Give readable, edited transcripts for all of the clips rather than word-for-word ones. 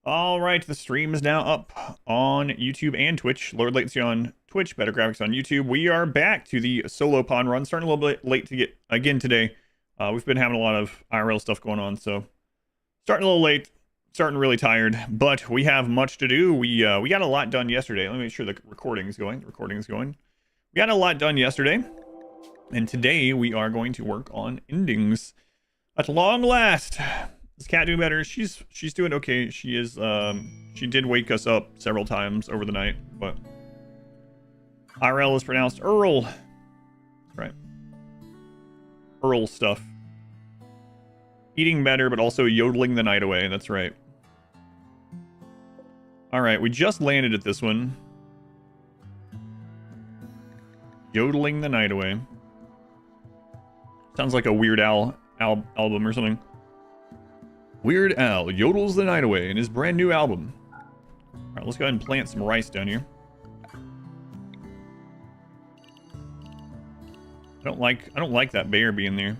All right, the stream is now up on YouTube and Twitch. Lower latency on Twitch, better graphics on YouTube. We are back to the solo pond run. Starting a little bit late to get again today. We've been having a lot of IRL stuff going on, so starting a little late, starting really tired, but we have much to do. We got a lot done yesterday. Let me make sure the recording's going. The recording's going. We got a lot done yesterday, and today we are going to work on endings. At long last. Is Cat doing better? She's doing okay. She is she did wake us up several times over the night, but IRL is pronounced Earl. That's right. Earl stuff. Eating better, but also yodeling the night away. That's right. Alright, we just landed at this one. Yodeling the night away. Sounds like a Weird Al album or something. Weird Al yodels the night away in his brand new album. All right, let's go ahead and plant some rice down here. I don't like that bear being there.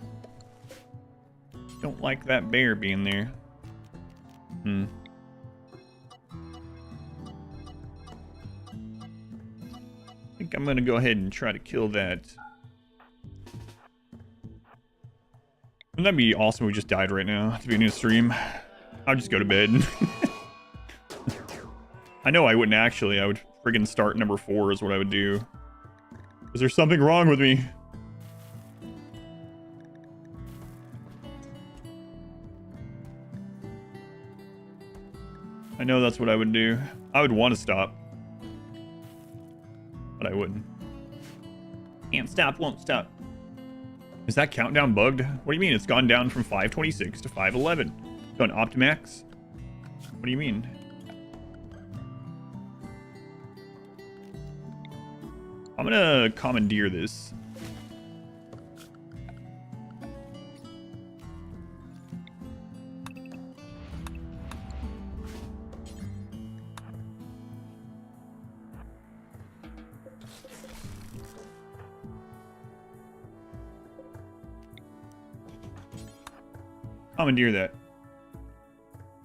Don't like that bear being there. I think I'm gonna go ahead and try to kill that. Wouldn't that be awesome if we just died right now at the beginning of the stream? I'll just go to bed. I know I wouldn't actually. I would friggin' start number 4 is what I would do. Is there something wrong with me? I know that's what I would do. I would want to stop. But I wouldn't. Can't stop, won't stop. Is that countdown bugged? What do you mean? It's gone down from 526 to 511. So on Optimax? What do you mean? I'm gonna commandeer this. Commandeer that.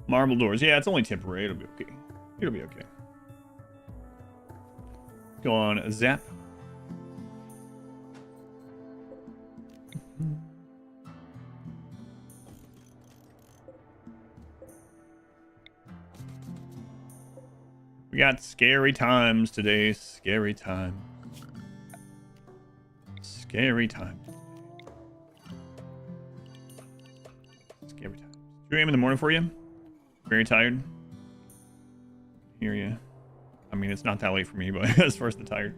Marble doors. Yeah, it's only temporary. It'll be okay. It'll be okay. Go on, zap. We got scary times today. Scary time. Scary time. 2 a.m. in the morning for you? Very tired? Hear ya. I mean, it's not that late for me, but as far as the tired.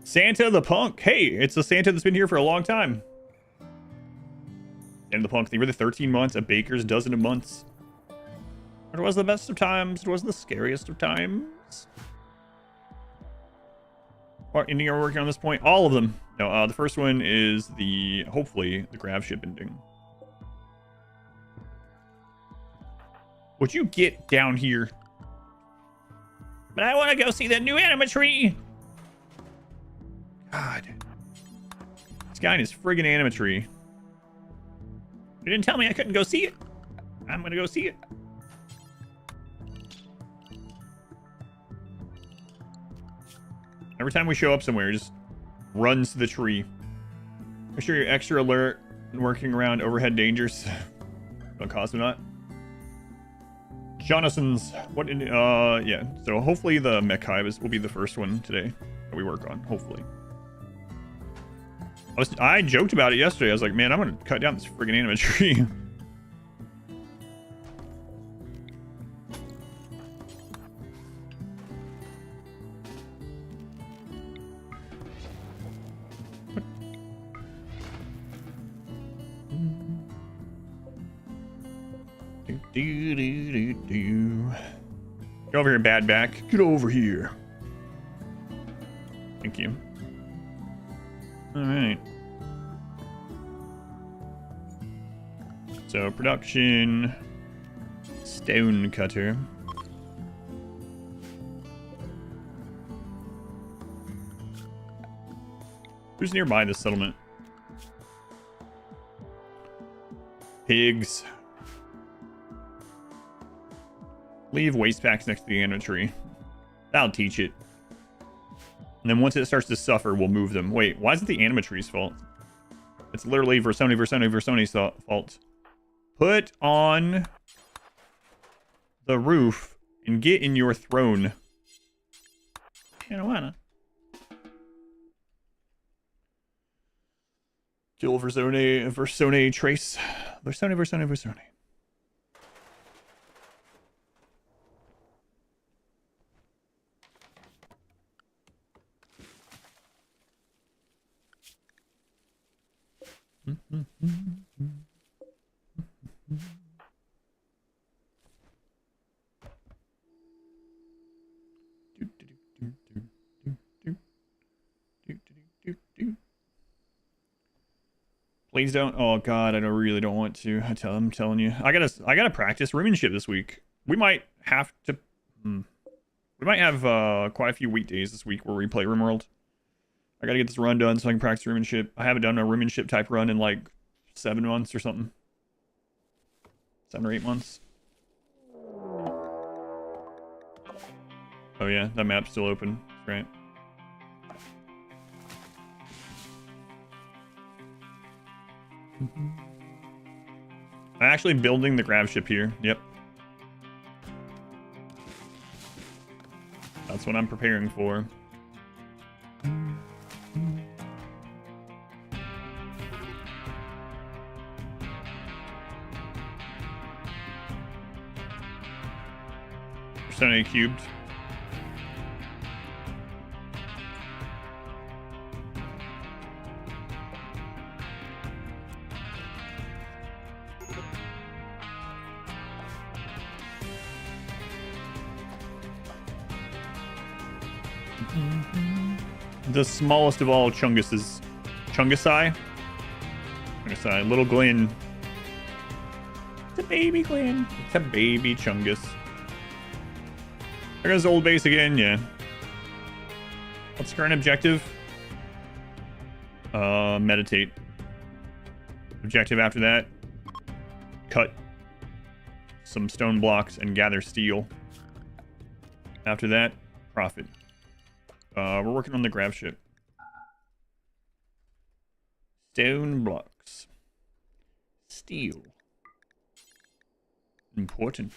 Santa the Punk. Hey, it's a Santa that's been here for a long time. And the Punk, they were the 13 months, a baker's dozen of months. It was the best of times. It was the scariest of times. What ending are we working on this point? All of them. No, the first one is hopefully, the grav ship ending. Would you get down here? But I want to go see the new animatree. God. This guy in his friggin' animatree. You didn't tell me I couldn't go see it. I'm going to go see it. Every time we show up somewhere, it just runs to the tree. Make sure you're extra alert and working around overhead dangers. Don't cost me not. Jonathan's, yeah, so hopefully the Mechhive will be the first one today that we work on, hopefully. I joked about it yesterday. I was like, man, I'm gonna cut down this friggin' animatree. Get over here, bad back. Get over here. Thank you. All right. So production, stone cutter. Who's nearby this settlement? Pigs. Leave waste packs next to the anima tree. That'll teach it. And then once it starts to suffer, we'll move them. Wait, why is it the anima tree's fault? It's literally Versoni's fault. Put on the roof and get in your throne. I don't wanna. Kill Versone trace. Versone. Please don't. Oh god, I really don't want to. I'm telling you. I gotta practice refinement this week. We might have to. We might have quite a few weekdays this week where we play RimWorld. I gotta get this run done so I can practice refinement. I haven't done a refinement type run in like 7 months or something. 7 or 8 months. Oh yeah, that map's still open. Right. I'm actually building the grav ship here. Yep. That's what I'm preparing for. Persona cubed. The smallest of all Chunguses. Chungusai? Chungusai. Little Glenn. It's a baby Glenn. It's a baby Chungus. There goes the old base again, yeah. What's the current objective? Meditate. Objective after that. Cut some stone blocks and gather steel. After that, profit. We're working on the grav ship. Stone blocks. Steel. Important.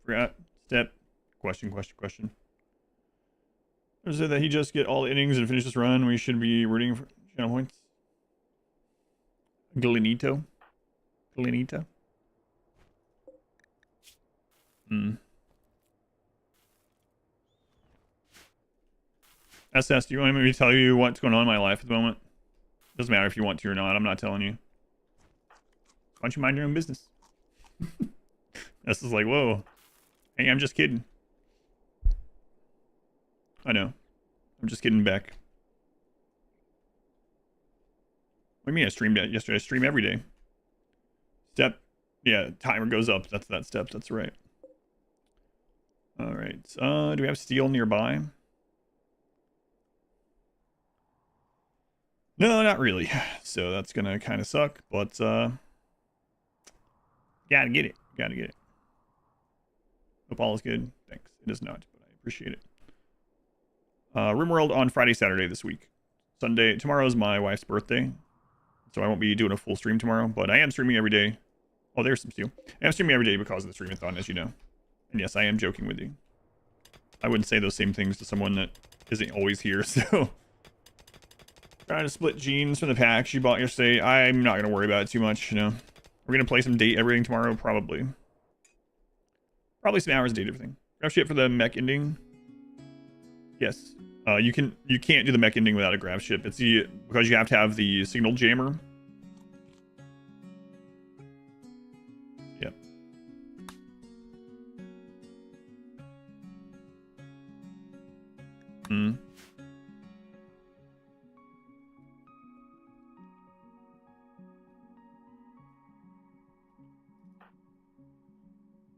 Forgot. Step. Question. Is it that he just get all the innings and finish this run? We should be rooting for channel points. Glenito. SS, do you want me to tell you what's going on in my life at the moment? Doesn't matter if you want to or not. I'm not telling you. Why don't you mind your own business? S is like, whoa. Hey, I'm just kidding. I know. I'm just kidding back. What do you mean I streamed yesterday? I stream every day. Step. Yeah, timer goes up. That's that step. That's right. All right. Do we have steel nearby? No, not really. So that's gonna kind of suck, but gotta get it. Hope all is good. Thanks. It is not, but I appreciate it. RimWorld on Friday, Saturday this week. Sunday. Tomorrow is my wife's birthday, so I won't be doing a full stream tomorrow, but I am streaming every day. Oh, there's some steel. I am streaming every day because of the streamathon, as you know. And yes, I am joking with you. I wouldn't say those same things to someone that isn't always here, so... Trying to split jeans from the packs you bought yesterday. I'm not going to worry about it too much, you know. We're going to play some date everything tomorrow, probably. Probably some hours date everything. Grab ship for the mech ending. Yes. You can't do the mech ending without a grab ship. It's because you have to have the signal jammer. Yep.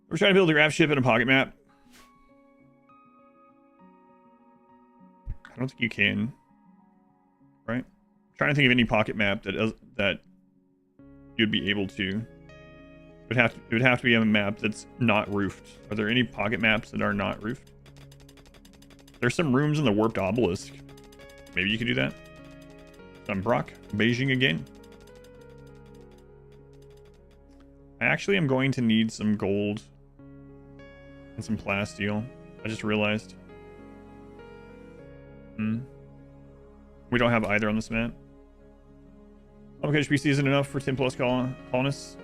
We're trying to build a grab ship and a pocket map. I don't think you can. Right? I'm trying to think of any pocket map that you'd be able to It would have to be a map that's not roofed. Are there any pocket maps that are not roofed? There's some rooms in the warped obelisk. Maybe you could do that. I'm Brock, Beijing again. I actually am going to need some gold and some plasteel. I just realized. We don't have either on this map. Okay, HPC isn't enough for 10 plus colonists.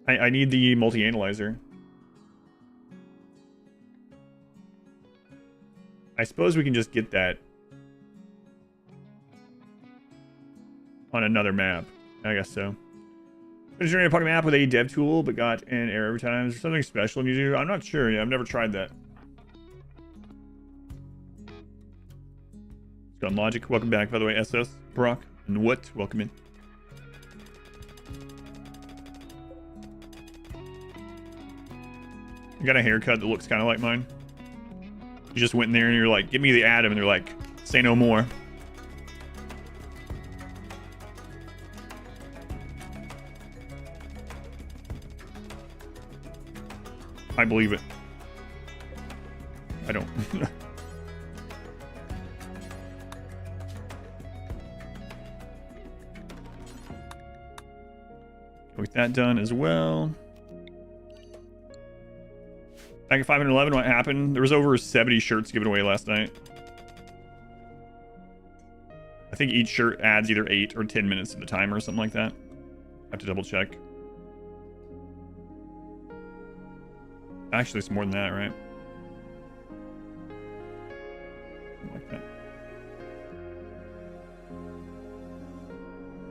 I need the multi-analyzer. I suppose we can just get that on another map. I guess so. I generated a pocket map with a dev tool, but got an error every time. Is there something special you do? I'm not sure. Yeah, I've never tried that. It's got logic. Welcome back, by the way, SS Brock and what? Welcome in. You got a haircut that looks kind of like mine. You just went in there and you're like, give me the Adam, and they're like, say no more. I believe it. I don't. With that done as well. Back at 511, what happened? There was over 70 shirts given away last night. I think each shirt adds either 8 or 10 minutes to the timer or something like that. I have to double check. Actually, it's more than that, right? Something like that.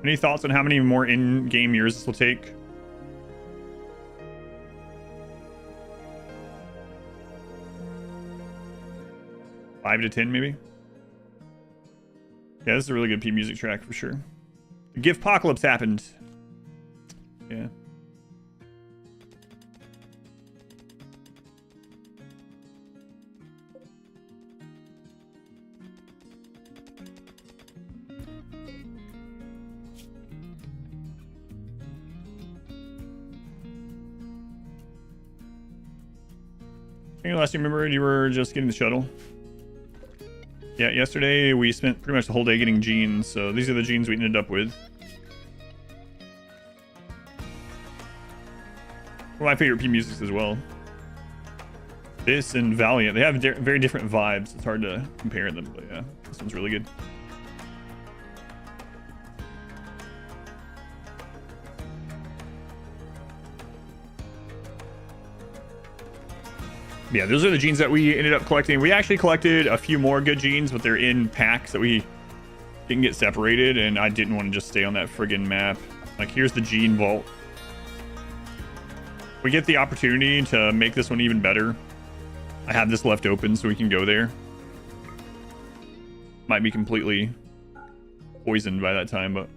Any thoughts on how many more in-game years this will take? Five to 10, maybe? Yeah, this is a really good P music track for sure. The Giftpocalypse happened. Yeah. Last you remembered, you were just getting the shuttle. Yeah, yesterday we spent pretty much the whole day getting genes, so these are the genes we ended up with. One of my favorite P musics as well. This and Valiant, they have very different vibes. It's hard to compare them, but yeah, this one's really good. Yeah, those are the genes that we ended up collecting. We actually collected a few more good genes, but they're in packs that we didn't get separated, and I didn't want to just stay on that friggin' map. Like, here's the gene vault. We get the opportunity to make this one even better. I have this left open so we can go there. Might be completely poisoned by that time, but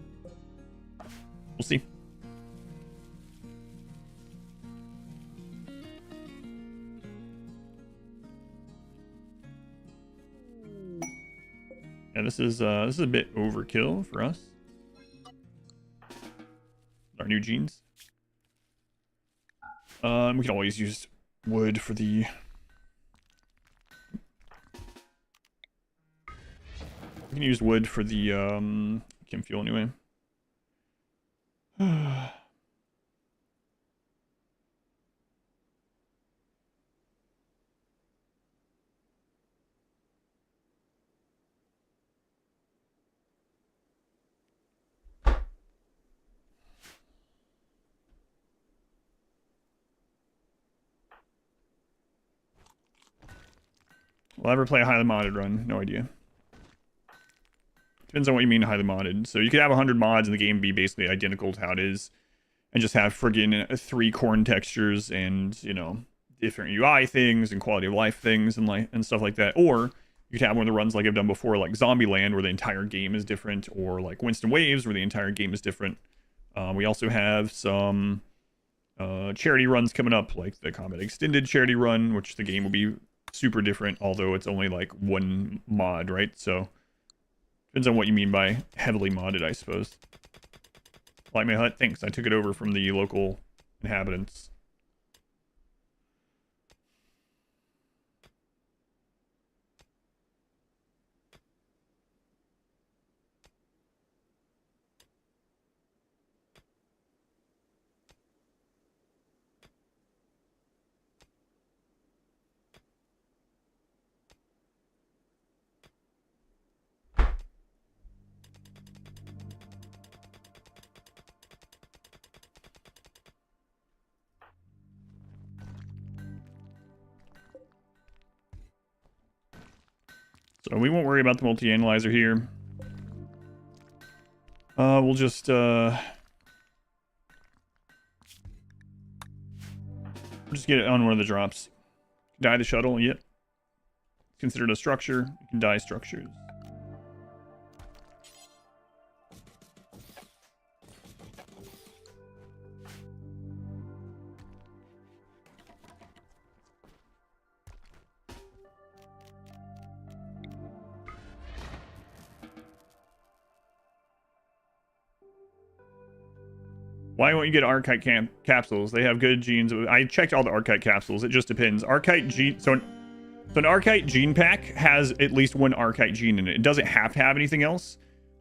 we'll see. Yeah, this is a bit overkill for us. Our new genes. We can always use wood for the. We can use wood for the chem fuel anyway. Will I ever play a highly modded run? No idea. Depends on what you mean highly modded. So you could have 100 mods and the game be basically identical to how it is, and just have friggin' 3 corn textures and, you know, different UI things and quality of life things and stuff like that. Or you could have one of the runs like I've done before, like Zombieland, where the entire game is different, or like Winston Waves, where the entire game is different. We also have some charity runs coming up, like the Combat Extended charity run, which the game will be super different, although it's only like 1 mod, right? So Depends on what you mean by heavily modded, I suppose. Like my hut, thanks. I took it over from the local inhabitants. So we won't worry about the multi-analyzer here. We'll just get it on one of the drops. Die the shuttle, yep. It's considered a structure. You can die structures. Why won't you get Archite capsules? They have good genes. I checked all the Archite capsules. It just depends. Archite gene. So an Archite gene pack has at least one Archite gene in it. It doesn't have to have anything else.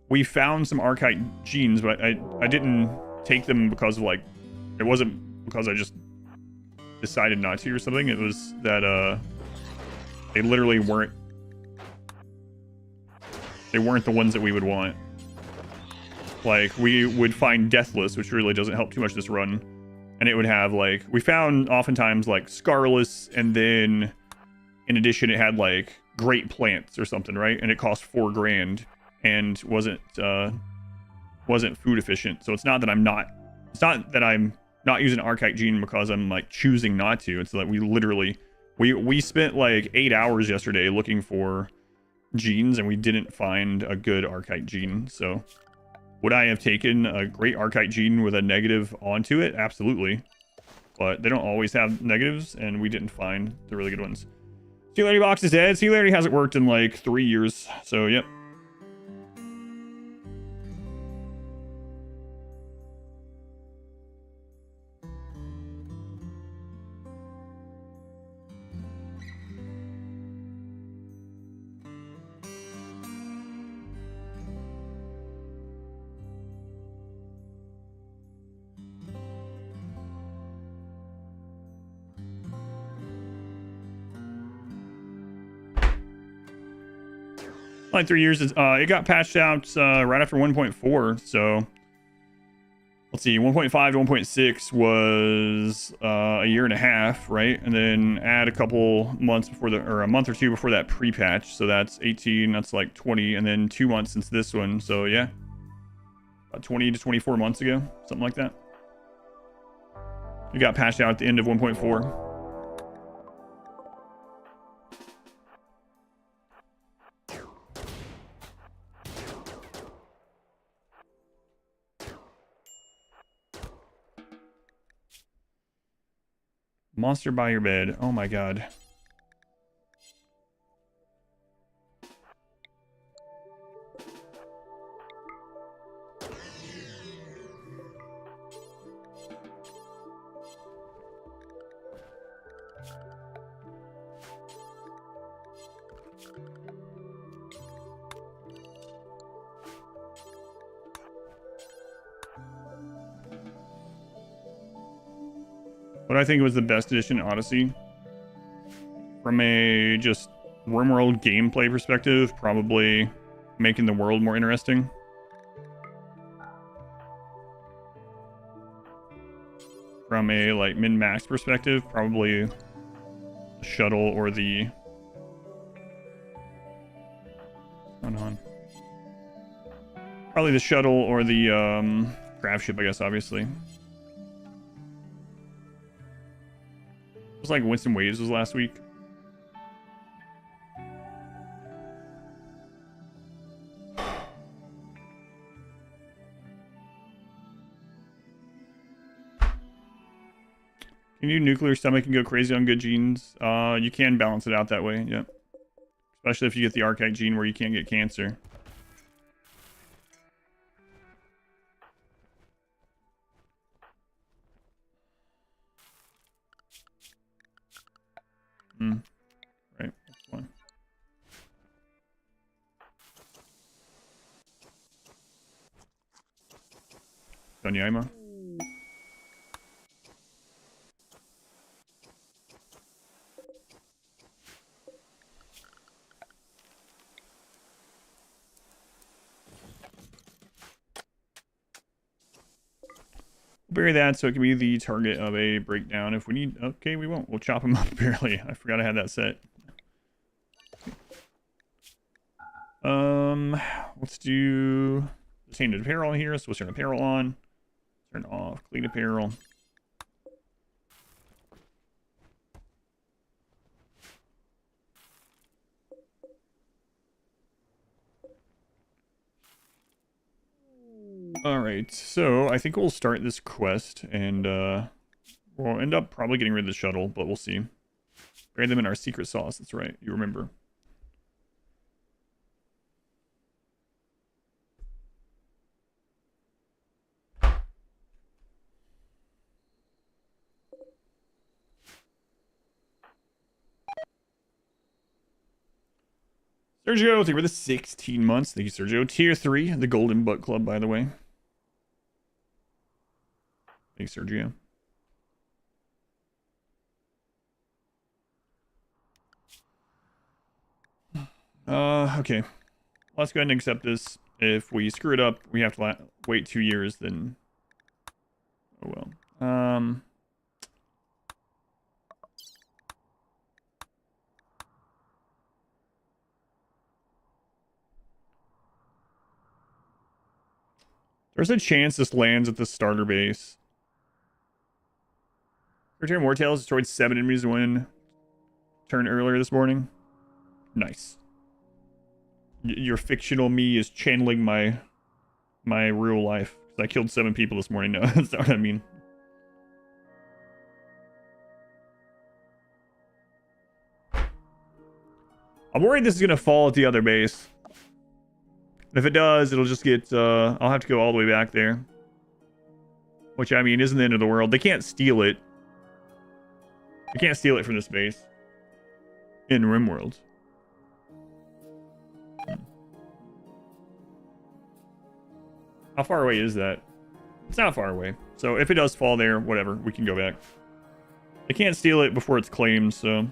We found some Archite genes, but I didn't take them because of, like, it wasn't because I just decided not to or something. It was that they literally weren't. They weren't the ones that we would want. Like, we would find Deathless, which really doesn't help too much this run. And it would have, like, we found oftentimes, like, Scarless, and then, in addition, it had, like, Great Plants or something, right? And it cost $4 grand, and wasn't food efficient. So it's not that I'm not using Archite gene because I'm, like, choosing not to. It's that we literally, we spent, like, 8 hours yesterday looking for genes, and we didn't find a good Archite gene, so... Would I have taken a great Archite gene with a negative onto it? Absolutely. But they don't always have negatives, and we didn't find the really good ones. Singularity box is dead. Singularity hasn't worked in like 3 years, so yep. Like 3 years. It got patched out right after 1.4. So let's see, 1.5 to 1.6 was a year and a half, right? And then add a couple months before or a month or two before that pre-patch. So that's 18. That's like 20, and then 2 months since this one. So yeah, about 20 to 24 months ago, something like that. It got patched out at the end of 1.4. Monster by your bed. Oh my god. What I think was the best addition to Odyssey, from a just RimWorld gameplay perspective, probably making the world more interesting. From a like min-max perspective, probably the shuttle or the probably the shuttle or the grav ship, I guess, obviously. It was like Winston Waves was last week. Can you nuclear stomach and go crazy on good genes? You can balance it out that way, yeah. Especially if you get the Archite gene where you can't get cancer. Danyaima. Bury that so it can be the target of a breakdown if we need. Okay, we won't. We'll chop him up barely. I forgot I had that set. Let's do tainted apparel here. So we'll turn apparel on, turn off clean apparel. All right, so I think we'll start this quest, and we'll end up probably getting rid of the shuttle, but we'll see. Bury them in our secret sauce. That's right. You remember. Sergio, thank you for the 16 months. Thank you, Sergio. Tier 3, the Golden Butt Club, by the way. Thanks, Sergio. Okay. Let's go ahead and accept this. If we screw it up, we have to wait 2 years, then... Oh, well. There's a chance this lands at the starter base. Return Mortales destroyed 7 enemies when turn earlier this morning. Nice. Your fictional me is channeling my real life. Because I killed 7 people this morning. No, that's not what I mean. I'm worried this is going to fall at the other base. If it does, it'll just get... I'll have to go all the way back there. Which, I mean, isn't the end of the world. They can't steal it. They can't steal it from this base. In RimWorld. How far away is that? It's not far away. So if it does fall there, whatever, we can go back. They can't steal it before it's claimed, so...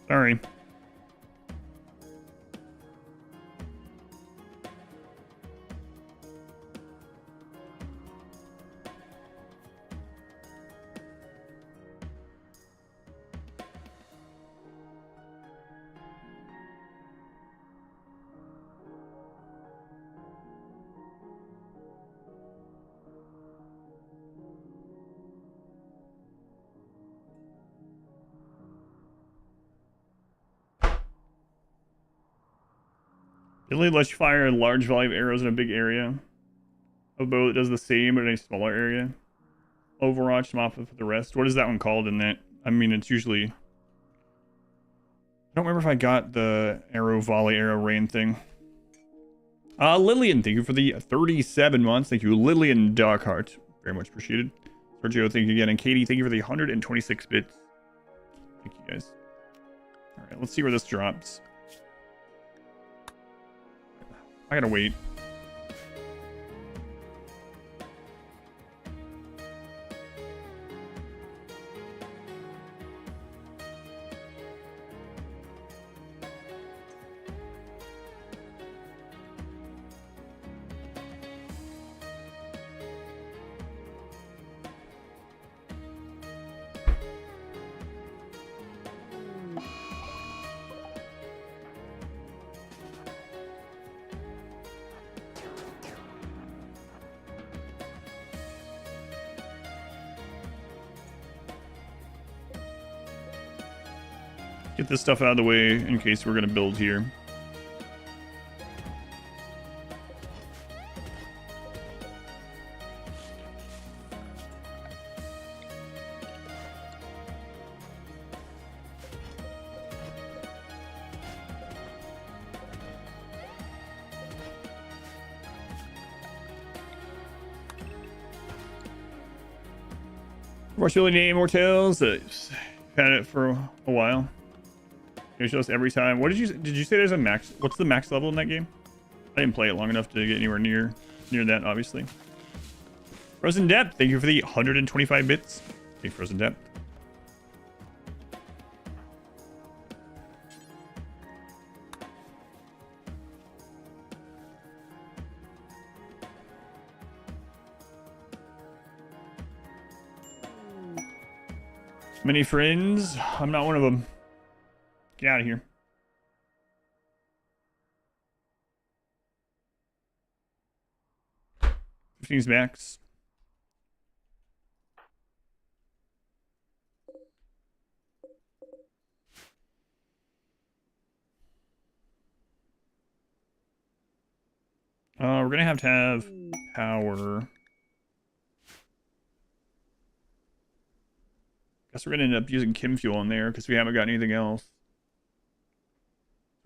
Sorry. It only lets you fire a large volume of arrows in a big area. A bow that does the same but in a smaller area. Overwatch, mop for the rest. What is that one called in that? I mean, it's usually... I don't remember if I got the arrow volley, arrow rain thing. Lillian, thank you for the 37 months. Thank you, Lillian Darkheart. Very much appreciated. Sergio, thank you again. And Katie, thank you for the 126 bits. Thank you, guys. Alright, let's see where this drops. I gotta wait. Get this stuff out of the way in case we're gonna build here. Really name Mortels. Had it for a while. It shows every time. What did you say there's a max? What's the max level in that game? I didn't play it long enough to get anywhere near that, obviously. Frozen Depth, thank you for the 125 bits. Hey, Frozen Depth. Many friends. I'm not one of them. Get out of here. Fifteen's max. We're gonna have to have power. Guess we're gonna end up using chem fuel in there because we haven't got anything else.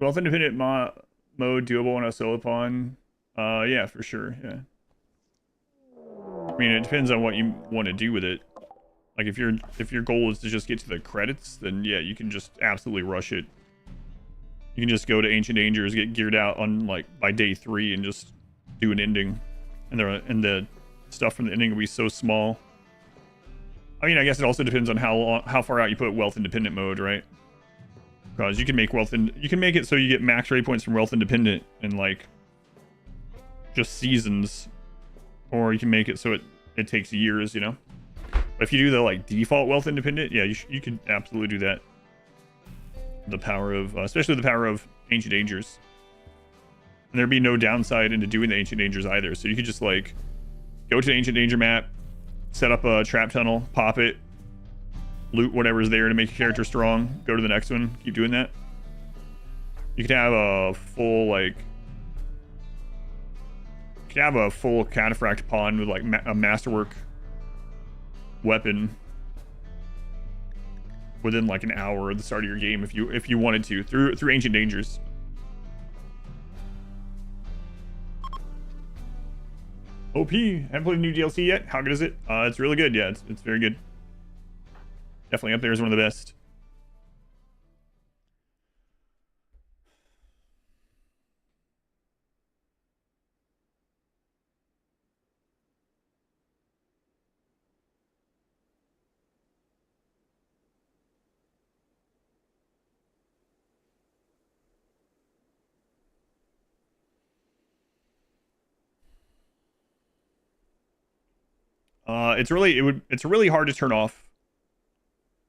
Wealth independent mode doable on a solopon. Yeah, for sure. Yeah. I mean, it depends on what you want to do with it. Like if your goal is to just get to the credits, then yeah, you can just absolutely rush it. You can just go to Ancient Dangers, get geared out on like by day 3, and just do an ending, and the stuff from the ending will be so small. I mean, I guess it also depends on how far out you put wealth independent mode, right? Because you can make you can make it so you get max rate points from wealth independent in like just seasons, or you can make it so it takes years, you know. But if you do the like default wealth independent, yeah, you could absolutely do that. The power of, especially the power of Ancient Dangers, and there'd be no downside into doing the Ancient Dangers either. So you could just like go to the Ancient Danger map, set up a trap tunnel, pop it, loot whatever's there to make your character strong, go to the next one, keep doing that. You could have a full like, you could have a full cataphract pawn with like a masterwork weapon within like an hour of the start of your game if you wanted to through Ancient Dangers. OP, haven't played the new DLC yet. How good is it? It's really good. Yeah, it's very good. Definitely up there as one of the best. It's really hard to turn off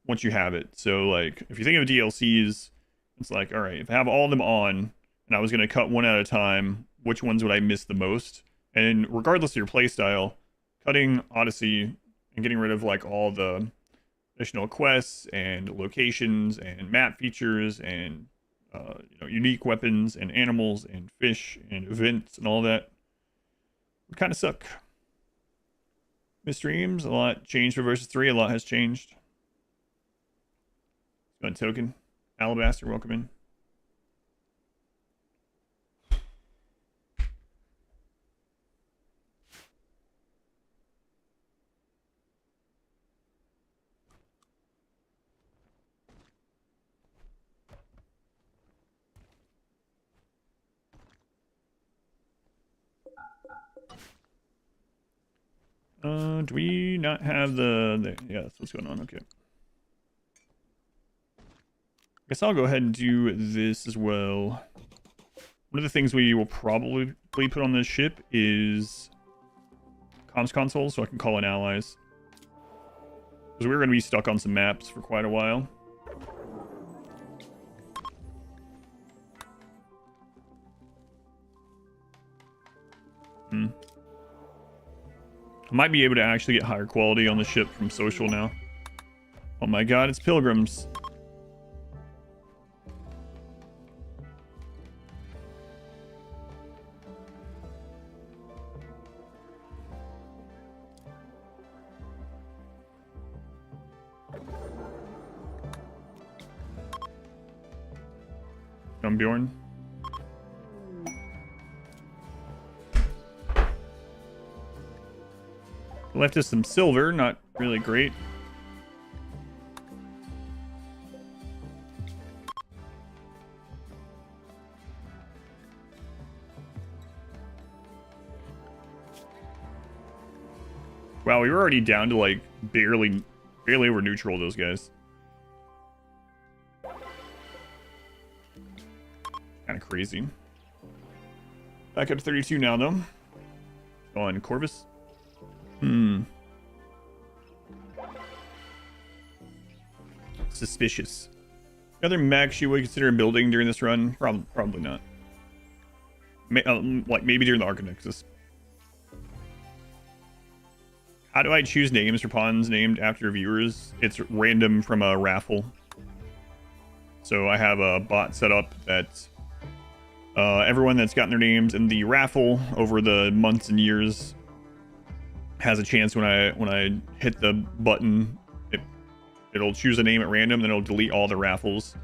once you have it. So like if you think of DLCs, it's like, all right, if I have all of them on and I was going to cut one at a time, which ones would I miss the most? And regardless of your playstyle, cutting Odyssey and getting rid of like all the additional quests and locations and map features and unique weapons and animals and fish and events and all that would kind of suck. Streams, a lot changed for versus 3. A lot has changed. Got token. Alabaster, welcome in. Do we not have yeah, that's what's going on. Okay. Guess I'll go ahead and do this as well. One of the things we will probably put on this ship is comms console, so I can call in allies. Because we're going to be stuck on some maps for quite a while. I might be able to actually get higher quality on the ship from social now. Oh my god, it's pilgrims. Bjorn. Left us some silver, not really great. Wow, we were already down to like barely over neutral, those guys. Kind of crazy. Back up to 32 now, though. On Corvus. Suspicious. Other mechs you would consider building during this run? Probably not. Like maybe during the Archinexus. How do I choose names for pawns named after viewers? It's random from a raffle. So I have a bot set up that everyone that's gotten their names in the raffle over the months and years has a chance when I hit the button. It'll choose a name at random, then it'll delete all the raffles.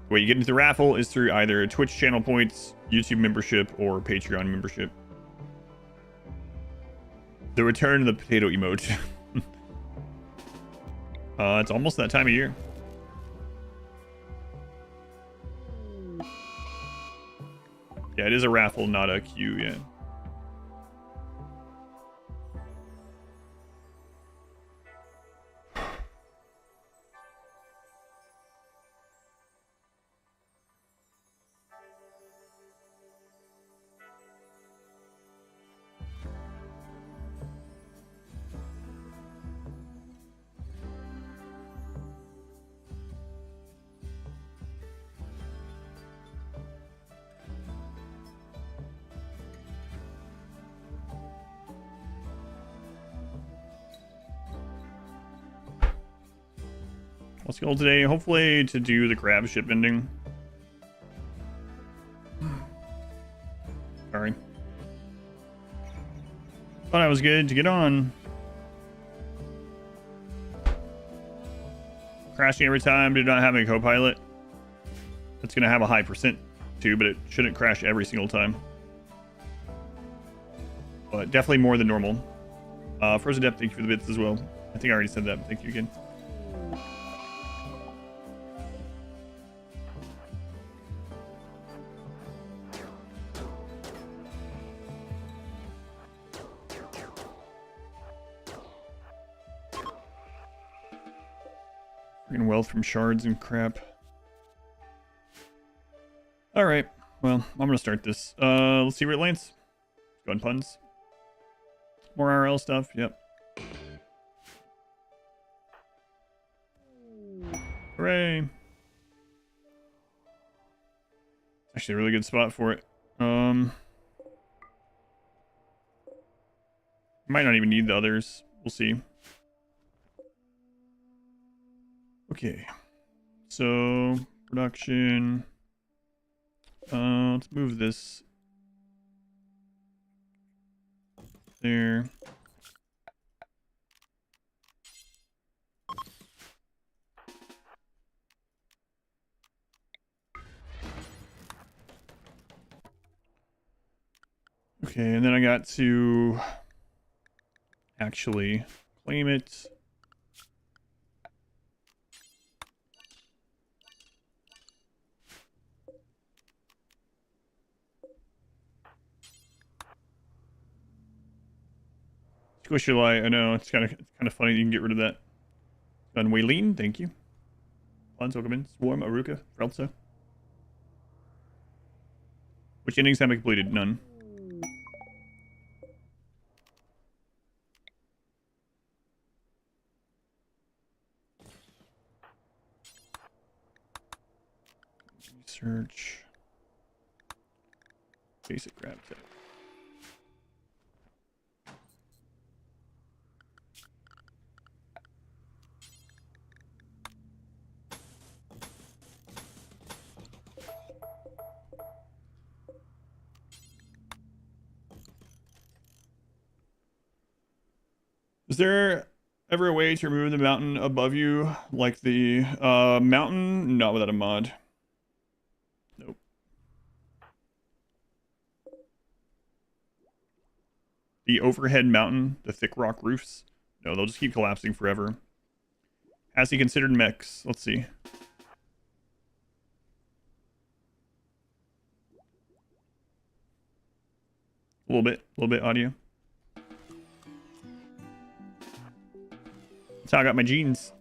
The way you get into the raffle is through either Twitch channel points, YouTube membership, or Patreon membership. The return of the potato emote. It's almost that time of year. Yeah, it is a raffle, not a queue, yeah. Let's go today, hopefully to do the grav ship ending. Sorry. Thought I was good to get on. Crashing every time, did not have a co-pilot. It's gonna have a high percent too, but it shouldn't crash every single time. But definitely more than normal. First Adept, thank you for the bits as well. I think I already said that, but thank you again. Wealth from shards and crap. Alright, well, I'm gonna start this. Let's see where it lands. Gun puns. More RL stuff, yep. Hooray! Actually a really good spot for it. Might not even need the others. We'll see. Okay, so production. Let's move this there. Okay, and then I got to actually claim it. Squish your light. I know it's kind of funny. You can get rid of that. Done. Waylene, thank you. Lons, welcome in. Swarm, Aruka, Frelza. Which innings have I completed? None. Research. Basic grab tech. Is there ever a way to remove the mountain above you, like the mountain? Not without a mod. Nope. The overhead mountain, the thick rock roofs. No, they'll just keep collapsing forever. Has he considered mechs? Let's see. A little bit audio. That's how I got my genes.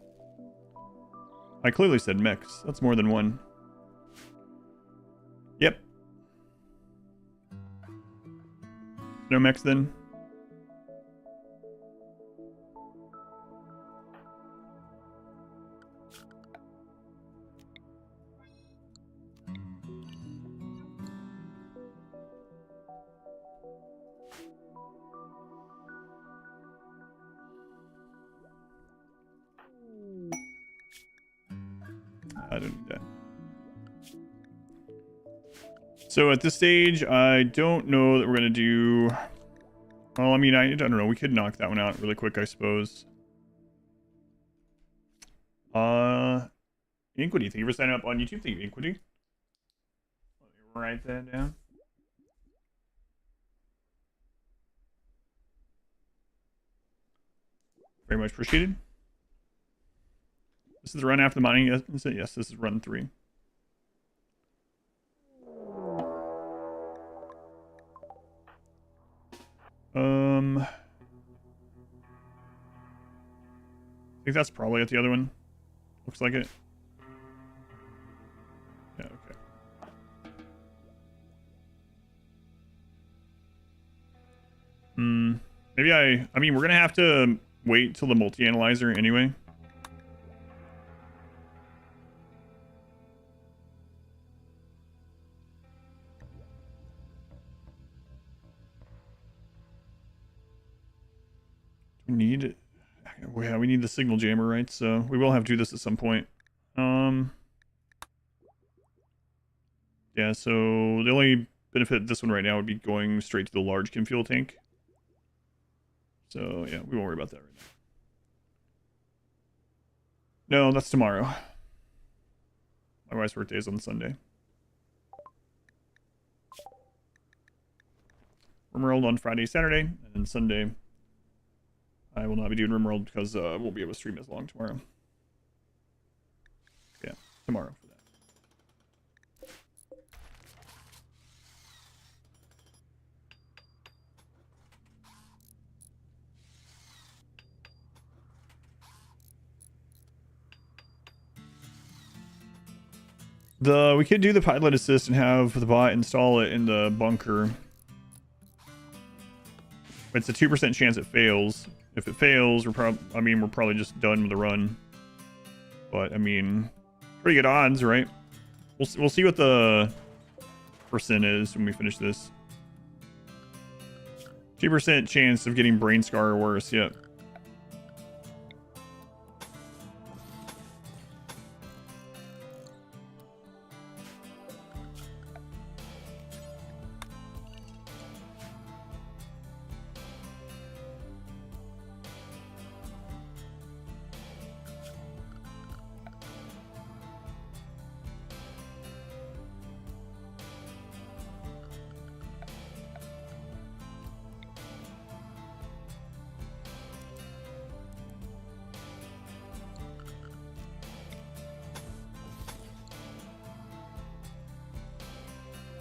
I clearly said mechs. That's more than one. Yep. No mechs then? I don't need that. So at this stage, I don't know that we're going to do... Well, I mean, I don't know. We could knock that one out really quick, I suppose. Inquity. Thank you for signing up on YouTube. Thank you, Inquity. Let me write that down. Very much appreciated. This is the run after the mining. Yes, this is run 3. I think that's probably at the other one. Looks like it. Yeah, okay. Maybe I mean, we're gonna have to wait till the multi-analyzer anyway. We need... Yeah, we need the signal jammer, right? So we will have to do this at some point. Yeah, so the only benefit of this one right now would be going straight to the large chem fuel tank. So yeah, we won't worry about that right now. No, that's tomorrow. My wife's birthday is on Sunday. RimWorld on Friday, Saturday, and then Sunday I will not be doing RimWorld because I won't be able to stream as long tomorrow. Yeah, tomorrow for that. We could do the pilot assist and have the bot install it in the bunker. It's a 2% chance it fails. If it fails, we're probably just done with the run. But I mean, pretty good odds, right? We'll see what the percent is when we finish this. 2% chance of getting brain scar or worse. Yep.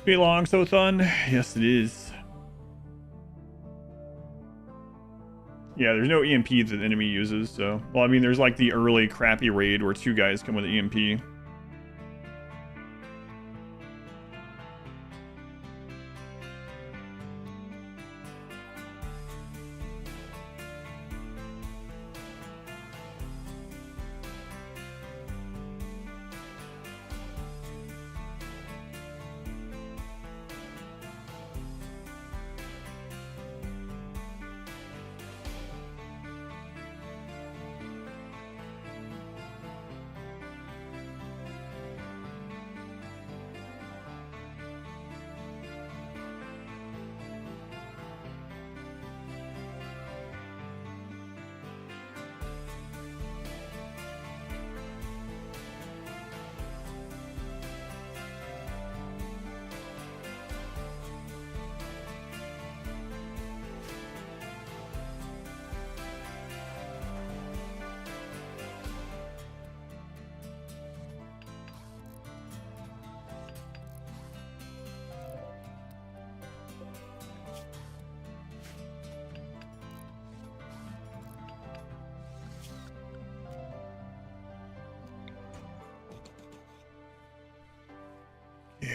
Be long, so fun. Yes, it is. Yeah, there's no EMP that the enemy uses, so... Well, I mean, there's like the early crappy raid where 2 guys come with an EMP.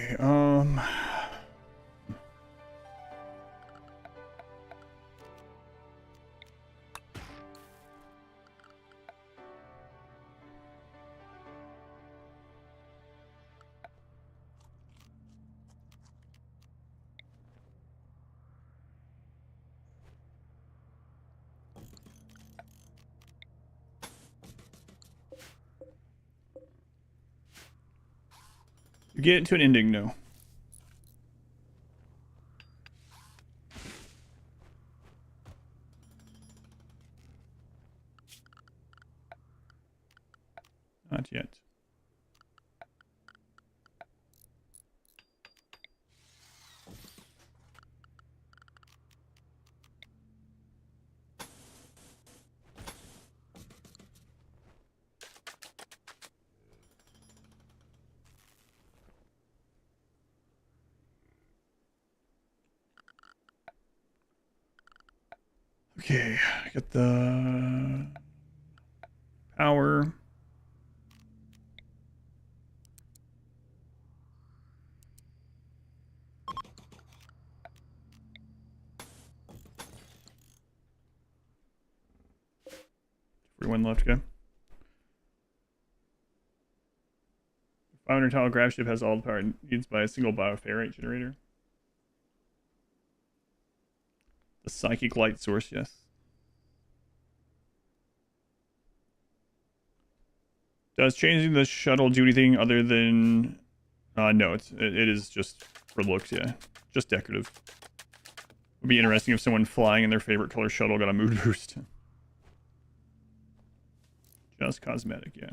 Okay, you get it to an ending, no. Not yet. Okay, get the power. Everyone left, go. 500 tile grav ship has all the power it needs by a single bioferrite generator. The psychic light source, yes. Does changing the shuttle do anything other than... no, it is just for looks, yeah. Just decorative. Would be interesting if someone flying in their favorite color shuttle got a mood boost. Just cosmetic, yeah.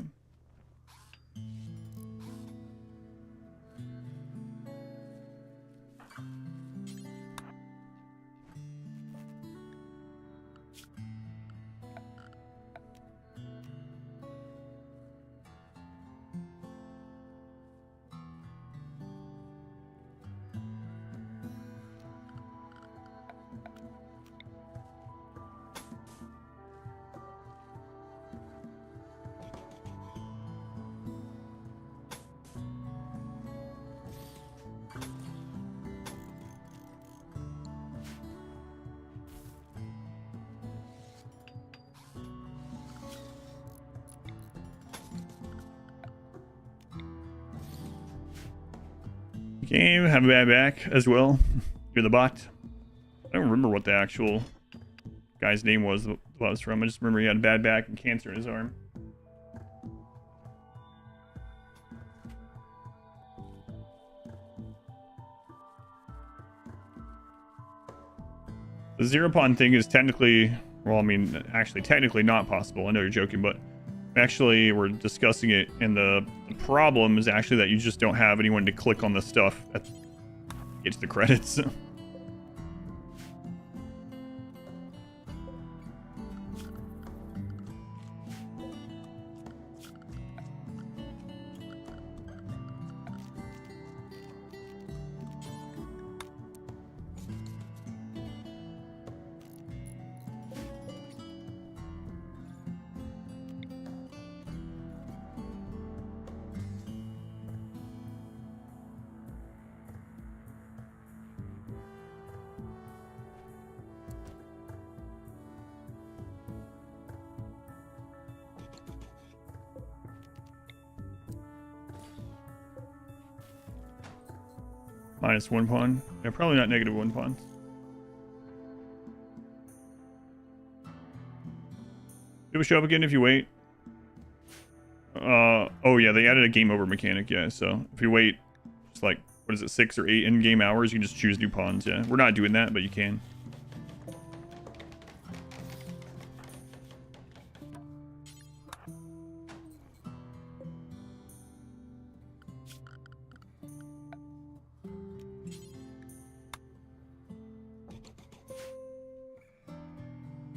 Game, have a bad back as well. You're the bot. I don't remember what the actual guy's name was that I was from. I just remember he had a bad back and cancer in his arm. The zero pawn thing is technically, well, I mean, actually technically not possible. I know you're joking, but actually we're discussing it, and the problem is actually that you just don't have anyone to click on the stuff at get to the credits. Minus one pawn. Yeah, probably not negative one pawn. It will show up again if you wait. Oh yeah, they added a game over mechanic, yeah. So if you wait, it's like, what is it, 6 or 8 in-game hours, you can just choose new pawns, yeah. We're not doing that, but you can.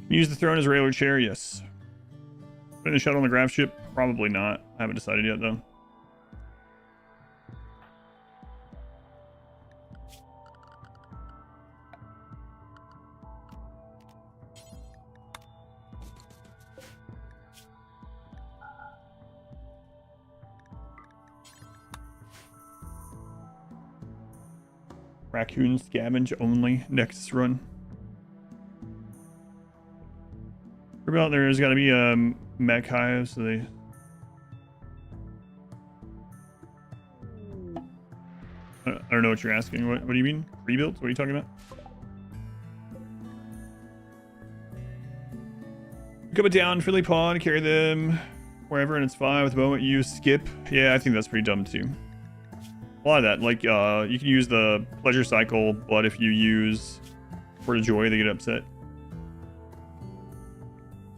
Use the throne as a regular chair, yes. Put in a shuttle on the grav ship, probably not. I haven't decided yet, though. Raccoon scavenge only next run. What about there's got to be a Mechhive, so they... I don't know what you're asking. What do you mean? Rebuilt? What are you talking about? Pick up it down, Philly Pawn, carry them wherever, and it's fine. With the moment you skip. Yeah, I think that's pretty dumb too. A lot of that, like, you can use the pleasure cycle, but if you use Word of Joy, they get upset.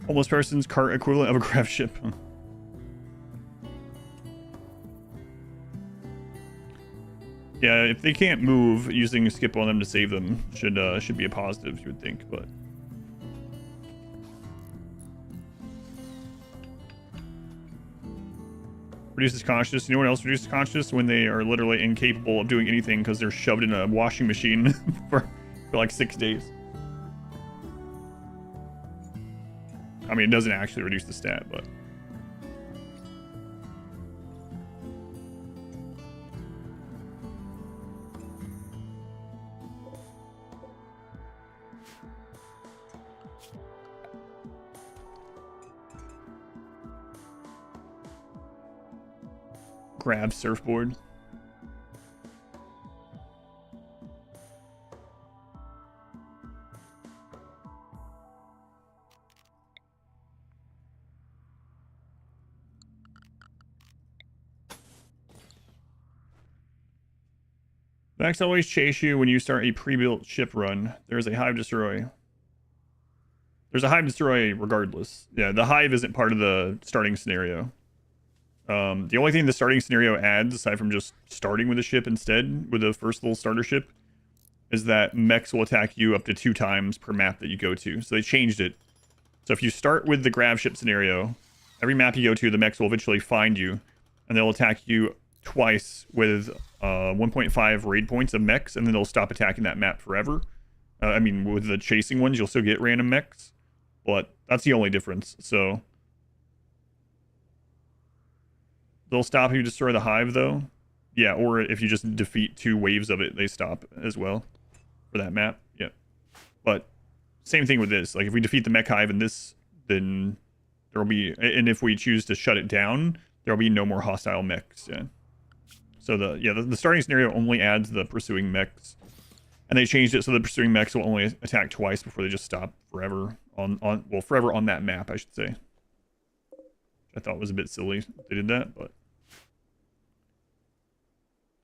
Almost person's cart equivalent of a grav ship. Yeah, if they can't move, using a skip on them to save them should be a positive, you would think, but... Reduces consciousness. You know what else reduces consciousness? When they are literally incapable of doing anything because they're shoved in a washing machine for like 6 days. I mean, it doesn't actually reduce the stat, but... Grab surfboard. Max always chase you when you start a pre-built ship run. There's a hive destroy. There's a hive destroy regardless. Yeah, the hive isn't part of the starting scenario. The only thing the starting scenario adds, aside from just starting with a ship instead, with the first little starter ship, is that mechs will attack you up to 2 times per map that you go to. So they changed it. So if you start with the grav ship scenario, every map you go to, the mechs will eventually find you, and they'll attack you twice with 1.5 raid points of mechs, and then they'll stop attacking that map forever. I mean, with the chasing ones, you'll still get random mechs, but that's the only difference. So they'll stop if you destroy the hive, though. Yeah, or if you just defeat 2 waves of it, they stop as well for that map. Yeah. But same thing with this. Like, if we defeat the Mechhive in this, then there will be... And if we choose to shut it down, there will be no more hostile mechs. Yeah. So the starting scenario only adds the pursuing mechs. And they changed it so the pursuing mechs will only attack twice before they just stop forever forever on that map, I should say. Which I thought was a bit silly they did that, but...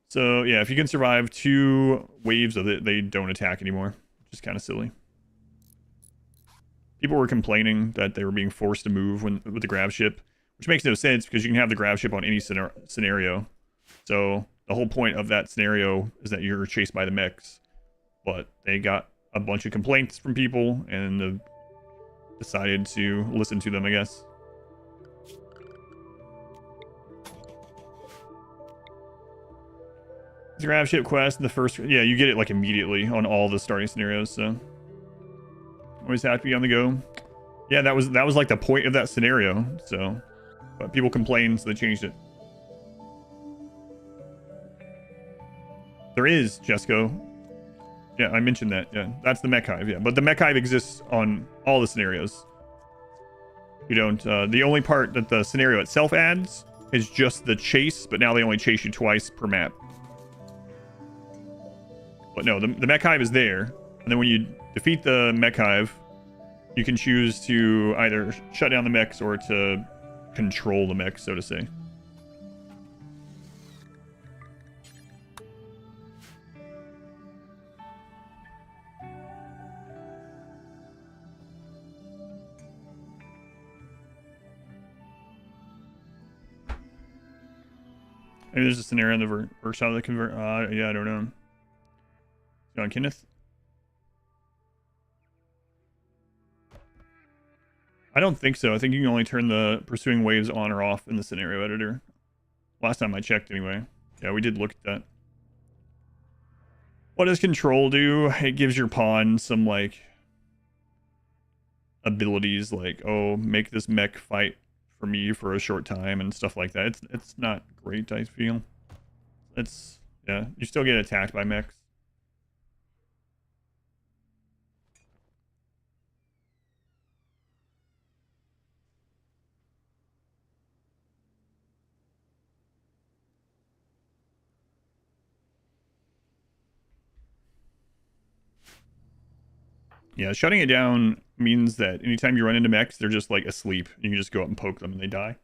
So, yeah, if you can survive 2 waves of it, they don't attack anymore. Which is kind of silly. People were complaining that they were being forced to move with the grav ship, which makes no sense because you can have the grav ship on any scenario. So, the whole point of that scenario is that you're chased by the mechs. But they got a bunch of complaints from people and decided to listen to them, I guess. The grav ship quest in the first... Yeah, you get it, like, immediately on all the starting scenarios, so... Always have to be on the go. Yeah, that was like, the point of that scenario, so... But people complained, so they changed it. There is, Jesco. Yeah, I mentioned that, yeah. That's the Mechhive, yeah. But the Mechhive exists on all the scenarios. You don't... the only part that the scenario itself adds is just the chase, but now they only chase you twice per map. But no, the Mechhive is there. And then when you defeat the Mechhive, you can choose to either shut down the mechs or to control the mechs, so to say. Maybe there's a scenario in the workshop that convert... yeah, I don't know. John Kenneth? I don't think so. I think you can only turn the pursuing waves on or off in the scenario editor. Last time I checked, anyway. Yeah, we did look at that. What does control do? It gives your pawn some, like, abilities, like, oh, make this mech fight for me for a short time and stuff like that. It's not great, I feel. Yeah, you still get attacked by mechs. Yeah, shutting it down means that anytime you run into mechs, they're just like asleep. You can just go up and poke them and they die,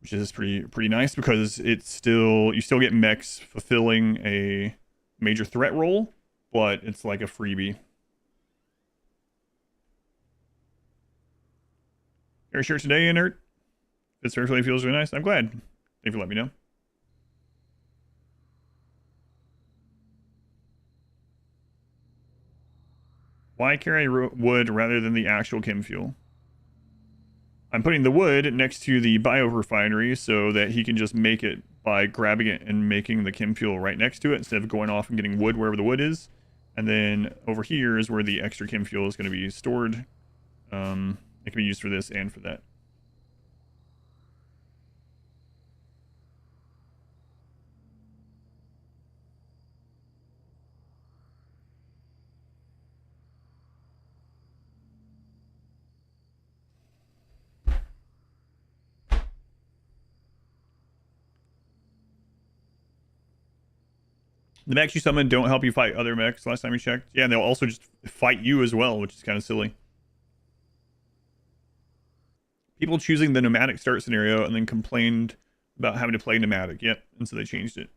which is pretty nice because it's still, you still get mechs fulfilling a major threat role, but it's like a freebie. Your shirt today, Inert. This really feels really nice. I'm glad. Thank you for letting me know. Why carry wood rather than the actual chem fuel? I'm putting the wood next to the biorefinery so that he can just make it by grabbing it and making the chem fuel right next to it instead of going off and getting wood wherever the wood is. And then over here is where the extra chem fuel is going to be stored. It can be used for this and for that. The mechs you summon don't help you fight other mechs last time you checked. Yeah, and they'll also just fight you as well, which is kind of silly. People choosing the nomadic start scenario and then complained about having to play nomadic. Yep, and so they changed it.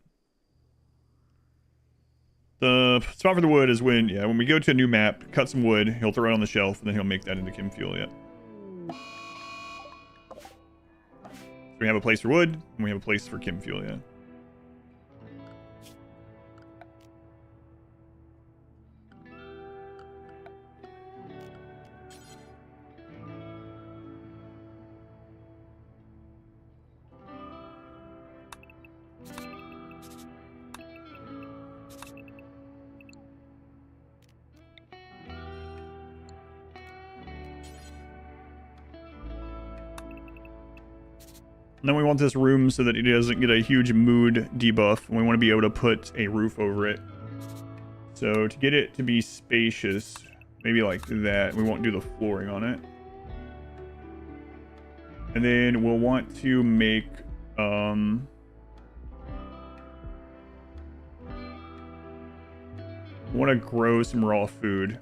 The spot for the wood is when we go to a new map, cut some wood, he'll throw it on the shelf, and then he'll make that into chem fuel, So we have a place for wood, and we have a place for chem fuel, And then we want this room so that it doesn't get a huge mood debuff. And we want to be able to put a roof over it. So to get it to be spacious, maybe like that. We won't do the flooring on it. And then we'll want to make... I want to grow some raw food.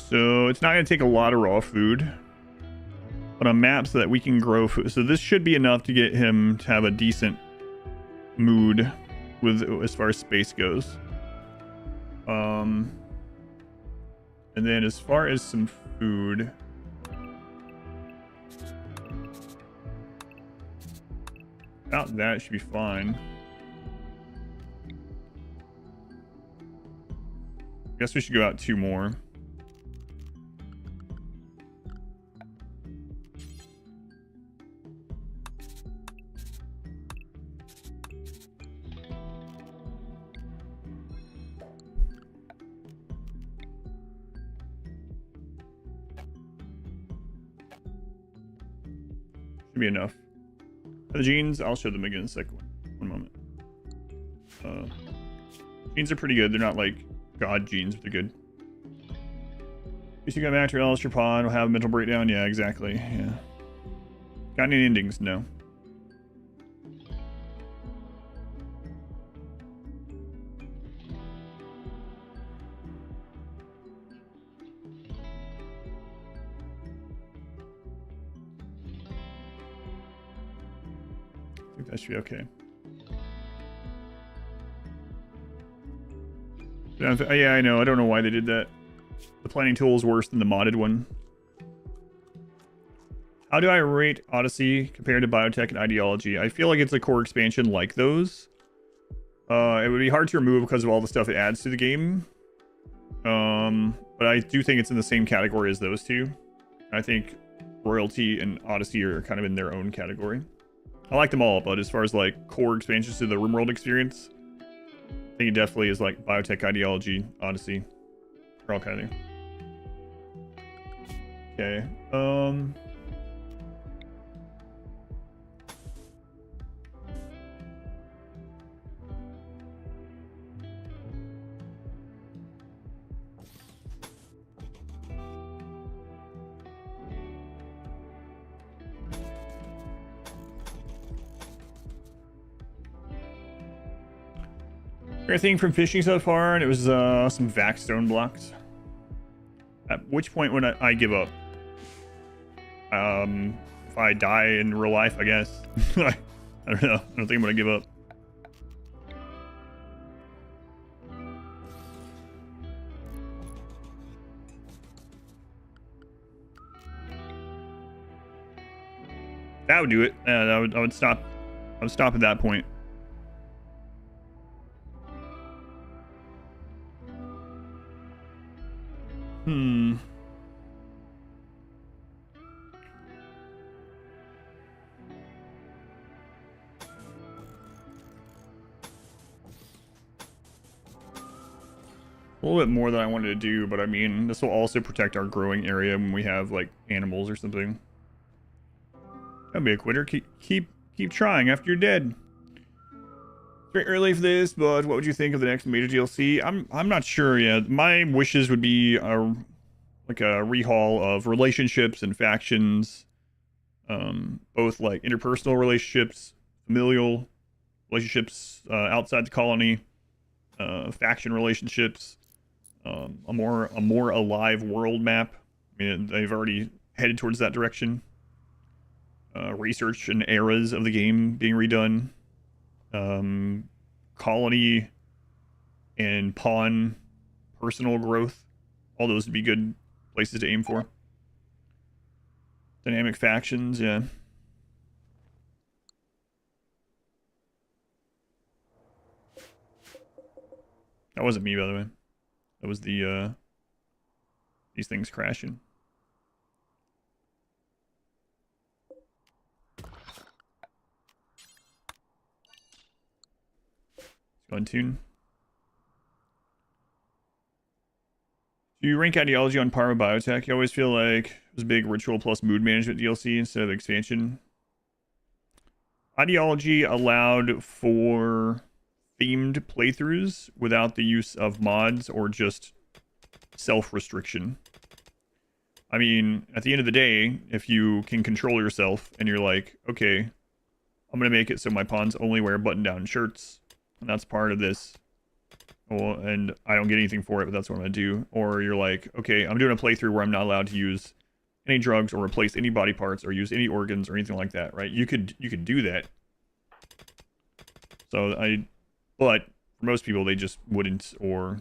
So it's not going to take a lot of raw food, but on maps so that we can grow food. So this should be enough to get him to have a decent mood with as far as space goes. And then as far as some food, about that should be fine. I guess we should go out 2 more. Should be enough. The jeans, I'll show them again in a second. One moment. Jeans are pretty good. They're not like god jeans, but they're good. You got back to Alistair Pod, will have a mental breakdown. Yeah, exactly. Yeah. Got any endings? No. I think that should be okay. Yeah, I know. I don't know why they did that. The planning tool is worse than the modded one. How do I rate Odyssey compared to Biotech and Ideology? I feel like it's a core expansion like those. It would be hard to remove because of all the stuff it adds to the game. But I do think it's in the same category as those two. I think Royalty and Odyssey are kind of in their own category. I like them all, but as far as like core expansions to the RimWorld experience, I think it definitely is like Biotech, Ideology, Odyssey. They're all kind of there. Okay. Everything from fishing so far, and it was some vac stone blocks. At which point would I give up? If I die in real life, I guess. I don't know. I don't think I'm gonna give up. That would do it. I would stop. I would stop at that point. A little bit more than I wanted to do, but I mean, this will also protect our growing area when we have like animals or something. Don't be a quitter. Keep trying after you're dead. It's very early for this, but what would you think of the next major DLC? I'm not sure yet. My wishes would be like a rehaul of relationships and factions, both like interpersonal relationships, familial relationships outside the colony, faction relationships, a more alive world map. I mean, they've already headed towards that direction. Research and eras of the game being redone. Colony and pawn personal growth. All those would be good places to aim for. Dynamic factions, yeah. That wasn't me, by the way. That was the these things crashing. Gun tune. Do you rank ideology on par with biotech? I always feel like it was a big ritual plus mood management DLC instead of expansion. Ideology allowed for themed playthroughs without the use of mods or just self-restriction. I mean, at the end of the day, if you can control yourself and you're like, okay, I'm going to make it so my pawns only wear button-down shirts, and that's part of this. Well, and I don't get anything for it, but that's what I'm going to do. Or you're like, okay, I'm doing a playthrough where I'm not allowed to use any drugs or replace any body parts or use any organs or anything like that, right? You could do that. But for most people, they just wouldn't, or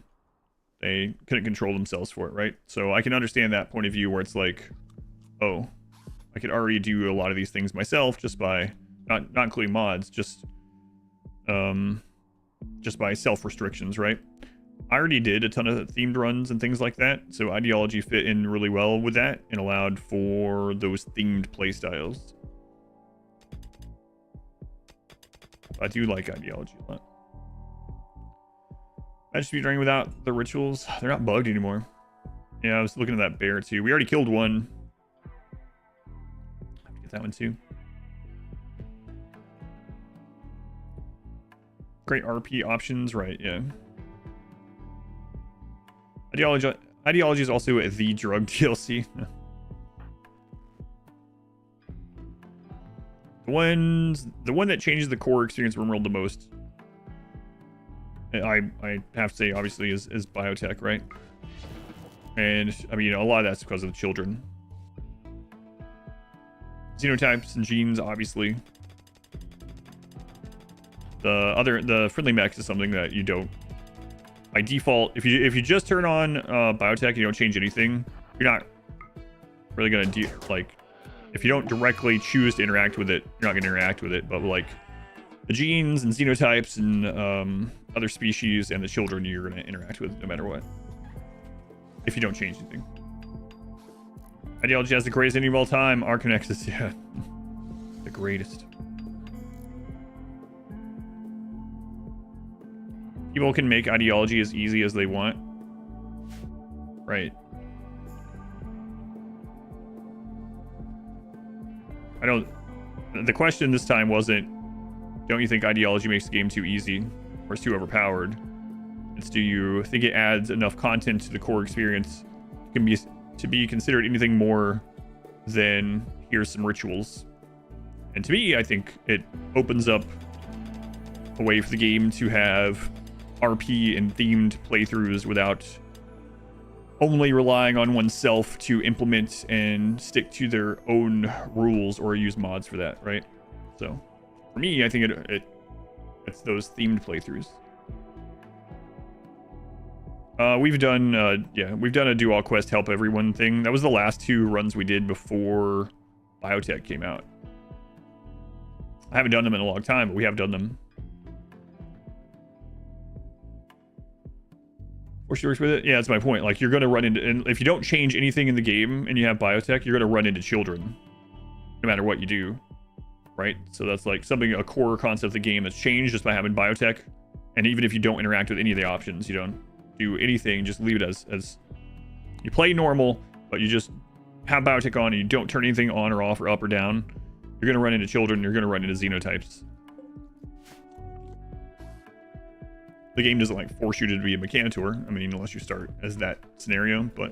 they couldn't control themselves for it, right? So I can understand that point of view where it's like, oh, I could already do a lot of these things myself just by, not including mods, just by self-restrictions, right? I already did a ton of themed runs and things like that, so ideology fit in really well with that and allowed for those themed playstyles. I do like ideology a lot. I should be running without the rituals. They're not bugged anymore. Yeah, I was looking at that bear too. We already killed one. I have to get that one too. Great RP options, right? Yeah. Ideology is also the drug DLC. The one that changes the core experience of RimWorld the most, I have to say, obviously, is biotech, right? And I mean, a lot of that's because of the children. Xenotypes and genes, obviously. The friendly mechs is something that you don't, by default, if you just turn on biotech and you don't change anything, you're not really gonna do, like, if you don't directly choose to interact with it, you're not gonna interact with it. But like the genes and xenotypes and other species and the children, you're gonna interact with no matter what, if you don't change anything. Ideology has the greatest ending of all time. Arconexus, yeah, the greatest. People can make ideology as easy as they want. Right. The question this time wasn't, don't you think ideology makes the game too easy or it's too overpowered? It's, do you think it adds enough content to the core experience to be considered anything more than here's some rituals? And to me, I think it opens up a way for the game to have RP and themed playthroughs without only relying on oneself to implement and stick to their own rules or use mods for that, right? So for me, I think it's those themed playthroughs. We've done a do all quest help everyone thing. That was the last 2 runs we did before biotech came out. I haven't done them in a long time, but we have done them. Or she works with it. Yeah, that's my point. Like, you're going to run into, and if you don't change anything in the game and you have biotech, you're going to run into children no matter what you do, right? So that's like a core concept of the game that's changed just by having biotech. And even if you don't interact with any of the options, you don't do anything, just leave it as you play normal, but you just have biotech on and you don't turn anything on or off or up or down, you're going to run into children, you're going to run into xenotypes. The game doesn't like force you to be a Mechanitor. I mean, unless you start as that scenario, but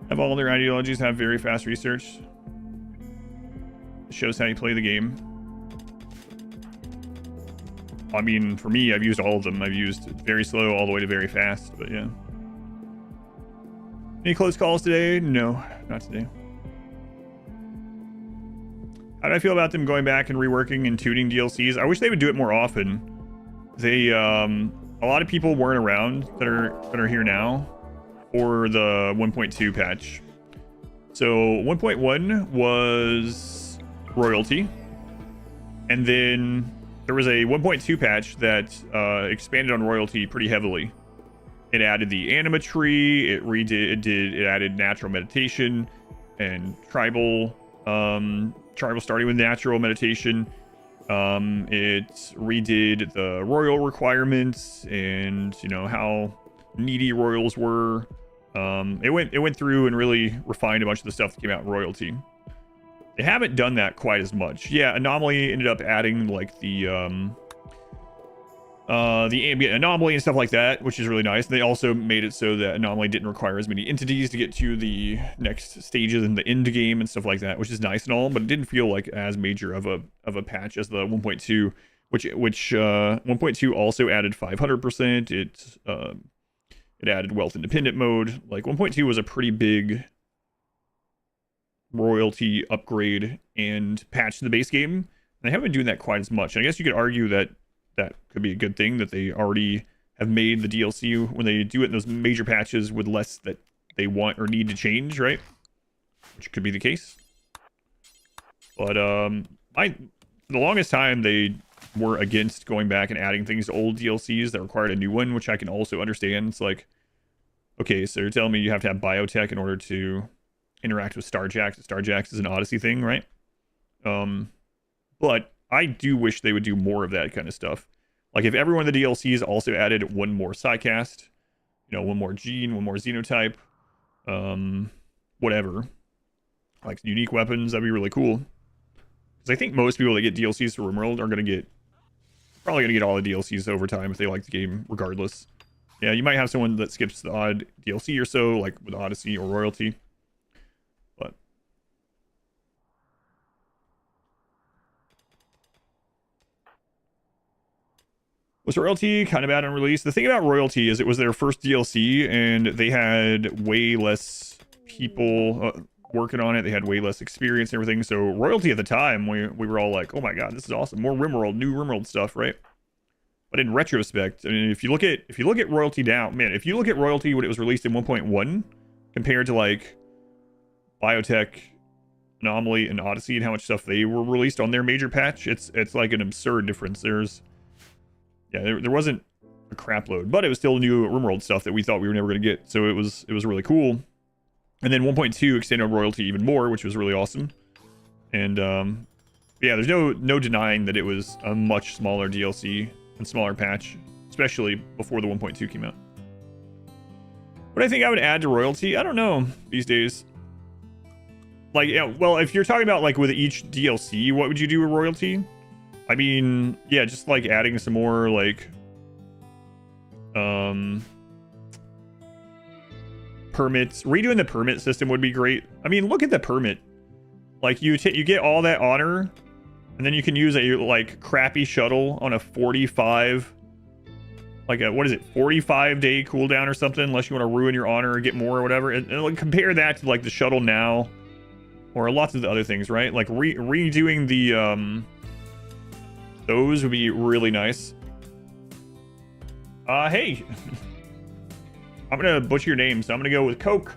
have all their ideologies have very fast research. It shows how you play the game. I mean, for me, I've used all of them. I've used very slow all the way to very fast, but yeah. Any close calls today? No, not today. How do I feel about them going back and reworking and tuning DLCs? I wish they would do it more often. They, a lot of people weren't around that are here now for the 1.2 patch. So 1.1 was royalty, and then there was a 1.2 patch that expanded on royalty pretty heavily. It added the animatree. It added natural meditation and tribal starting with natural meditation. It redid the royal requirements and, you know, how needy royals were. It went through and really refined a bunch of the stuff that came out in royalty. They haven't done that quite as much. Yeah, Anomaly ended up adding like the ambient anomaly and stuff like that, which is really nice. They also made it so that Anomaly didn't require as many entities to get to the next stages in the end game and stuff like that, which is nice and all, but it didn't feel like as major of a patch as the 1.2, which 1.2 also added 500%. It added wealth independent mode. Like 1.2 was a pretty big royalty upgrade and patch to the base game. And they haven't been doing that quite as much. And I guess you could argue that that could be a good thing, that they already have made the DLC when they do it in those major patches with less that they want or need to change, right? Which could be the case. But for the longest time they were against going back and adding things to old DLCs that required a new one, which I can also understand. It's like, okay, so you're telling me you have to have biotech in order to interact with Starjax. Starjax is an Odyssey thing, right? But I do wish they would do more of that kind of stuff. Like if every one of the DLCs also added one more Psycast, you know, one more gene, one more xenotype, whatever, like unique weapons, that'd be really cool. Because I think most people that get DLCs for RimWorld are probably gonna get all the DLCs over time if they like the game, regardless. Yeah, you might have someone that skips the odd DLC or so, like with Odyssey or Royalty. But was Royalty kind of bad on release? The thing about Royalty is it was their first DLC, and they had way less people working on it. They had way less experience and everything. So Royalty at the time, we were all like, oh my god, this is awesome. More RimWorld, new RimWorld stuff, right? But in retrospect, I mean, if you look at Royalty now, man, if you look at Royalty when it was released in 1.1 compared to like Biotech, Anomaly, and Odyssey and how much stuff they were released on their major patch, it's like an absurd difference. There wasn't a crap load, but it was still new RimWorld stuff that we thought we were never going to get. So it was really cool. And then 1.2 extended Royalty even more, which was really awesome. And yeah, there's no denying that it was a much smaller DLC and smaller patch, especially before the 1.2 came out. What I think I would add to Royalty, I don't know these days. Like, yeah, well, if you're talking about like with each DLC, what would you do with Royalty? I mean, yeah, just like adding some more like permits. Redoing the permit system would be great. I mean, look at the permit. Like you get all that honor, and then you can use a like crappy shuttle on a 45, like a, what is it, 45-day cooldown or something, unless you want to ruin your honor or get more or whatever. And like compare that to like the shuttle now, or lots of the other things, right? Like redoing the those would be really nice. Hey, I'm gonna butcher your name, so I'm gonna go with Coke.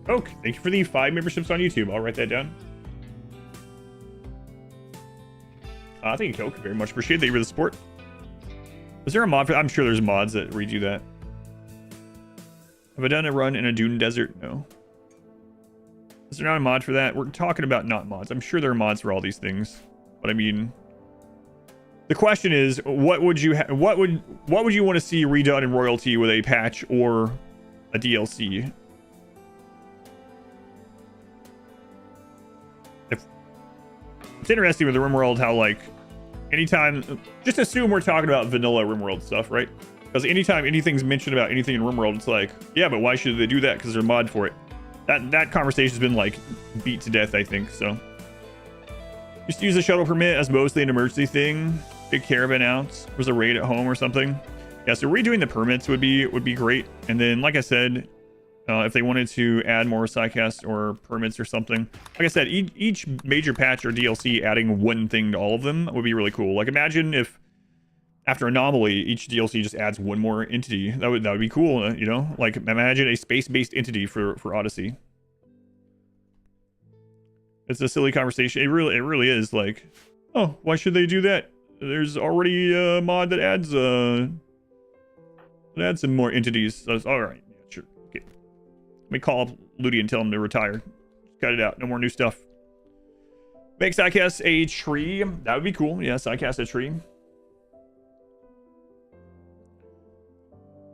Coke, thank you for the 5 memberships on YouTube. I'll write that down. Thank you, Coke. Very much appreciate that you were the support. Is there a mod for that? I'm sure there's mods that redo that. Have I done a run in a dune desert? No. Is there not a mod for that? We're talking about not mods. I'm sure there are mods for all these things, but I mean, the question is, what would you what would you want to see redone in royalty with a patch or a DLC? It's interesting with the RimWorld how, like, anytime, just assume we're talking about vanilla RimWorld stuff, right? Because anytime anything's mentioned about anything in RimWorld, it's like, yeah, but why should they do that? Because there's a mod for it. That conversation's been, like, beat to death, I think, so. Just use a shuttle permit as mostly an emergency thing. Big caravan out. Was a raid at home or something. Yeah, so redoing the permits would be great. And then, like I said, if they wanted to add more sidecast or permits or something, like I said, each major patch or DLC adding one thing to all of them would be really cool. Like, imagine if after Anomaly, each DLC just adds one more entity. That would be cool, you know? Like, imagine a space-based entity for Odyssey. It's a silly conversation. It really is. Like, oh, why should they do that? There's already a mod that adds some more entities. So all right, yeah, sure. Okay. Let me call up Ludi and tell him to retire. Cut it out. No more new stuff. Make sidecast a tree. That would be cool. Yeah, sidecast a tree.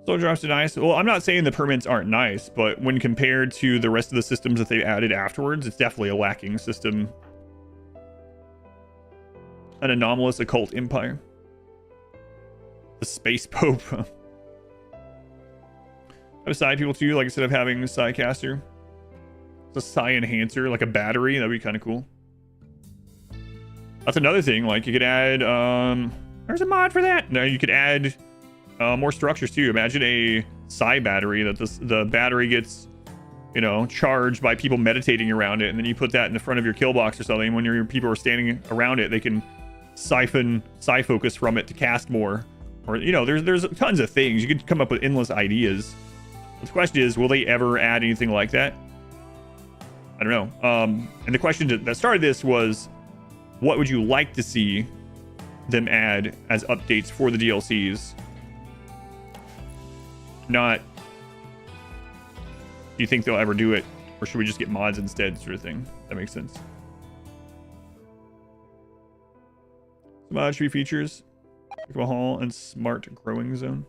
Slow drops are nice. Well, I'm not saying the permits aren't nice, but when compared to the rest of the systems that they added afterwards, it's definitely a lacking system. An anomalous occult empire. The space pope. Have a side people too, like instead of having a sidecaster, it's a psi enhancer, like a battery. That'd be kind of cool. That's another thing. Like you could add there's a mod for that. No, you could add more structures too. Imagine a psi battery that the battery gets, you know, charged by people meditating around it, and then you put that in the front of your kill box or something. When your people are standing around it, they can siphon psi focus from it to cast more. Or, you know, there's tons of things. You could come up with endless ideas. The question is, will they ever add anything like that? I don't know. And the question that started this was, what would you like to see them add as updates for the DLCs? Not, do you think they'll ever do it, or should we just get mods instead, sort of thing? That makes sense. Mod tree features, hall and smart growing zone.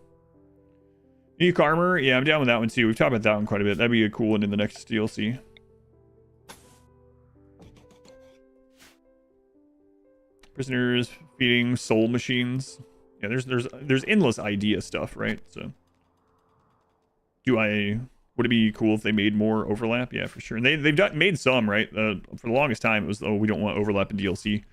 Unique armor, yeah, I'm down with that one too. We've talked about that one quite a bit. That'd be a cool one in the next DLC. Prisoners feeding soul machines. Yeah, there's endless idea stuff, right? So, would it be cool if they made more overlap? Yeah, for sure. And they've made some, right? For the longest time, it was, oh, we don't want overlap in DLC.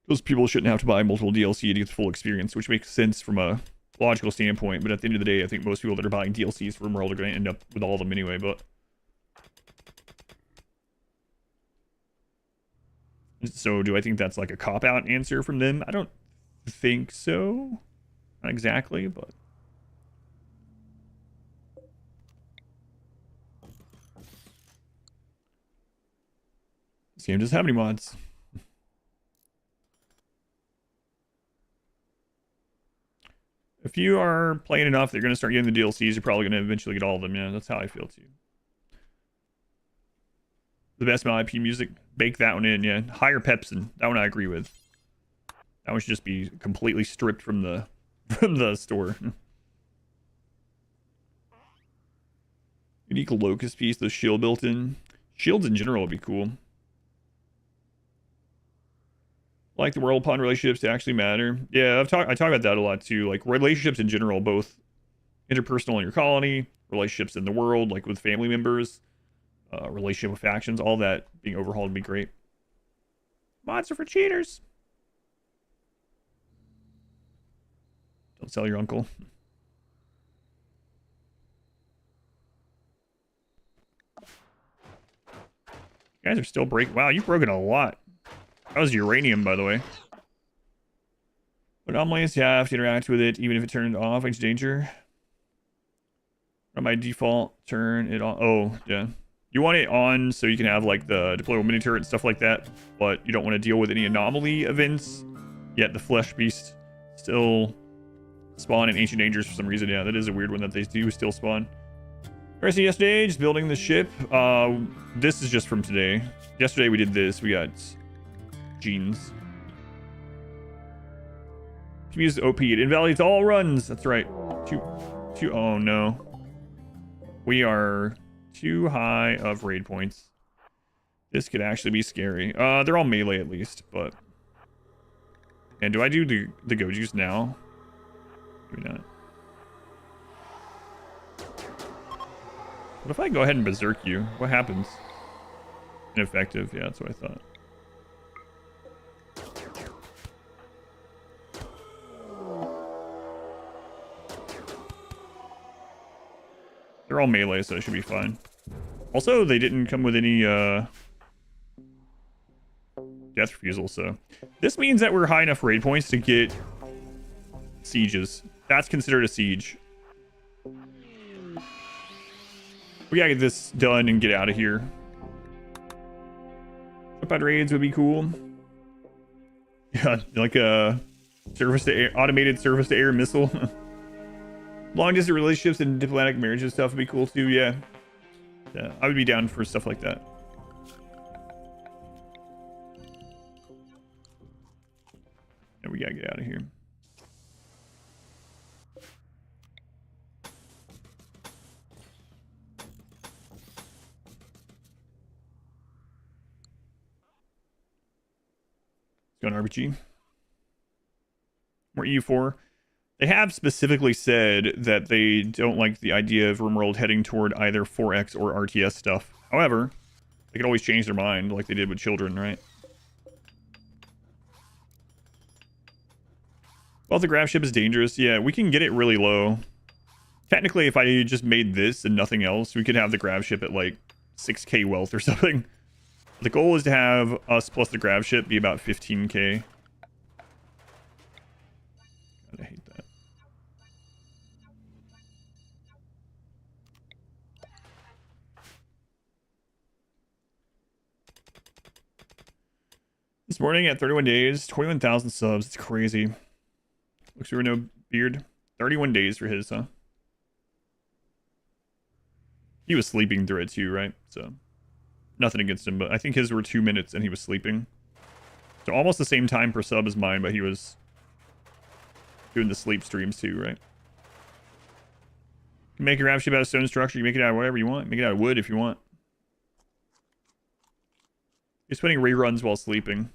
Those people shouldn't have to buy multiple DLC to get the full experience, which makes sense from a logical standpoint. But at the end of the day, I think most people that are buying DLCs for RimWorld are going to end up with all of them anyway. But so, do I think that's like a cop-out answer from them? I don't think so. Not exactly, but this game doesn't have any mods. If you are playing enough, they're going to start getting the DLCs. You're probably going to eventually get all of them. Yeah, that's how I feel too. The best IP music, bake that one in. Yeah, higher Pepsin. That one I agree with. That one should just be completely stripped from the store. Unique locust piece, the shield built in. Shields in general would be cool. Like the world upon relationships to actually matter. Yeah, I talk about that a lot too. Like relationships in general, both interpersonal in your colony, relationships in the world, like with family members, relationship with factions, all that being overhauled would be great. Mods are for cheaters. Don't sell your uncle. You guys are still breaking. Wow, you've broken a lot. That was uranium, by the way. But anomalies, you have to interact with it, even if it turned off. It's danger. On my default, turn it on. Oh, yeah. You want it on so you can have like the deployable mini turret and stuff like that, but you don't want to deal with any anomaly events. Yet the flesh beast still spawn in ancient dangers for some reason. Yeah, that is a weird one that they do still spawn. Rest yesterday, just building the ship. This is just from today. Yesterday we did this. We got genes. Use OP. It invalidates all runs. That's right. Oh no. We are too high of raid points. This could actually be scary. They're all melee at least, but. And do I do the Gojus now? Maybe not. What if I go ahead and berserk you? What happens? Ineffective. Yeah, that's what I thought. They're all melee, so it should be fine. Also, they didn't come with any death refusal, so this means that we're high enough raid points to get sieges. That's considered a siege. We gotta get this done and get out of here. Tripod raids would be cool. Yeah, like a surface to air, automated surface to air missile. Long distance relationships and diplomatic marriages stuff would be cool too. Yeah, I would be down for stuff like that. And we gotta get out of here. Let's go on RPG. More EU4. They have specifically said that they don't like the idea of RimWorld heading toward either 4X or RTS stuff. However, they could always change their mind like they did with children, right? Well, the grav ship is dangerous. Yeah, we can get it really low. Technically, if I just made this and nothing else, we could have the grav ship at like 6k wealth or something. The goal is to have us plus the grav ship be about 15k. God, I hate that. This morning at 31 days, 21,000 subs. It's crazy. Looks like no beard. 31 days for his, huh? He was sleeping through it too, right? So, nothing against him, but I think his were 2 minutes and he was sleeping. So almost the same time per sub as mine, but he was doing the sleep streams too, right? You can make your grav ship out of stone structure. You make it out of whatever you want. Make it out of wood if you want. He's putting reruns while sleeping.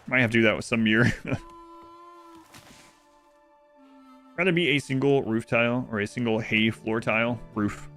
Might have to do that with some gear. Rather be a single roof tile or a single hay floor tile roof.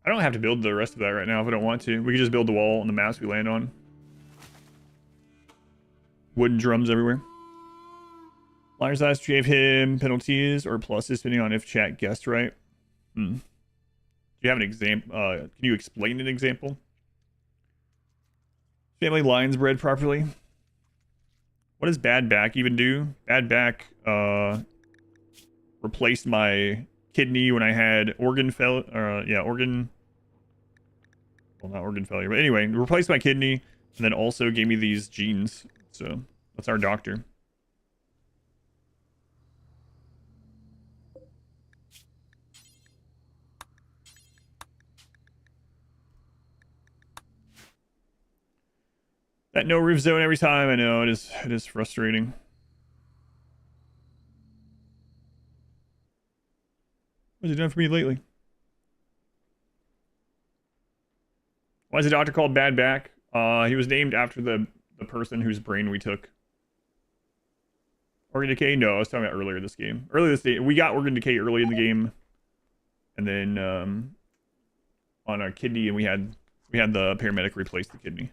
I don't have to build the rest of that right now if I don't want to. We can just build the wall on the maps we land on. Wooden drums everywhere. Liar's last gave him penalties or pluses depending on if chat guessed right. Do you have an example? Can you explain an example? Family lines bred properly. What does bad back even do? Bad back replaced my kidney when I had organ failure. Yeah, organ. Well, not organ failure, but anyway, replaced my kidney and then also gave me these genes. So that's our doctor. That no roof zone every time, I know, it is frustrating. What has he done for me lately? Why is the doctor called Bad Back? He was named after the person whose brain we took. Organ decay? No, I was talking about earlier this game. Earlier this day, we got organ decay early in the game, and then on our kidney, and we had the paramedic replace the kidney.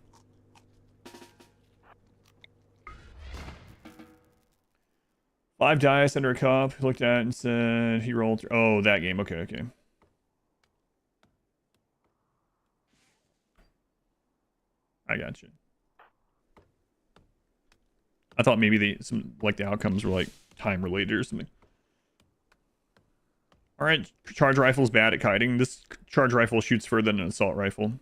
Five dice under a cup. He looked at it and said he rolled. Oh, that game. Okay, okay. I got you. I thought maybe the outcomes were like time related or something. All right, charge rifle's bad at kiting. This charge rifle shoots further than an assault rifle.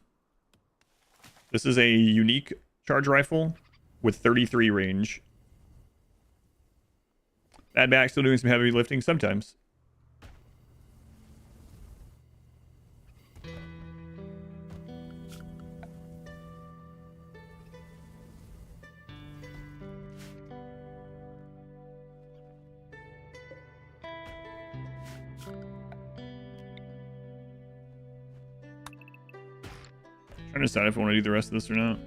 This is a unique charge rifle with 33 range. Bad Back still doing some heavy lifting sometimes. Trying to decide if I want to do the rest of this or not.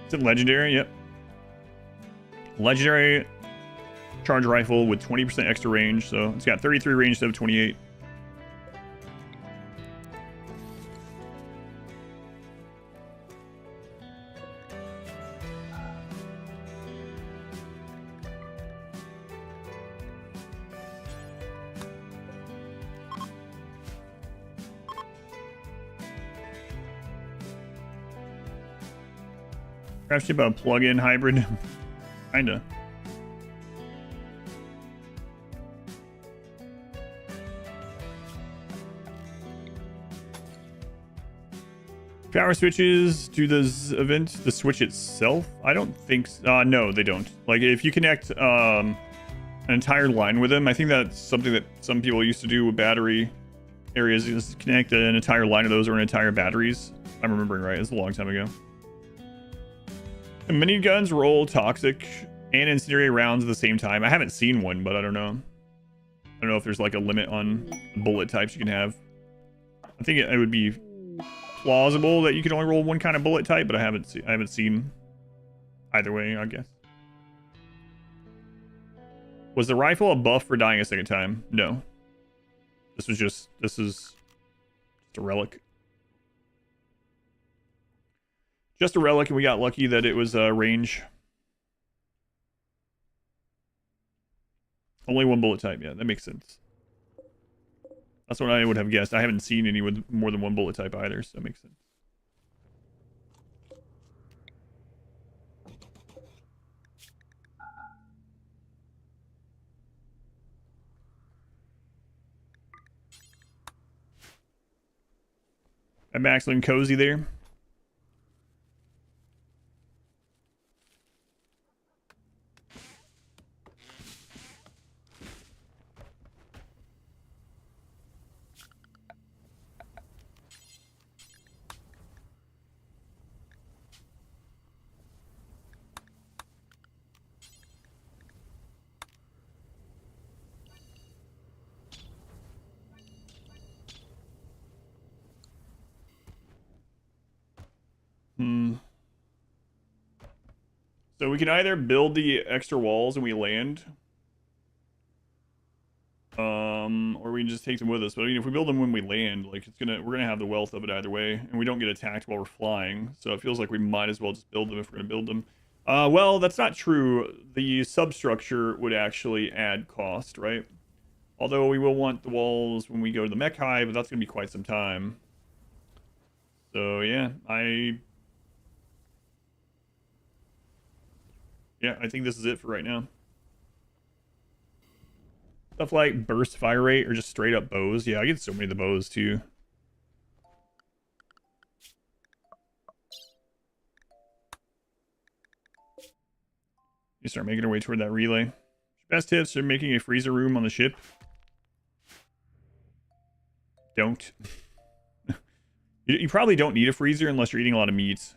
Is it legendary? Yep. Legendary charge rifle with 20% extra range, so it's got 33 range instead of 28. Craft ship a plug-in hybrid. Kinda. Power switches to this event, the switch itself? I don't think so. No, they don't. Like, if you connect an entire line with them, I think that's something that some people used to do with battery areas, is connect an entire line of those or an entire batteries. I'm remembering right. It's a long time ago. Mini guns roll toxic and incendiary rounds at the same time. I haven't seen one, but I don't know. I don't know if there's like a limit on bullet types you can have. I think it would be plausible that you can only roll one kind of bullet type, but I haven't seen either way, I guess. Was the rifle a buff for dying a second time? No. This is just a relic. Just a relic, and we got lucky that it was range. Only one bullet type, yeah, that makes sense. That's what I would have guessed. I haven't seen any with more than one bullet type either, so that makes sense. That Max looking cozy there. So we can either build the extra walls and we land, or we can just take them with us. But I mean, if we build them when we land, like we're gonna have the wealth of it either way, and we don't get attacked while we're flying. So it feels like we might as well just build them if we're gonna build them. Well, that's not true. The substructure would actually add cost, right? Although we will want the walls when we go to the Mechhive, but that's gonna be quite some time. So yeah, I think this is it for right now. Stuff like burst fire rate or just straight up bows. Yeah, I get so many of the bows too. You start making our way toward that relay. Best tips are making a freezer room on the ship. Don't. You probably don't need a freezer unless you're eating a lot of meat.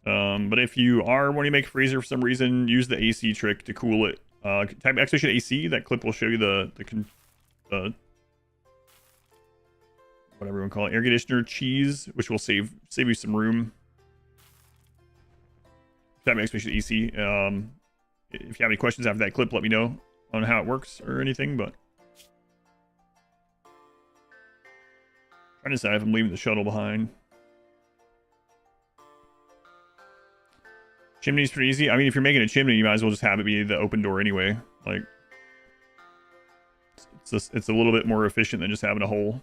But if you are wanting to make a freezer for some reason, use the AC trick to cool it. Type exclamation AC. That clip will show you the whatever you want to call it, air conditioner cheese, which will save you some room. Type exclamation AC. If you have any questions after that clip, let me know on how it works or anything. But trying to decide if I'm leaving the shuttle behind. Chimney's pretty easy. I mean, if you're making a chimney, you might as well just have it be the open door anyway. Like, it's a little bit more efficient than just having a hole.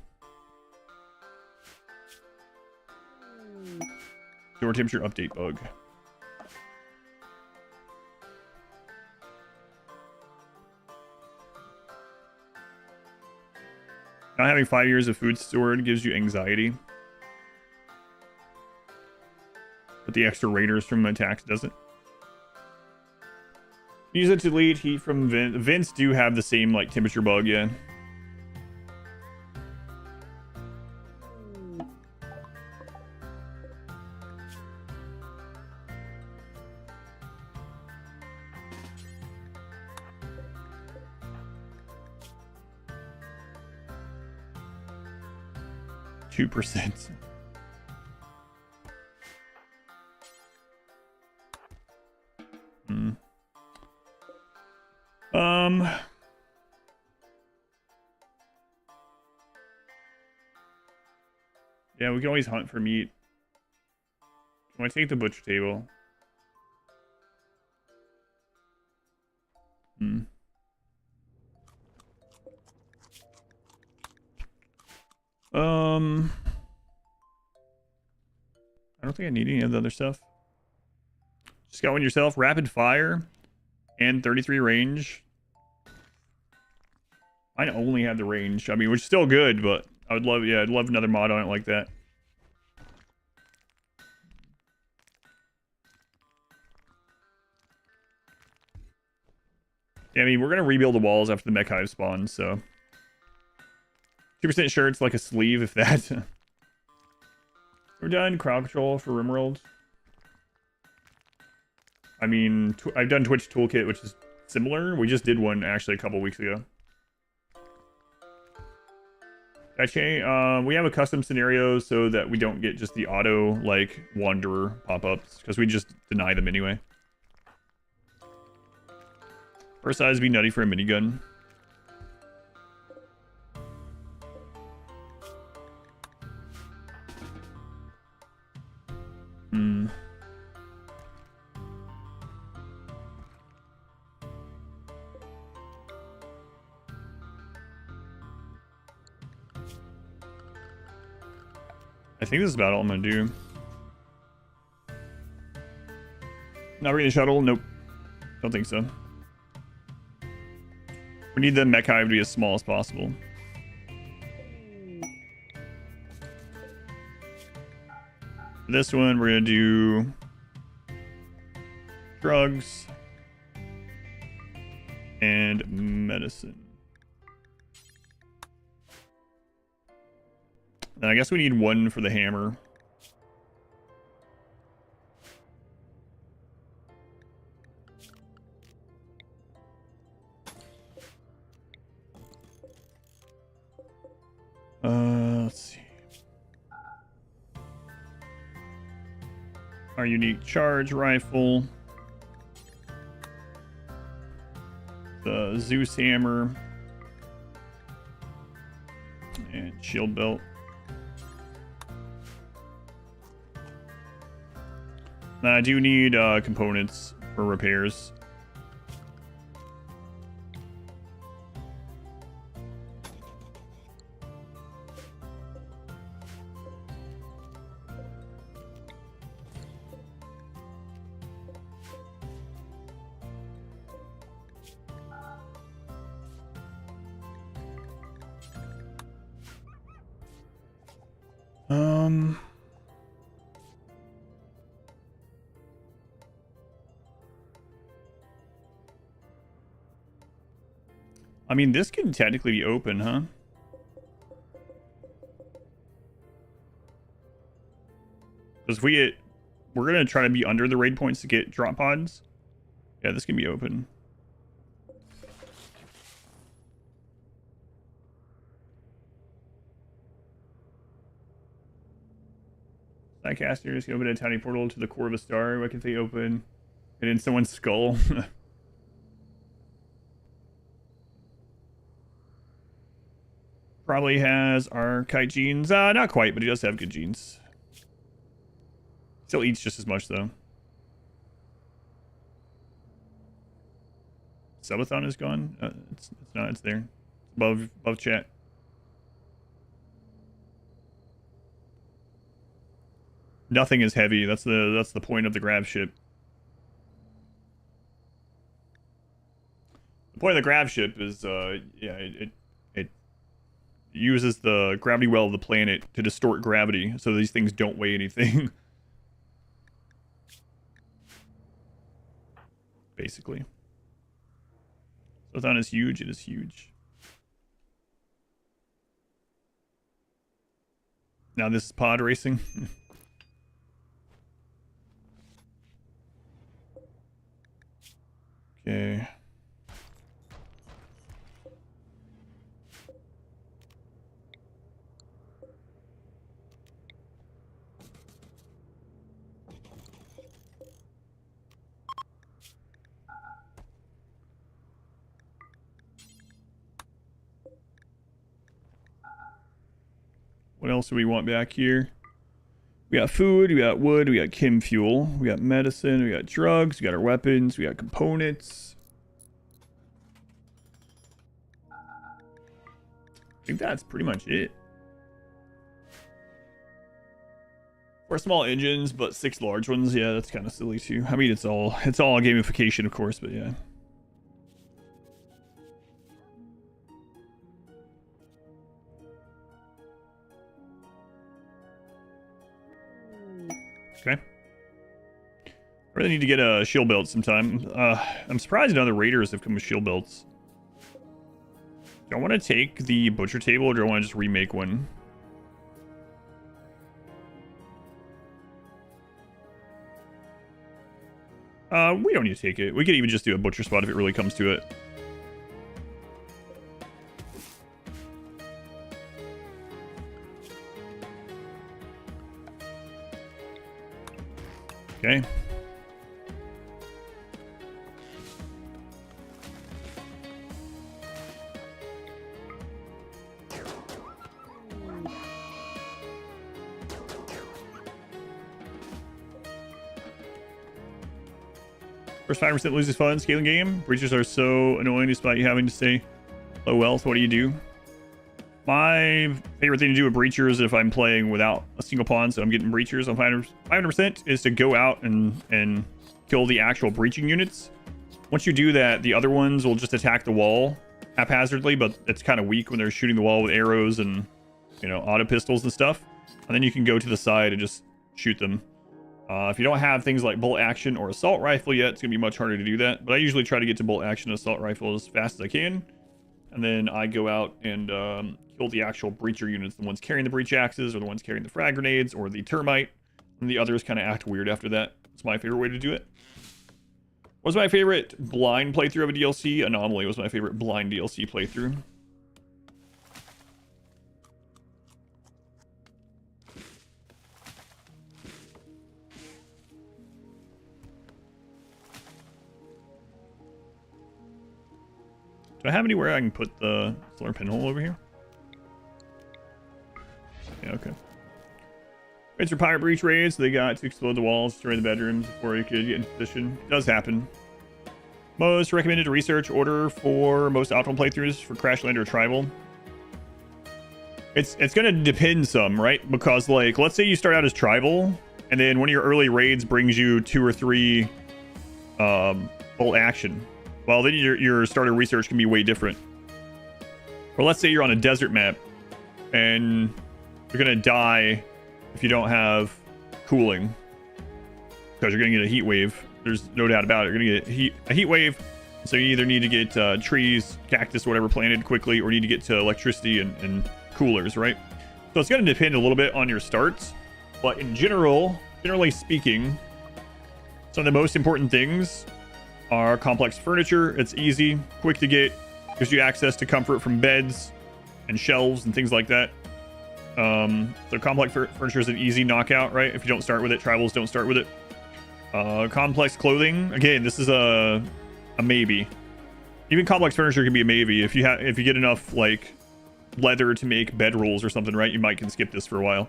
Door temperature update bug. Not having 5 years of food stored gives you anxiety. But the extra raiders from attacks doesn't. Use it to delete heat from vents. Vents do have the same like temperature bug, yeah. %. Yeah, we can always hunt for meat. Can I take the butcher table? I don't think I need any of the other stuff. Just got one yourself. Rapid fire and 33 range. I only had the range. I mean, which is still good, but I would love, yeah, I'd love another mod on it like that. Yeah, I mean, we're gonna rebuild the walls after the Mechhive spawns, so 2% sure it's like a sleeve, if that. We're done crowd control for RimWorld. I mean, I've done Twitch Toolkit, which is similar. We just did one actually a couple weeks ago. Actually, we have a custom scenario so that we don't get just the auto, like, wanderer pop-ups, because we just deny them anyway. First size be nutty for a minigun. I think this is about all I'm gonna do. Not reading the shuttle? Nope. Don't think so. We need the Mechhive to be as small as possible. For this one, we're gonna do drugs and medicine. And I guess we need one for the hammer. Let's see. Our unique charge rifle. The Zeus hammer. And shield belt. I do need components for repairs. I mean, this can technically be open, huh? Because if we get, we're gonna try to be under the raid points to get drop pods. Yeah, this can be open. Sidecasters can open a tiny portal to the core of a star. What can they open? And in someone's skull. Probably has archite genes. Not quite, but he does have good genes. Still eats just as much, though. Subathon is gone? It's not. It's there. Above chat. Nothing is heavy. That's the point of the grav ship. The point of the grav ship is yeah, it uses the gravity well of the planet to distort gravity, so these things don't weigh anything. Basically. Subathon is huge. It is huge. Now this is pod racing. Okay. What else do we want back here? We got food, we got wood, we got chem fuel, we got medicine, we got drugs, we got our weapons, we got components. I think that's pretty much it. 4 small engines, but 6 large ones. Yeah, that's kind of silly too. I mean, it's all gamification, of course, but yeah. Okay. I really need to get a shield belt sometime. I'm surprised none of the raiders have come with shield belts. Do I want to take the butcher table, or do I want to just remake one? We don't need to take it. We could even just do a butcher spot if it really comes to it. Okay. First 5% loses fun. Scaling game. Breaches are so annoying despite you having to stay low wealth. What do you do? My favorite thing to do with breachers if I'm playing without a single pawn, so I'm getting breachers on 500%, is to go out and kill the actual breaching units. Once you do that, the other ones will just attack the wall haphazardly, but it's kind of weak when they're shooting the wall with arrows and, you know, auto pistols and stuff. And then you can go to the side and just shoot them. If you don't have things like bolt action or assault rifle yet, it's going to be much harder to do that. But I usually try to get to bolt action and assault rifle as fast as I can. And then I go out and kill the actual breacher units, the ones carrying the breach axes, or the ones carrying the frag grenades, or the termite. And the others kind of act weird after that. It's my favorite way to do it. What was my favorite blind playthrough of a DLC? Anomaly was my favorite blind DLC playthrough. Do I have anywhere I can put the solar pinhole over here? Yeah, okay. Wait for pirate breach raids. They got to explode the walls, destroy the bedrooms before you could get in position. It does happen. Most recommended research order for most optimal playthroughs for Crashland or Tribal. It's going to depend some, right? Because, like, let's say you start out as Tribal, and then one of your early raids brings you 2 or 3 bolt action. Well, then your starter research can be way different. Or let's say you're on a desert map, and you're going to die if you don't have cooling. Because you're going to get a heat wave. There's no doubt about it. You're going to get a heat wave. So you either need to get trees, cactus, whatever planted quickly, or need to get to electricity and coolers, right? So it's going to depend a little bit on your starts. But in general, generally speaking, some of the most important things are complex furniture. It's easy, quick to get, gives you access to comfort from beds and shelves and things like that. So complex furniture is an easy knockout, right? If you don't start with it, tribals don't start with it. Complex clothing, again, this is a maybe. Even complex furniture can be a maybe if you get enough like leather to make bedrolls or something, right? You might can skip this for a while.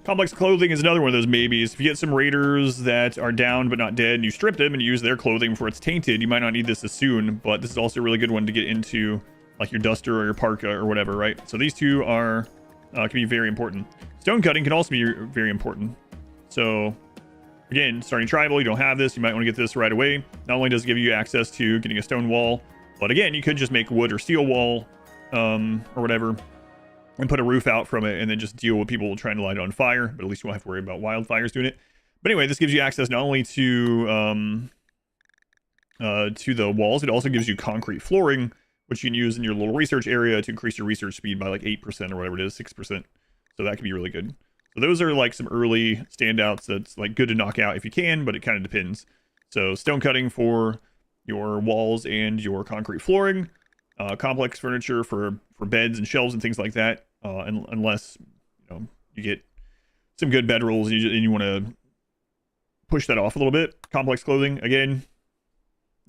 Complex clothing is another one of those maybes. If you get some raiders that are down but not dead and you strip them and you use their clothing before it's tainted, you might not need this as soon, but this is also a really good one to get into, like your duster or your parka or whatever, right? So these two are can be very important. Stone cutting can also be very important. So again, starting tribal, you don't have this, you might want to get this right away. Not only does it give you access to getting a stone wall, but again, you could just make wood or steel wall or whatever and put a roof out from it and then just deal with people trying to light it on fire, but at least you won't have to worry about wildfires doing it. But anyway, this gives you access not only to the walls, it also gives you concrete flooring, which you can use in your little research area to increase your research speed by like 8% or whatever it is, 6%. So that can be really good. So those are like some early standouts that's like good to knock out if you can, but it kind of depends. So stone cutting for your walls and your concrete flooring, complex furniture for beds and shelves and things like that. Unless you get some good bedrolls and you want to push that off a little bit. Complex clothing, again,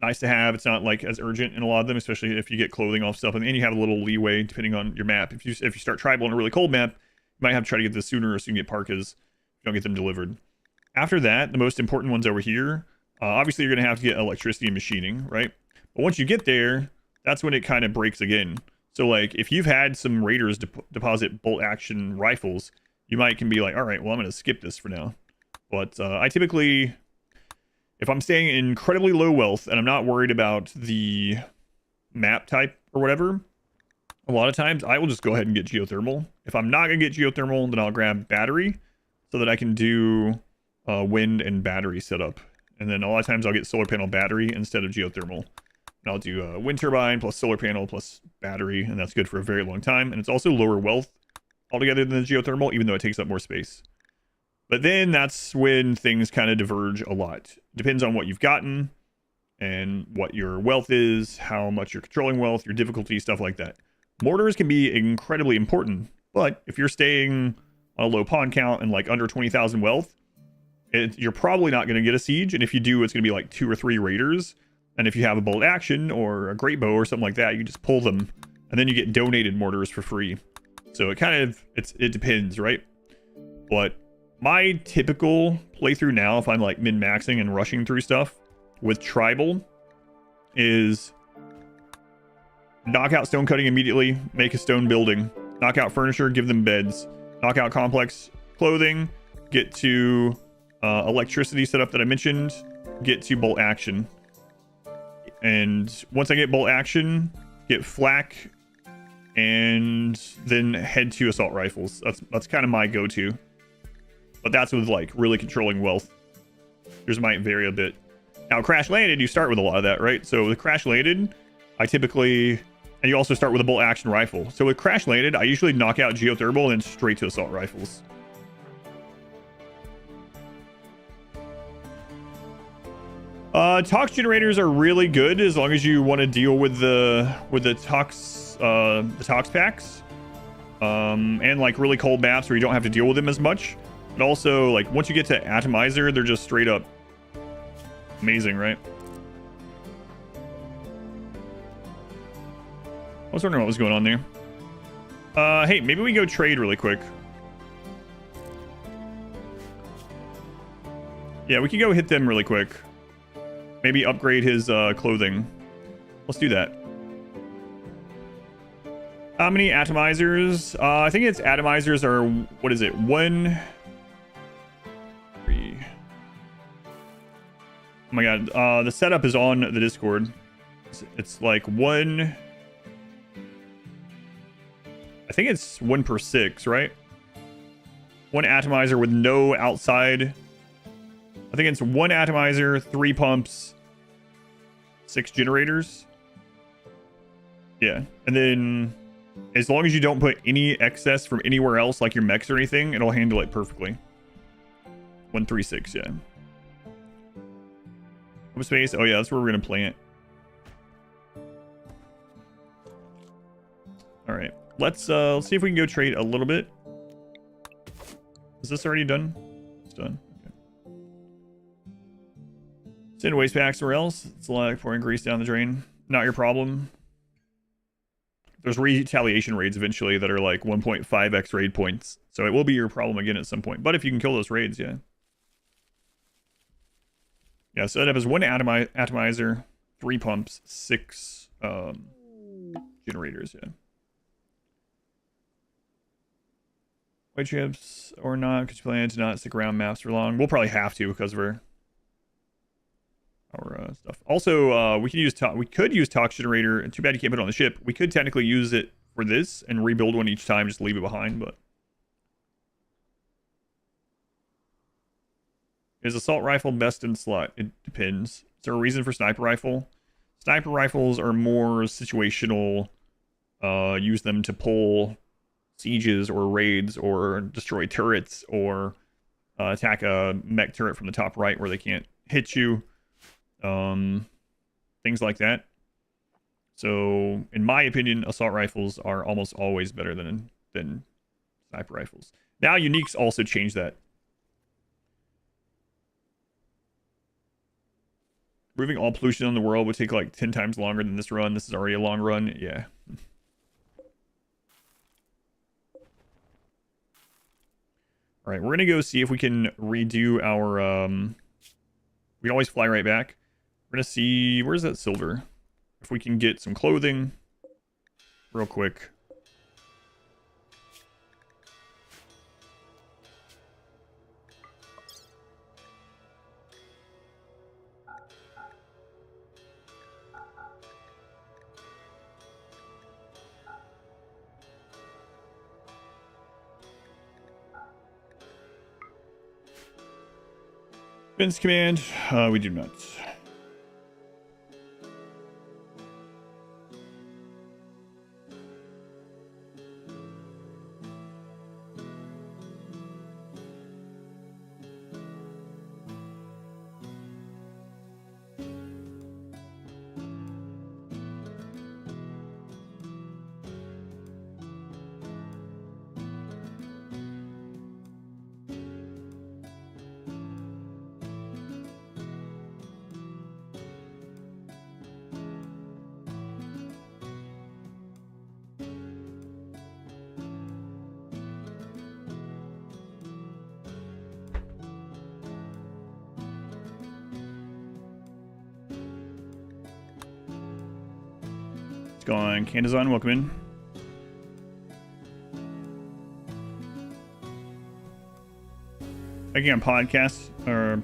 nice to have. It's not like as urgent in a lot of them, especially if you get clothing off stuff, and then you have a little leeway depending on your map. If you start tribal in a really cold map, you might have to try to get this sooner, so you can get parkas if you don't get them delivered. After that, the most important ones over here, obviously you're going to have to get electricity and machining, right? But once you get there, that's when it kind of breaks again. So like if you've had some raiders deposit bolt action rifles, you can be like, all right, well, I'm going to skip this for now. But I typically, if I'm staying in incredibly low wealth and I'm not worried about the map type or whatever, a lot of times I will just go ahead and get geothermal. If I'm not going to get geothermal, then I'll grab battery so that I can do wind and battery setup. And then a lot of times I'll get solar panel battery instead of geothermal. And I'll do wind turbine plus solar panel plus battery, and that's good for a very long time. And it's also lower wealth altogether than the geothermal, even though it takes up more space. But then that's when things kind of diverge a lot. Depends on what you've gotten and what your wealth is, how much you're controlling wealth, your difficulty, stuff like that. Mortars can be incredibly important, but if you're staying on a low pawn count and like under 20,000 wealth, you're probably not going to get a siege. And if you do, it's going to be like 2 or 3 raiders. And if you have a bolt action or a great bow or something like that, you just pull them and then you get donated mortars for free. So it kind of, it depends, right? But my typical playthrough now, if I'm like min-maxing and rushing through stuff with tribal, is knock out stone cutting immediately, make a stone building, knock out furniture, give them beds, knock out complex clothing, get to electricity setup that I mentioned, get to bolt action. And once I get bolt action, get flak, and then head to assault rifles. That's kind of my go-to. But that's with like really controlling wealth. Yours might vary a bit. Now, crash landed, you start with a lot of that, right? So with crash landed, I typically, and you also start with a bolt action rifle. So with crash landed, I usually knock out geothermal and then straight to assault rifles. Tox generators are really good as long as you want to deal with the tox packs, and like really cold maps where you don't have to deal with them as much. But also, like once you get to atomizer, they're just straight up amazing, right? I was wondering what was going on there. Hey, maybe we go trade really quick. Yeah, we can go hit them really quick. Maybe upgrade his clothing. Let's do that. How many atomizers? I think it's atomizers are, what is it? 1, 3. Oh my god. The setup is on the Discord. It's like 1. I think it's 1 per 6, right? 1 atomizer with no outside. I think it's 1 atomizer, 3 pumps, 6 generators. Yeah. And then as long as you don't put any excess from anywhere else, like your mechs or anything, it'll handle it perfectly. 136, yeah. Open space. Oh yeah, that's where we're gonna plant. All right, let's see if we can go trade a little bit. Is this already done? It's done. Okay. Send waste back somewhere else. Select pouring grease down the drain. Not your problem. There's retaliation raids eventually that are like 1.5x raid points, so it will be your problem again at some point. But if you can kill those raids, yeah. Yeah, set up as 1 atomizer, 3 pumps, 6 generators, yeah. White chips or not, because you plan to not stick around maps for long. We'll probably have to because of our stuff. Also, we could use Tox Generator. Too bad you can't put it on the ship. We could technically use it for this and rebuild one each time, just leave it behind, but... Is assault rifle best in slot? It depends. Is there a reason for sniper rifle? Sniper rifles are more situational. Use them to pull sieges or raids or destroy turrets or attack a mech turret from the top right where they can't hit you. Things like that. So, in my opinion, assault rifles are almost always better than sniper rifles. Now, uniques also change that. Removing all pollution in the world would take like 10 times longer than this run. This is already a long run. Yeah. All right, we're going to go see if we can redo our... we can always fly right back. We're going to see... Where's that silver? If we can get some clothing real quick. Defense command, we do not. It's gone. Candazon, welcome in. Making a podcast or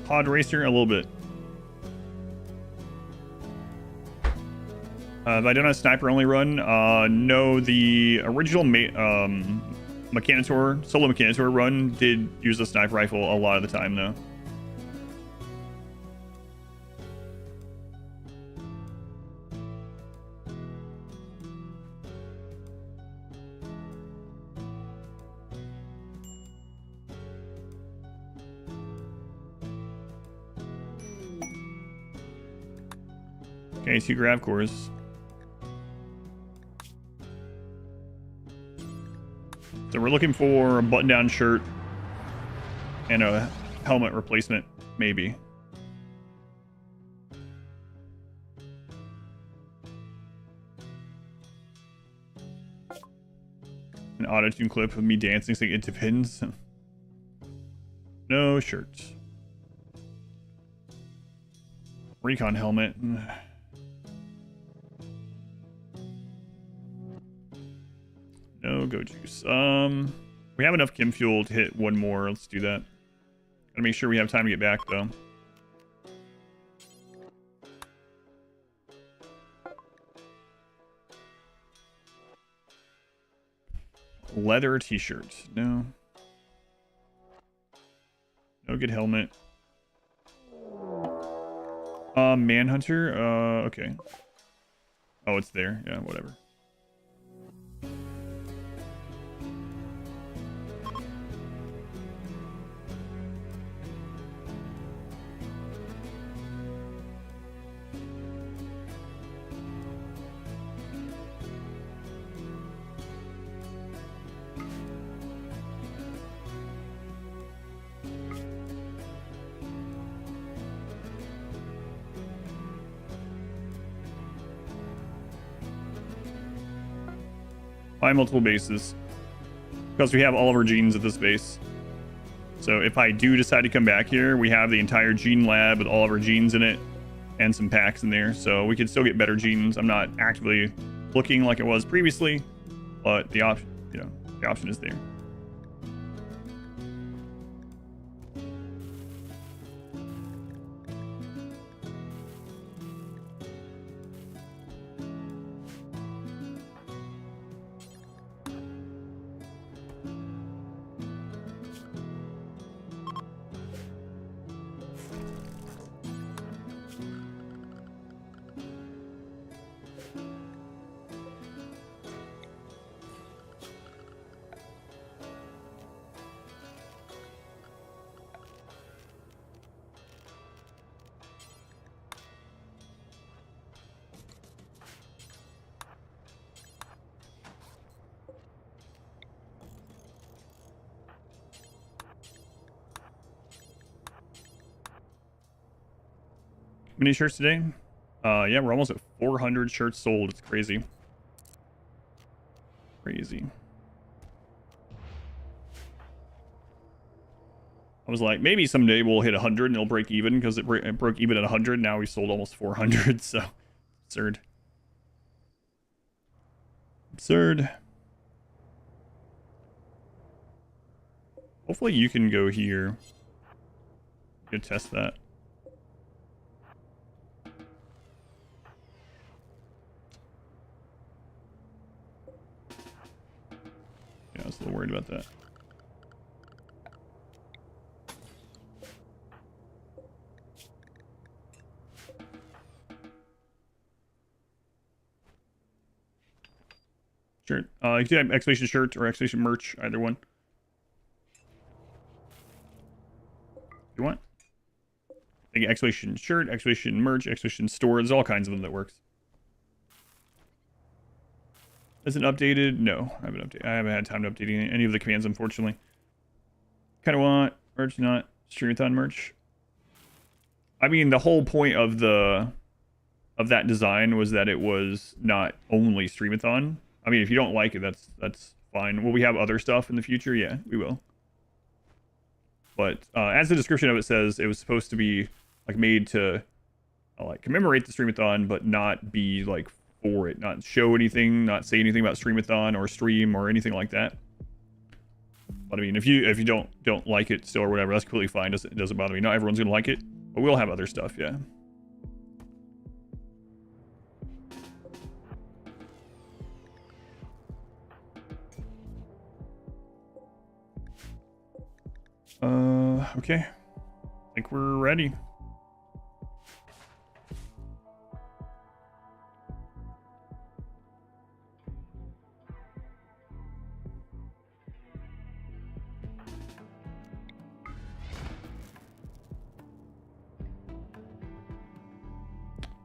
pod racer a little bit. Have I done a sniper only run? No, the original Mechanitor, solo Mechanitor run did use a sniper rifle a lot of the time though. Okay, 2 grav cores. So we're looking for a button-down shirt and a helmet replacement, maybe. An auto-tune clip of me dancing saying it depends. No shirts. Recon helmet. No go juice. We have enough chem fuel to hit one more. Let's do that. Gotta make sure we have time to get back though. Leather t-shirt. No. No good helmet. Manhunter. Okay. Oh, it's there. Yeah, whatever. Buy multiple bases. Because we have all of our genes at this base. So if I do decide to come back here, we have the entire gene lab with all of our genes in it. And some packs in there. So we could still get better genes. I'm not actively looking like it was previously. But the option, the option is there. Many shirts today? Yeah, we're almost at 400 shirts sold. It's crazy. Crazy. I was like, maybe someday we'll hit 100 and it'll break even because it broke even at 100. Now we sold almost 400, so absurd. Absurd. Hopefully you can go here. You can test that. I was a little worried about that. Shirt. You can have exclamation shirt or exclamation merch, either one. If you want. Like exclamation shirt, exclamation merch, exclamation store. There's all kinds of them that works. Is it updated? No, I haven't had time to update any of the commands, unfortunately. Kind of want merch, not streamathon merch. I mean, the whole point of that design was that it was not only streamathon. I mean, if you don't like it, that's fine. Will we have other stuff in the future? Yeah, we will. But as the description of it says, it was supposed to be like made to like commemorate the streamathon, but not be like for it, not show anything, not say anything about streamathon or stream or anything like that. But I mean, if you don't like it still or whatever, that's completely fine. It doesn't bother me. Not everyone's gonna like it, but we'll have other stuff. Yeah. Okay. I think we're ready.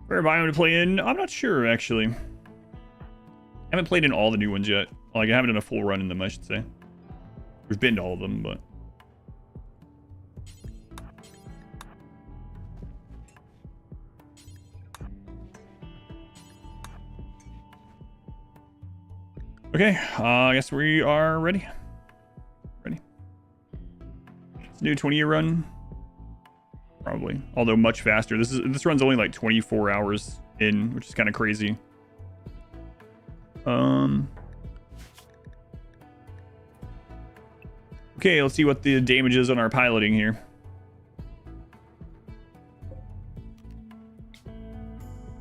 Fair biome to play in? I'm not sure, actually. I haven't played in all the new ones yet. Like, I haven't done a full run in them, I should say. We've been to all of them, but... Okay, I guess we are ready. Ready. It's a new 20-year run. Probably. Although much faster. This run's only like 24 hours in, which is kind of crazy. Okay, let's see what the damage is on our piloting here.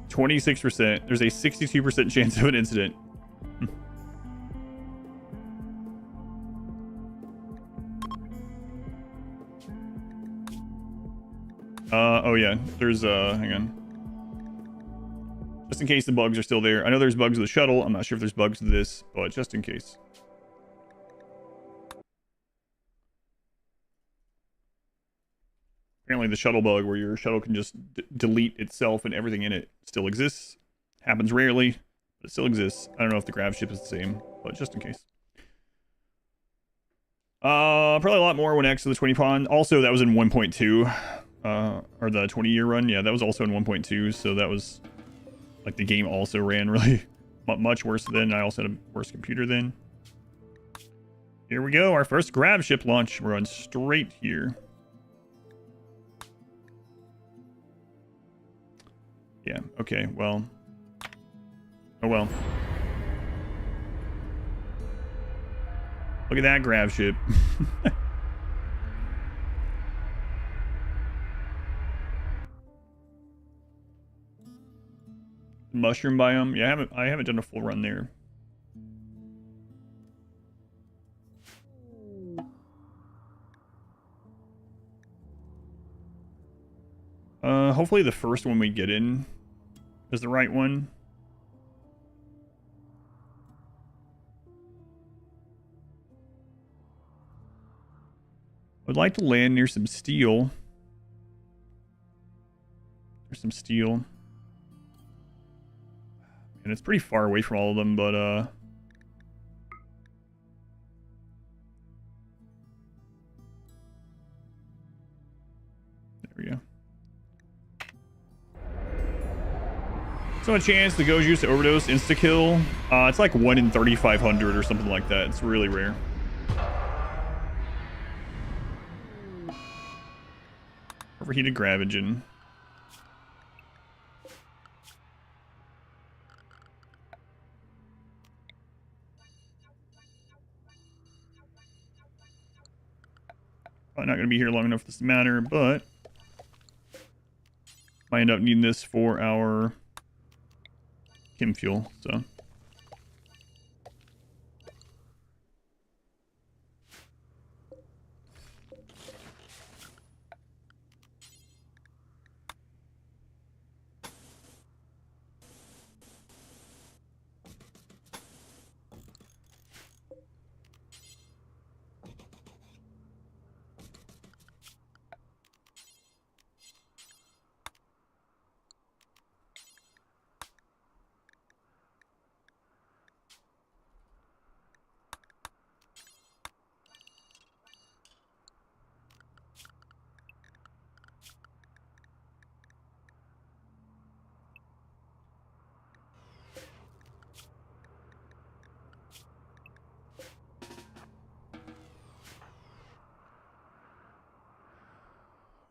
%. There's a 62% chance of an incident. Oh yeah, there's, hang on. Just in case the bugs are still there. I know there's bugs with the shuttle. I'm not sure if there's bugs with this, but just in case. Apparently the shuttle bug where your shuttle can just delete itself and everything in it still exists. Happens rarely, but it still exists. I don't know if the grav ship is the same, but just in case. Probably a lot more when X to the 20 pond. Also, that was in 1.2. Or the 20-year run. Yeah, that was also in 1.2, so that was like the game also ran really much worse than. I also had a worse computer then. Here we go. Our first grav ship launch. We're on straight here. Yeah, okay, well. Oh well. Look at that grav ship. Mushroom biome. Yeah, I haven't done a full run there. Hopefully the first one we get in is the right one. I'd like to land near some steel. There's some steel. And it's pretty far away from all of them, but there we go. So a chance the Goju's to overdose insta-kill. It's like 1 in 3,500 or something like that. It's really rare. Overheated grav engine. Probably not going to be here long enough for this to matter, but might end up needing this for our chem fuel, so.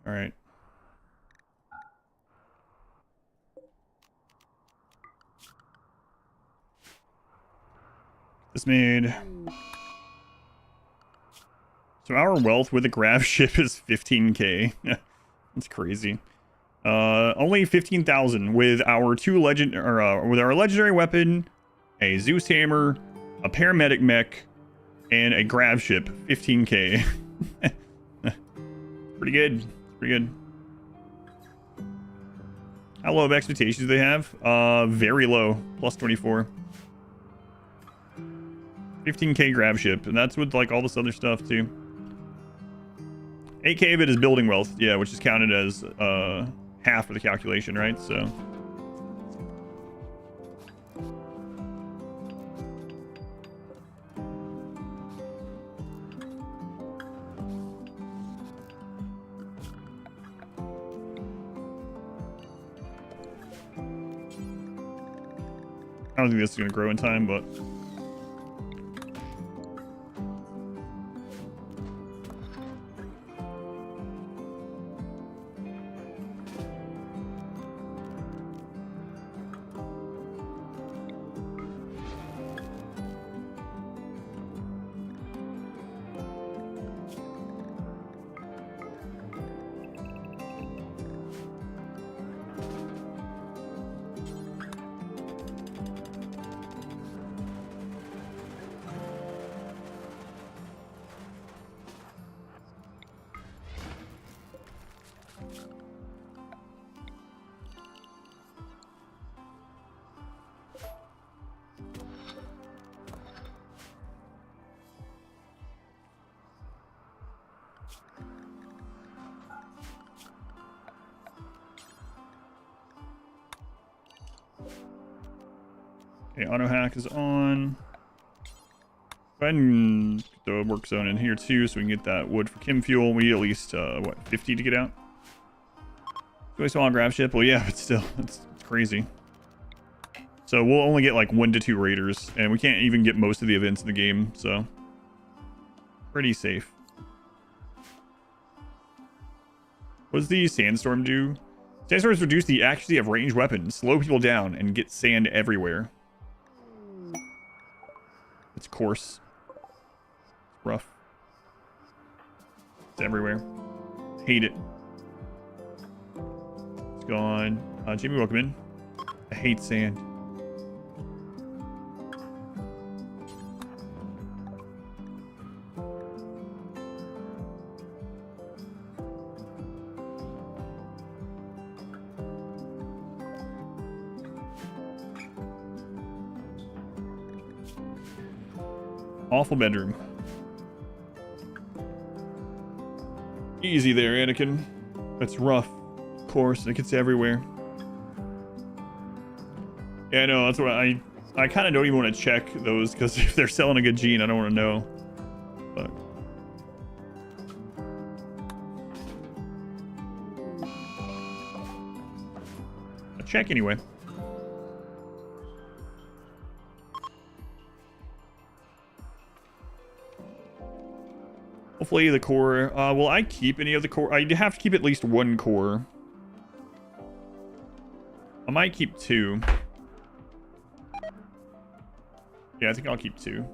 All right. This made. So our wealth with a grav ship is 15k. That's crazy. Only 15,000 with our with our legendary weapon, a Zeus hammer, a paramedic mech, and a grav ship. 15k. Pretty good. Pretty good. How low of expectations do they have? Very low. Plus 24. 15k grav ship, and that's with like all this other stuff too. 8k of it is building wealth, yeah, which is counted as half of the calculation, right? So I don't think this is going to grow in time, but okay, auto hack is on. Go ahead and get the work zone in here too, so we can get that wood for chem fuel. We need at least what, 50 to get out. Do I still want to grab ship? Well, yeah, but still, it's crazy. So we'll only get like 1 to 2 raiders, and we can't even get most of the events in the game, so pretty safe. What does the sandstorm do? Sandstorms reduce the accuracy of ranged weapons, slow people down, and get sand everywhere. It's coarse. It's rough. It's everywhere. Hate it. It's gone. Jamie, welcome in. I hate sand. Awful bedroom. Easy there, Anakin. That's rough. Of course, it gets everywhere. Yeah, no, that's what I kind of don't even want to check those, because if they're selling a good gene, I don't want to know. But I'll check anyway. Hopefully the core. Will I keep any of the core? I have to keep at least 1 core. I might keep 2. Yeah, I think I'll keep 2.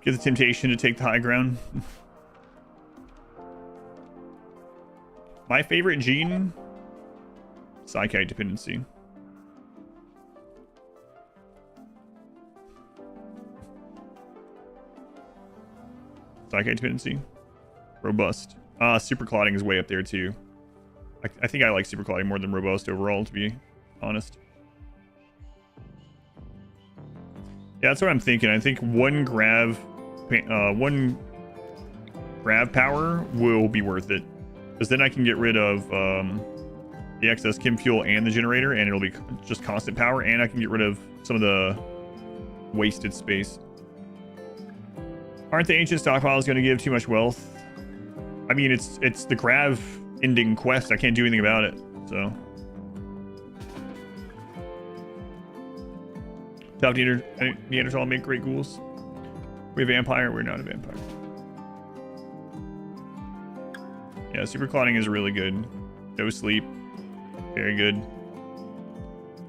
Get the temptation to take the high ground. My favorite gene? Psychite dependency. Psychite dependency. Robust. Super clotting is way up there too. I think I like super clotting more than robust overall, to be honest. Yeah, that's what I'm thinking. I think 1 grav power will be worth it, because then I can get rid of the excess chem fuel and the generator, and it'll be just constant power, and I can get rid of some of the wasted space. Aren't the ancient stockpiles going to give too much wealth? I mean, it's the grav ending quest. I can't do anything about it, so. Top Neanderthal make great ghouls. We're a vampire. We're not a vampire. Yeah, super clotting is really good. No sleep. Very good.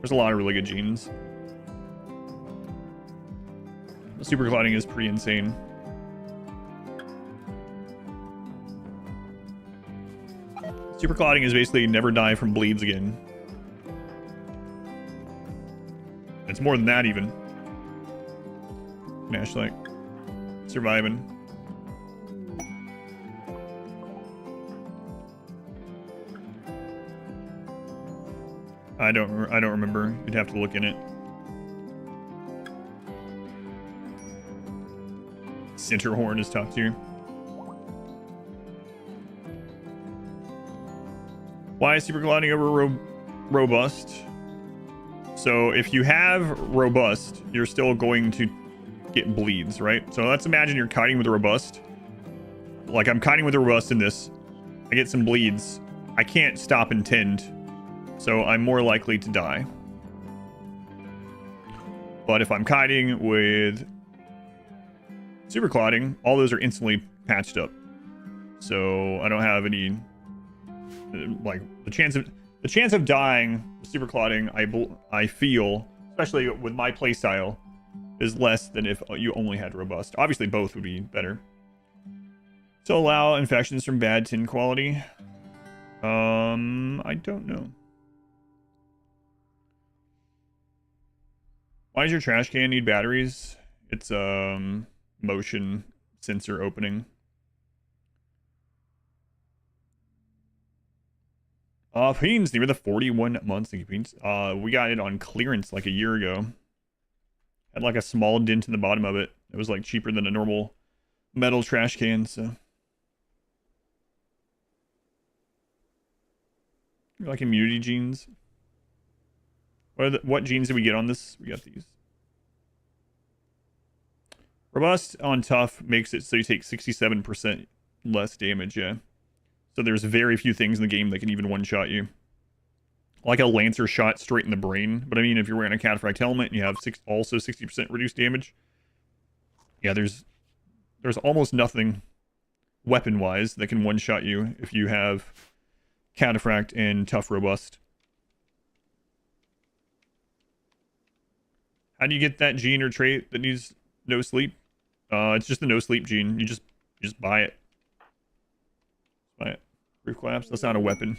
There's a lot of really good genes. Super clotting is pretty insane. Super clotting is basically never die from bleeds again. It's more than that even. Nash like surviving. I don't remember. You'd have to look in it. Center horn is top tier. Why is super clotting over robust? So if you have robust, you're still going to get bleeds, right? So let's imagine you're kiting with a robust. Like I'm kiting with a robust in this. I get some bleeds. I can't stop and tend. So I'm more likely to die. But if I'm kiting with super clotting, all those are instantly patched up. So I don't have any, like the chance of dying super clotting, I feel, especially with my playstyle, is less than if you only had robust. Obviously both would be better. To allow infections from bad tin quality. I don't know. Why does your trash can need batteries? It's motion sensor opening. Fiends, they were the 41 months. Thank you, Fiends. We got it on clearance like a year ago. Had like a small dent in the bottom of it. It was like cheaper than a normal metal trash can, so. Like immunity genes. What genes did we get on this? We got these. Robust on tough makes it so you take 67% less damage, yeah. So there's very few things in the game that can even one-shot you. Like a Lancer shot straight in the brain. But I mean, if you're wearing a Cataphract helmet and you have also 60% reduced damage, yeah, there's almost nothing weapon-wise that can one-shot you if you have Cataphract and tough robust. How do you get that gene or trait that needs no sleep? It's just the no sleep gene. You just buy it. Buy it. Roof collapse. That's not a weapon.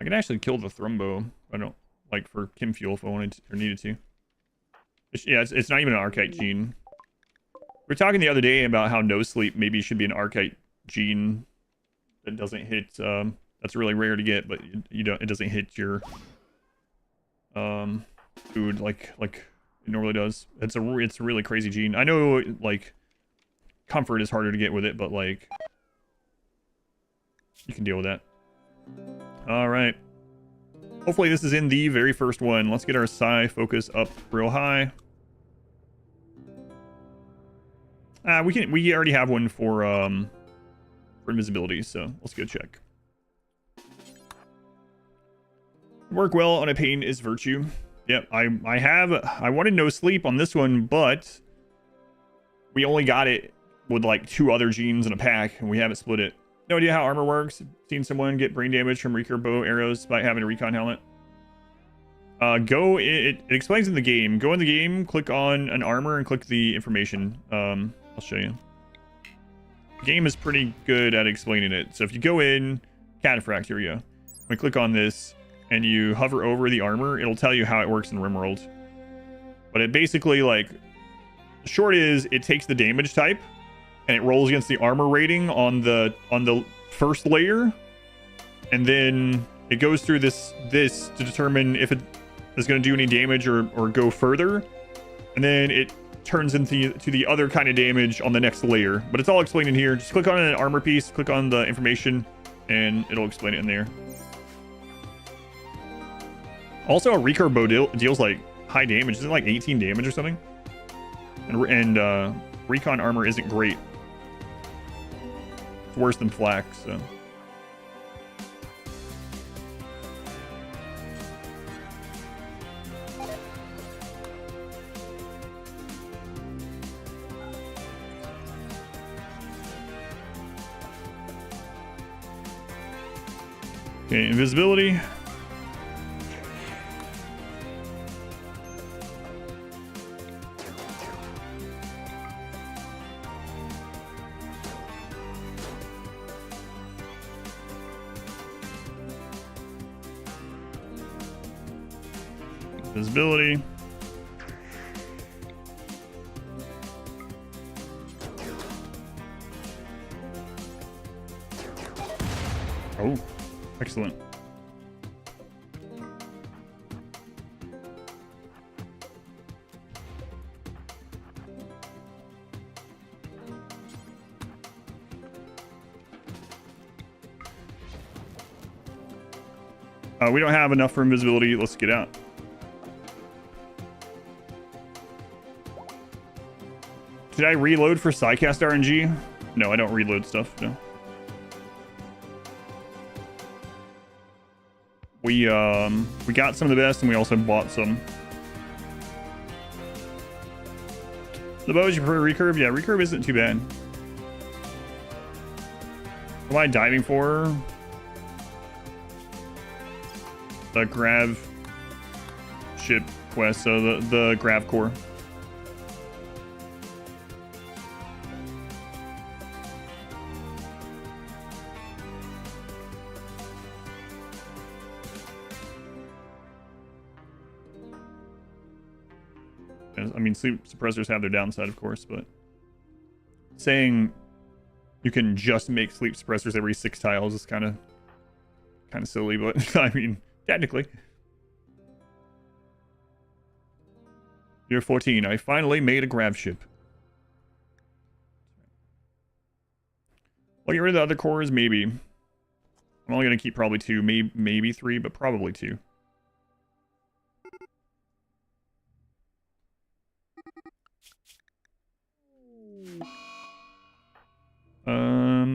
I can actually kill the Thrumbo. I don't like for Chem Fuel if I wanted to, or needed to. It's not even an Archite gene. We were talking the other day about how no sleep maybe should be an Archite gene that doesn't hit. That's really rare to get, but you don't. It doesn't hit your food like it normally does. It's a really crazy gene. I know like comfort is harder to get with it, but like you can deal with that. All right. Hopefully this is in the very first one. Let's get our psi focus up real high. We already have one for invisibility, so let's go check. Work well on a pain is virtue. Yep, I wanted no sleep on this one, but we only got it with like 2 other genes in a pack, and we haven't split it. No idea how armor works. Seen someone get brain damage from recurve bow arrows despite having a recon helmet. It explains in the game. Go in the game, click on an armor, and click the information. I'll show you. The game is pretty good at explaining it. So if you go in, Cataphract, here we go. We click on this, and you hover over the armor, it'll tell you how it works in RimWorld. But it basically, like, the short is, it takes the damage type, and it rolls against the armor rating on the first layer, and then it goes through this to determine if it is going to do any damage or go further, and then it turns into the other kind of damage on the next layer. But it's all explained in here. Just click on an armor piece, click on the information, and it'll explain it in there. Also, a recurve bow deals like high damage. Isn't it like 18 damage or something? And recon armor isn't great. It's worse than flak, so. Okay, invisibility. Visibility. Oh, excellent. We don't have enough for invisibility. Let's get out. Did I reload for Psycast RNG? No, I don't reload stuff, no. We got some of the best, and we also bought some. The bows you prefer recurve? Yeah, recurve isn't too bad. What am I diving for? The grav ship quest, so the grav core. I mean, sleep suppressors have their downside, of course, but saying you can just make sleep suppressors every 6 tiles is kind of silly, but I mean, technically. Year 14, I finally made a grav ship. I'll get rid of the other cores, maybe. I'm only going to keep probably 2, maybe 3, but probably 2.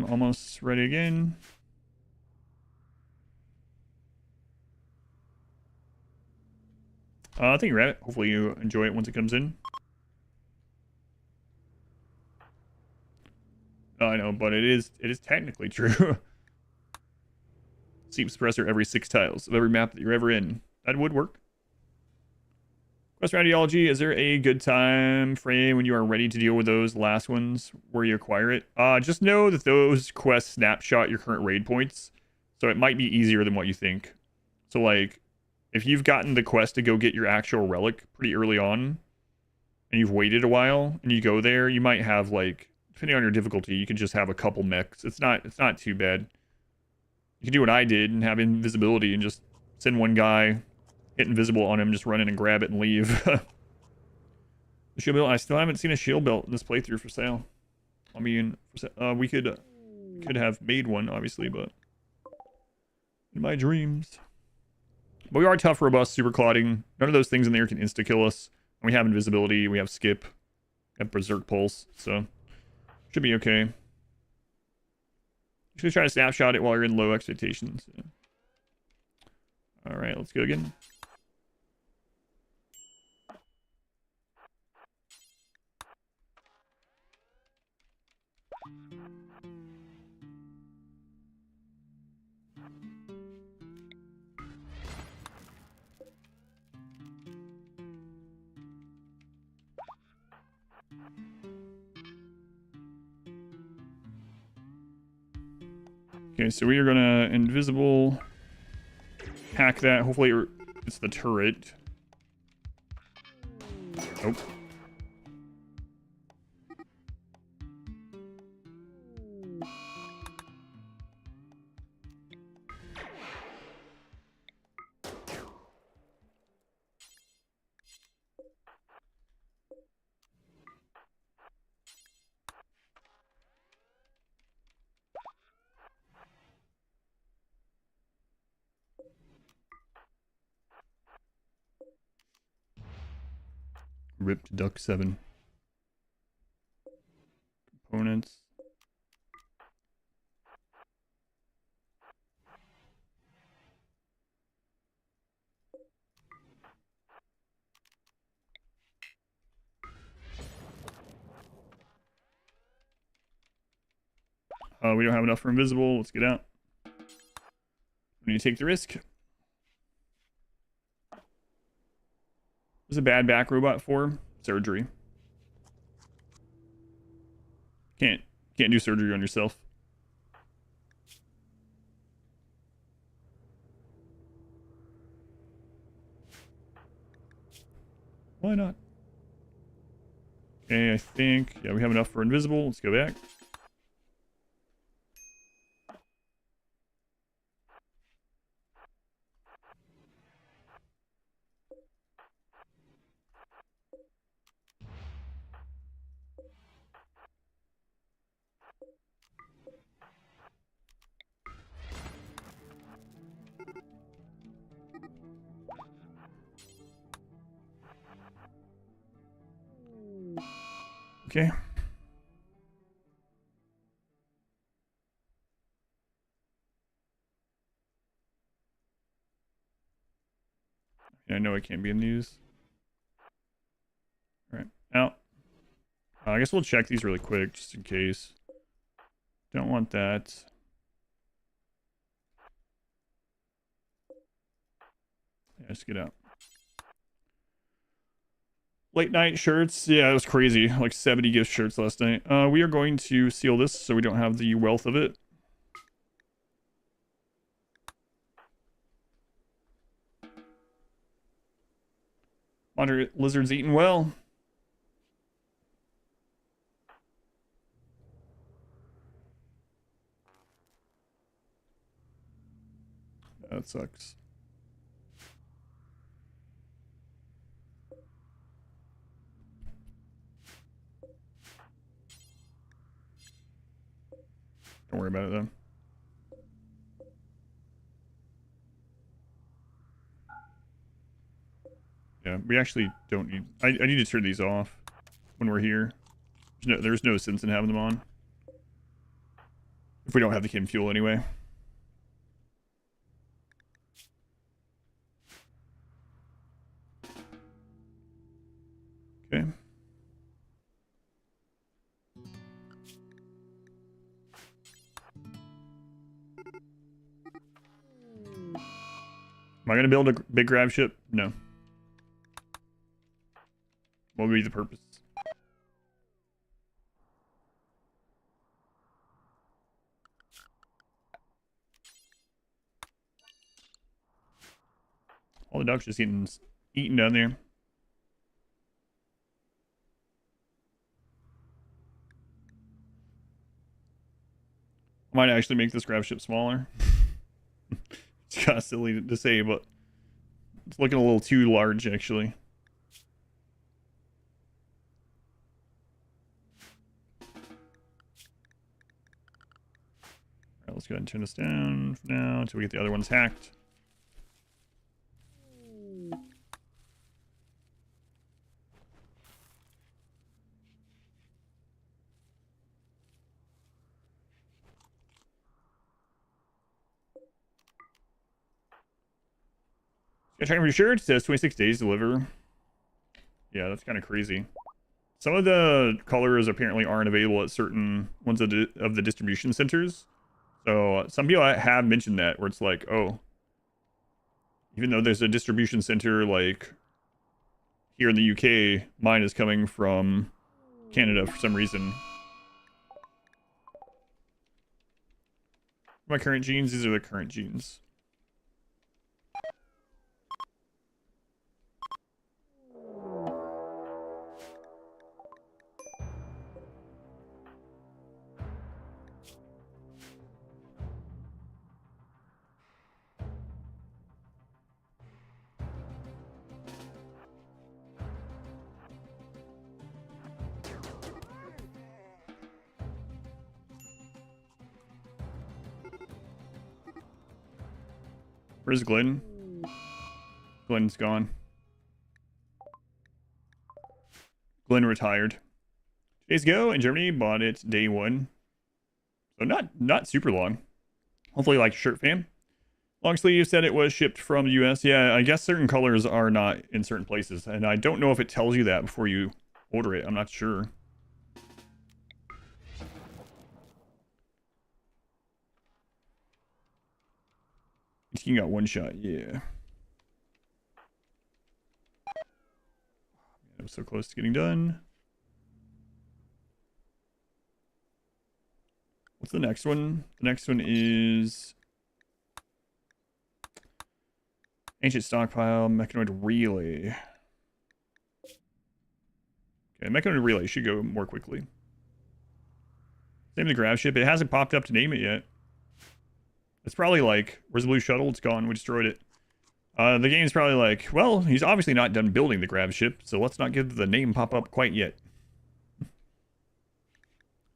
Almost ready again. Thank you, Rabbit. Hopefully you enjoy it once it comes in. I know, but it is technically true. Seep suppressor every 6 tiles of every map that you're ever in. That would work. Question ideology, is there a good time frame when you are ready to deal with those last ones where you acquire it? Just know that those quests snapshot your current raid points, so it might be easier than what you think. So, like, if you've gotten the quest to go get your actual relic pretty early on, and you've waited a while, and you go there, you might have, like, depending on your difficulty, you could just have a couple mechs. It's not too bad. You can do what I did and have invisibility and just send one guy, hit invisible on him, just run in and grab it and leave. The shield belt, I still haven't seen a shield belt in this playthrough for sale. I mean, we could have made one, obviously, but in my dreams. But we are tough, robust, super clotting. None of those things in there can insta-kill us. We have invisibility, we have skip, we have berserk pulse, so should be okay. Just try to snapshot it while you're in low expectations. Yeah. All right, let's go again. Okay, so we are gonna invisible hack that. Hopefully it's the turret. Nope. Ripped Duck 7. Components. We don't have enough for invisible. Let's get out. We need to take the risk. What's a bad back robot for? Surgery. Can't do surgery on yourself. Why not? Okay, I think, yeah, we have enough for invisible. Let's go back. Okay. Yeah, I know I can't be in these. All right, out. I guess we'll check these really quick, just in case. Don't want that. Yeah, just get out. Late night shirts. Yeah, it was crazy. Like 70 gift shirts last night. We are going to seal this so we don't have the wealth of it. Monitor lizards eating well. That sucks. Don't Don't worry about it though. Yeah, we actually don't need... I need to turn these off when we're here. There's no sense in having them on. If we don't have the chem fuel anyway. Okay. Am I going to build a big grav ship? No. What would be the purpose? All the ducks just eating down there. I might actually make this grav ship smaller. It's kind of silly to say, but it's looking a little too large, actually. Alright, let's go ahead and turn this down for now until we get the other ones hacked. Yeah, checking for sure. It says 26 days to deliver. Yeah, that's kind of crazy. Some of the colors apparently aren't available at certain ones of the distribution centers. So some people have mentioned that, where it's like, oh, even though there's a distribution center like here in the UK, mine is coming from Canada for some reason. My current genes, these are the current genes. Where's Glenn? Glenn's gone. Glenn retired. Days ago in Germany, bought it day one. So not super long. Hopefully you like your shirt, fam. Long sleeve said it was shipped from the US. Yeah, I guess certain colors are not in certain places. And I don't know if it tells you that before you order it. I'm not sure. You got one shot, yeah. I was so close to getting done. What's the next one? The next one is Ancient Stockpile, Mechanoid Relay. Okay, Mechanoid Relay should go more quickly. Same with the grav ship. It hasn't popped up to name it yet. It's probably like, where's the blue shuttle? It's gone. We destroyed it. The game's probably like, well, he's obviously not done building the grav ship, so let's not give the name pop up quite yet.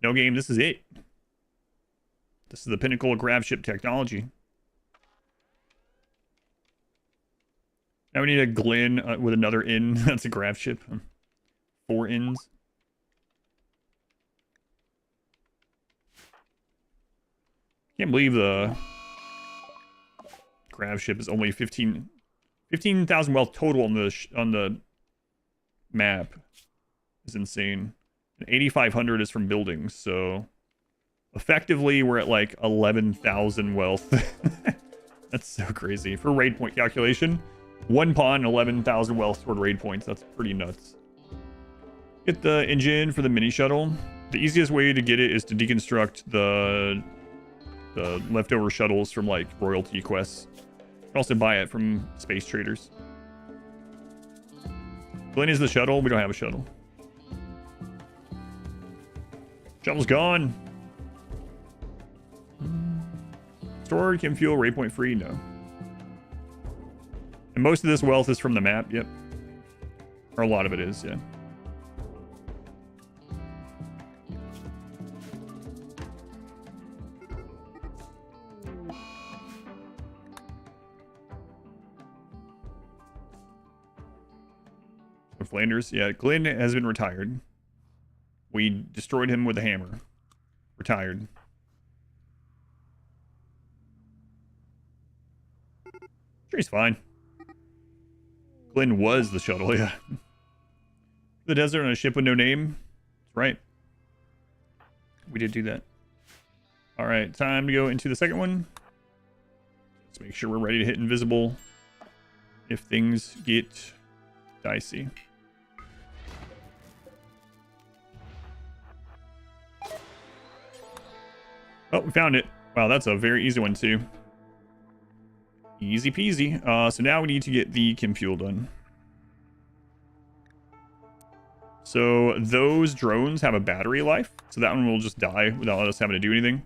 No game, this is it. This is the pinnacle of grav ship technology. Now we need a Glen with another N. That's a grav ship. 4 N's. Can't believe the grav ship is only 15,000 wealth total on the map. Is insane. And 8,500 is from buildings, so effectively we're at like 11,000 wealth. That's so crazy. For raid point calculation, 1 pawn, 11,000 wealth toward raid points. That's pretty nuts. Get the engine for the mini shuttle. The easiest way to get it is to deconstruct the leftover shuttles from like royalty quests. You can also buy it from space traders. Glenn is the shuttle. We don't have a shuttle. Shuttle's gone. Store, chem fuel, raid point free. No. And most of this wealth is from the map. Yep. Or a lot of it is, yeah. Flanders. Yeah, Glenn has been retired. We destroyed him with a hammer. Retired. Sure, he's fine. Glenn was the shuttle, yeah. The desert on a ship with no name. That's right. We did do that. All right, time to go into the second one. Let's make sure we're ready to hit invisible if things get dicey. Oh, we found it. Wow, that's a very easy one too. Easy peasy. So now we need to get the chem fuel done. So those drones have a battery life. So that one will just die without us having to do anything.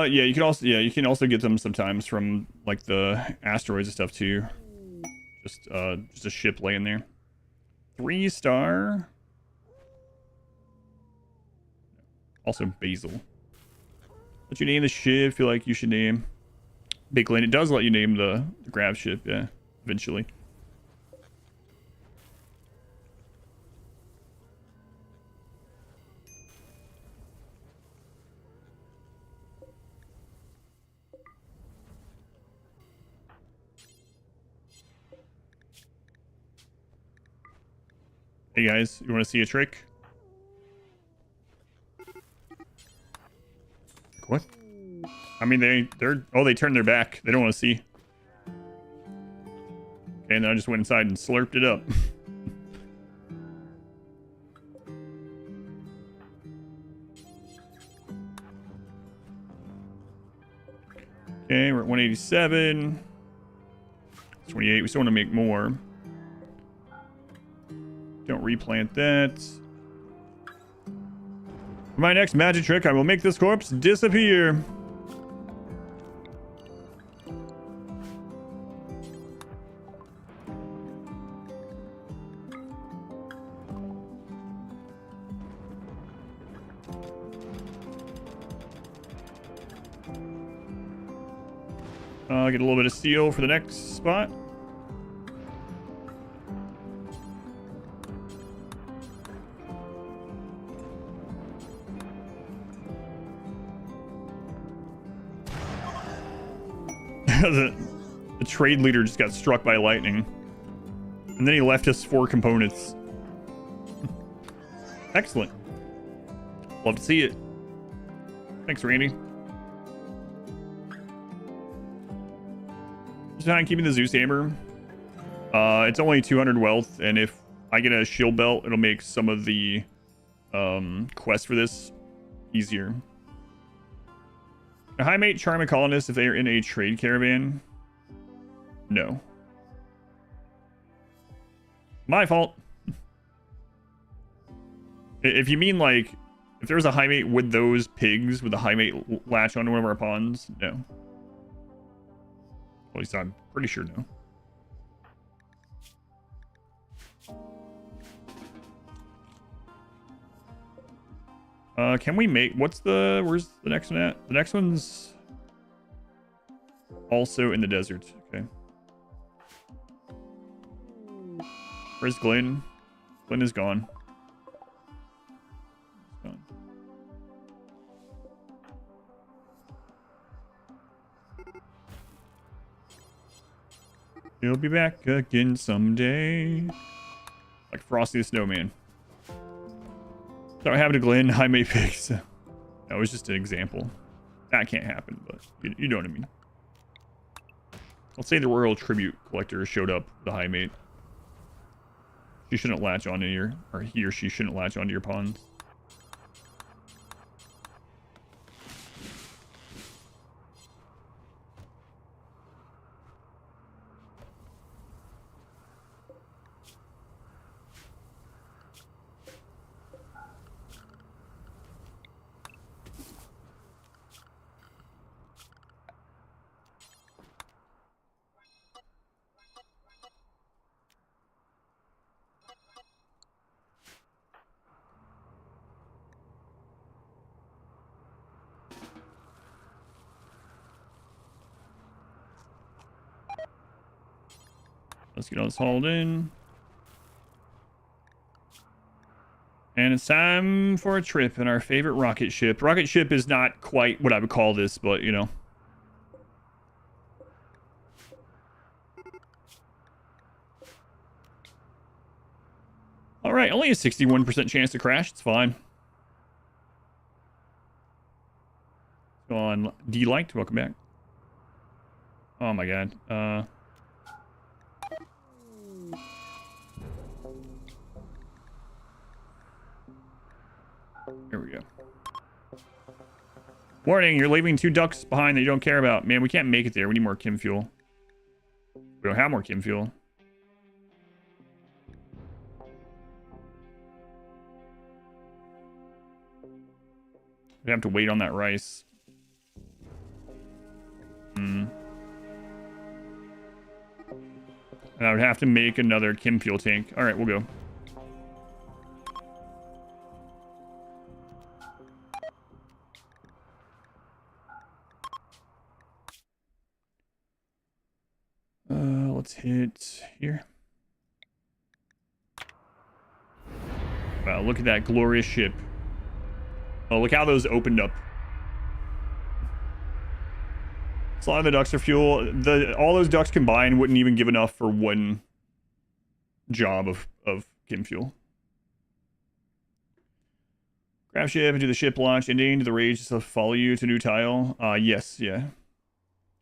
Yeah, you can also get them sometimes from like the asteroids and stuff too. Just a ship laying there. 3-star. Also Basil. Let you name the ship, feel like you should name. Big Lane. It does let you name the grav ship, yeah, eventually. Hey guys, you want to see a trick? What? I mean, they turned their back. They don't want to see. Okay, and then I just went inside and slurped it up. Okay, we're at 187. 28. We still want to make more. Don't replant that. For my next magic trick, I will make this corpse disappear. I'll get a little bit of steel for the next spot. the trade leader just got struck by lightning. And then he left us 4 components. Excellent. Love to see it. Thanks, Randy. Just trying keeping the Zeus hammer. It's only 200 wealth, and if I get a shield belt, it'll make some of the quests for this easier. A high mate charm a colonist if they are in a trade caravan? No. My fault. If you mean like, if there's a high mate with those pigs with the high mate latch onto one of our pawns, no. At least I'm pretty sure no. Can we make, where's the next one at? The next one's also in the desert. Okay. Where's Glenn? Glenn is gone. He's gone. He'll be back again someday. Like Frosty the Snowman. So I have to Glenn, high mate picks. That was just an example. That can't happen, but you know what I mean. Let's say the Royal Tribute Collector showed up, the high mate. She shouldn't latch onto your, or he or she shouldn't latch onto your pawns. Let's get all this hauled in. And it's time for a trip in our favorite rocket ship. Rocket ship is not quite what I would call this, but you know. All right, only a 61% chance to crash. It's fine. Go on, D-Light, welcome back. Oh my god. Here we go. Warning, you're leaving 2 ducks behind that you don't care about. Man, we can't make it there. We need more chem fuel. We don't have more chem fuel. We have to wait on that rice. And I would have to make another chem fuel tank. All right, we'll go. Let's hit here. Wow, look at that glorious ship. Oh, look how those opened up. So a lot of the ducts are fuel. All those ducts combined wouldn't even give enough for one job of chem fuel. Grab ship into the ship launch, ending to the raid to follow you to new tile. Yes, yeah.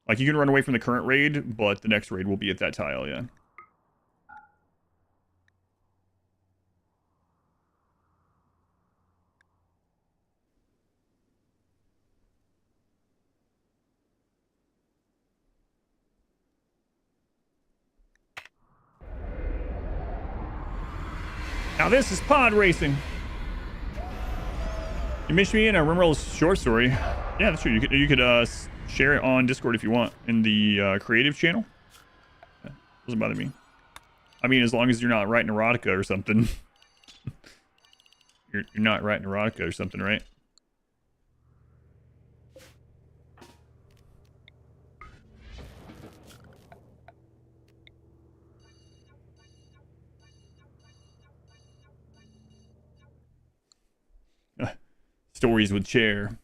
Like, you can run away from the current raid, but the next raid will be at that tile, yeah. Now this is pod racing. You mentioned me in a RimWorld short story. Yeah, that's true. You could share it on Discord if you want in the creative channel. Yeah, doesn't bother me. I mean, as long as you're not writing erotica or something. you're not writing erotica or something, right? Stories with chair.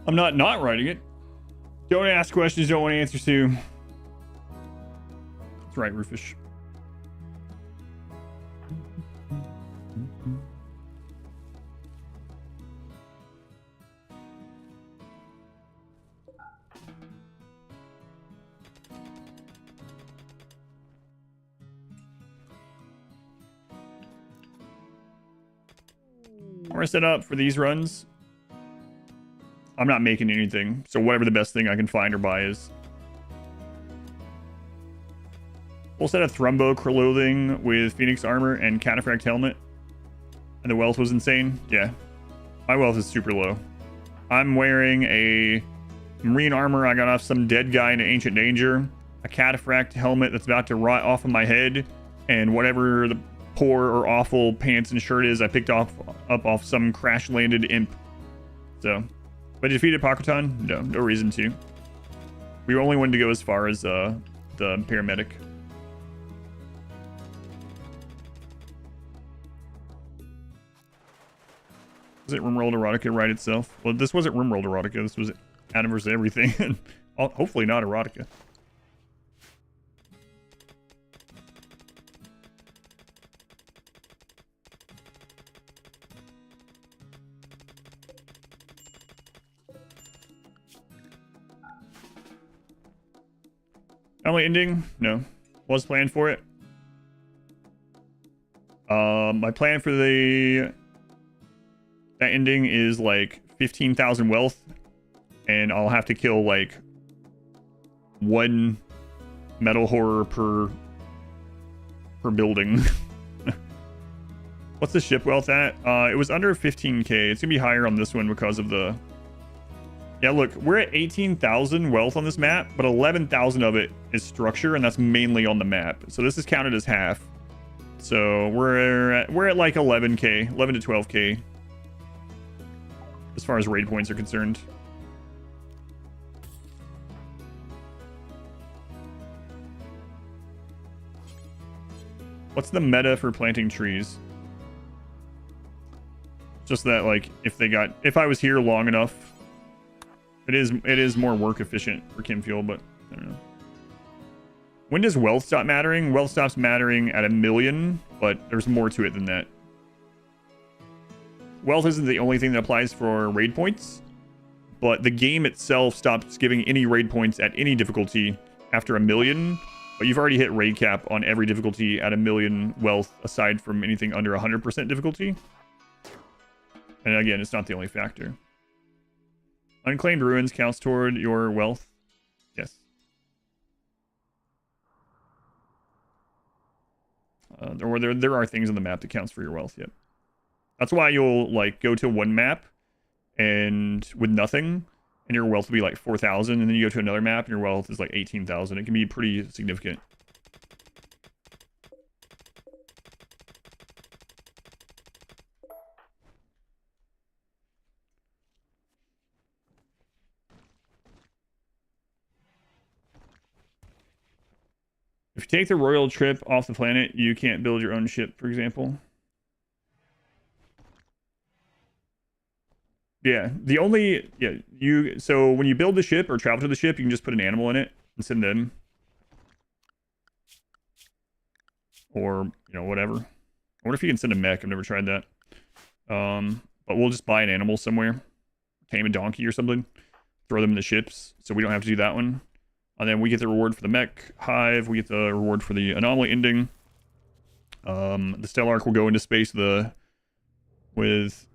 I'm not writing it. Don't ask questions you don't want answers to. That's right, Rufus. We're set up for these runs. I'm not making anything, so whatever the best thing I can find or buy is. Full set of Thrumbo clothing with Phoenix armor and Cataphract helmet. And the wealth was insane. Yeah. My wealth is super low. I'm wearing a marine armor I got off some dead guy in Ancient Danger. A Cataphract helmet that's about to rot off of my head. And whatever the poor or awful pants and shirt is I picked up off some crash-landed imp. So, but I defeated Pakatan? No reason to. We only wanted to go as far as the paramedic. Was it RimWorld Erotica right itself? Well, this wasn't RimWorld Erotica. This was Adam vs. Everything. Hopefully not Erotica. Family ending? No. Was planned for it. My plan for that ending is like 15,000 wealth, and I'll have to kill like 1 metal horror per building. What's the ship wealth at? It was under 15k. It's gonna be higher on this one because of the... Yeah, look, we're at 18,000 wealth on this map, but 11,000 of it is structure, and that's mainly on the map. So this is counted as half. So we're at like 11k, 11 to 12k as far as raid points are concerned. What's the meta for planting trees? Just that, like, if I was here long enough, it is more work efficient for Chem Fuel, but I don't know. When does wealth stop mattering? Wealth stops mattering at 1 million, but there's more to it than that. Wealth isn't the only thing that applies for raid points, but the game itself stops giving any raid points at any difficulty after 1 million, but you've already hit raid cap on every difficulty at 1 million wealth aside from anything under 100% difficulty. And again, it's not the only factor. Unclaimed ruins counts toward your wealth. Yes. There are things on the map that counts for your wealth. Yep. That's why you'll like go to one map and with nothing, and your wealth will be like 4,000, and then you go to another map and your wealth is like 18,000. It can be pretty significant. If you take the royal trip off the planet, you can't build your own ship, for example. Yeah, so when you build the ship or travel to the ship, you can just put an animal in it and send them. Or, whatever. I wonder if you can send a mech. I've never tried that. But we'll just buy an animal somewhere. Tame a donkey or something. Throw them in the ships, so we don't have to do that one. And then we get the reward for the Mechhive. We get the reward for the anomaly ending. The Stellark will go into space with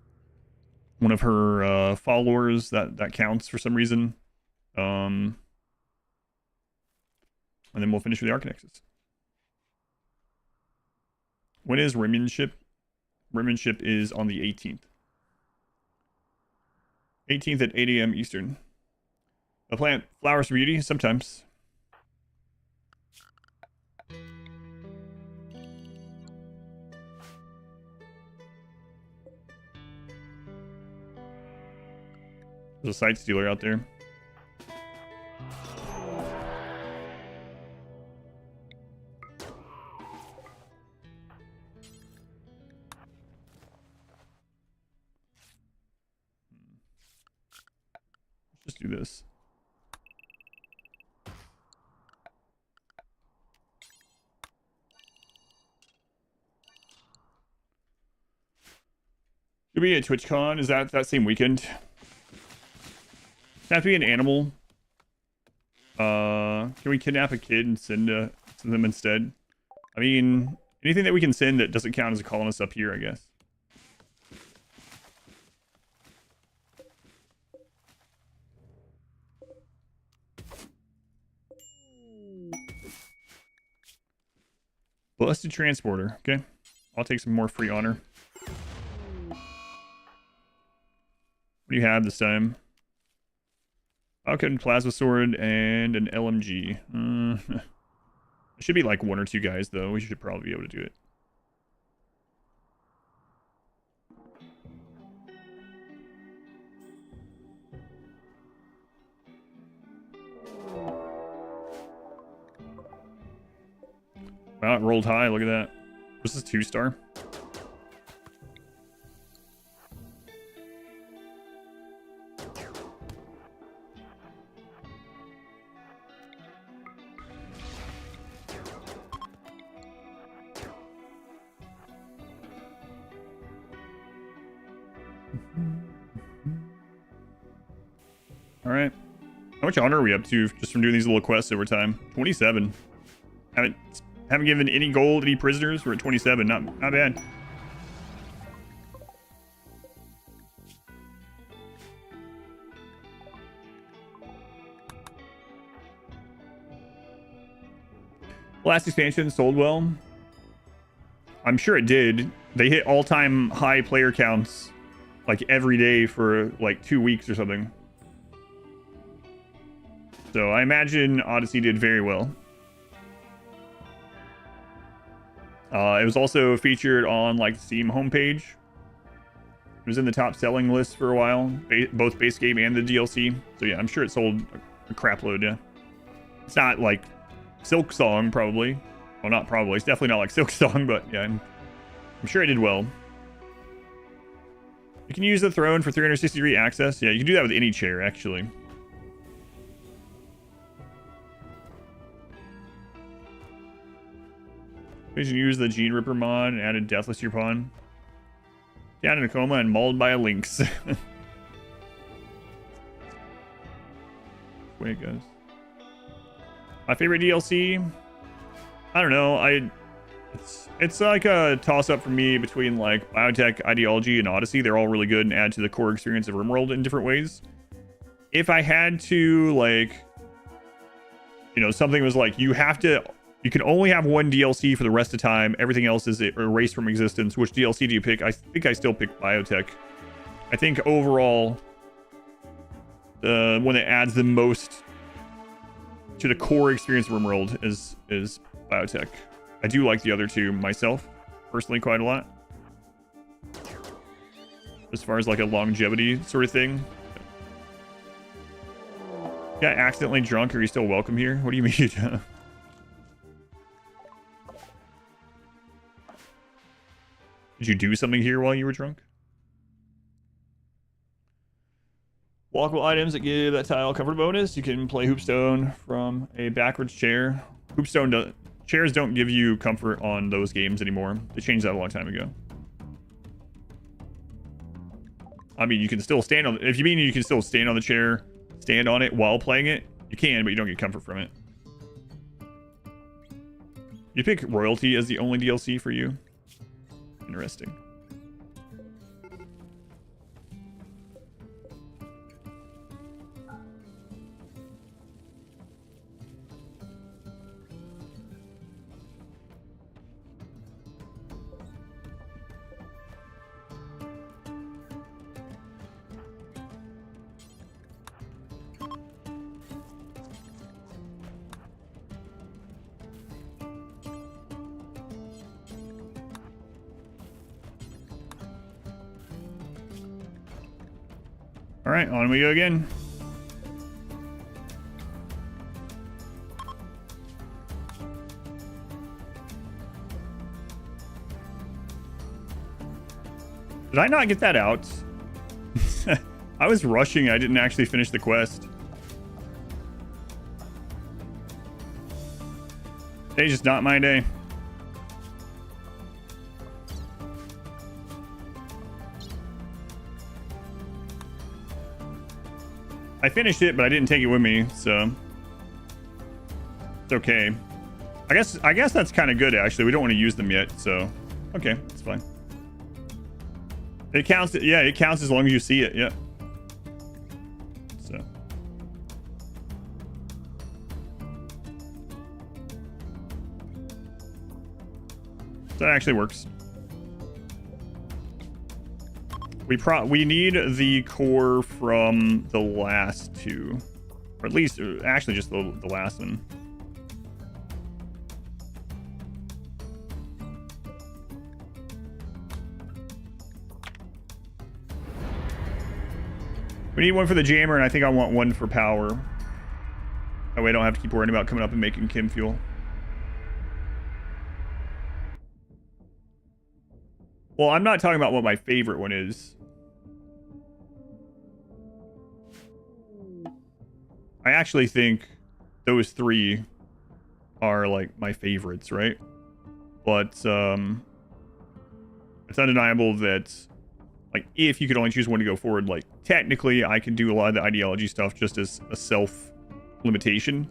one of her followers. That counts for some reason. And then we'll finish with the Archinexus. When is Rimmin ship? Rimmin ship is on the 18th. 18th at 8 a.m. Eastern. A plant flowers for beauty sometimes. There's a site stealer out there. Let's just do this. Should be a TwitchCon. Is that same weekend? Have to be an animal. Can we kidnap a kid and send them instead? I mean, anything that we can send that doesn't count as a colonist up here, I guess. Busted transporter. Okay. I'll take some more free honor. What do you have this time? Falcon, plasma sword, and an LMG. It should be like 1 or 2 guys, though. We should probably be able to do it. Wow, it rolled high. Look at that. This is 2-star. All right. How much honor are we up to just from doing these little quests over time? 27. Haven't given any gold, any prisoners. We're at 27. Not bad. Last expansion sold well. I'm sure it did. They hit all-time high player counts like every day for like 2 weeks or something. So I imagine Odyssey did very well. It was also featured on like the Steam homepage. It was in the top selling list for a while, both base game and the DLC. So yeah, I'm sure it sold a crap load. Yeah, it's not like Silk Song probably. Well, not probably. It's definitely not like Silk Song, but yeah, I'm sure it did well. You can use the throne for 360-degree access. Yeah, you can do that with any chair actually. You can use the Gene Ripper mod and added Deathless to your pawn. Down in a coma and mauled by a lynx. Way it goes. My favorite DLC? I don't know. It's like a toss-up for me between like Biotech, Ideology, and Odyssey. They're all really good and add to the core experience of RimWorld in different ways. If I had to, like, you know, something was like, you can only have one DLC for the rest of the time. Everything else is erased from existence. Which DLC do you pick? I think I still pick Biotech. I think overall, the one that adds the most to the core experience of RimWorld is Biotech. I do like the other two myself, personally, quite a lot. As far as like a longevity sort of thing. Got accidentally drunk? Are you still welcome here? What do you mean? Did you do something here while you were drunk? Walkable items that give that tile comfort bonus. You can play Hoopstone from a backwards chair. Chairs don't give you comfort on those games anymore. They changed that a long time ago. I mean, you can still stand on. If you mean you can still stand on the chair, stand on it while playing it, you can, but you don't get comfort from it. You pick Royalty as the only DLC for you. Interesting. All right, on we go again. Did I not get that out? I was rushing. I didn't actually finish the quest. Today's just not my day. I finished it, but I didn't take it with me, so it's okay. I guess that's kind of good, actually. We don't want to use them yet, so okay, it's fine. It counts. Yeah, it counts as long as you see it. Yeah. So. That actually works. We need the core from the last two, or at least actually just the last one. We need one for the jammer, and I think I want one for power. That way I don't have to keep worrying about coming up and making chem fuel. Well, I'm not talking about what my favorite one is. I actually think those three are like my favorites, right? But it's undeniable that like if you could only choose one to go forward, like technically I can do a lot of the ideology stuff just as a self limitation.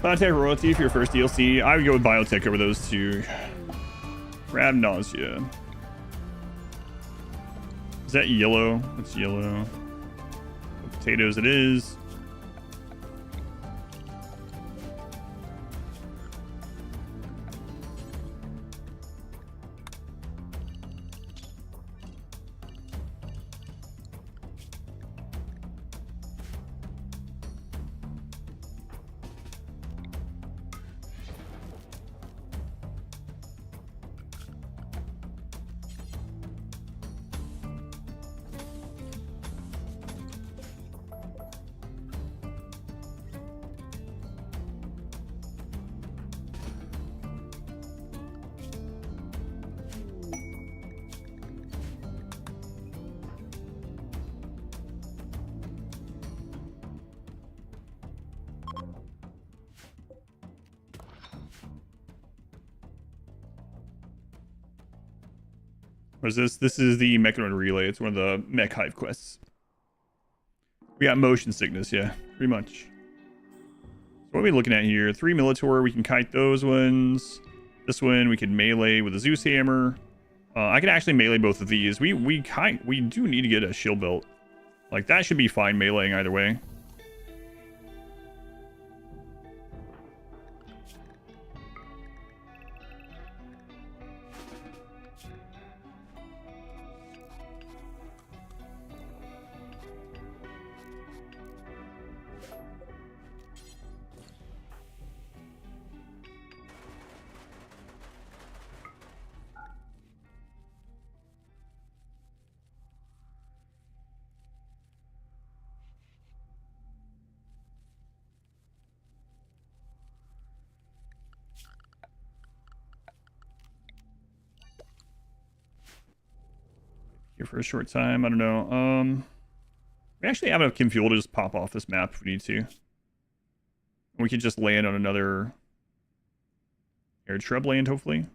Biotech royalty for your first DLC. I would go with biotech over those two. Grab nausea. Is that yellow? It's yellow. Potatoes it is. Or is this? This is the Mechhive relay. It's one of the Mechhive quests. We got motion sickness, yeah, pretty much. So what are we looking at here? 3 Militor, we can kite those ones. This one we can melee with a Zeus hammer. I can actually melee both of these. We do need to get a shield belt. Like that should be fine meleeing either way. Here for a short time. I don't know. We actually have enough chem fuel to just pop off this map if we need to. We could just land on another air shrub land, hopefully.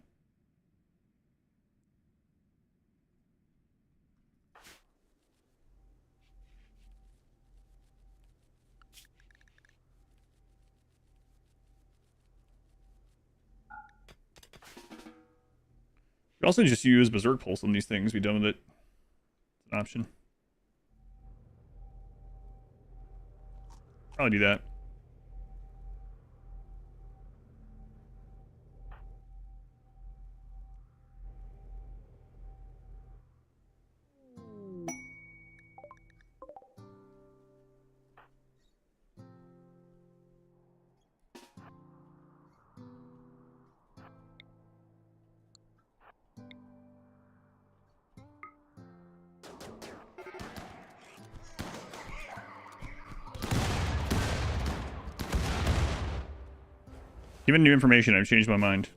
We also just use Berserk Pulse on these things. Be done with it. It's an option. Probably do that. Given new information, I've changed my mind.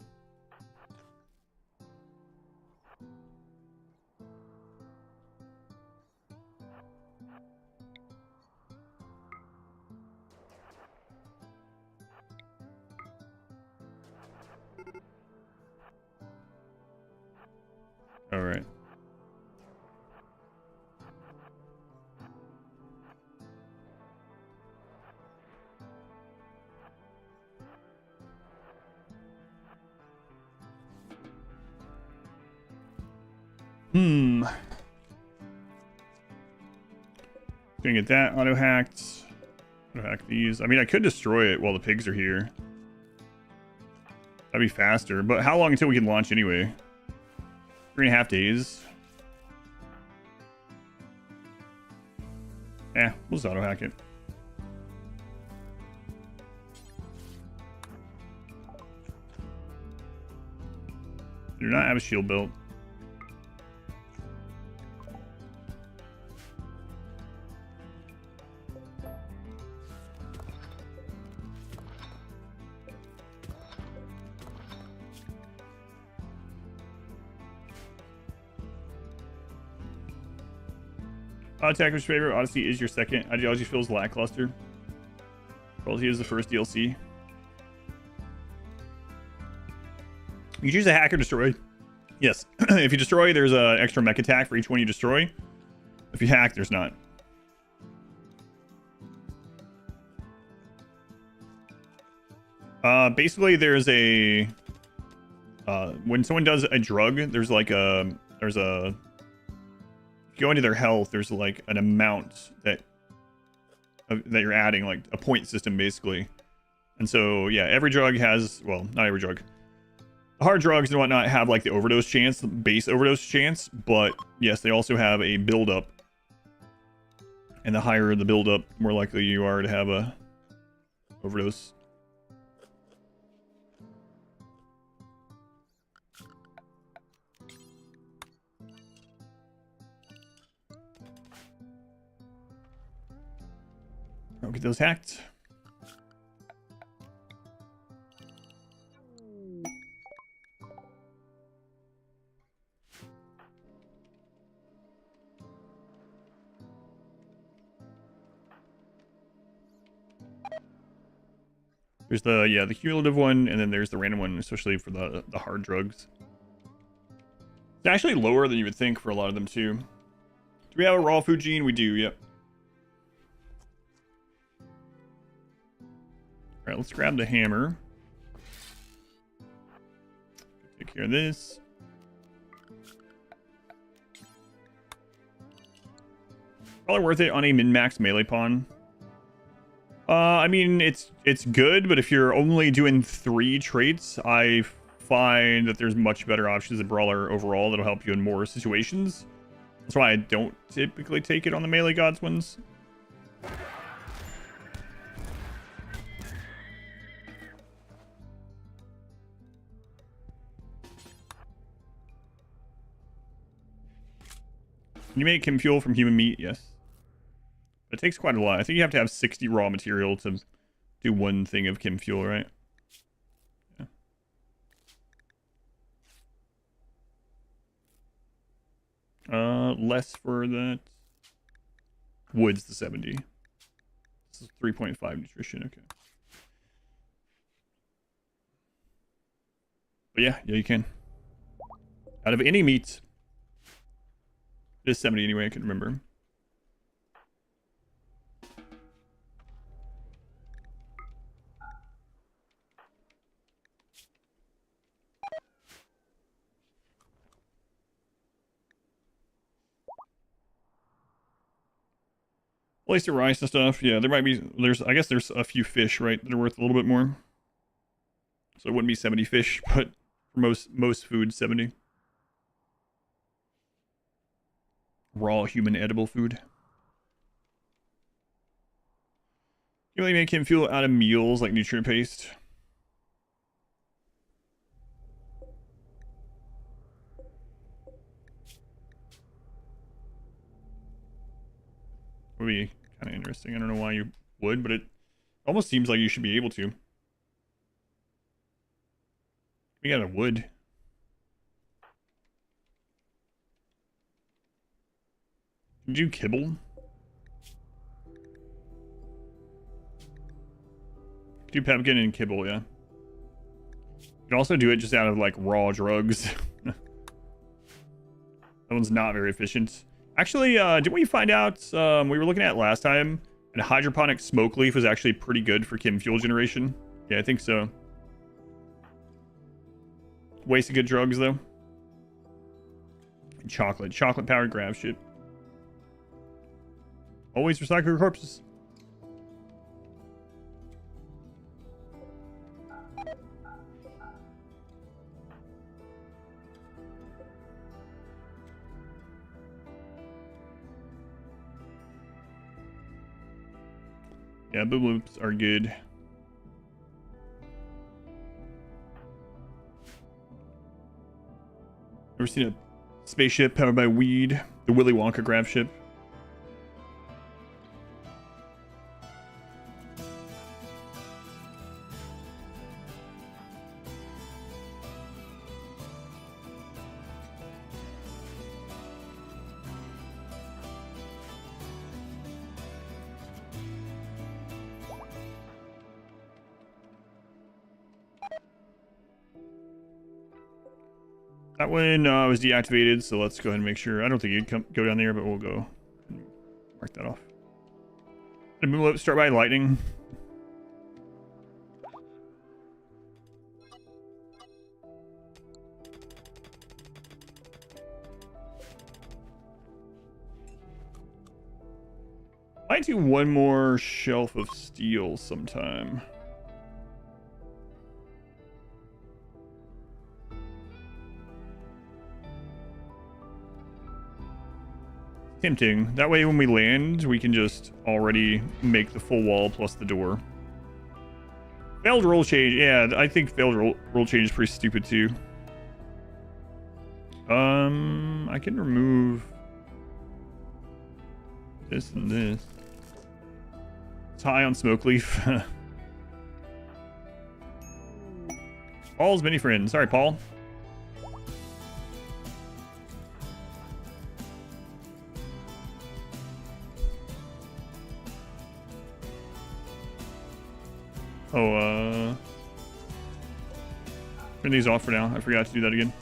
right. Gonna get that auto hacked. Auto hack these. I mean, I could destroy it while the pigs are here. That'd be faster. But how long until we can launch anyway? 3.5 days. Yeah, we'll just auto hack it. Do not have a shield built. Attacker's favorite. Odyssey is your second. Ideology feels lackluster. Cruelty is the first DLC. You choose a hack or destroy. Yes. If you destroy, there's an extra mech attack for each one you destroy. If you hack, there's not. Basically, there's a... when someone does a drug, there's like a... There's a... If you go into their health, there's like an amount that you're adding, like a point system, basically. And so, yeah, every drug has... Well, not every drug. Hard drugs and whatnot have like the overdose chance, the base overdose chance, but yes, they also have a buildup. And the higher the buildup, more likely you are to have a overdose. I'll get those hacked. There's the cumulative one, and then there's the random one, especially for the hard drugs. It's actually lower than you would think for a lot of them too. Do we have a raw food gene? We do, yep. Alright, let's grab the hammer. Take care of this. Probably worth it on a min-max melee pawn. I mean, it's good, but if you're only doing 3 traits, I find that there's much better options in Brawler overall that'll help you in more situations. That's why I don't typically take it on the melee gods ones. Can you make chem fuel from human meat? Yes. It takes quite a lot. I think you have to have 60 raw material to do 1 thing of chem fuel, right? Yeah. Less for that. Wood's the 70. This is 3.5 nutrition, okay. But yeah, you can. Out of any meat. It is 70 anyway, I can remember. Oyster rice and stuff. Yeah, there might be... I guess there's a few fish, right, that are worth a little bit more. So it wouldn't be 70 fish, but for most food, 70. Raw human edible food. You really make him fuel out of meals like nutrient paste. Would be kind of interesting. I don't know why you would, but it almost seems like you should be able to. We got a wood. Can you do kibble? Do pemmican and kibble, yeah. You can also do it just out of like raw drugs. That one's not very efficient. Actually, did we find out, we were looking at last time, and hydroponic smoke leaf was actually pretty good for chem fuel generation? Yeah, I think so. Waste of good drugs, though. And chocolate. Chocolate-powered grav shit. Always recycle your corpses. Yeah, boom loops are good. Ever seen a spaceship powered by weed? The Willy Wonka grav ship. That one was deactivated, so let's go ahead and make sure. I don't think you'd go down there, but we'll go and mark that off. The moon start by lightning. Might do one more shelf of steel sometime. Tempting. That way when we land, we can just already make the full wall plus the door. Failed roll change. Yeah, I think failed roll change is pretty stupid too. I can remove this and this. It's high on smoke leaf. Paul's many friends. Sorry, Paul. Oh, turn these off for now. I forgot to do that again.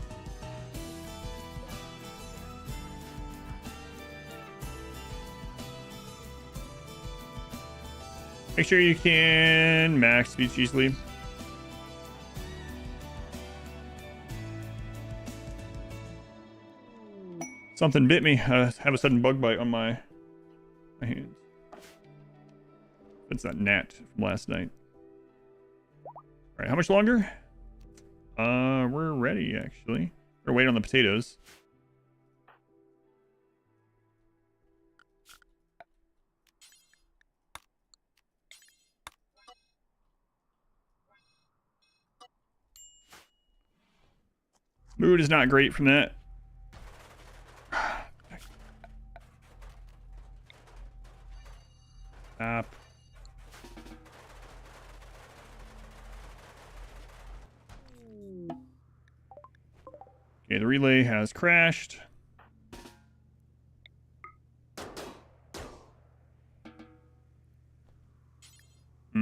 Make sure you can max speech easily. Something bit me. I have a sudden bug bite on my hands. It's that gnat from last night. All right, how much longer? We're ready, actually. We're waiting on the potatoes. Mood is not great from that. Stop. Okay, the relay has crashed. We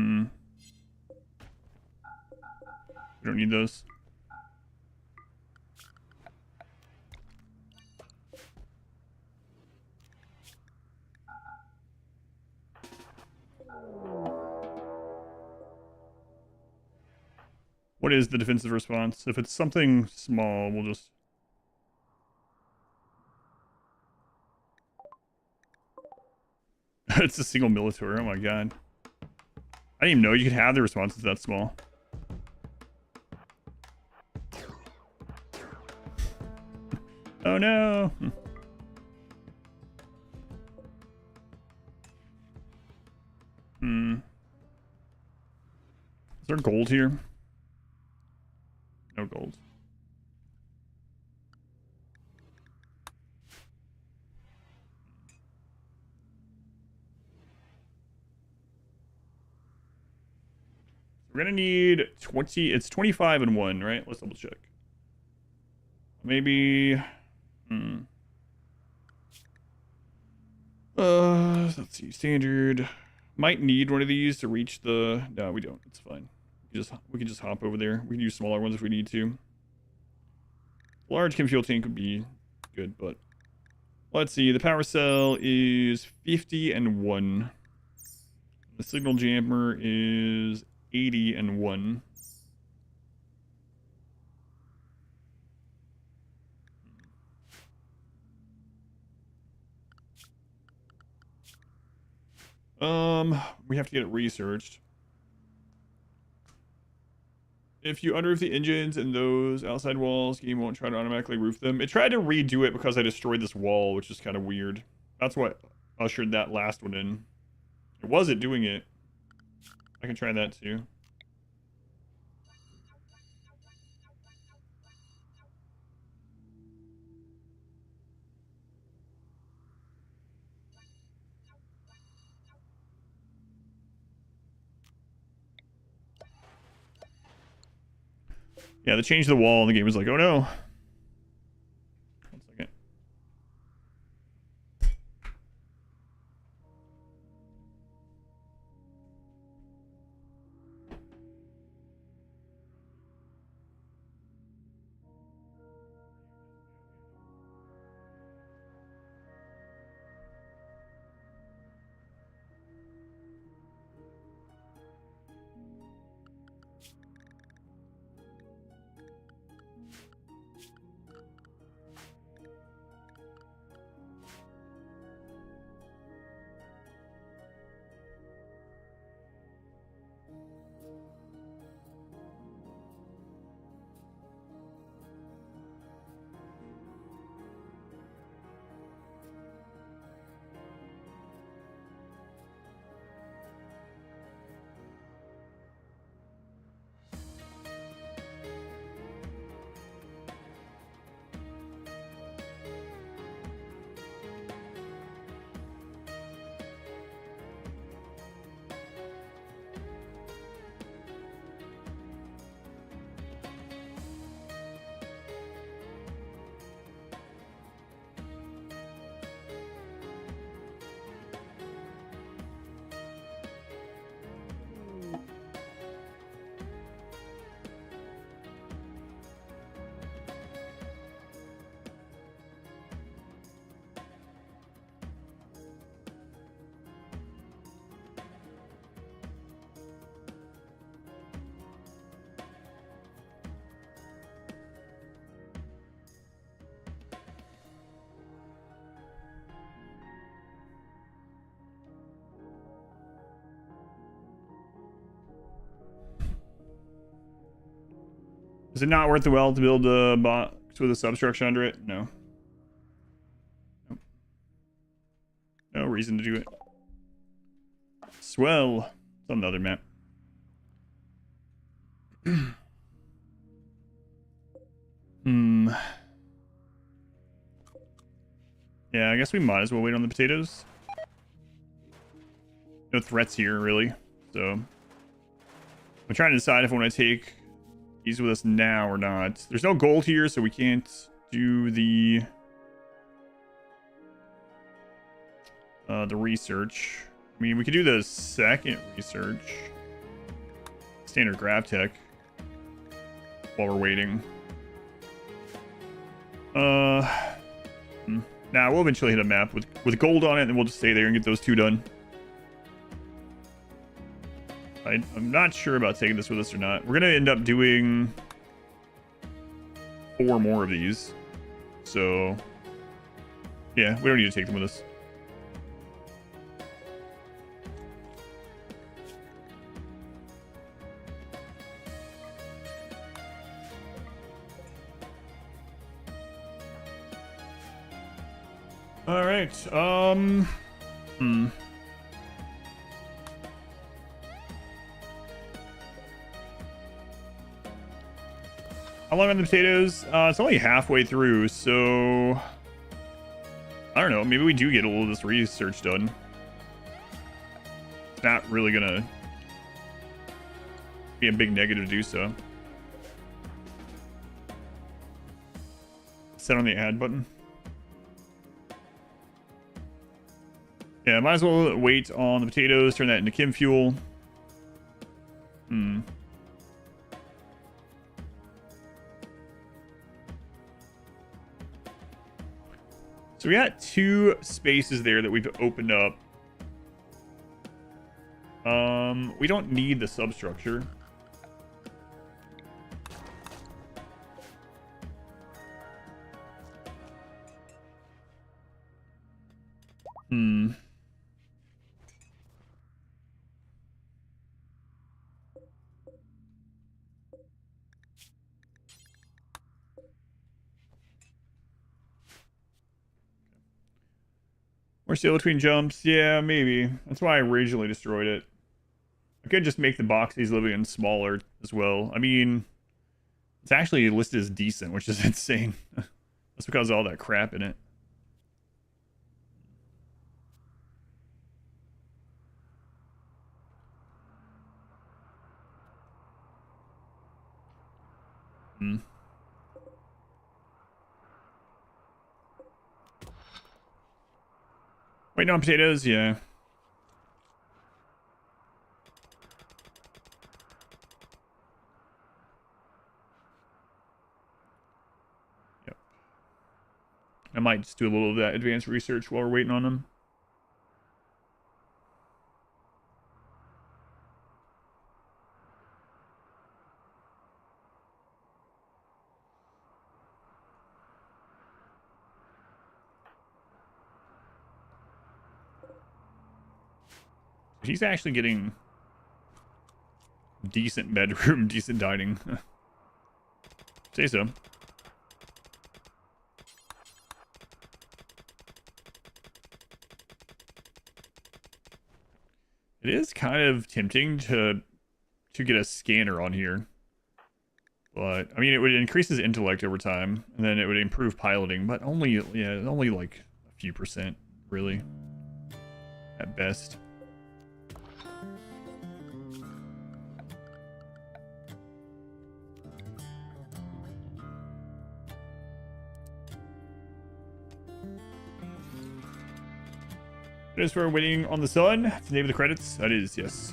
don't need those. What is the defensive response? If it's something small, we'll just... It's a single military. Oh my god. I didn't even know you could have the responses that small. Oh no. Is there gold here? No gold. We're gonna need 20. It's 25 and 1, right? Let's double check. Maybe. Let's see. Standard. Might need one of these to reach the. No, we don't. It's fine. We can just hop over there. We can use smaller ones if we need to. Large chem fuel tank would be good, but Let's see. The power cell is 50 and 1. The signal jammer is 80 and 1. We have to get it researched. If you unroof the engines and those outside walls, game won't try to automatically roof them. It tried to redo it because I destroyed this wall, which is kind of weird. That's what ushered that last one in. It wasn't doing it. I can try that too. Yeah, they changed the wall and the game was like, oh no. 1 second. Is it not worth the while to build a box with a substructure under it? No. Nope. No reason to do it. Swell. It's on the other map. Yeah, I guess we might as well wait on the potatoes. No threats here, really. So I'm trying to decide if I want to take these with us now or not. There's no gold here, so we can't do the research. I mean, we could do the second research. Standard grav tech. While we're waiting. Nah, we'll eventually hit a map with gold on it, and we'll just stay there and get those 2 done. I'm not sure about taking this with us or not. We're gonna end up doing 4 more of these. So, yeah, we don't need to take them with us. All right. How long on the potatoes? It's only halfway through, so I don't know. Maybe we do get a little of this research done. It's not really gonna be a big negative to do so. Set on the add button. Yeah, might as well wait on the potatoes, turn that into chem fuel. So we got 2 spaces there that we've opened up. We don't need the substructure. More steel between jumps. Yeah, maybe. That's why I originally destroyed it. I could just make the boxes living in smaller as well. I mean, it's actually listed as decent, which is insane. That's because of all that crap in it. Waiting on potatoes, yeah. Yep. I might just do a little of that advanced research while we're waiting on them. He's actually getting decent bedroom, decent dining. Say so. It is kind of tempting to get a scanner on here. But, I mean, it would increase his intellect over time, and then it would improve piloting, but only, yeah, only like a few %, really. At best. It is for waiting on the sun. That's the name of the credits. That is, yes.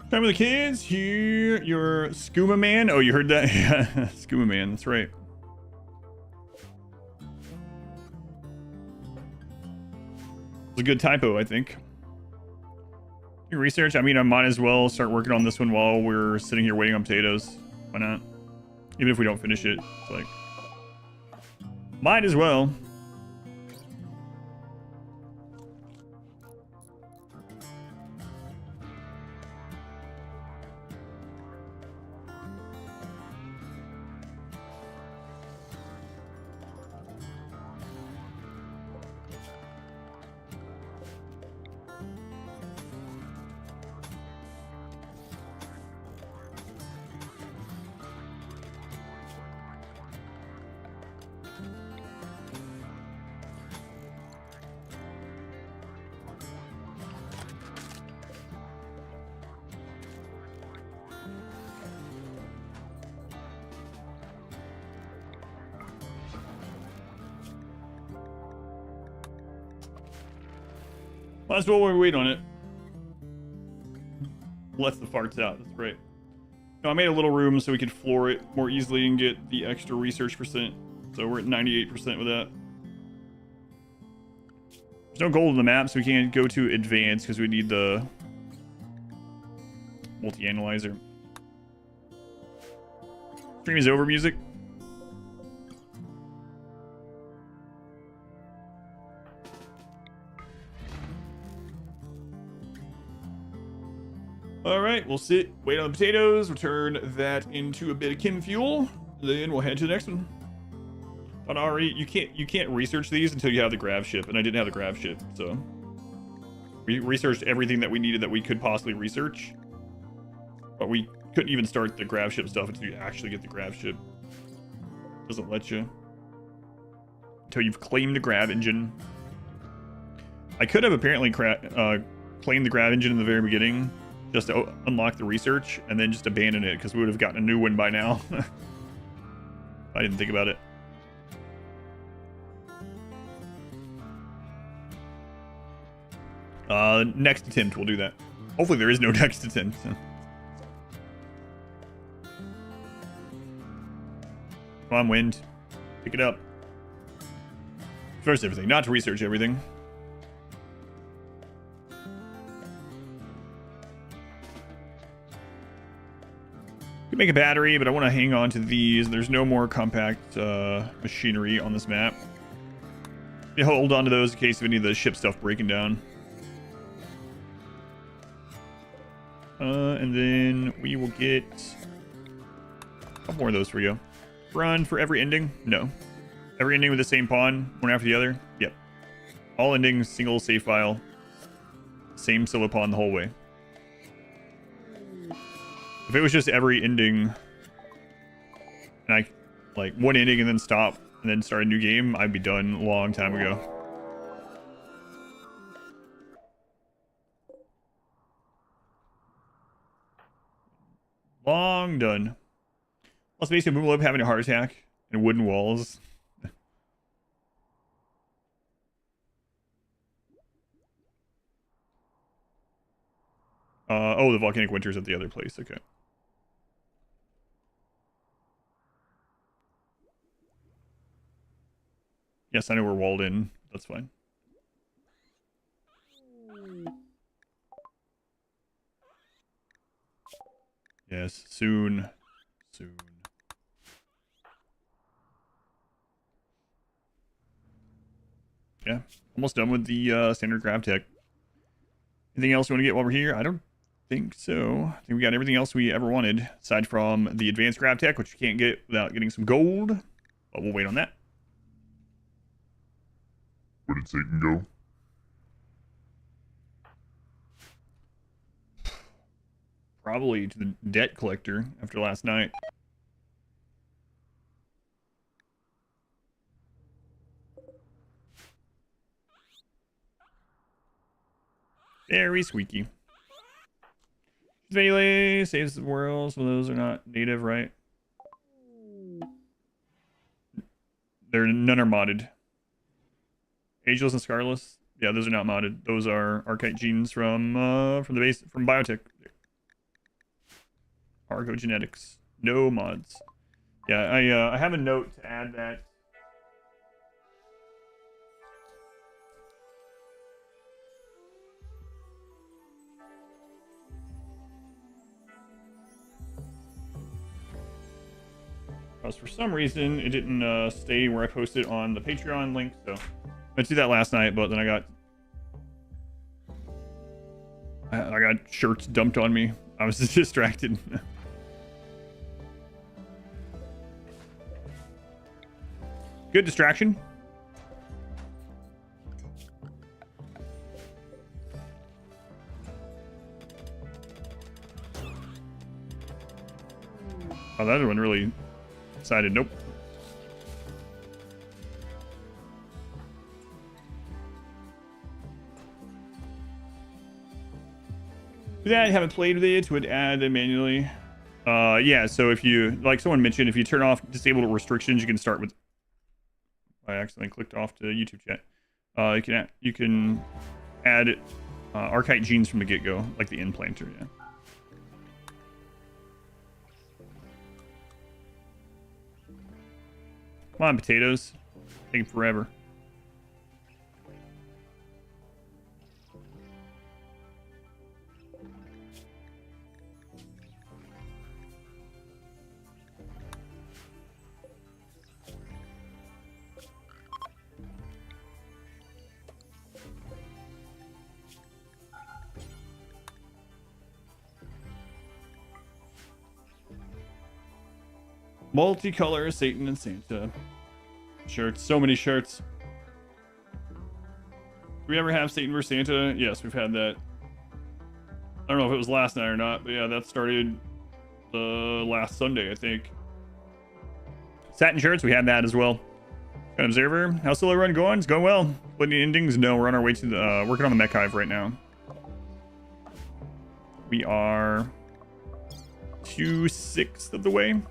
Time with the kids. Here, your Skooma Man. Oh, you heard that? Yeah, Skooma Man. That's right. It's a good typo, I think. Your research. I mean, I might as well start working on this one while we're sitting here waiting on potatoes. Why not? Even if we don't finish it, it's like, might as well. Might as well while we wait on it. Lets the farts out. That's right. No, I made a little room so we could floor it more easily and get the extra research %. So we're at 98% with that. There's no gold in the map, so we can't go to advanced because we need the multi-analyzer. Stream is over, music. All right, we'll sit, wait on the potatoes, return that into a bit of kin fuel, then we'll head to the next one. But Ari, you can't research these until you have the grav ship, and I didn't have the grav ship, so we researched everything that we needed that we could possibly research, but we couldn't even start the grav ship stuff until you actually get the grav ship. Doesn't let you until you've claimed the grav engine. I could have apparently claimed the grav engine in the very beginning just to unlock the research and then just abandon it because we would have gotten a new one by now. I didn't think about it. Next attempt we'll do that. Hopefully there is no next attempt. Come on, wind. Pick it up. First everything, not to research everything. Could make a battery, but I want to hang on to these. There's no more compact machinery on this map. You hold on to those in case of any of the ship stuff breaking down. And then we will get a couple more of those for you. Run for every ending? No. Every ending with the same pawn, one after the other? Yep. All endings, single save file. Same solo pawn the whole way. If it was just every ending, and I, like, one ending and then stop, and then start a new game, I'd be done a long time ago. Long done. Plus, basically, Moonwolf having a heart attack and wooden walls. Oh, the volcanic winter's at the other place. Okay. Yes, I know we're walled in. That's fine. Yes, soon. Soon. Yeah, almost done with the standard grav tech. Anything else you want to get while we're here? I don't think so. I think we got everything else we ever wanted, aside from the advanced grav tech, which you can't get without getting some gold. But we'll wait on that. Where did Satan go? Probably to the debt collector after last night. Very squeaky. Melee saves the world, so those are not native, right? None are modded. Ageless and Scarless, yeah, those are not modded. Those are archite genes from the base from biotech. Argo genetics, no mods. Yeah, I have a note to add that. For some reason, it didn't stay where I posted on the Patreon link, so I did that last night, but then I got shirts dumped on me. I was just distracted. Good distraction. Oh, that one really decided nope. That I haven't played with it, would add it manually. Yeah, so if you, like someone mentioned, if you turn off disable restrictions, you can start with, I accidentally clicked off to YouTube chat. You can add archite genes from the get-go, like the implanter, yeah. Come on, potatoes. Taking forever. Multicolor Satan and Santa. Shirts. So many shirts. Do we ever have Satan vs. Santa? Yes, we've had that. I don't know if it was last night or not, but yeah, that started last Sunday, I think. Satin shirts, we had that as well. Observer, how's solo run going? It's going well. Splitting endings? No, we're on our way to the, working on the Mechhive right now. We are 2/6 of the way.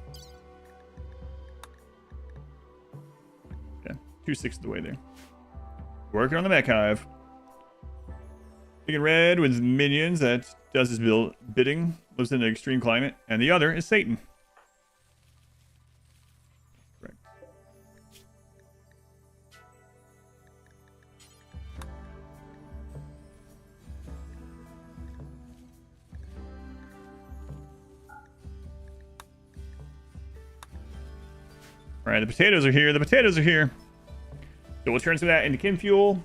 Yeah, 2/6 of the way there. Working on the Mechhive. Chicken Red with minions that does his bidding, lives in an extreme climate, and the other is Satan. Correct. All right, the potatoes are here. The potatoes are here. So we'll turn some of that into kin fuel.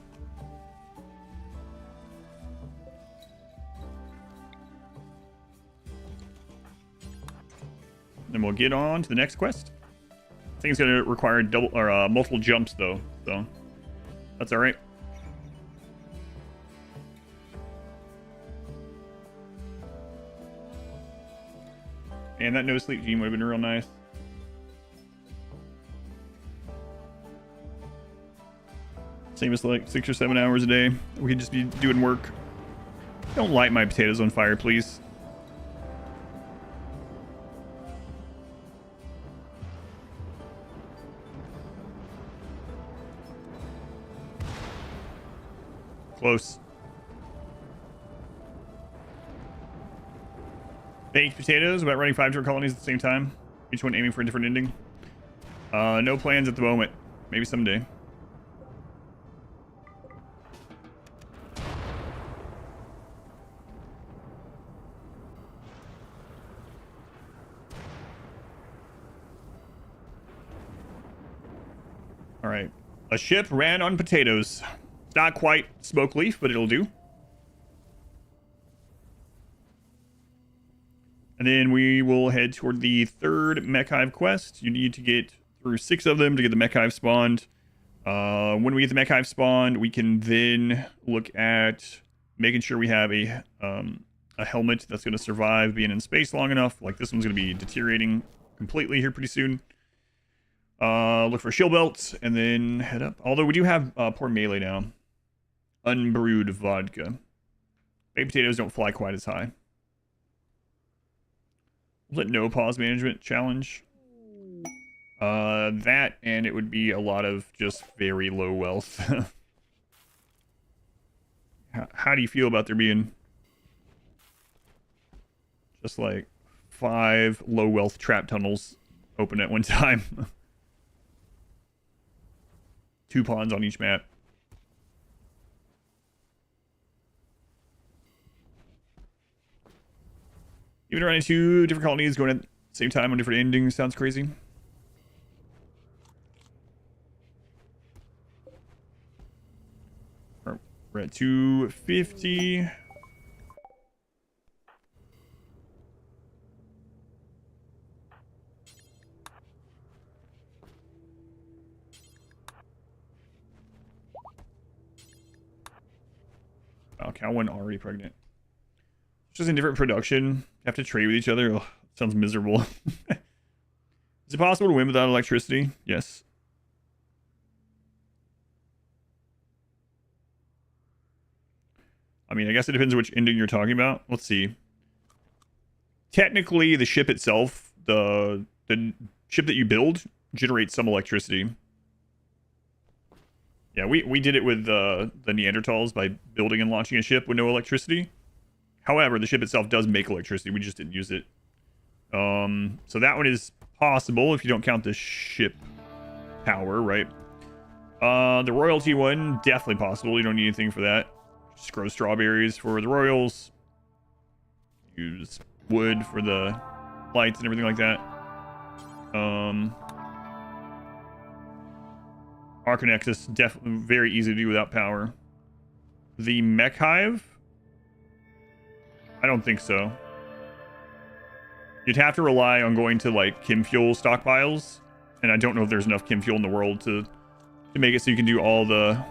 Then we'll get on to the next quest. I think it's going to require multiple jumps though, so that's all right. And that no sleep gene would have been real nice. Same as like 6 or 7 hours a day. We could just be doing work. Don't light my potatoes on fire, please. Close. Baked potatoes, about running 5 different colonies at the same time. Each one aiming for a different ending. No plans at the moment. Maybe someday. All right. A ship ran on potatoes. It's not quite smoke leaf, but it'll do. And then we will head toward the 3rd Mechhive quest. You need to get through 6 of them to get the Mechhive spawned. When we get the Mechhive spawned, we can then look at making sure we have a helmet that's going to survive being in space long enough. Like this one's going to be deteriorating completely here pretty soon. Look for shield belts and then head up. Although we do have poor melee now. Unbrewed vodka. Baked potatoes don't fly quite as high. Was it no pause management challenge? That and it would be a lot of just very low wealth. How do you feel about there being just like 5 low wealth trap tunnels open at one time? 2 pawns on each map. Even running 2 different colonies going at the same time on different endings sounds crazy. We're at 250. Oh, cow one already pregnant. Just in different production. You have to trade with each other. Oh, sounds miserable. Is it possible to win without electricity? Yes. I mean, I guess it depends on which ending you're talking about. Let's see. Technically, the ship itself, the ship that you build, generates some electricity. Yeah, we did it with the Neanderthals by building and launching a ship with no electricity. However, the ship itself does make electricity. We just didn't use it. So that one is possible if you don't count the ship power, right? The royalty one, definitely possible. You don't need anything for that. Just grow strawberries for the royals. Use wood for the lights and everything like that. Arconexus, definitely very easy to do without power. The Mechhive? I don't think so. You'd have to rely on going to like chem fuel stockpiles, and I don't know if there's enough chem fuel in the world to make it so you can do all the.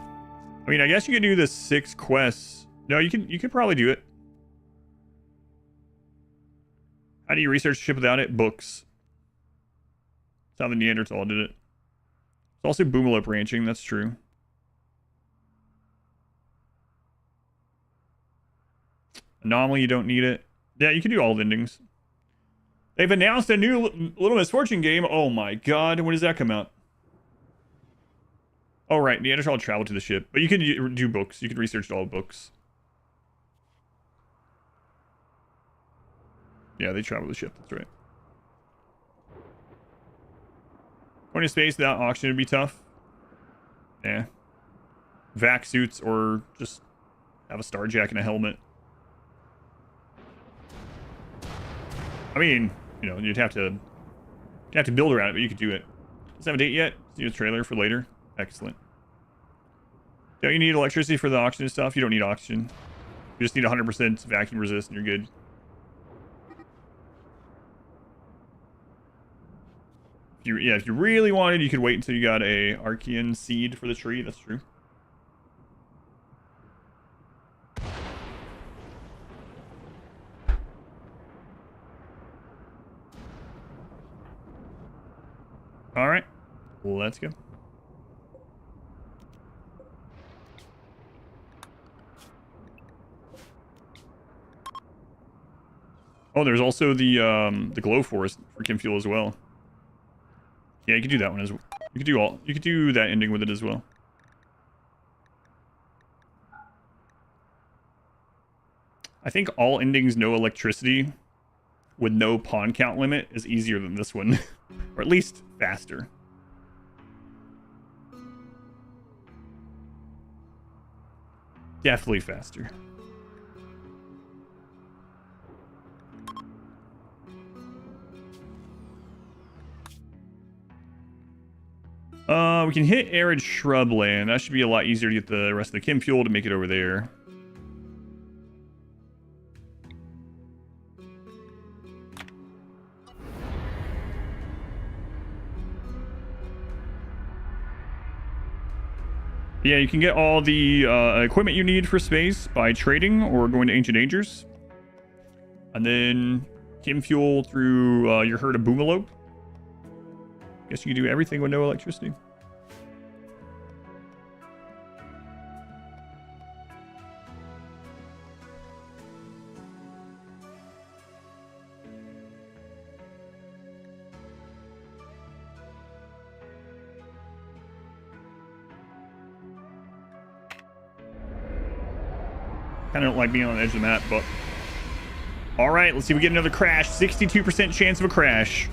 I mean, I guess you could do the 6 quests. No, you could probably do it. How do you research a ship without it? Books. how the Neanderthal did it. It's also boomalop ranching, that's true. Anomaly, you don't need it. Yeah, you can do all the endings. They've announced a new Little Misfortune game. Oh my god, when does that come out? Oh right, Neanderthal travel to the ship. But you can do books. You can research all books. Yeah, they travel the ship, that's right. Going to space without oxygen would be tough. Yeah. Vac suits or just have a starjack and a helmet. I mean, you know, you'd have to build around it, but you could do it. Doesn't have a date yet. See a trailer for later. Excellent. Don't you need electricity for the oxygen stuff? You don't need oxygen. You just need 100% vacuum resist and you're good. If you really wanted, you could wait until you got a Archean seed for the tree. That's true. All right, let's go. Oh, there's also the glow forest for Kim Fuel as well. Yeah, you could do that one as well. You could do that ending with it as well. I think all endings no electricity with no pawn count limit is easier than this one. Or at least faster. Definitely faster. We can hit arid shrubland. That should be a lot easier to get the rest of the Kim Fuel to make it over there. Yeah, you can get all the equipment you need for space by trading or going to Ancient Dangers. And then Kim Fuel through your herd of Boomalop. Guess you can do everything with no electricity. Kind of don't like being on the edge of the map, but... Alright, let's see if we get another crash. 62% chance of a crash.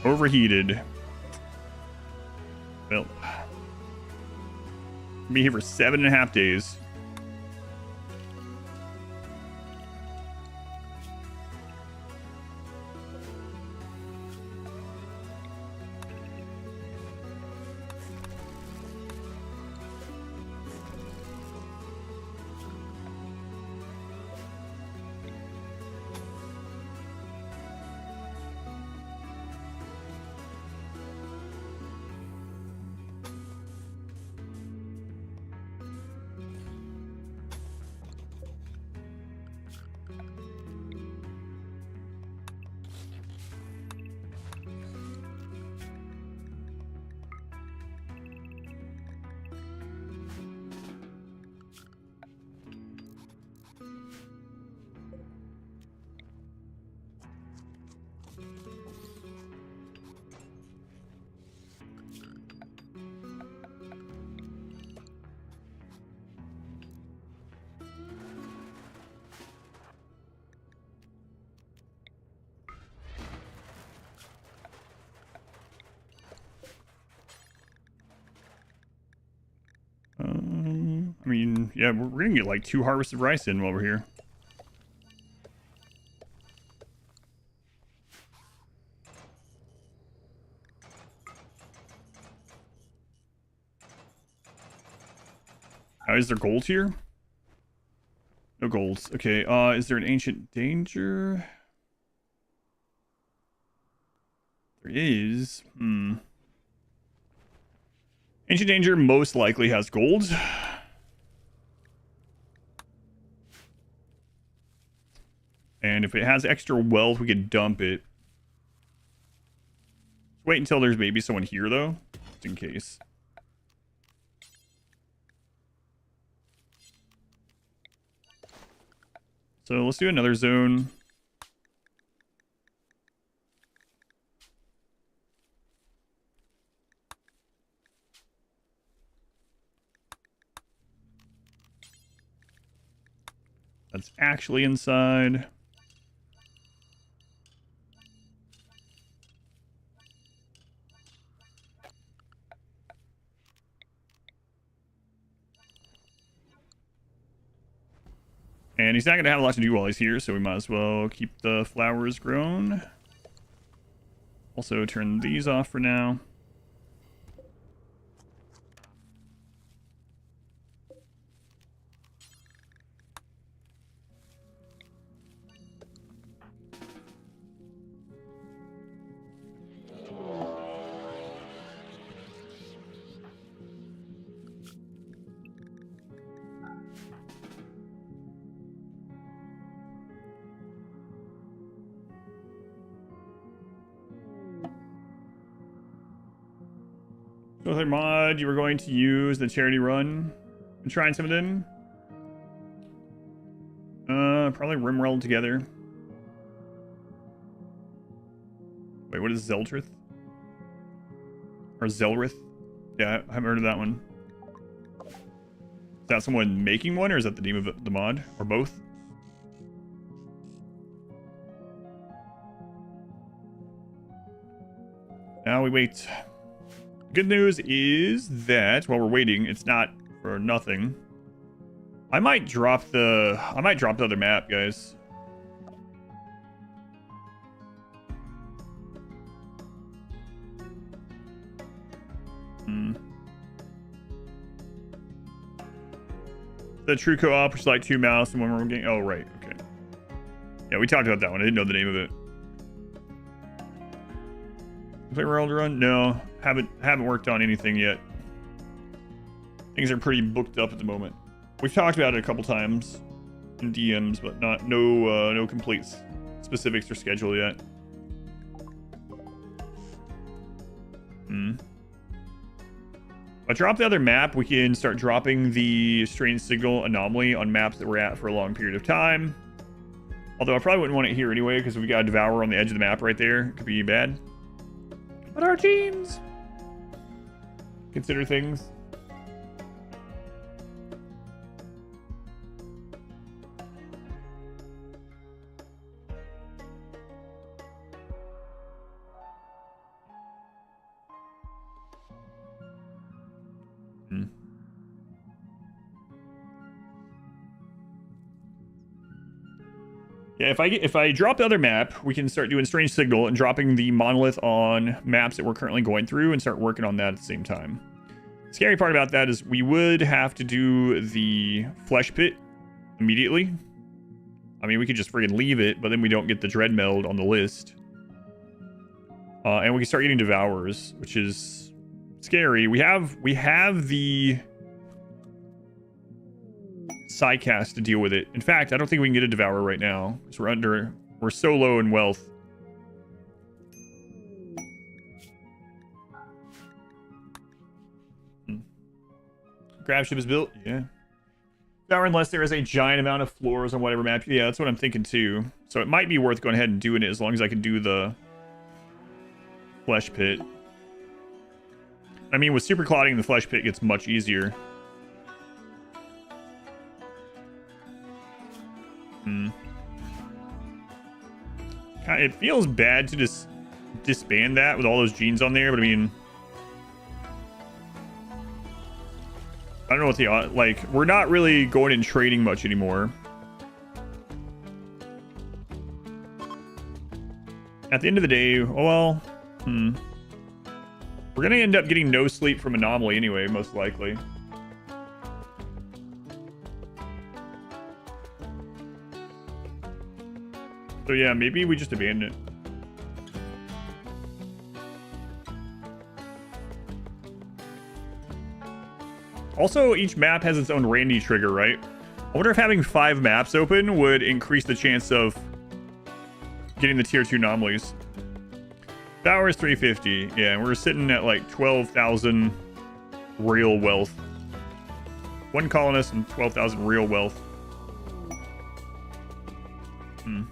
Overheated. Well... Be here for 7.5 days. I mean, yeah, we're gonna get like 2 harvests of rice in while we're here. Is there gold here? No golds. Okay, is there an ancient danger? There is. Ancient danger most likely has gold. And if it has extra wealth, we could dump it. Wait until there's maybe someone here, though, just in case. So let's do another zone. That's actually inside. And he's not going to have a lot to do while he's here, so we might as well keep the flowers grown. Also turn these off for now. So with our mod, you were going to use the charity run and trying some of them. Probably RimWorld together. Wait, what is Zeldrith? Or Zelrith? Yeah, I haven't heard of that one. Is that someone making one, or is that the name of the mod? Or both? Now we wait. Good news is that while we're waiting, it's not for nothing. I might drop the other map, guys. The true co-op, which is like 2 mouse and 1 remote game. Oh, right. Okay. Yeah, we talked about that one. I didn't know the name of it. Play RimWorld Run? No, haven't worked on anything yet. Things are pretty booked up at the moment. We've talked about it a couple times in DMs, but no complete specifics or schedule yet. If I drop the other map, we can start dropping the strange signal anomaly on maps that we're at for a long period of time. Although I probably wouldn't want it here anyway, because we got a Devourer on the edge of the map right there. It could be bad. But our teams consider things. Yeah, if I drop the other map, we can start doing Strange Signal and dropping the monolith on maps that we're currently going through and start working on that at the same time. The scary part about that is we would have to do the Flesh Pit immediately. I mean, we could just friggin' leave it, but then we don't get the Dread Meld on the list. And we can start getting Devourers, which is scary. We have the Psycast to deal with it. In fact, I don't think we can get a Devourer right now because we're so low in wealth. Grav ship is built. Yeah. Devourer unless there is a giant amount of floors on whatever map. Yeah, that's what I'm thinking too. So it might be worth going ahead and doing it as long as I can do the Flesh Pit. I mean, with super clouding, the Flesh Pit gets much easier. It feels bad to just disband that with all those genes on there, but I mean, I don't know what the like. We're not really going and trading much anymore. At the end of the day, well, we're gonna end up getting no sleep from Anomaly anyway, most likely. So yeah, maybe we just abandon it. Also, each map has its own Randy trigger, right? I wonder if having 5 maps open would increase the chance of getting the tier 2 anomalies. Power is 350. Yeah, and we're sitting at like 12,000 real wealth. One colonist and 12,000 real wealth. Hmm.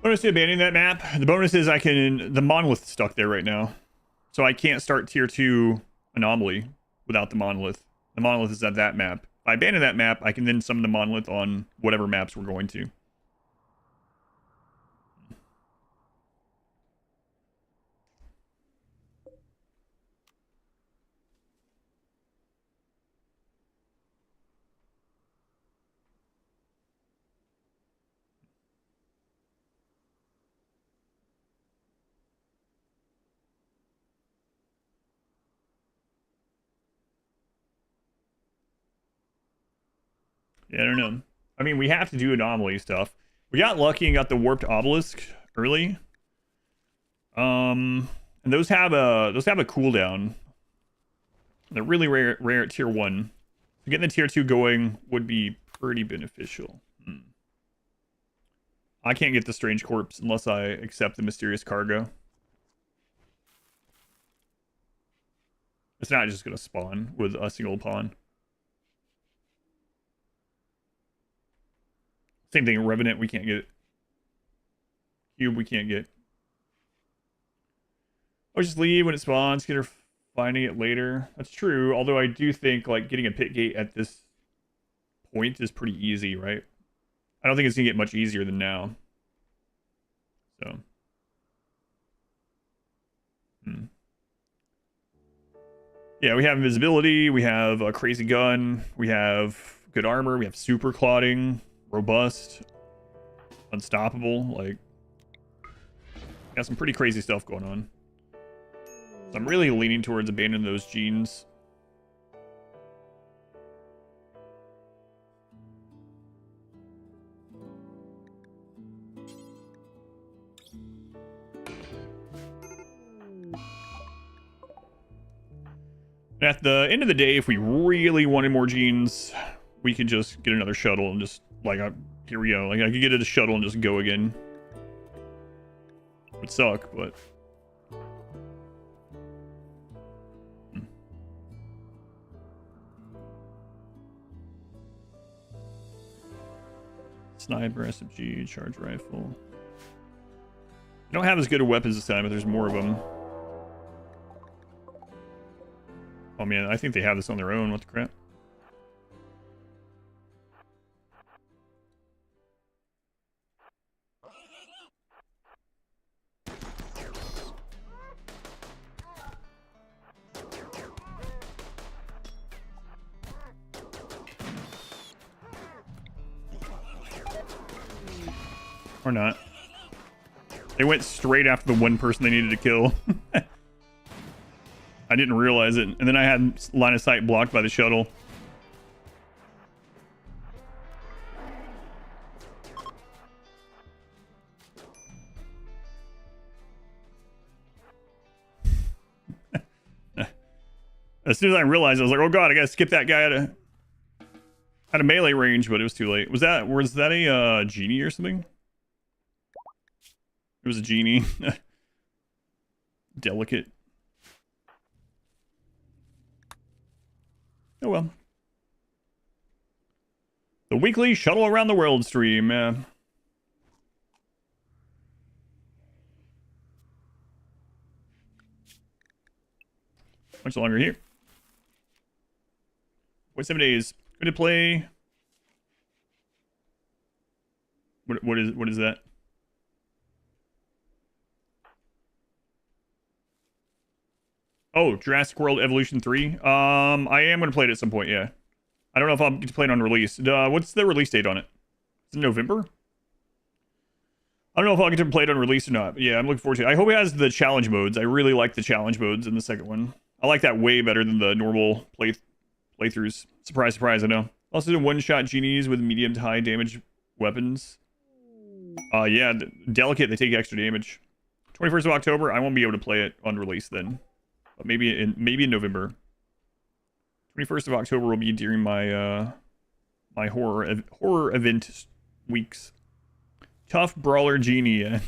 Bonus to abandoning that map. The bonus is the monolith stuck there right now. So I can't start tier 2 anomaly without the monolith. The monolith is at that map. If I abandon that map, I can then summon the monolith on whatever maps we're going to. Yeah, I don't know. I mean, we have to do anomaly stuff. We got lucky and got the warped obelisk early. And those have a cooldown. They're really rare at tier 1. So getting the tier 2 going would be pretty beneficial. I can't get the strange corpse unless I accept the mysterious cargo. It's not just gonna spawn with a single pawn. Same thing, Revenant, we can't get. Cube, we can't get. I'll just leave when it spawns, get her finding it later. That's true, although I do think like getting a pit gate at this point is pretty easy, right? I don't think it's gonna get much easier than now. So. Yeah, we have invisibility, we have a crazy gun, we have good armor, we have super clotting, robust, unstoppable, like, got some pretty crazy stuff going on. So I'm really leaning towards abandoning those genes. At the end of the day, if we really wanted more genes, we could just get another shuttle and just, like, here we go. Like, I could get a shuttle and just go again. It would suck, but... Sniper, SMG, charge rifle. I don't have as good of weapons this time, but there's more of them. Oh man, I think they have this on their own. What the crap? Or not. They went straight after the one person they needed to kill. I didn't realize it. And then I had line of sight blocked by the shuttle. As soon as I realized, I was like, oh god, I gotta skip that guy out of melee range, but it was too late. Was that a genie or something? It was a genie. Delicate. Oh well. The weekly shuttle around the world stream. Much longer here. Wait 7 days. Good to play. What is that? Oh, Jurassic World Evolution 3. I am going to play it at some point, yeah. I don't know if I'll get to play it on release. What's the release date on it? Is it November? I don't know if I'll get to play it on release or not. Yeah, I'm looking forward to it. I hope it has the challenge modes. I really like the challenge modes in the second one. I like that way better than the normal playthroughs. Surprise, surprise, I know. Also do one-shot genies with medium to high damage weapons. Yeah, delicate, they take extra damage. 21st of October, I won't be able to play it on release then. But maybe in November. 21st of October will be during my my horror event weeks. Tough brawler genie. Alright,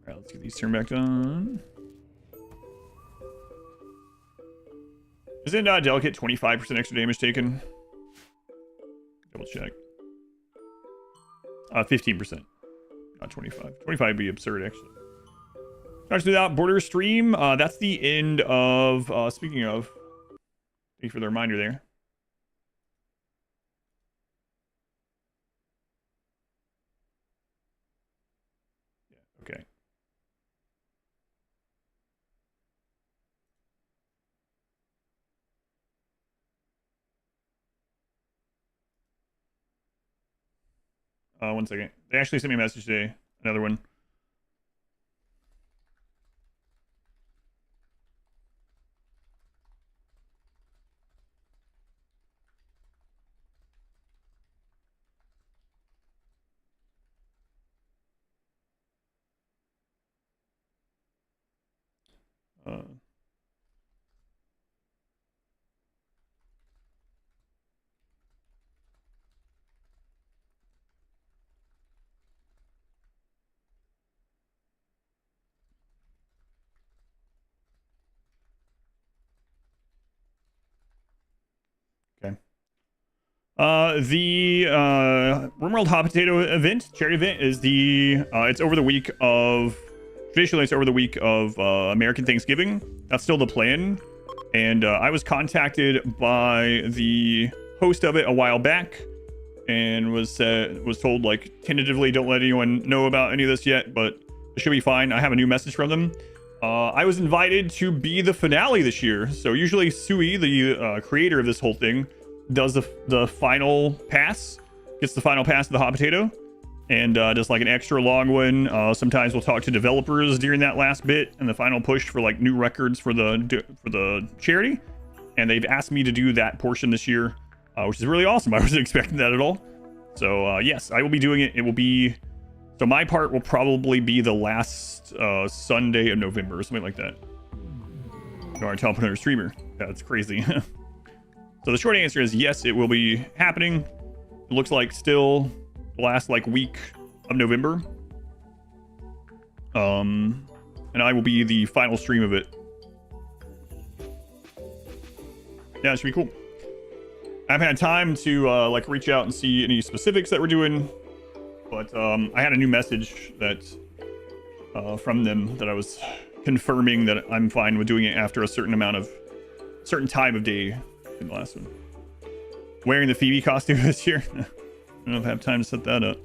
let's get these turned back on. Is it not delicate? 25% extra damage taken? Double check. 15%. Not 25. 25 would be absurd, actually. Starts without border stream. That's the end of, speaking of, thank you for the reminder there. Yeah, okay. One second. They actually sent me a message today. Another one. Okay. The RimWorld Hot Potato event, charity event, is the it's over the week of, traditionally it's over the week of American Thanksgiving. That's still the plan. And I was contacted by the host of it a while back and was told, like, tentatively, don't let anyone know about any of this yet, but it should be fine. I have a new message from them. I was invited to be the finale this year. So usually Sui, the creator of this whole thing, does the final pass, gets the final pass of the hot potato, and does like an extra long one. Sometimes we'll talk to developers during that last bit and the final push for like new records for the charity. And they've asked me to do that portion this year, which is really awesome. I wasn't expecting that at all. So yes, I will be doing it. It will be, so my part will probably be the last Sunday of November or something like that. Our top 100 streamer. That's crazy. So the short answer is yes, it will be happening. It looks like still the last like week of November. And I will be the final stream of it. Yeah, it should be cool. I haven't had time to like reach out and see any specifics that we're doing, but I had a new message that from them that I was confirming that I'm fine with doing it after a certain time of day. In the last one. Wearing the Phoebe costume this year. I don't know if I have time to set that up.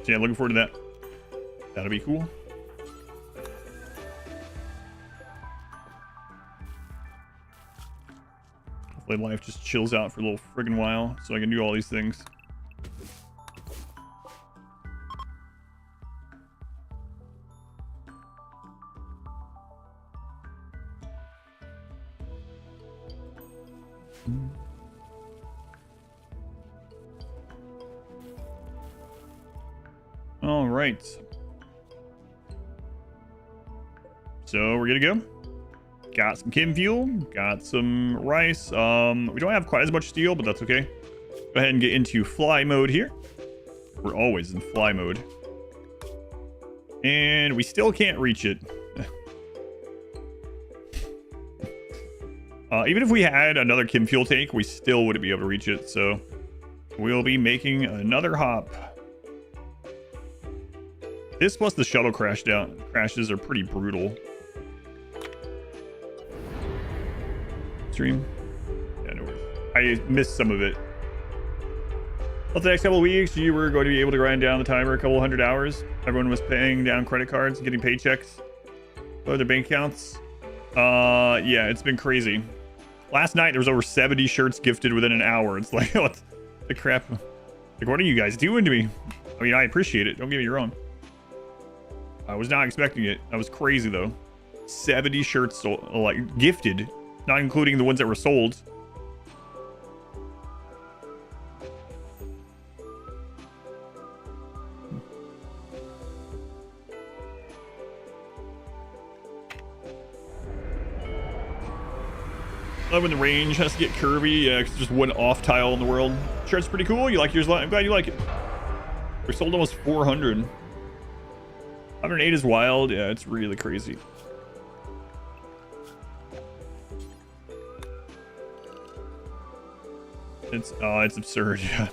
So yeah, looking forward to that. That'll be cool. Hopefully life just chills out for a little friggin' while so I can do all these things. All right. So we're good to go. Got some chem fuel, got some rice. We don't have quite as much steel, but that's okay. Go ahead and get into fly mode here. We're always in fly mode. And we still can't reach it. Even if we had another chem fuel tank, we still wouldn't be able to reach it. So we'll be making another hop. This plus the shuttle crashes are pretty brutal. Stream. Yeah, no worries. I missed some of it. Well, the next couple of weeks, you were going to be able to grind down the timer a couple hundred hours. Everyone was paying down credit cards, getting paychecks, or their bank accounts. Yeah, it's been crazy. Last night, there was over 70 shirts gifted within an hour. It's like, what the crap? Like, what are you guys doing to me? I mean, I appreciate it. Don't get me wrong. I was not expecting it. That was crazy, though. 70 shirts sold, like, gifted. Not including the ones that were sold. Love when the range has to get curvy. Yeah, it's just one off tile in the world. Shirt's pretty cool. You like yours? I'm glad you like it. We sold almost 400. 108 is wild. Yeah, it's really crazy. It's absurd. Yeah.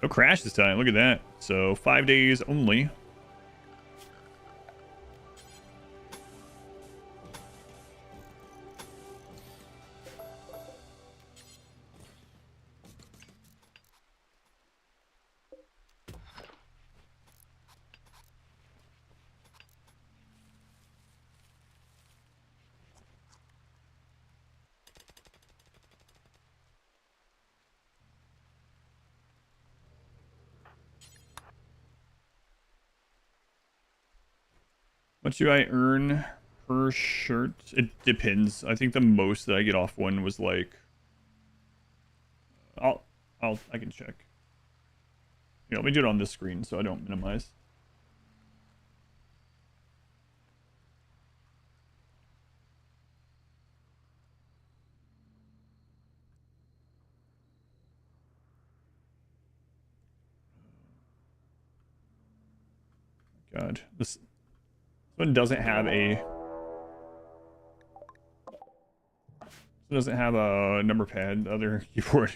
No crash this time. Look at that. So 5 days only. What do I earn per shirt? It depends. I think the most that I get off one was like, I can check. Yeah, let me do it on this screen so I don't minimize. God, this one doesn't have a number pad, the other keyboard.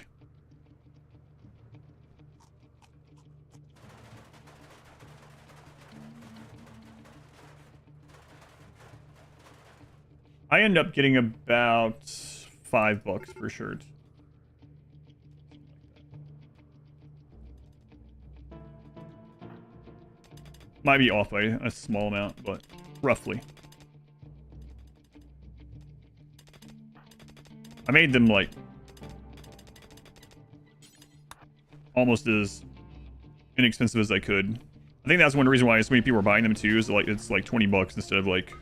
I end up getting about $5 per shirt. Might be off by a small amount, but roughly. I made them like almost as inexpensive as I could. I think that's one reason why so many people are buying them too, is like it's like $20 instead of like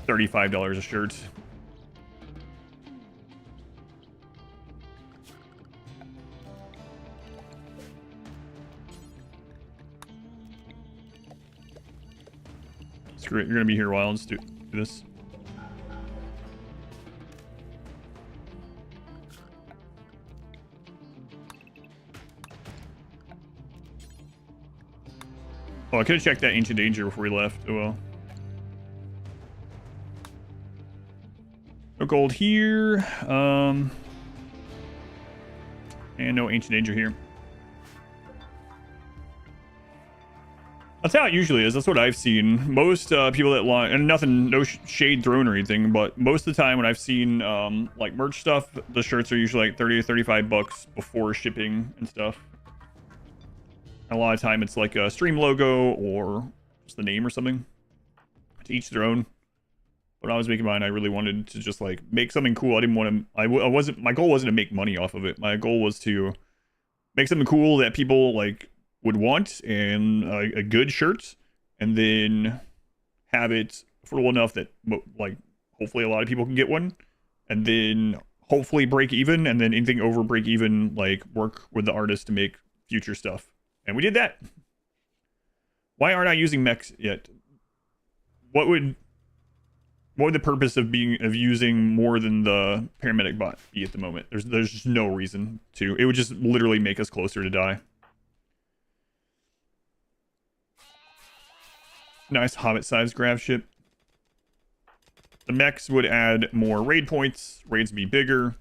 $35 a shirt. Screw it, you're gonna be here a while. Let's do this. Oh, I could have checked that Ancient Danger before we left. Oh well. No gold here. And no Ancient Danger here. That's how it usually is. That's what I've seen. Most people that launch, and nothing, no shade thrown or anything, but most of the time when I've seen like merch stuff, the shirts are usually like 30 or $35 before shipping and stuff. And a lot of time it's like a stream logo or just the name or something. To each their own. When I was making mine, I really wanted to just like make something cool. I didn't want to. I wasn't. My goal wasn't to make money off of it. My goal was to make something cool that people like would want, and a good shirt, and then have it affordable enough that like hopefully a lot of people can get one, and then hopefully break even, and then anything over break even, like work with the artist to make future stuff. And we did that. Why aren't I using mechs yet? What would the purpose of using more than the paramedic bot be at the moment? There's just no reason to. It would just literally make us closer to die. Nice Hobbit-sized grav ship. The mechs would add more raid points. Raids would be bigger.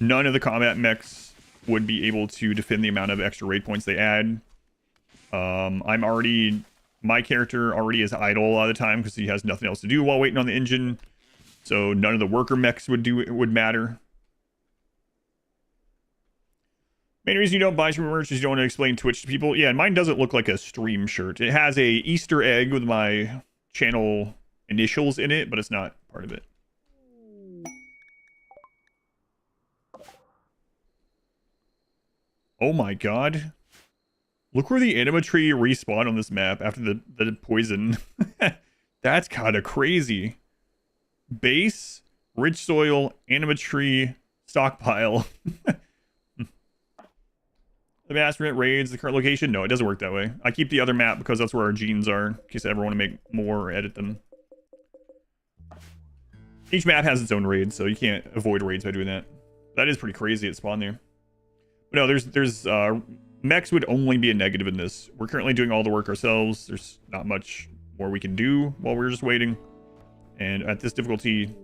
None of the combat mechs would be able to defend the amount of extra raid points they add. My character already is idle a lot of the time because he has nothing else to do while waiting on the engine. So none of the worker mechs would matter. Main reason you don't buy stream merch is you don't want to explain Twitch to people. Yeah, and mine doesn't look like a stream shirt. It has a Easter egg with my channel initials in it, but it's not part of it. Oh my god. Look where the anima tree respawned on this map after the poison. That's kind of crazy. Base, rich soil, anima tree, stockpile. The mass rent raids the current location? No, it doesn't work that way. I keep the other map because that's where our genes are, in case I ever want to make more or edit them. Each map has its own raids, so you can't avoid raids by doing that. That is pretty crazy at spawn there. But no, there's mechs would only be a negative in this. We're currently doing all the work ourselves. There's not much more we can do while we're just waiting. And at this difficulty,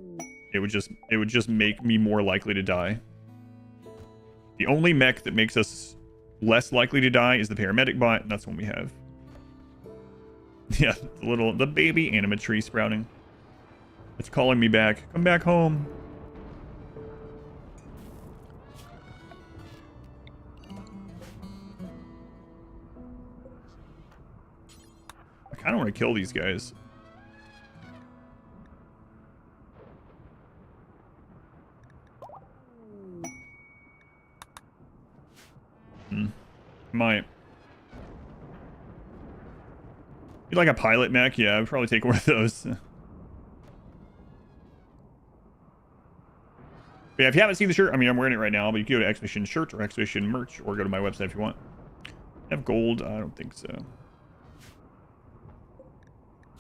it would just make me more likely to die. The only mech that makes us less likely to die is the paramedic bot, and that's one we have. Yeah, the baby anima tree sprouting. It's calling me back. Come back home. I kind of want to kill these guys. Might. You like a pilot mech? Yeah, I'd probably take one of those. But yeah, if you haven't seen the shirt, I mean, I'm wearing it right now, but you can go to Expedition Shirt or Expedition Merch or go to my website if you want. Have gold? I don't think so.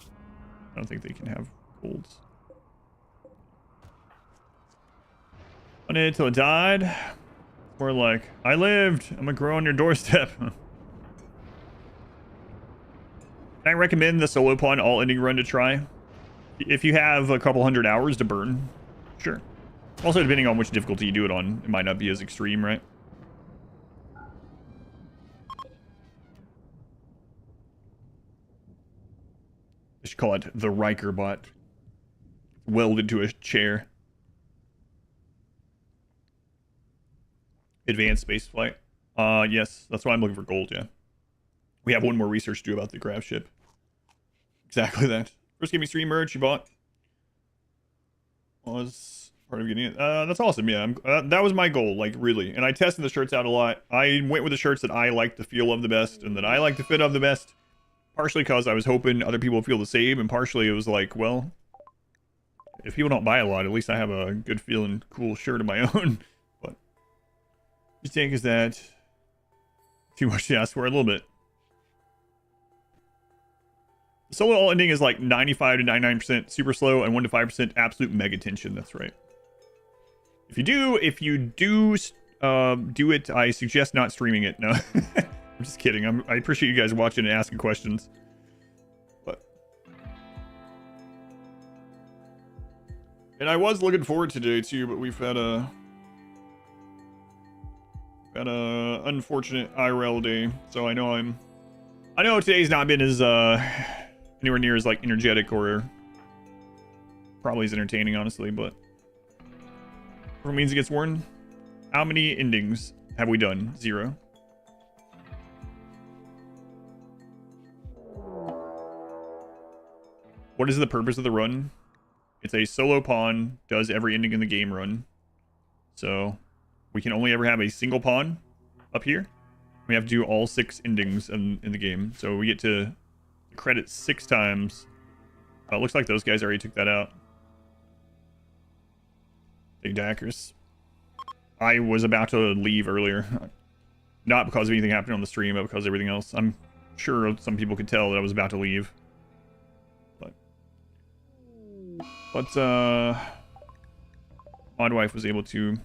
I don't think they can have golds. On it till it died. Or like, I lived. I'm gonna grow on your doorstep. Can I recommend the solo pawn all ending run to try? If you have a couple hundred hours to burn, sure. Also, depending on which difficulty you do it on, it might not be as extreme, right? I should call it the Riker bot. Welded to a chair. Advanced space flight. Yes, that's why I'm looking for gold, yeah. We have one more research to do about the grav ship. Exactly that. First give me stream merch you bought. Was part of getting it. That's awesome, yeah. That was my goal, like, really. And I tested the shirts out a lot. I went with the shirts that I like the feel of the best and that I like the fit of the best. Partially because I was hoping other people would feel the same, and partially it was like, well, if people don't buy a lot, at least I have a good feeling, cool shirt of my own. But you think is that too much to ask for? A little bit. The solo all ending is like 95 to 99% super slow and 1 to 5% absolute mega tension. That's right. If you do it, I suggest not streaming it. No, I'm just kidding. I appreciate you guys watching and asking questions. But and I was looking forward to today too, but we've had a unfortunate IRL day, so I know today's not been as anywhere near as like energetic or probably as entertaining, honestly, but it means it gets worn. How many endings have we done? 0. What is the purpose of the run? It's a solo pawn, does every ending in the game run. So we can only ever have a single pawn up here. We have to do all 6 endings in the game. So we get to credit 6 times. It looks like those guys already took that out. Big Dackers. I was about to leave earlier. Not because of anything happening on the stream, but because of everything else. I'm sure some people could tell that I was about to leave. But Mod Wife was able to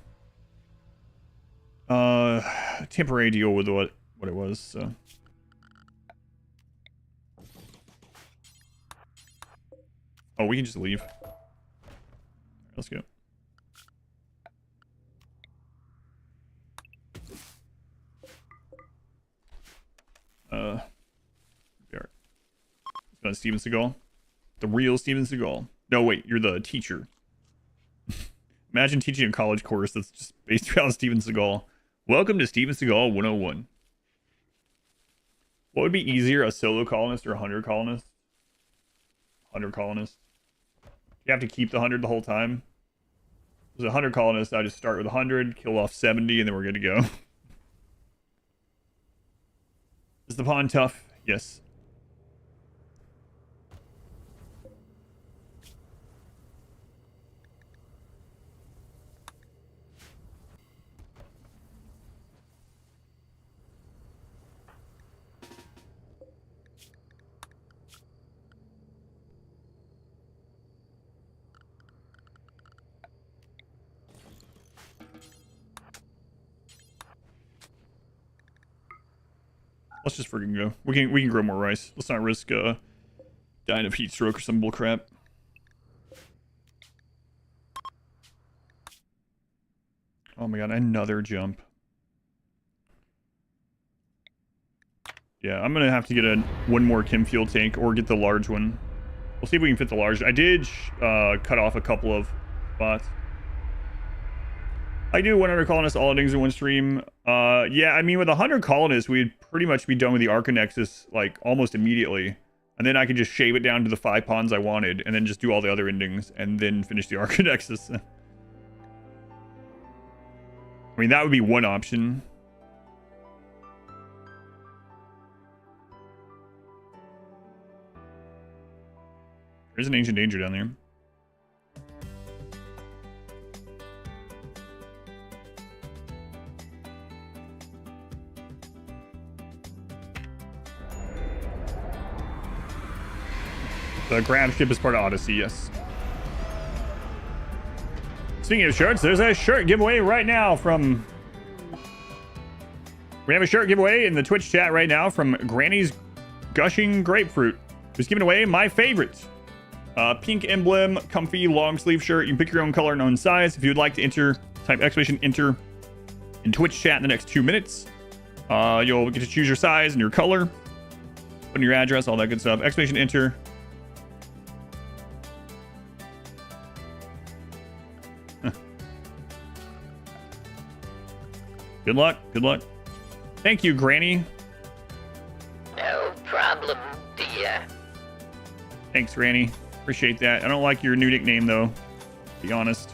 temporary deal with what it was, so. Oh, we can just leave. Let's go. There. It's Steven Seagal. The real Steven Seagal. No, wait, you're the teacher. Imagine teaching a college course that's just based around Steven Seagal. Welcome to Steven Seagal 101. What would be easier, a solo colonist or a 100 colonist? 100 colonist. You have to keep the 100 the whole time. There's 100 colonists. I just start with 100, kill off 70, and then we're good to go. Is the pawn tough? Yes. Let's just freaking go. We can grow more rice. Let's not risk dying of heat stroke or some bull crap. Oh my god, another jump. Yeah, I'm gonna have to get one more chem fuel tank or get the large one. We'll see if we can fit the large. I did cut off a couple of spots. I do 100 colonists all things in one stream. Yeah, I mean, with 100 colonists, we'd pretty much be done with the Arcanexus, like, almost immediately. And then I could just shave it down to the 5 pawns I wanted, and then just do all the other endings, and then finish the Arcanexus. I mean, that would be one option. There's an Ancient Danger down there. The grav ship is part of Odyssey, yes. Speaking of shirts, there's a shirt giveaway right now from... We have a shirt giveaway in the Twitch chat right now from Granny's Gushing Grapefruit, who's giving away my favorite. Pink emblem, comfy, long sleeve shirt. You can pick your own color and own size. If you would like to enter, type exclamation enter in Twitch chat in the next 2 minutes. You'll get to choose your size and your color. Put in your address, all that good stuff. Exclamation enter. Good luck. Good luck. Thank you, Granny. No problem, dear. Thanks, Granny. Appreciate that. I don't like your new nickname, though. To be honest.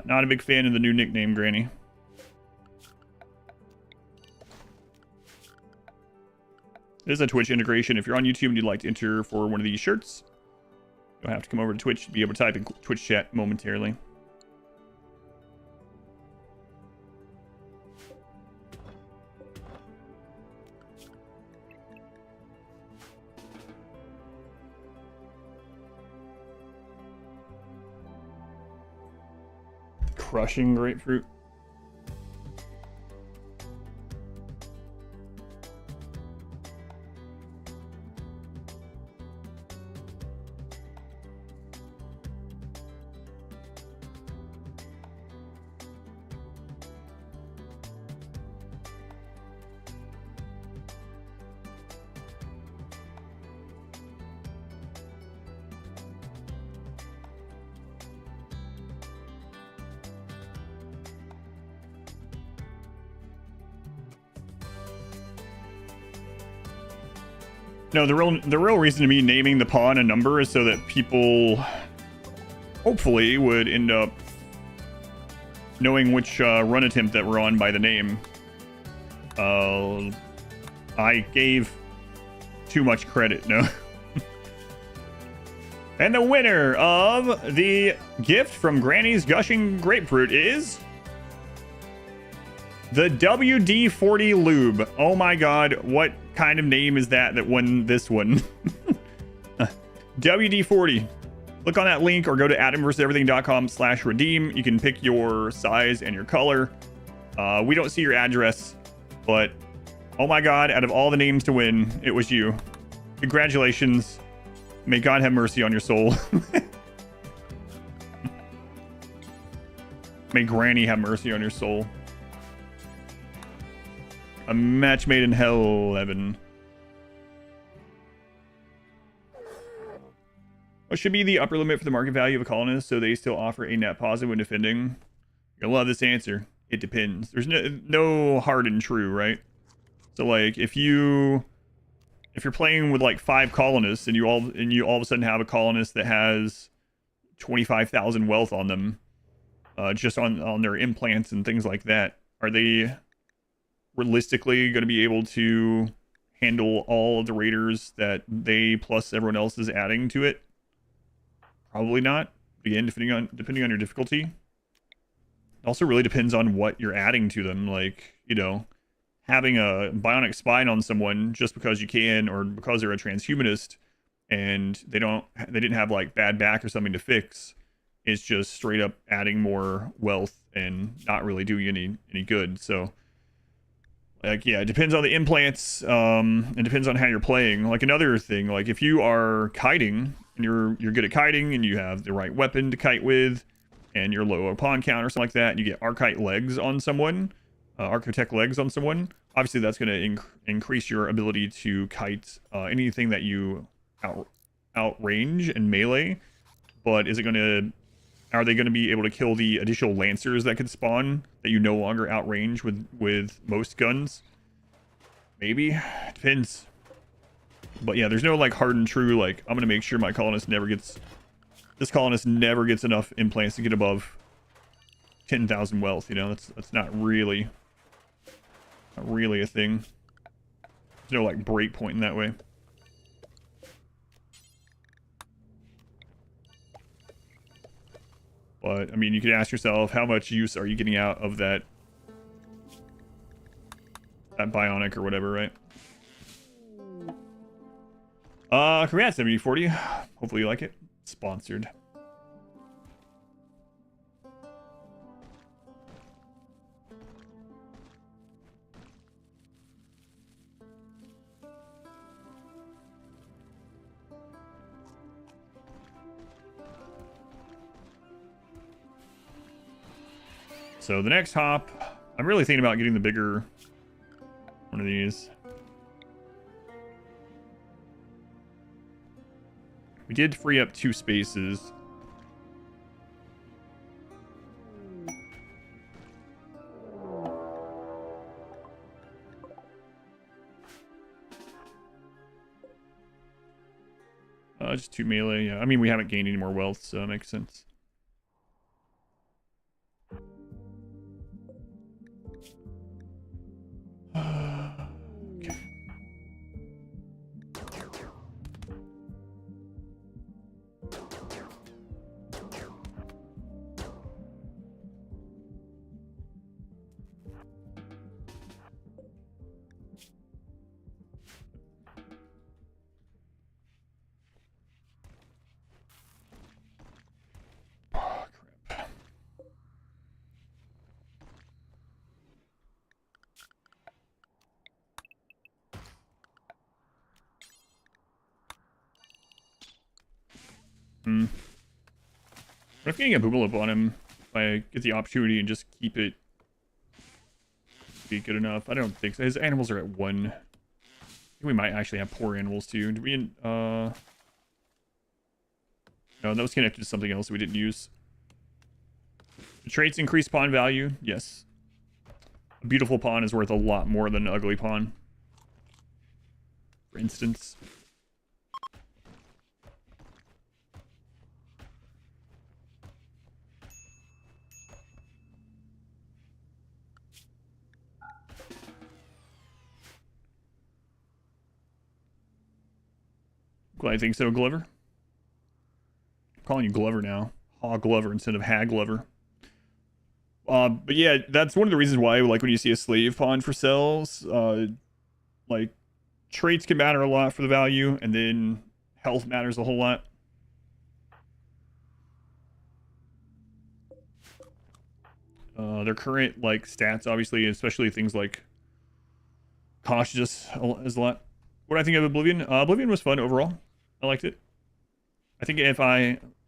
Not a big fan of the new nickname, Granny. There's a Twitch integration. If you're on YouTube and you'd like to enter for one of these shirts, you'll have to come over to Twitch to be able to type in Twitch chat momentarily. Crushing grapefruit. No, the real reason to me naming the pawn a number is so that people hopefully would end up knowing which run attempt that we're on by the name. I gave too much credit, no. And the winner of the gift from Granny's Gushing Grapefruit is the WD-40 Lube. Oh my god, what kind of name is that won this one? WD-40. Click on that link or go to adamversuseverything.com/redeem. You can pick your size and your color. We don't see your address, but oh my god, out of all the names to win, it was you. Congratulations. May God have mercy on your soul. May Granny have mercy on your soul. A match made in hell, Evan. What should be the upper limit for the market value of a colonist so they still offer a net positive when defending? I love this answer. It depends. There's no hard and true, right? So like if you if you're playing with like 5 colonists and you all of a sudden have a colonist that has 25,000 wealth on them, just on their implants and things like that, are they realistically going to be able to handle all of the raiders that they plus everyone else is adding to it? Probably not. Again, depending on your difficulty. It also really depends on what you're adding to them. Like, you know, having a bionic spine on someone just because you can, or because they're a transhumanist and they didn't have like bad back or something to fix, is just straight up adding more wealth and not really doing any good. So like, yeah, it depends on the implants. It depends on how you're playing. Like another thing, like if you are kiting and you're good at kiting and you have the right weapon to kite with and you're low on pawn count or something like that, and you get archite legs on someone, architect legs on someone, obviously that's going to increase your ability to kite anything that you outrange and melee. But are they going to be able to kill the additional lancers that could spawn that you no longer outrange with most guns? Maybe. Depends. But yeah, there's no like hard and true like I'm going to make sure my colonist never gets enough implants to get above 10,000 wealth. You know, that's not really a thing. There's no like break point in that way. But I mean, you could ask yourself, how much use are you getting out of that bionic or whatever, right? Congrats, WD40. Hopefully you like it. Sponsored. So the next hop, I'm really thinking about getting the bigger one of these. We did free up 2 spaces. Just 2 melee. Yeah, I mean, we haven't gained any more wealth, so it makes sense. Okay. Oh, crap. What if getting a booble up on him, if I get the opportunity and just keep it be good enough? I don't think so. His animals are at 1. I think we might actually have poor animals too. Did we no, that was connected to something else we didn't use. The traits increase pawn value, yes. A beautiful pawn is worth a lot more than an ugly pawn, for instance. Glad I think so, Glover. I'm calling you Glover now. Hog Glover instead of Hag Glover. But yeah, that's one of the reasons why, like, when you see a slave pawn for sales, like, traits can matter a lot for the value, and then health matters a whole lot. Their current, like, stats, obviously, especially things like cautious is a lot. What do I think of Oblivion? Oblivion was fun overall. I liked it. I think if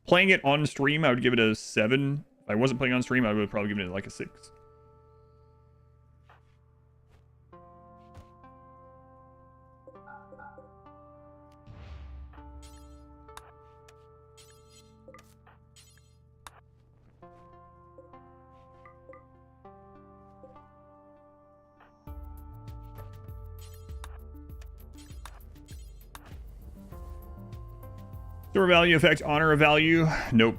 playing it on stream, I would give it a 7. If I wasn't playing on stream, I would probably give it like a 6. Store value affects honor of value. Nope.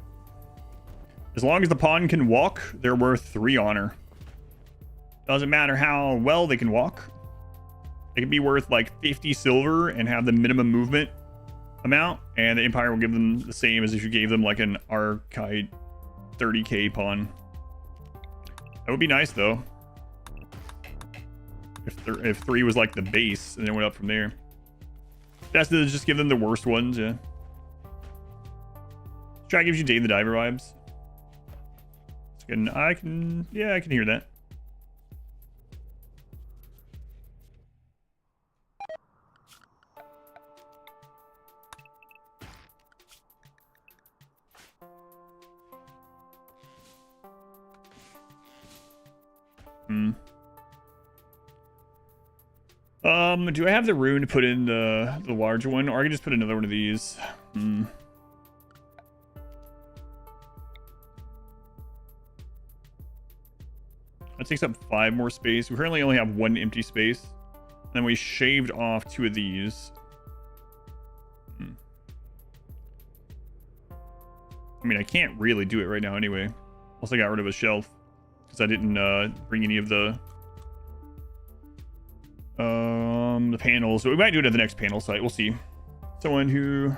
As long as the pawn can walk, they're worth 3 honor. Doesn't matter how well they can walk. They can be worth like 50 silver and have the minimum movement amount, and the Empire will give them the same as if you gave them like an Archite 30k pawn. That would be nice though. If 3 was like the base and then went up from there. Best is just give them the worst ones, yeah. Try gives you Dave the Diver vibes. I can hear that. Do I have the rune to put in the larger one, or I can just put another one of these? That takes up 5 more space. We currently only have 1 empty space. And then we shaved off 2 of these. I mean, I can't really do it right now anyway. Unless I got rid of a shelf. Because I didn't bring any of the panels. So we might do it at the next panel site. We'll see. Someone who...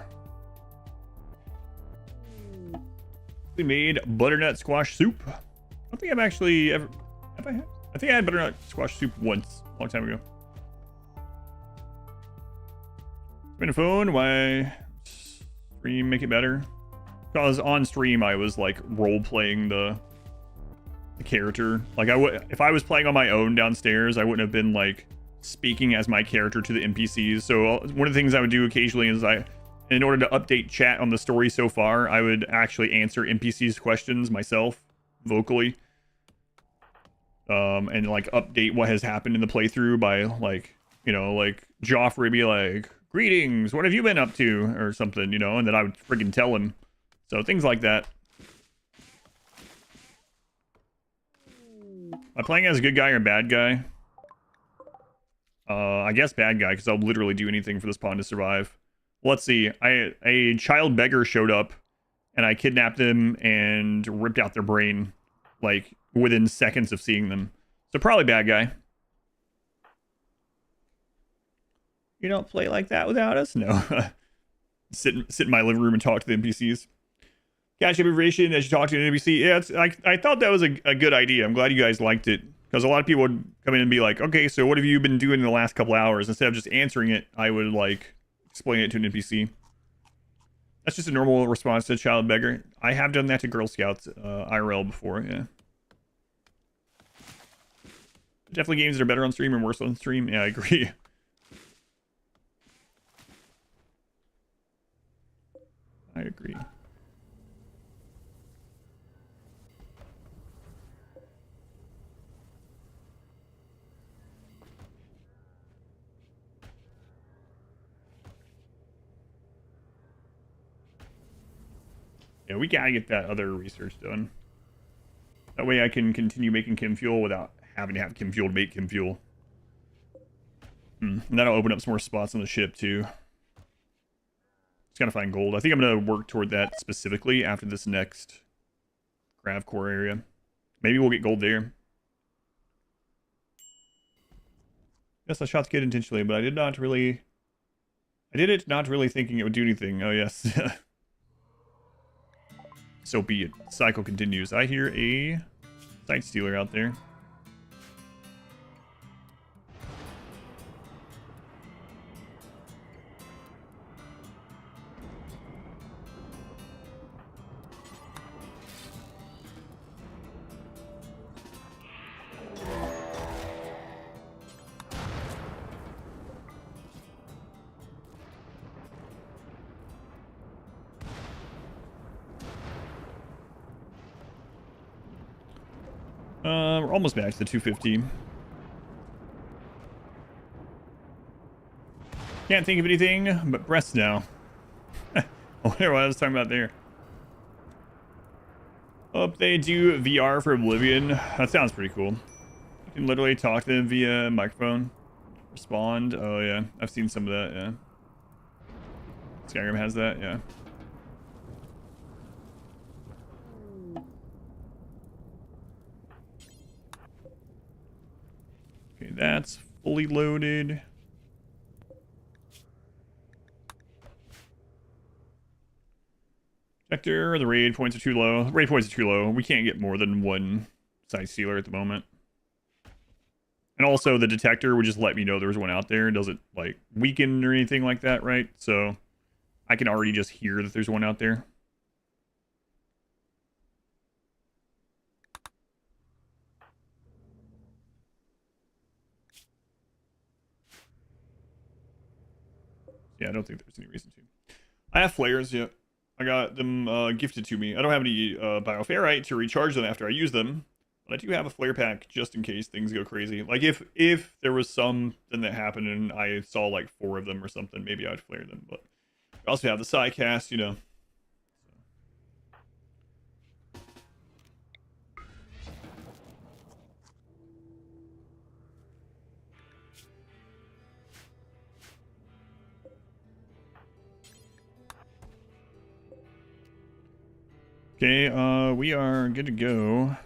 We made butternut squash soup. I don't think I've actually ever... Have I had? I think I had butternut squash soup once, a long time ago. Spin a phone. Why stream make it better? Because on stream I was like role playing the character. Like if I was playing on my own downstairs, I wouldn't have been like speaking as my character to the NPCs. So one of the things I would do occasionally is in order to update chat on the story so far, I would actually answer NPCs questions myself vocally. And like update what has happened in the playthrough by like, you know, like Joffrey be like, greetings, what have you been up to? Or something, you know, and then I would friggin' tell him. So things like that. Am I playing as a good guy or a bad guy? I guess bad guy, because I'll literally do anything for this pawn to survive. Let's see. A child beggar showed up, and I kidnapped them and ripped out their brain, like, within seconds of seeing them. So probably bad guy. You don't play like that without us? No. sit in my living room and talk to the NPCs. Cash information as you talk to an NPC. Yeah, I thought that was a good idea. I'm glad you guys liked it. Because a lot of people would come in and be like, okay, so what have you been doing in the last couple hours? Instead of just answering it, I would like explain it to an NPC. That's just a normal response to a child beggar. I have done that to Girl Scouts IRL before, yeah. Definitely games that are better on stream and worse on stream. Yeah, I agree. I agree. Yeah, we gotta get that other research done. That way I can continue making chem fuel without having to have chem fuel to make chem fuel. And that'll open up some more spots on the ship too. Just gotta find gold. I think I'm gonna work toward that specifically after this next grav core area. Maybe we'll get gold there. Yes, I shot the kid intentionally, but I did it not really thinking it would do anything. Oh yes. So be it. Cycle continues. I hear a sight stealer out there. We're almost back to the 250. Can't think of anything but breasts now. I wonder what I was talking about there. Oh, they do VR for Oblivion. That sounds pretty cool. You can literally talk to them via microphone. Respond. Oh, yeah. I've seen some of that, yeah. Skyrim has that, yeah. fully loaded. Vector, the raid points are too low. Raid points are too low. We can't get more than one size sealer at the moment. And also the detector would just let me know there's one out there. It doesn't like weaken or anything like that, right? So I can already just hear that there's one out there. Yeah, I don't think there's any reason to. I have flares, yeah. I got them gifted to me. I don't have any bioferrite to recharge them after I use them. But I do have a flare pack just in case things go crazy. Like if there was something that happened and I saw like 4 of them or something, maybe I'd flare them. But I also have the sidecast, you know. Okay, we are good to go.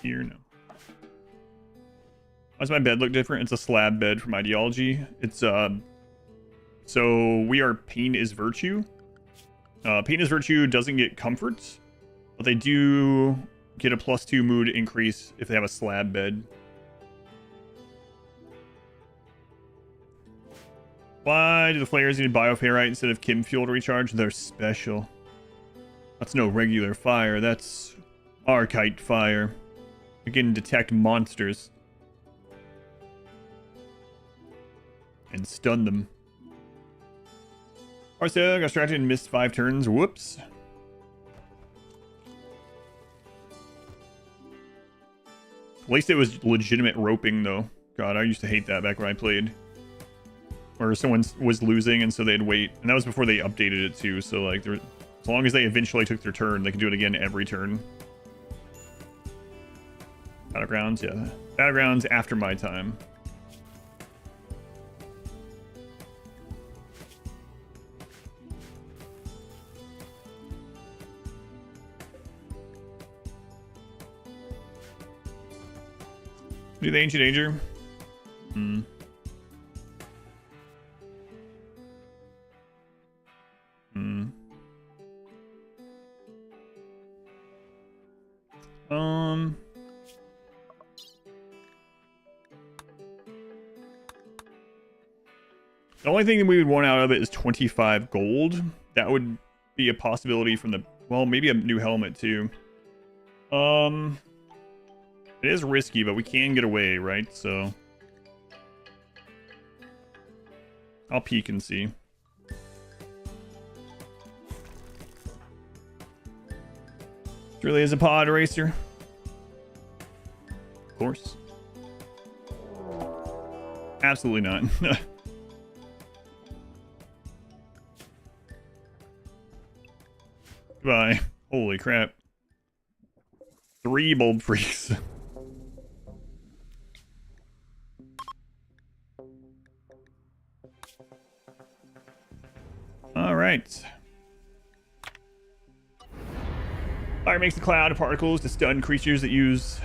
Here, no. Why does my bed look different? It's a slab bed from Ideology. It's so we are Pain is Virtue. Pain is Virtue doesn't get comforts, but they do get a +2 mood increase if they have a slab bed. Why do the flares need bioferrite instead of chem fuel to recharge? They're special. That's no regular fire. That's archite fire. You can detect monsters and stun them. Arcel got distracted and missed 5 turns. Whoops. At least it was legitimate roping, though. God, I used to hate that back when I played. Where someone was losing, and so they'd wait. And that was before they updated it, too. So, like, as long as they eventually took their turn, they could do it again every turn. Battlegrounds, yeah. Battlegrounds after my time. Do the Ancient Danger? Hmm. Hmm. The only thing that we would want out of it is 25 gold. That would be a possibility from the... Well, maybe a new helmet, too. It is risky, but we can get away, right? So... I'll peek and see. It really is a pod racer. Of course. Absolutely not. Goodbye. Holy crap. 3 bulb freaks. Alright. Fire makes a cloud of particles to stun creatures that use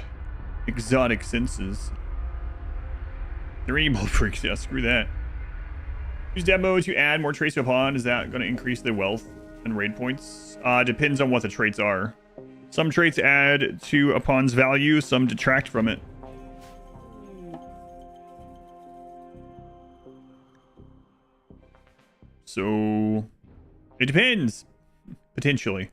exotic senses. 3 bulb freaks. Yeah, screw that. Use demo to add more traits to a pawn. Is that going to increase the wealth and raid points? Depends on what the traits are. Some traits add to a pawn's value, some detract from it. So it depends, potentially.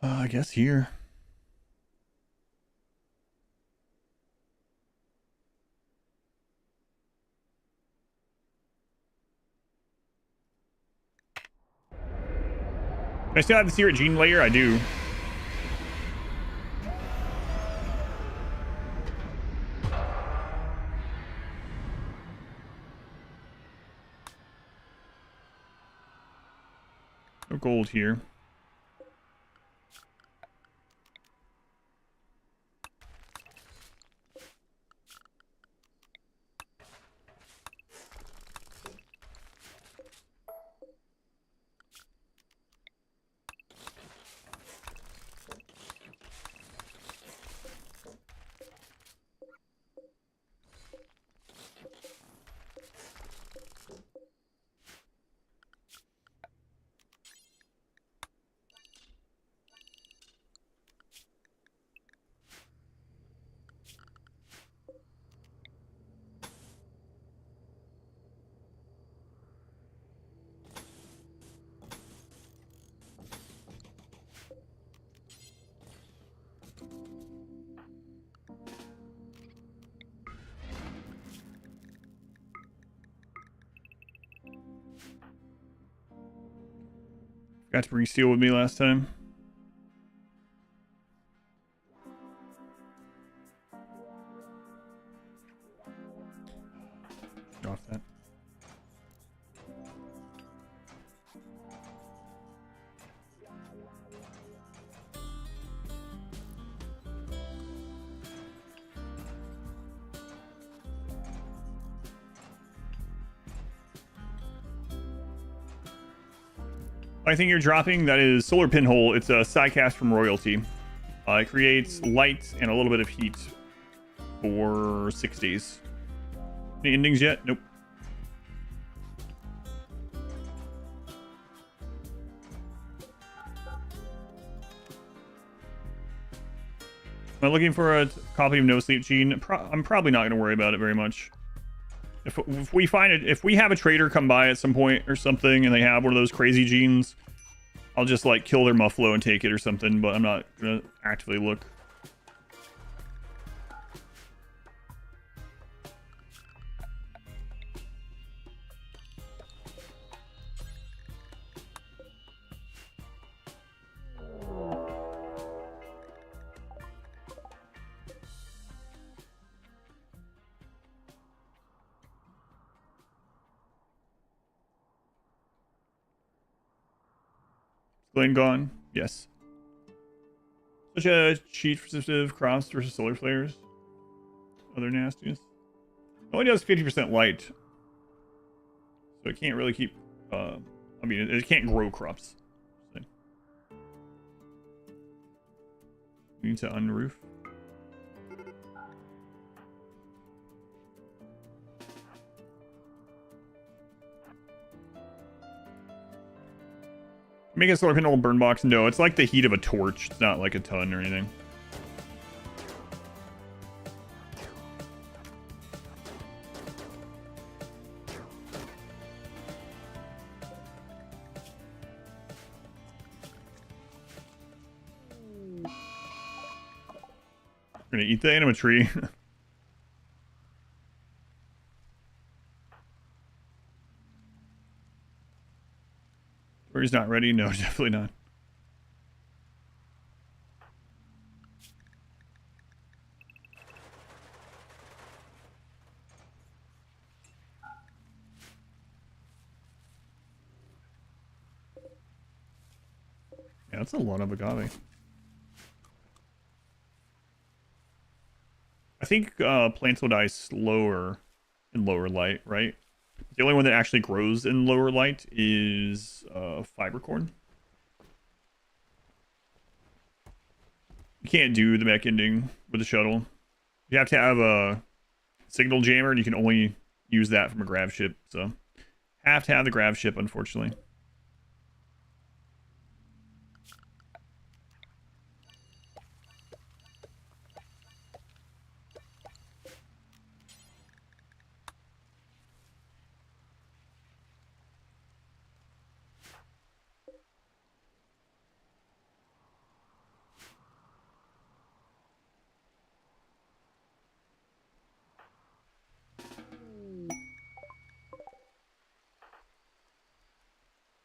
I guess here. I still have the secret gene layer. I do. No gold here. Got to bring steel with me last time. Get off that. I think you're dropping, that is Solar Pinhole. It's a sidecast from Royalty. It creates light and a little bit of heat for 6 days. Any endings yet? Nope. Am I looking for a copy of No Sleep Gene? I'm probably not going to worry about it very much. If we find it, if we have a trader come by at some point or something and they have one of those crazy genes, I'll just like kill their Muffalo and take it or something, but I'm not gonna actively look. Glen gone. Yes. Such a cheat resistive cross versus solar flares. Other nastiness. It only does 50% light. So it can't really keep I mean it can't grow crops. So. We need to unroof. Make a solar panel burn box? No, it's like the heat of a torch. It's not like a ton or anything. We're gonna eat the anima tree. He's not ready? No, definitely not. Yeah, that's a lot of agave. I think plants will die slower in lower light, right? The only one that actually grows in lower light is fiber corn. You can't do the mech ending with the shuttle. You have to have a signal jammer, and you can only use that from a grav ship. So, have to have the grav ship, unfortunately.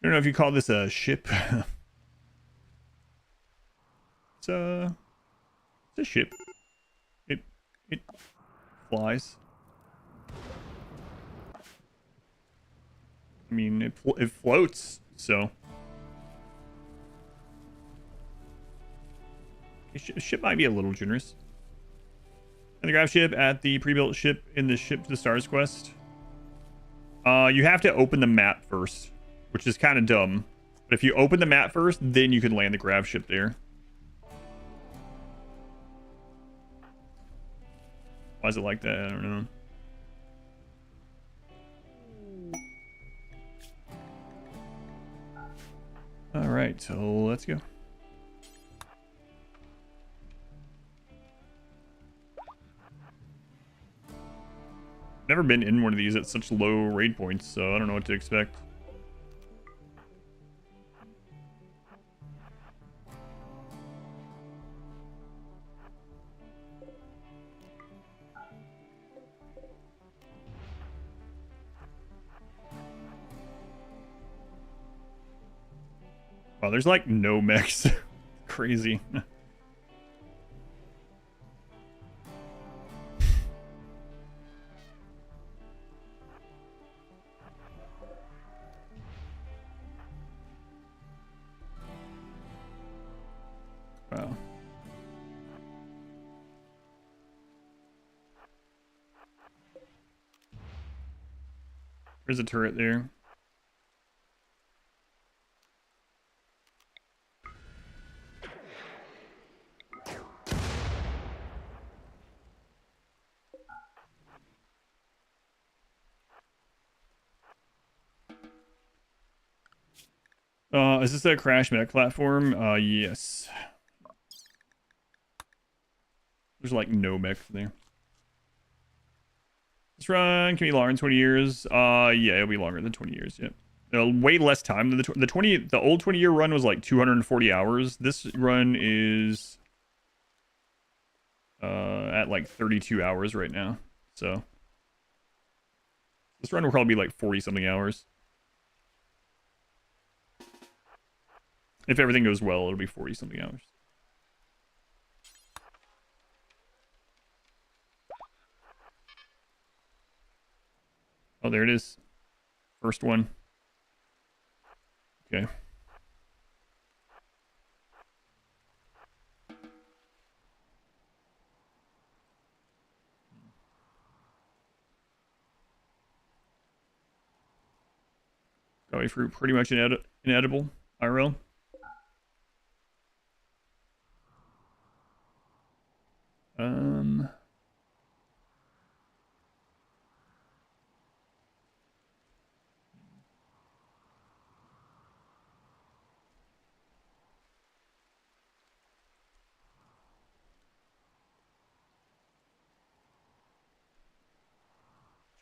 I don't know if you call this a ship. It's a ship. It flies. I mean, it floats, so. Ship might be a little generous. And the grav ship at the pre-built ship in the Ship to the Stars quest. You have to open the map first, which is kind of dumb. But if you open the map first, then you can land the grav ship there. Why is it like that? I don't know. All right, so let's go. Never been in one of these at such low raid points, so I don't know what to expect. Wow, there's like no mechs. Crazy. Wow. There's a turret there. Is this a crash mech platform? Yes. There's like no mech there. This run can be longer than 20 years. Yeah, it'll be longer than 20 years. Yep. Way less time than the old 20-year run was like 240 hours. This run is at like 32 hours right now. So this run will probably be like 40 something hours. If everything goes well, it'll be 40 something hours. Oh, there it is. First one. Okay. Probably fruit pretty much inedible. IRL.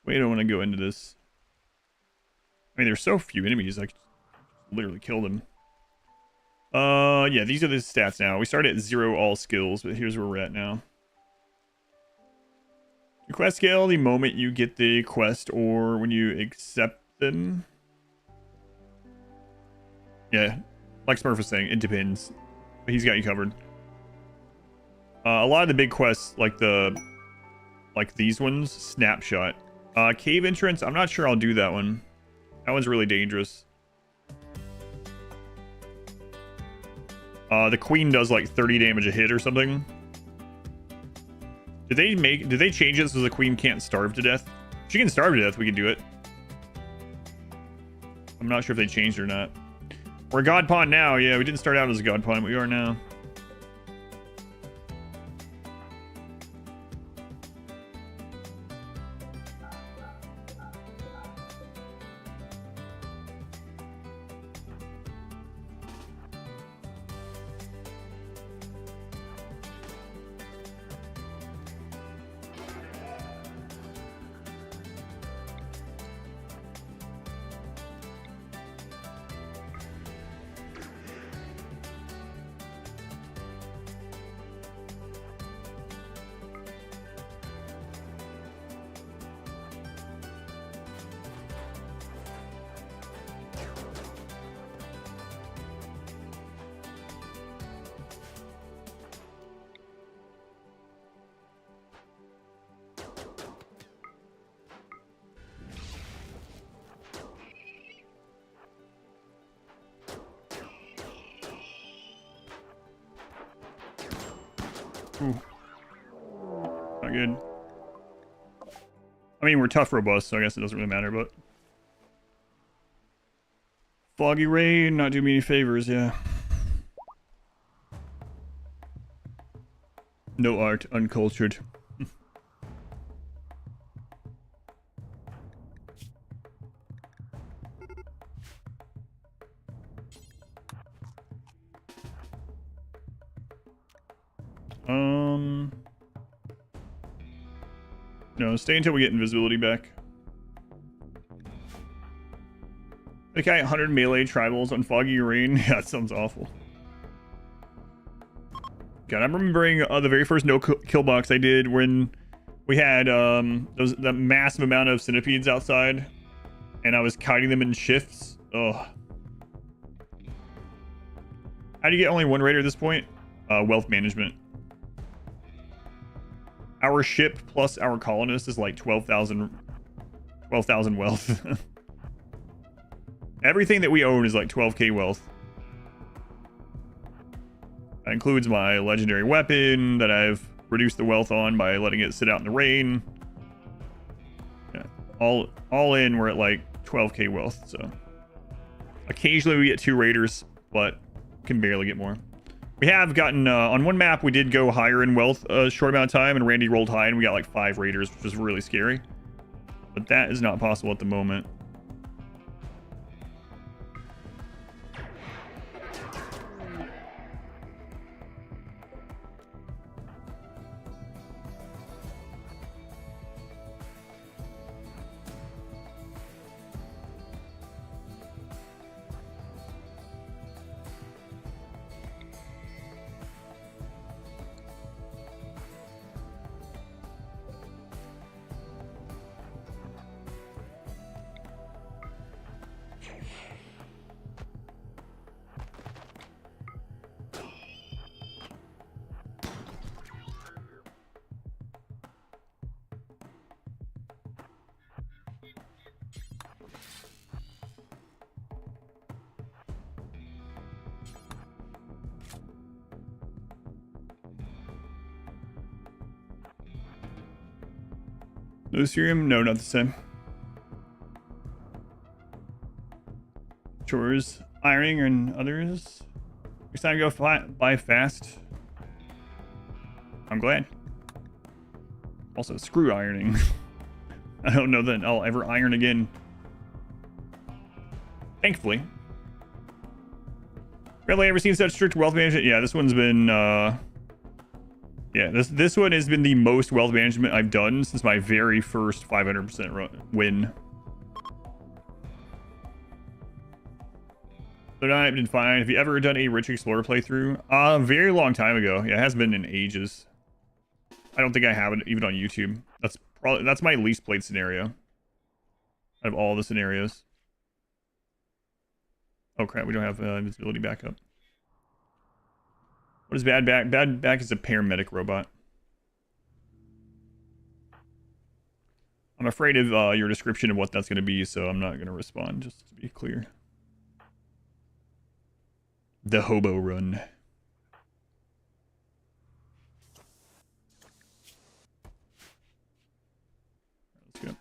Wait, I don't want to go into this. I mean, there's so few enemies, I could literally kill them. Yeah, these are the stats now. We started at 0 all skills, but here's where we're at now. Your quest scale the moment you get the quest or when you accept them. Yeah, like Smurf was saying, it depends. But he's got you covered. A lot of the big quests, like these ones, snapshot. Cave entrance, I'm not sure I'll do that one. That one's really dangerous. The queen does like 30 damage a hit or something. Did they change it so the queen can't starve to death? If she can starve to death, we can do it. I'm not sure if they changed it or not. We're a god pawn now. Yeah, we didn't start out as a god pawn, but we are now. Ooh. Not good. I mean, we're tough robust, so I guess it doesn't really matter, but... Foggy rain, not do me any favors, yeah. No art, uncultured. No, stay until we get invisibility back. Okay, 100 melee tribals on Foggy Rain. Yeah, that sounds awful. God, I'm remembering the very first no-kill box I did when we had that massive amount of centipedes outside, and I was kiting them in shifts. Oh. How do you get only one raider at this point? Wealth management. Our ship plus our colonist is like 12,000 wealth. Everything that we own is like 12k wealth. That includes my legendary weapon that I've reduced the wealth on by letting it sit out in the rain. Yeah, all in, we're at like 12k wealth. So occasionally we get 2 raiders, but can barely get more. We have gotten on one map we did go higher in wealth a short amount of time, and Randy rolled high and we got like 5 raiders, which was really scary. But that is not possible at the moment. Lucerium? No, not the same. Chores, ironing, and others. It's time to go buy fast. I'm glad. Also, screw ironing. I don't know that I'll ever iron again. Thankfully. Really, ever seen such strict wealth management? Yeah, this one's been yeah, this one has been the most wealth management I've done since my very first 500% win. So I've been fine. Have you ever done a Rich Explorer playthrough? A very long time ago. Yeah, it has been in ages. I don't think I have it even on YouTube. That's my least played scenario out of all the scenarios. Oh crap, we don't have invisibility backup. What is bad back? Bad back is a paramedic robot. I'm afraid of your description of what that's going to be, so I'm not going to respond, just to be clear. The hobo run. Let's go.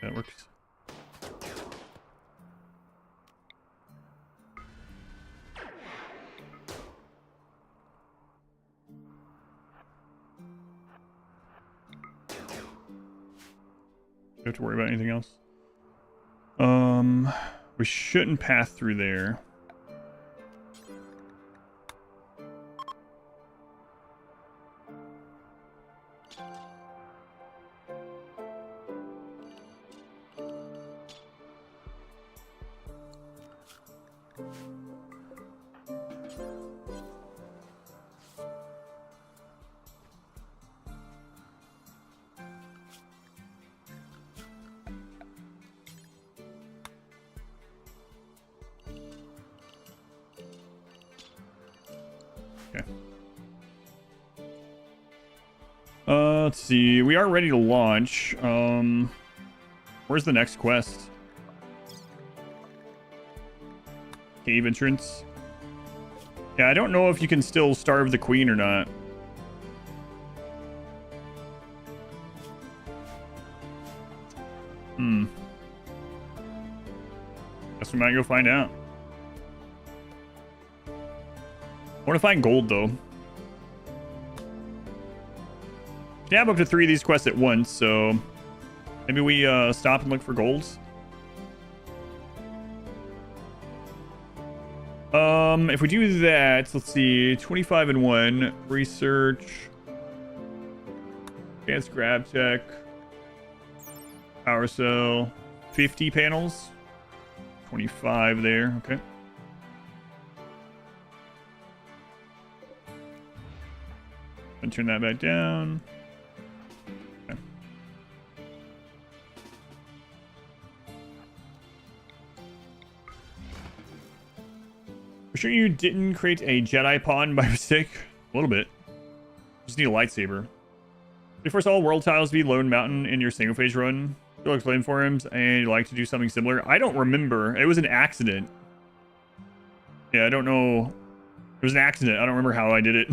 That works. Do we have to worry about anything else? We shouldn't pass through there. Let's see. We are ready to launch. Where's the next quest? Cave entrance. Yeah, I don't know if you can still starve the queen or not. Guess we might go find out. I want to find gold, though. We have up to 3 of these quests at once, so maybe we stop and look for golds. If we do that, let's see, 25 and 1 research. Advanced grab tech. Power cell. 50 panels. 25 there. Okay. And turn that back down. Okay. For sure you didn't create a Jedi pawn by mistake? A little bit. Just need a lightsaber. Before all world tiles to be Lone Mountain in your single phase run. You'll explain forums and you like to do something similar. I don't remember. It was an accident. Yeah, I don't know. It was an accident. I don't remember how I did it.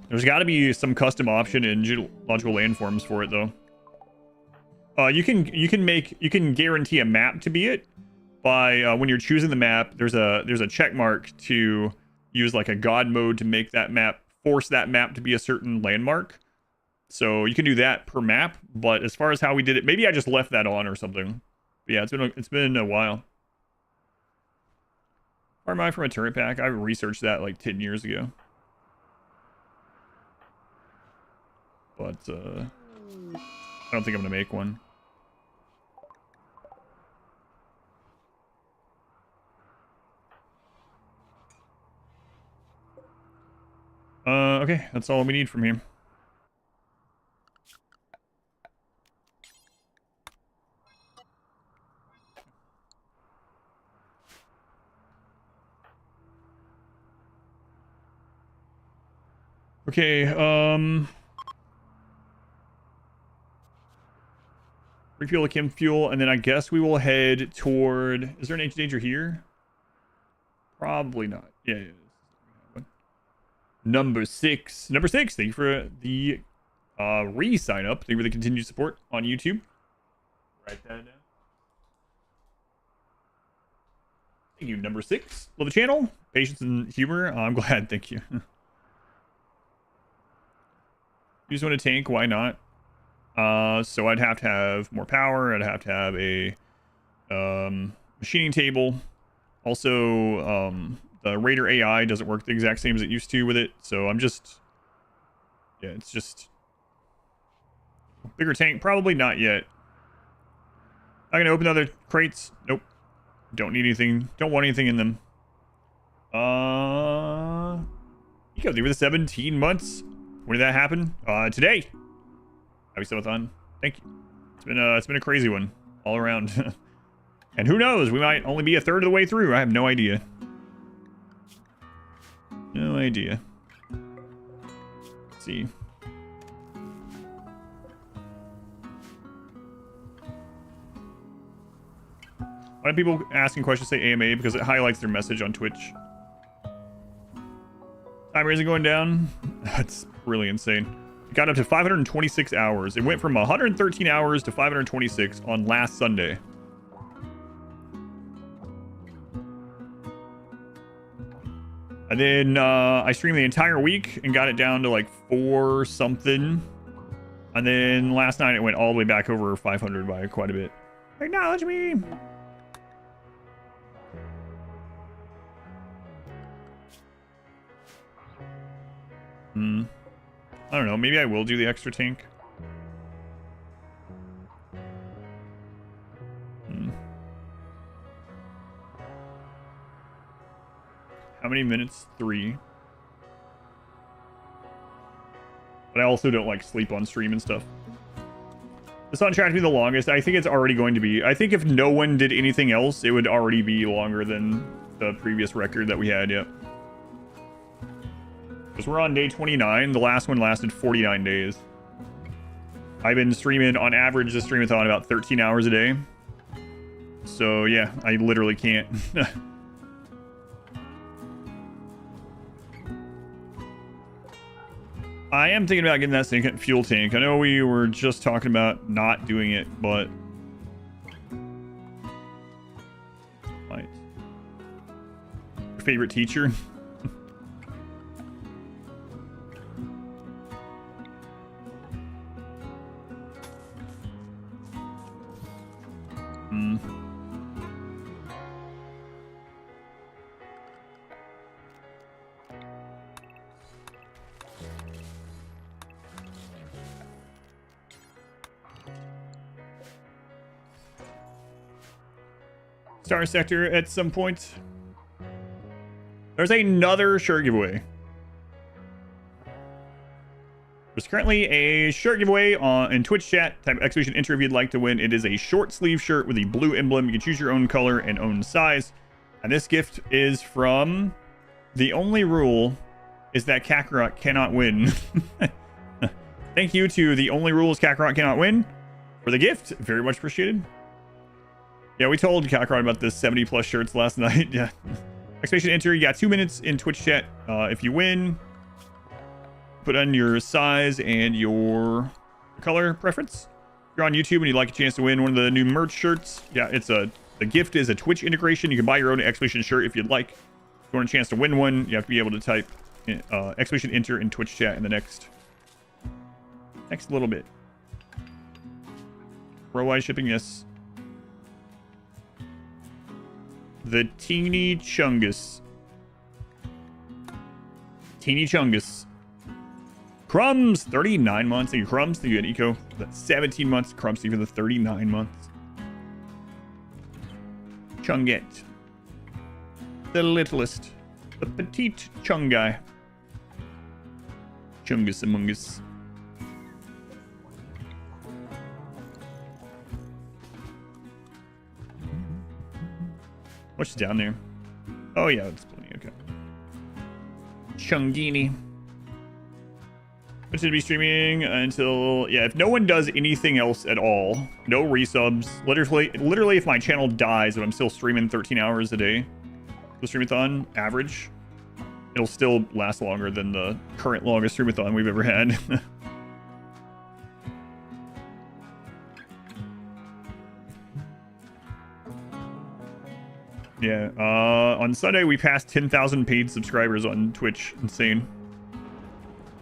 There's got to be some custom option in geological landforms for it though. You can guarantee a map to be it by when you're choosing the map. There's a check mark to use like a god mode to make that map, force that map to be a certain landmark. So you can do that per map, but as far as how we did it, maybe I just left that on or something. But yeah, it's been a while. Or am I from a turret pack? I researched that like 10 years ago. But I don't think I'm gonna make one. Okay, that's all we need from here. Okay, refuel the chem fuel, and then I guess we will head toward... Is there an danger here? Probably not. Yeah. Number 6. Number 6, thank you for the re-sign up. Thank you for the continued support on YouTube. Write that down. Thank you, number 6. Love the channel. Patience and humor. I'm glad, thank you. You just want to tank, why not? So I'd have to have more power. I'd have to have a machining table. Also, the Raider AI doesn't work the exact same as it used to with it. So I'm just... Yeah, it's just... Bigger tank? Probably not yet. Not gonna open other crates? Nope. Don't need anything. Don't want anything in them. You go through the 17 months. When did that happen? Today. Happy subathon. Thank you. It's been a crazy one all around. And who knows? We might only be a third of the way through. I have no idea. No idea. Let's see. Why do people asking questions say AMA? Because it highlights their message on Twitch. Timer isn't going down. That's really insane. It got up to 526 hours. It went from 113 hours to 526 on last Sunday. And then I streamed the entire week and got it down to like 4 something. And then last night it went all the way back over 500 by quite a bit. Acknowledge me. I don't know. Maybe I will do the extra tank. How many minutes? 3. But I also don't like sleep on stream and stuff. It's on track to be the longest. I think it's already going to be. I think if no one did anything else, it would already be longer than the previous record that we had, yep. Because we're on day 29. The last one lasted 49 days. I've been streaming, on average, the streamathon about 13 hours a day. So, yeah, I literally can't. I am thinking about getting that second fuel tank. I know we were just talking about not doing it, but... Right. Your favorite teacher? Star Sector at some point. There's another shirt giveaway. There's currently a shirt giveaway in Twitch chat. Type exclamation enter if you'd like to win. It is a short sleeve shirt with a blue emblem. You can choose your own color and own size. And this gift is from... The only rule is that Kakarot cannot win. Thank you to The Only Rule is Kakarot Cannot Win for the gift. Very much appreciated. Yeah, we told Kakarot about this 70 plus shirts last night. Yeah. Exclamation enter. You got 2 minutes in Twitch chat. If you win, put on your size and your color preference. If you're on YouTube and you'd like a chance to win one of the new merch shirts, yeah, the gift is a Twitch integration. You can buy your own exclamation shirt if you'd like. If you want a chance to win one, you have to be able to type exclamation enter in Twitch chat in the next little bit. Worldwide shipping, yes. The Teeny Chungus. Teeny Chungus. Crumbs, 39 months. Thank you, Crumbs. Thank you, Eco. That's 17 months. Crumbs, thank you for the 39 months. Chungette. The littlest. The petite Chungai. Chungus among us. What's down there? Oh, yeah, that's plenty. Okay. Chungini. Which should be streaming until... Yeah, if no one does anything else at all, no resubs. Literally, if my channel dies, if I'm still streaming 13 hours a day, the streamathon average, it'll still last longer than the current longest streamathon we've ever had. Yeah, on Sunday we passed 10,000 paid subscribers on Twitch. Insane.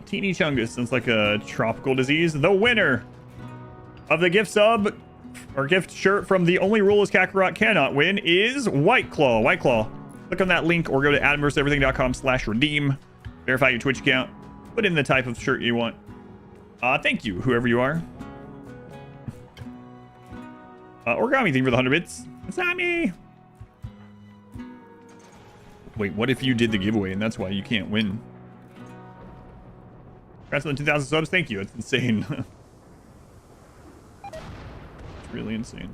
Teeny Chungus sounds like a tropical disease. The winner of the gift sub or gift shirt from The Only Rule is Kakarot Cannot Win is White Claw. White Claw. Click on that link or go to adamverseverything.com/redeem. Verify your Twitch account. Put in the type of shirt you want. Thank you, whoever you are. Origami thing for the 100 bits. It's not me. Wait, what if you did the giveaway and that's why you can't win? Congrats on the 2,000 subs. Thank you. It's insane. It's really insane.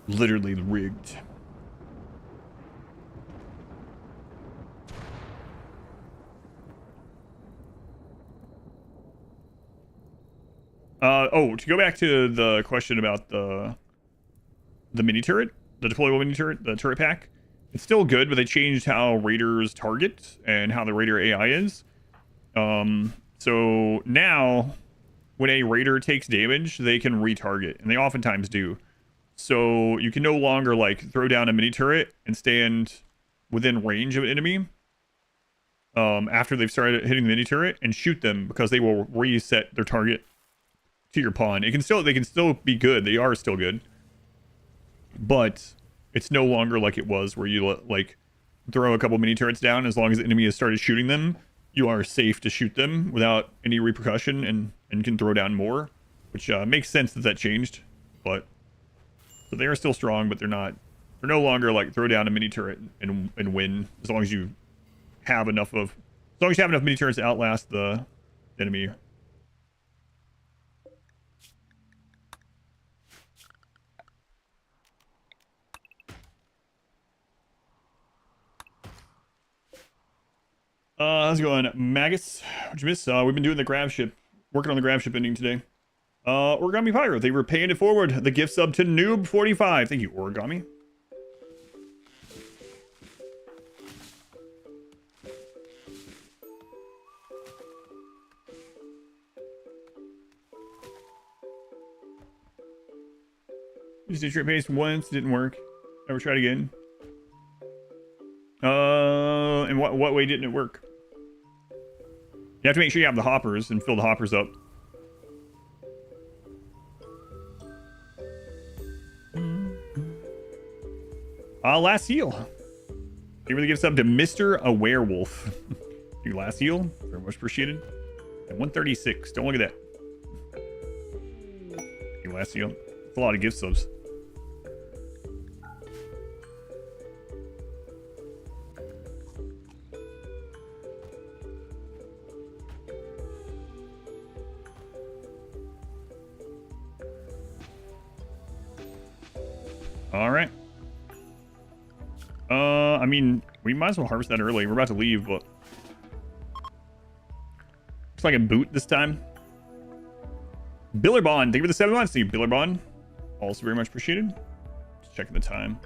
Literally rigged. To go back to the question about the mini turret, the deployable mini turret, the turret pack, it's still good, but they changed how raiders target and how the raider AI is. So now when a raider takes damage, they can retarget, and they oftentimes do. So you can no longer like throw down a mini turret and stand within range of an enemy after they've started hitting the mini turret and shoot them, because they will reset their target to your pawn. They can still be good. They are still good, but it's no longer like it was where you like throw a couple mini turrets down. As long as the enemy has started shooting them, you are safe to shoot them without any repercussion and can throw down more, which makes sense that changed. But so they are still strong, but they're no longer like throw down a mini turret and win, as long as you have enough mini turrets to outlast the enemy. How's it going, Magus? What'd you miss? We've been doing the grav ship, working on the grav ship ending today. Origami Pyro, they were paying it forward. The gift sub to Noob45. Thank you, Origami. Used a straight pace once, didn't work. Never tried again. In what way didn't it work? You have to make sure you have the hoppers and fill the hoppers up. Last heal. He really gives up to Mr. A Werewolf. You last heal. Very much appreciated. At 136. Don't look at that. You last heal. That's a lot of gift subs. All right. I mean, we might as well harvest that early. We're about to leave, but looks like a boot this time. Billerbond, thank you for the 7 months. Thank you, Billerbond. Also very much appreciated. Just checking the time.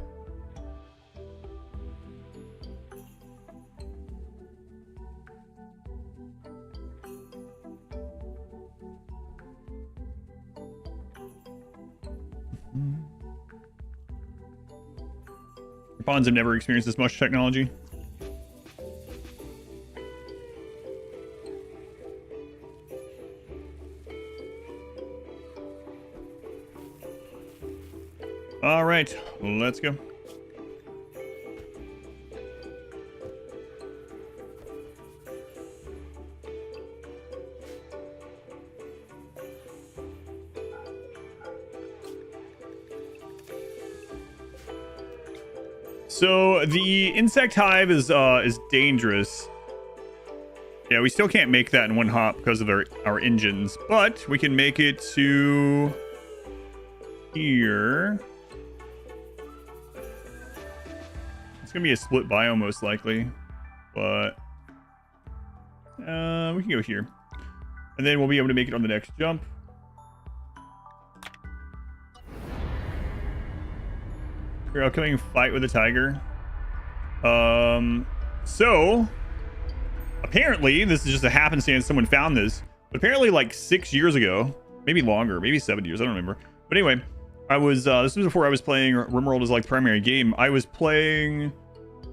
Bonds have never experienced this much technology. All right, let's go. So the insect hive is dangerous. Yeah, we still can't make that in one hop because of our engines, but we can make it to here. It's gonna be a split biome most likely, but we can go here, and then we'll be able to make it on the next jump. Here, upcoming fight with a tiger. So apparently this is just a happenstance. Someone found this, but apparently like 6 years ago, maybe longer, maybe 7 years. I don't remember. But anyway, I was this was before I was playing RimWorld as like the primary game. I was playing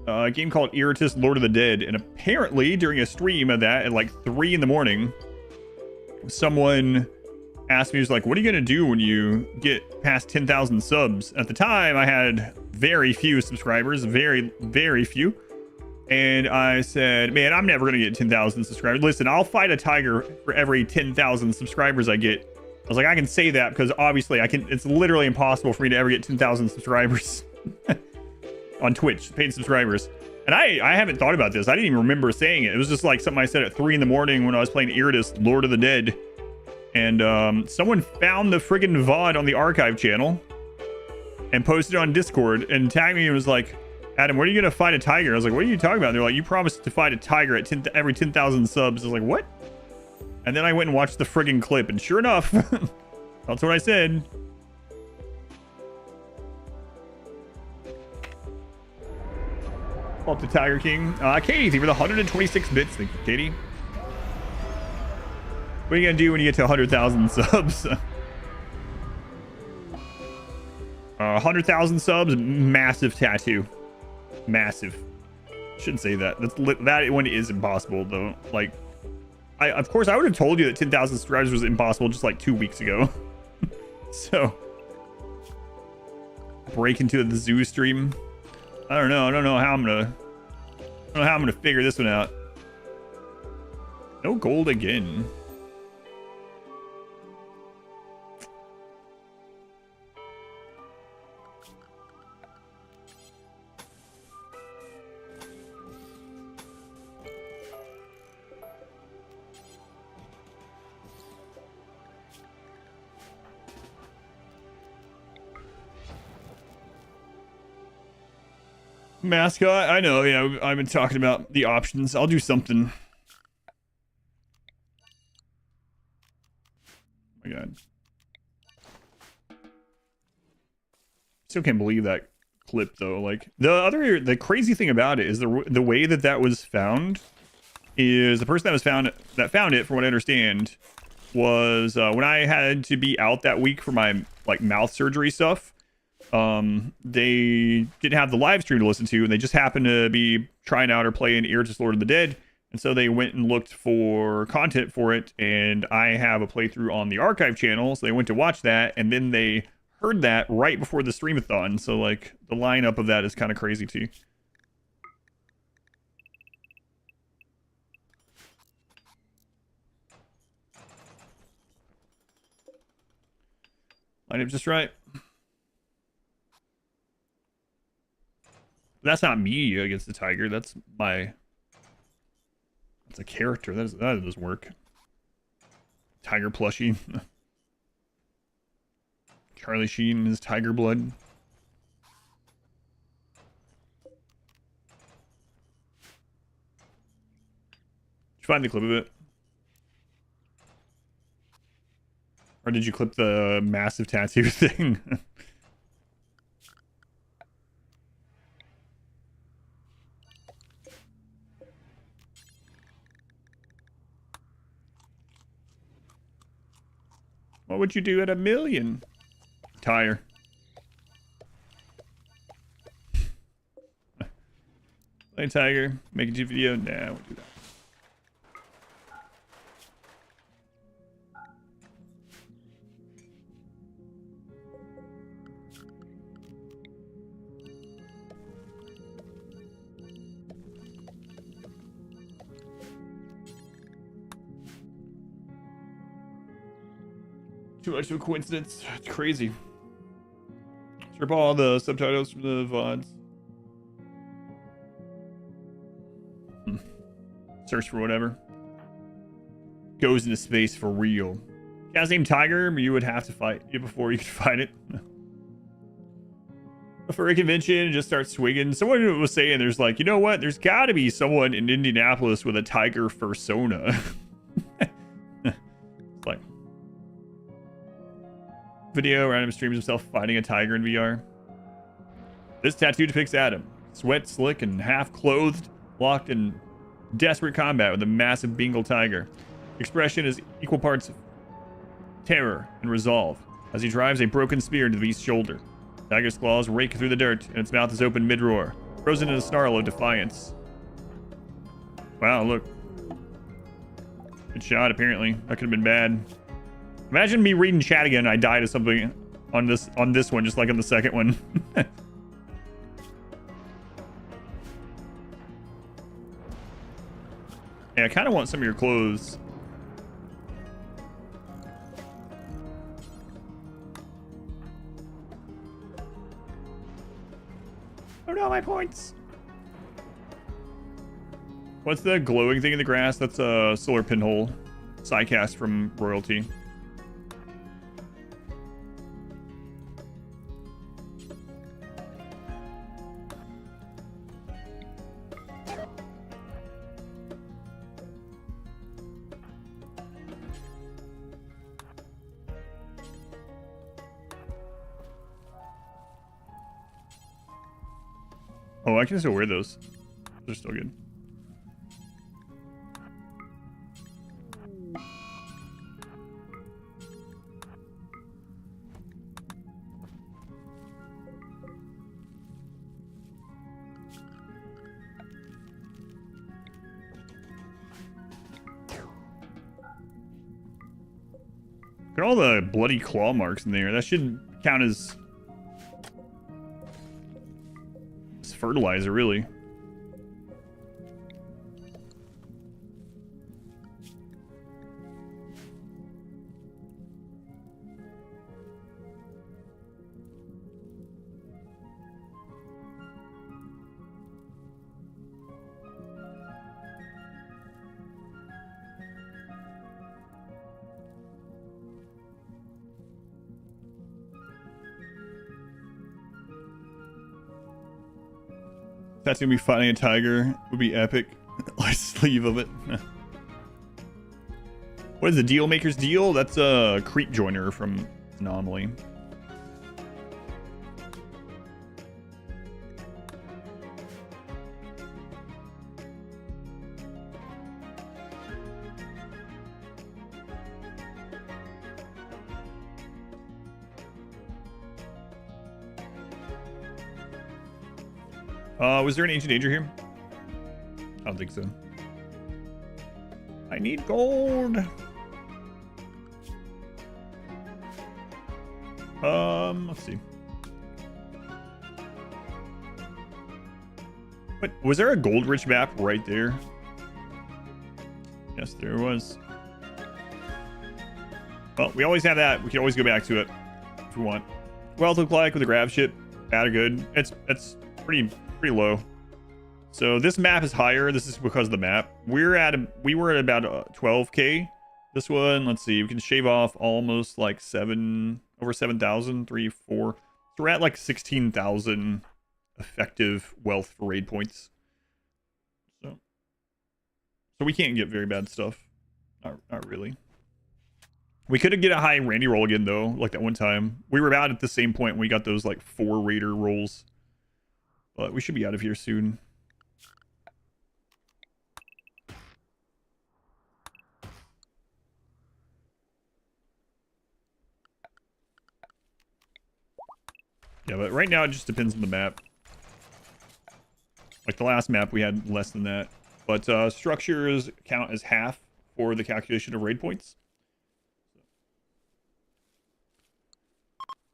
a game called Iritus Lord of the Dead, and apparently during a stream of that at like 3 in the morning, someone asked me, he was like, what are you gonna do when you get past 10,000 subs? At the time I had very few subscribers, very few, and I said, man, I'm never gonna get 10,000 subscribers. Listen, I'll fight a tiger for every 10,000 subscribers I get. I was like, I can say that because obviously it's literally impossible for me to ever get 10,000 subscribers on Twitch, paid subscribers. And I haven't thought about this. I didn't even remember saying it. It was just like something I said at 3 in the morning when I was playing Iritus Lord of the Dead. And someone found the friggin' VOD on the archive channel and posted it on Discord and tagged me and was like, Adam, when are you gonna fight a tiger? I was like, what are you talking about? And they're like, you promised to fight a tiger at every 10,000 subs. I was like, what? And then I went and watched the friggin' clip, and sure enough, that's what I said. Up to Tiger King. Katie, thank you for the 126 bits. Thank you, Katie. What are you gonna do when you get to 100,000 subs? 100,000 subs, massive tattoo. Massive. Shouldn't say that. That one is impossible though. Like, of course I would have told you that 10,000 subscribers was impossible just like 2 weeks ago. So break into the zoo stream. I don't know how I'm gonna figure this one out. No gold again. Mascot, I know, yeah, I've been talking about the options. I'll do something. Oh my god. Still can't believe that clip though. Like, the crazy thing about it is the way that was found is the person that found it, from what I understand, was when I had to be out that week for my like mouth surgery stuff. They didn't have the live stream to listen to, and they just happened to be trying out or playing Iritus Lord of the Dead, and so they went and looked for content for it, and I have a playthrough on the archive channel, so they went to watch that, and then they heard that right before the streamathon, so like the lineup of that is kind of crazy too. Line up just right. That's not me against the tiger. That's my. That's a character. That does work. Tiger plushie. Charlie Sheen is tiger blood. Did you find the clip of it? Or did you clip the massive tattoo thing? What would you do at 1 million? Tire. Play tiger. Make a YouTube video. Nah, I won't do that. Too much of a coincidence. It's crazy. Strip all the subtitles from the VODs. Search for whatever. Goes into space for real. Guy's named Tiger, you would have to fight it before you could fight it. For a convention, just start swinging. Someone was saying there's like, you know what? There's got to be someone in Indianapolis with a tiger fursona. It's like video, random streams himself fighting a tiger in VR. This tattoo depicts Adam, sweat slick and half clothed, locked in desperate combat with a massive Bengal tiger. Expression is equal parts terror and resolve as he drives a broken spear into the beast's shoulder. Tiger's claws rake through the dirt and its mouth is open mid-roar, frozen in a snarl of defiance. Wow, look. Good shot, apparently. That could have been bad. Imagine me reading chat again and I die to something on this one, just like on the second one. Yeah, I kind of want some of your clothes. Oh no, my points. What's the glowing thing in the grass? That's a solar pinhole. Sidecast from Royalty. Oh, I can still wear those. They're still good. Look at all the bloody claw marks in there. That should count as fertilizer, really. That's gonna be fighting a tiger. Would be epic. Like sleeve of it. What is the deal maker's deal? That's a creep joiner from Anomaly. Was there an ancient danger here? I don't think so. I need gold. Let's see. What was there a gold rich map right there? Yes, there was. Well, we always have that. We can always go back to it if we want. Wealth look like with the grav ship, bad or good? It's pretty low. So this map is higher. This is because of the map. We were at about 12k. This one, let's see, we can shave off almost like over 7,000, 3, 4. So we're at like 16,000 effective wealth for raid points. So we can't get very bad stuff. Not really. We could get a high Randy roll again though, like that one time. We were about at the same point when we got those like 4 raider rolls. But we should be out of here soon. Yeah, but right now it just depends on the map. Like the last map, we had less than that. But structures count as half for the calculation of raid points.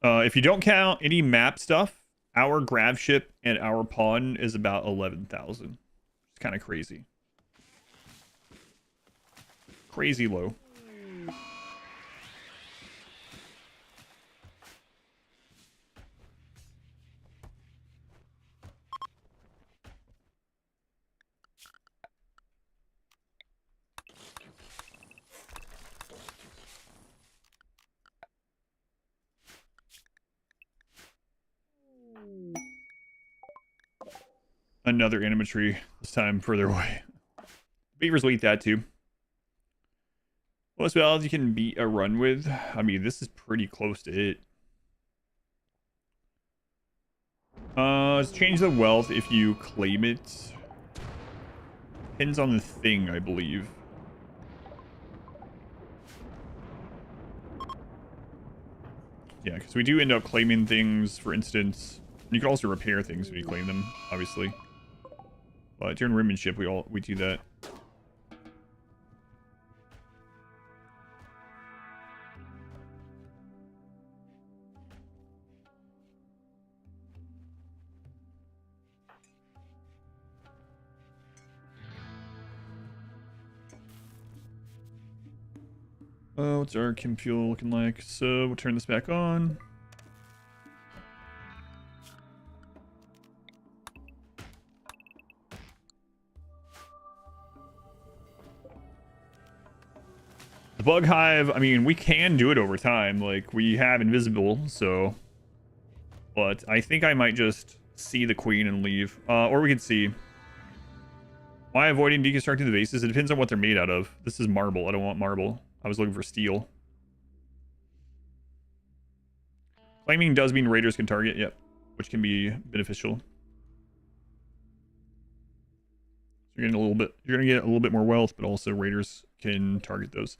If you don't count any map stuff, our grav ship and our pawn is about 11,000. It's kind of crazy. Crazy low. Another animatry, this time further away. Beavers will eat that too. Most battles you can beat a run with. I mean, this is pretty close to it. Let's change the wealth if you claim it. Depends on the thing, I believe. Yeah, because we do end up claiming things, for instance. You can also repair things when you claim them, obviously. But during rimmanship, we do that. What's our chem fuel looking like? So we'll turn this back on. The bug hive, I mean, we can do it over time. Like, we have invisible, so. But I think I might just see the queen and leave. Or we can see. Why avoiding deconstructing the bases? It depends on what they're made out of. This is marble. I don't want marble. I was looking for steel. Claiming does mean raiders can target, yep. Which can be beneficial. You're gonna get a little bit more wealth, but also raiders can target those.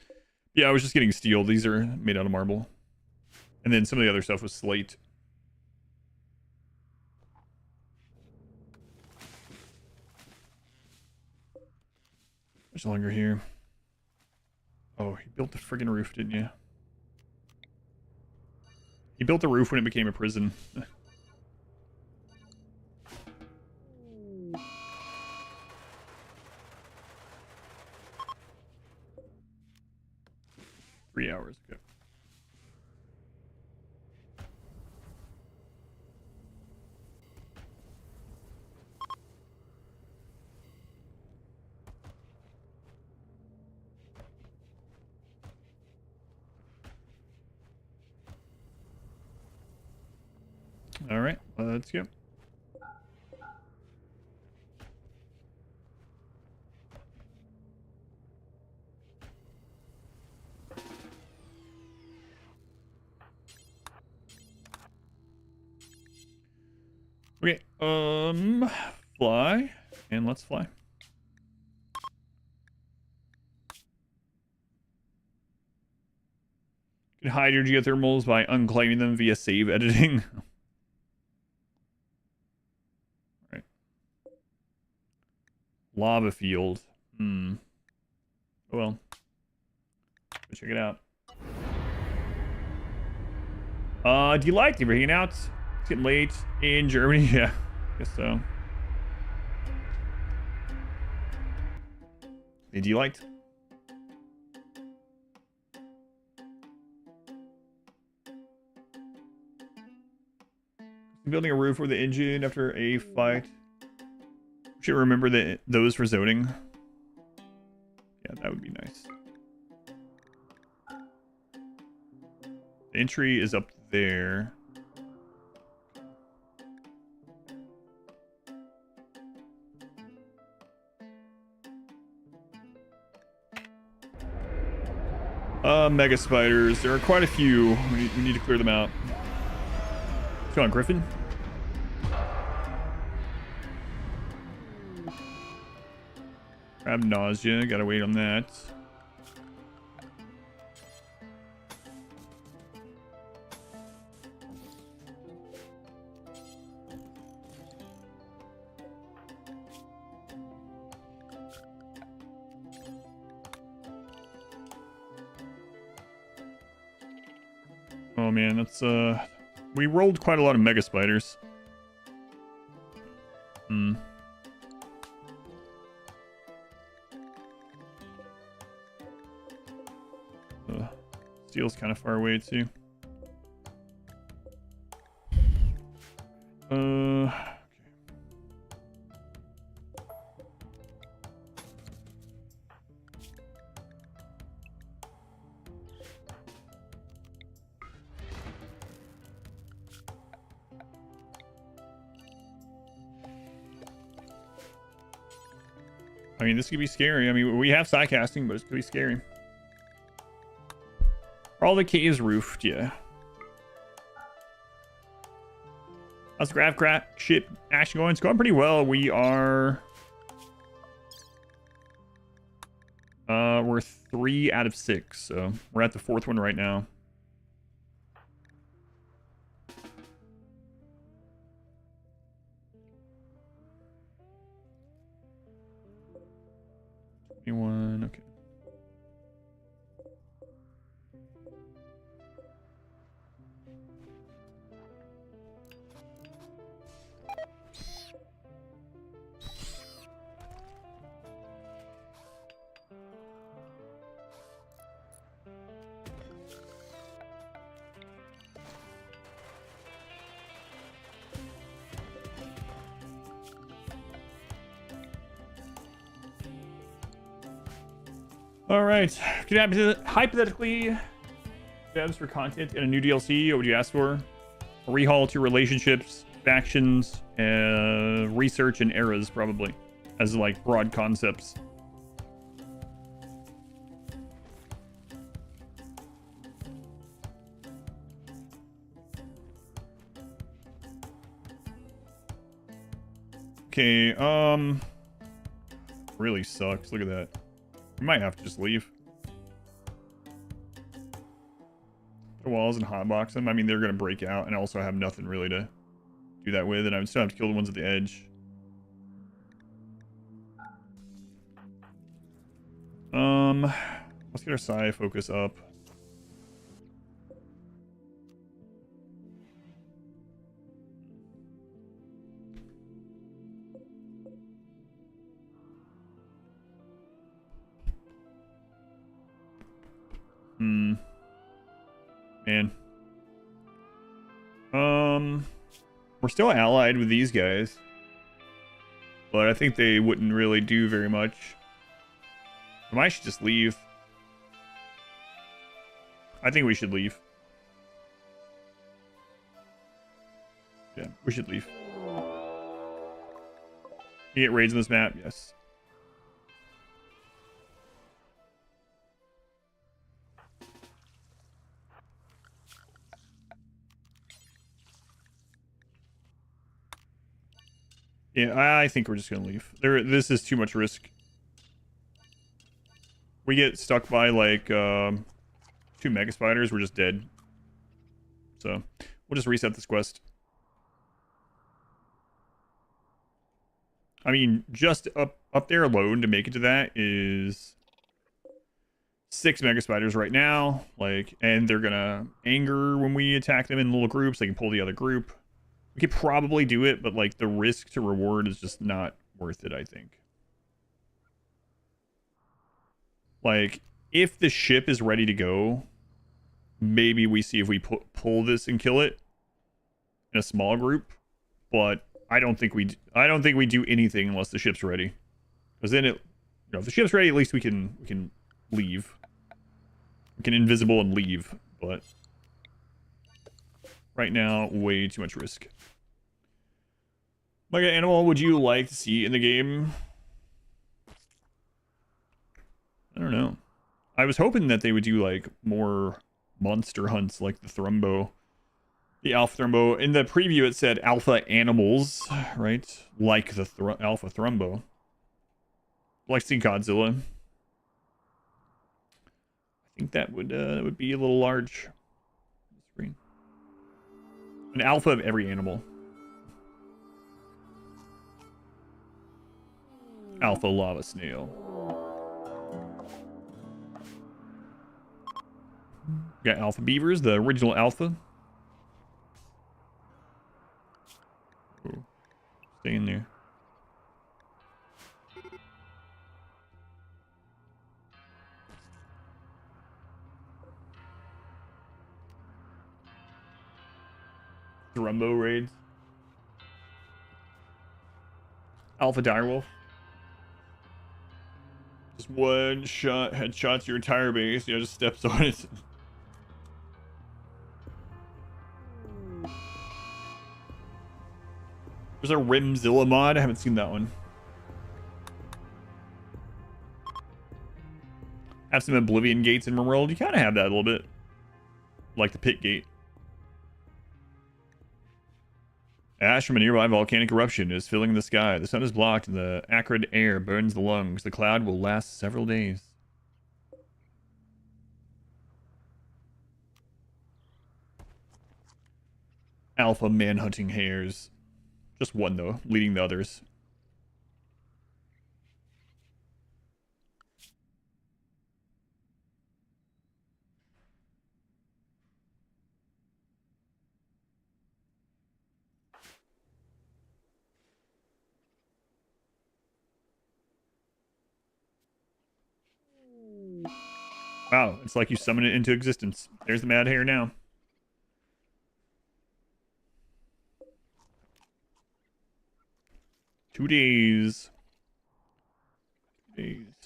Yeah, I was just getting steel. These are made out of marble. And then some of the other stuff was slate. Much longer here. Oh, he built the friggin' roof, didn't you? He built the roof when it became a prison. Three hours ago. All right, let's go. Okay, fly, and let's fly. You can hide your geothermals by unclaiming them via save editing. Right. Lava field. Oh well. Go check it out. Delight, you hanging out? It's getting late in Germany. Yeah, guess so. Hey, Delight. Building a roof for the engine after a fight. Should remember that those for zoning. Yeah, that would be nice. The entry is up there. Mega spiders. There are quite a few. We need to clear them out. What's going on, Griffin? Grab nausea. Gotta wait on that. Oh man, that's we rolled quite a lot of mega spiders. Steel's kind of far away too. Okay. I mean, this could be scary. I mean, we have side casting, but it could be scary. All the caves roofed, yeah. How's the grav crack ship action going? It's going pretty well. We are we're 3 out of 6, so we're at the 4th one right now. Okay. All right. Could hypothetically devs for content in a new DLC? What would you ask for? A rehaul to relationships, factions, research, and eras, probably, as like broad concepts. Okay. Really sucks. Look at that. We might have to just leave. The walls and hotbox them. I mean, they're gonna break out, and also have nothing really to do that with, and I would still have to kill the ones at the edge. Let's get our psi focus up. Man. We're still allied with these guys, but I think they wouldn't really do very much. I might should just leave. I think we should leave. Yeah, we should leave. You get raids on this map? Yes. Yeah, I think we're just gonna leave. This is too much risk. We get stuck by like 2 mega spiders, we're just dead. So we'll just reset this quest. I mean, just up there alone to make it to that is 6 mega spiders right now, like, and they're gonna anger when we attack them in little groups. They can pull the other group. We could probably do it, but like the risk to reward is just not worth it, I think. Like, if the ship is ready to go, maybe we see if we pull this and kill it in a small group. But I don't think we do anything unless the ship's ready. Because then if the ship's ready, at least we can leave. We can invisible and leave, but right now, way too much risk. Like, an animal would you like to see in the game? I don't know. I was hoping that they would do like more monster hunts like the Thrumbo. The Alpha Thrumbo. In the preview it said alpha animals, right? Like the Alpha Thrumbo. Like seeing Godzilla. I think that would be a little large. Screen. An alpha of every animal. Alpha lava snail. Got alpha beavers, the original alpha. Ooh, stay in there. Thrumbo raids. Alpha direwolf. Just one shot, headshots your entire base. Yeah, just steps on it. There's a RimZilla mod. I haven't seen that one. Have some Oblivion gates in RimWorld. You kind of have that a little bit. Like the pit gate. Ash from a nearby volcanic eruption is filling the sky. The sun is blocked and the acrid air burns the lungs. The cloud will last several days. Alpha manhunting hares. Just one, though, leading the others. Wow, it's like you summon it into existence. There's the mad hare now. Two days.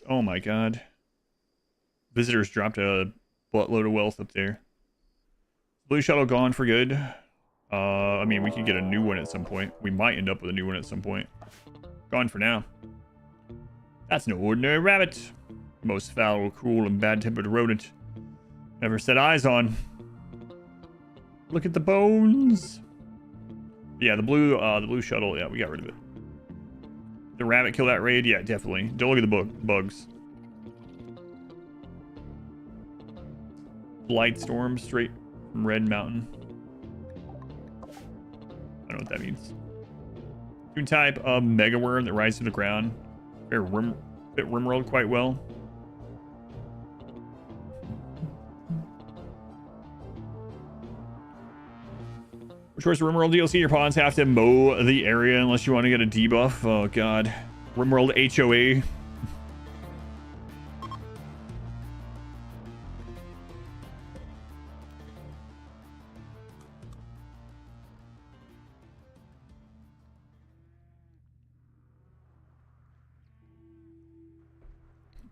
Oh my god. Visitors dropped a buttload of wealth up there. Blue shuttle gone for good. I mean, we could get a new one at some point. We might end up with a new one at some point. Gone for now. That's no ordinary rabbit. Most foul, cruel, and bad-tempered rodent ever set eyes on. Look at the bones. Yeah, the blue shuttle. Yeah, we got rid of it. The rabbit kill that raid? Yeah, definitely. Don't look at the bugs. Blight storm straight from Red Mountain. I don't know what that means. New type of mega worm that rises to the ground. Fit RimWorld quite well. Of course, RimWorld DLC, your pawns have to mow the area unless you want to get a debuff. Oh god. RimWorld HOA.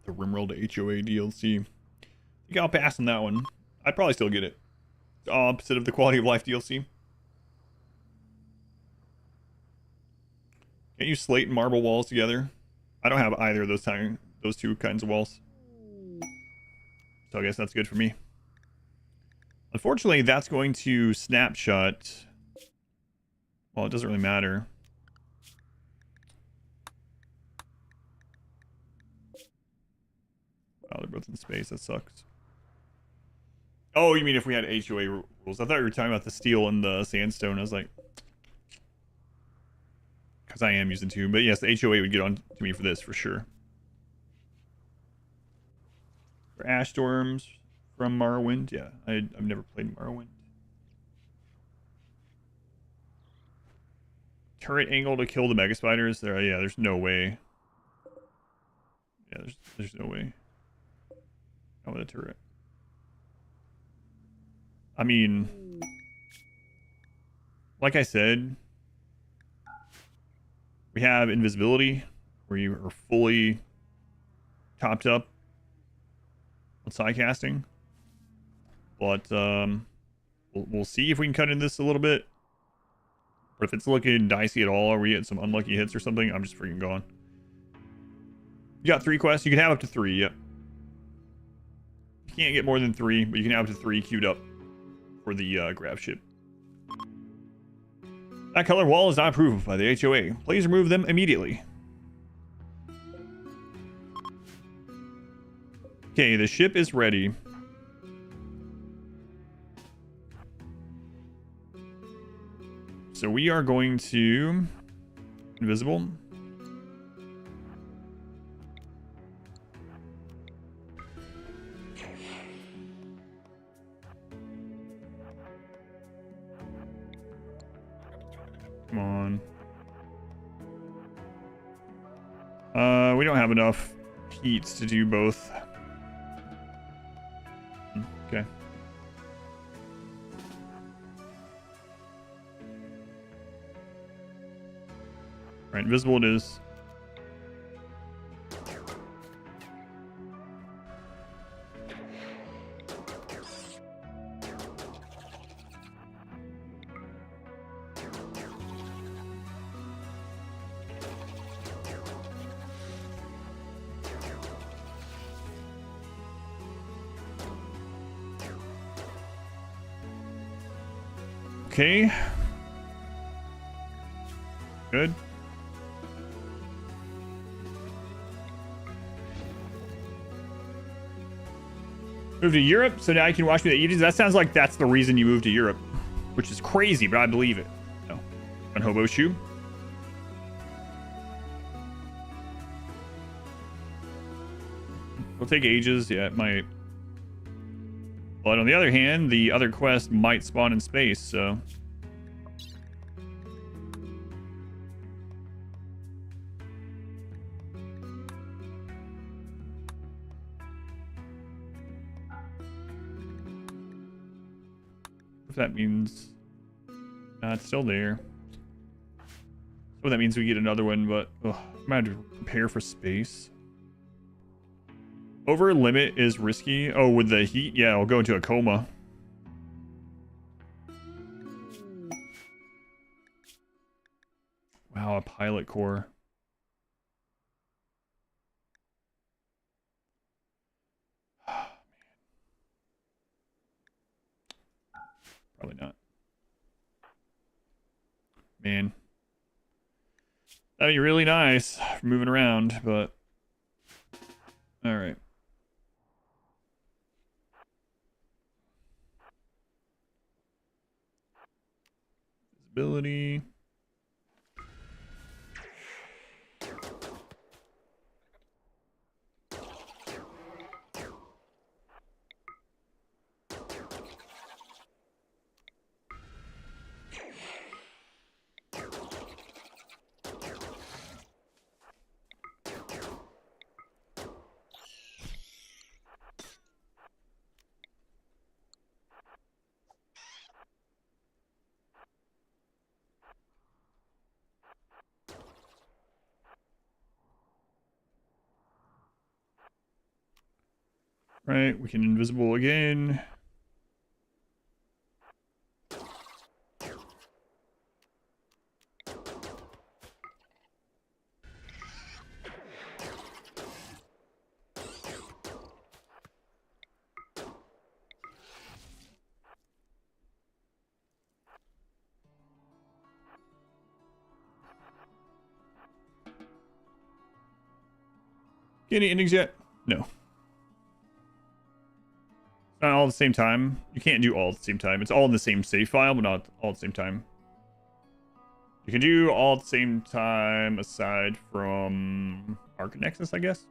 The RimWorld HOA DLC. I think I'll pass on that one. I'd probably still get it. It's opposite of the quality of life DLC. Can't you slate and marble walls together? I don't have either of those two kinds of walls. So I guess that's good for me. Unfortunately, that's going to snapshot. Well, it doesn't really matter. Oh, they're both in space. That sucks. Oh, you mean if we had HOA rules? I thought you were talking about the steel and the sandstone. I was like... Because I am using two. But yes, the HOA would get on to me for this, for sure. Ash storms from Morrowind. Yeah, I've never played Morrowind. Turret angle to kill the mega spiders. There, yeah, there's no way. Yeah, there's no way. Not with a turret. I mean, like I said, we have invisibility where you are fully topped up on side casting, but we'll see if we can cut in this a little bit. But if it's looking dicey at all, or we get some unlucky hits or something, I'm just freaking gone. You got 3 quests. You can have up to 3. Yep. You can't get more than 3, but you can have up to 3 queued up for the grav ship. That color wall is not approved by the HOA. Please remove them immediately. Okay, the ship is ready. So we are going to invisible. Come on. We don't have enough heats to do both. Okay. Right, invisible it is. Okay. Good. Move to Europe, so now you can watch me the Aegis. That sounds like that's the reason you moved to Europe, which is crazy, but I believe it. No. On Hobo Shoe. We'll take ages. Yeah, it might. But on the other hand, the other quest might spawn in space, so. If that means it's still there. So that means we get another one, but I'm gonna have to prepare for space. Over limit is risky. Oh, with the heat? Yeah, I'll go into a coma. Wow, a pilot core. Probably not. Man. That'd be really nice for moving around, but... Alright. Visibility. Right, we can invisible again. Get any endings yet? No. Not all at the same time. You can't do all at the same time. It's all in the same save file, but not all at the same time. You can do all at the same time aside from Arc Nexus, I guess.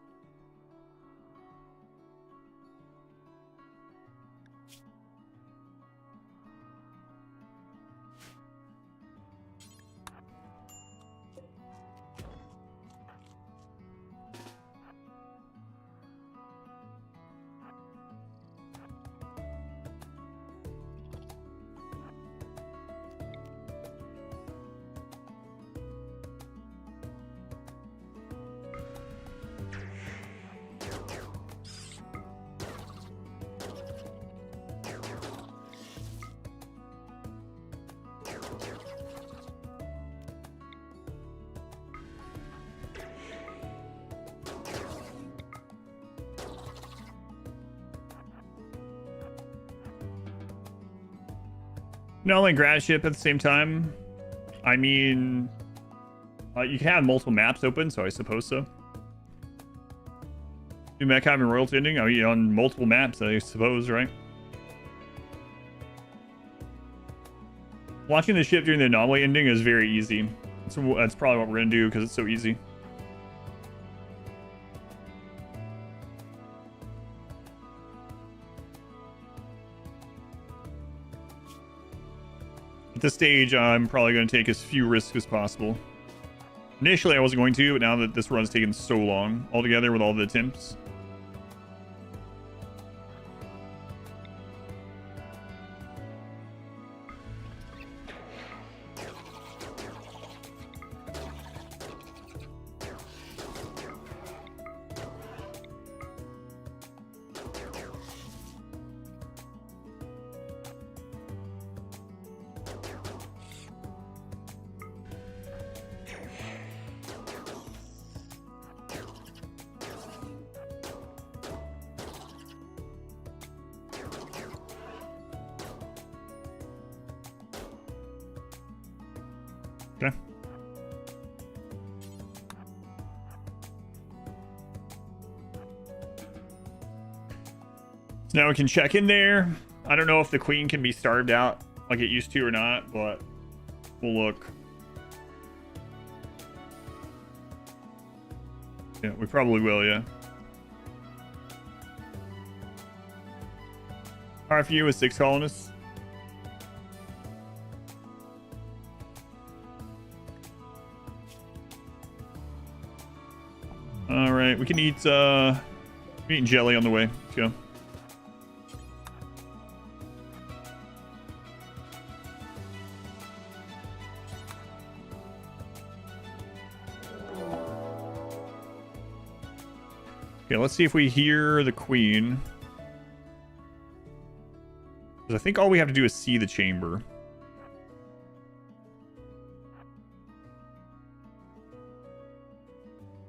not only grad ship at the same time. I mean, you can have multiple maps open, so I suppose so. Do Mechhive and royalty ending? Oh, yeah, on multiple maps, I suppose, right? Watching the ship during the anomaly ending is very easy. So that's probably what we're gonna do because it's so easy. At this stage, I'm probably going to take as few risks as possible. Initially, I wasn't going to, but now that this run's taken so long altogether with all the attempts. Okay. So now we can check in there. I don't know if the queen can be starved out like it used to or not, but we'll look. Yeah, we probably will, yeah. RFU is 6 colonists. All right, we can eat meat and jelly on the way. Let's go. Okay, let's see if we hear the queen. Because I think all we have to do is see the chamber.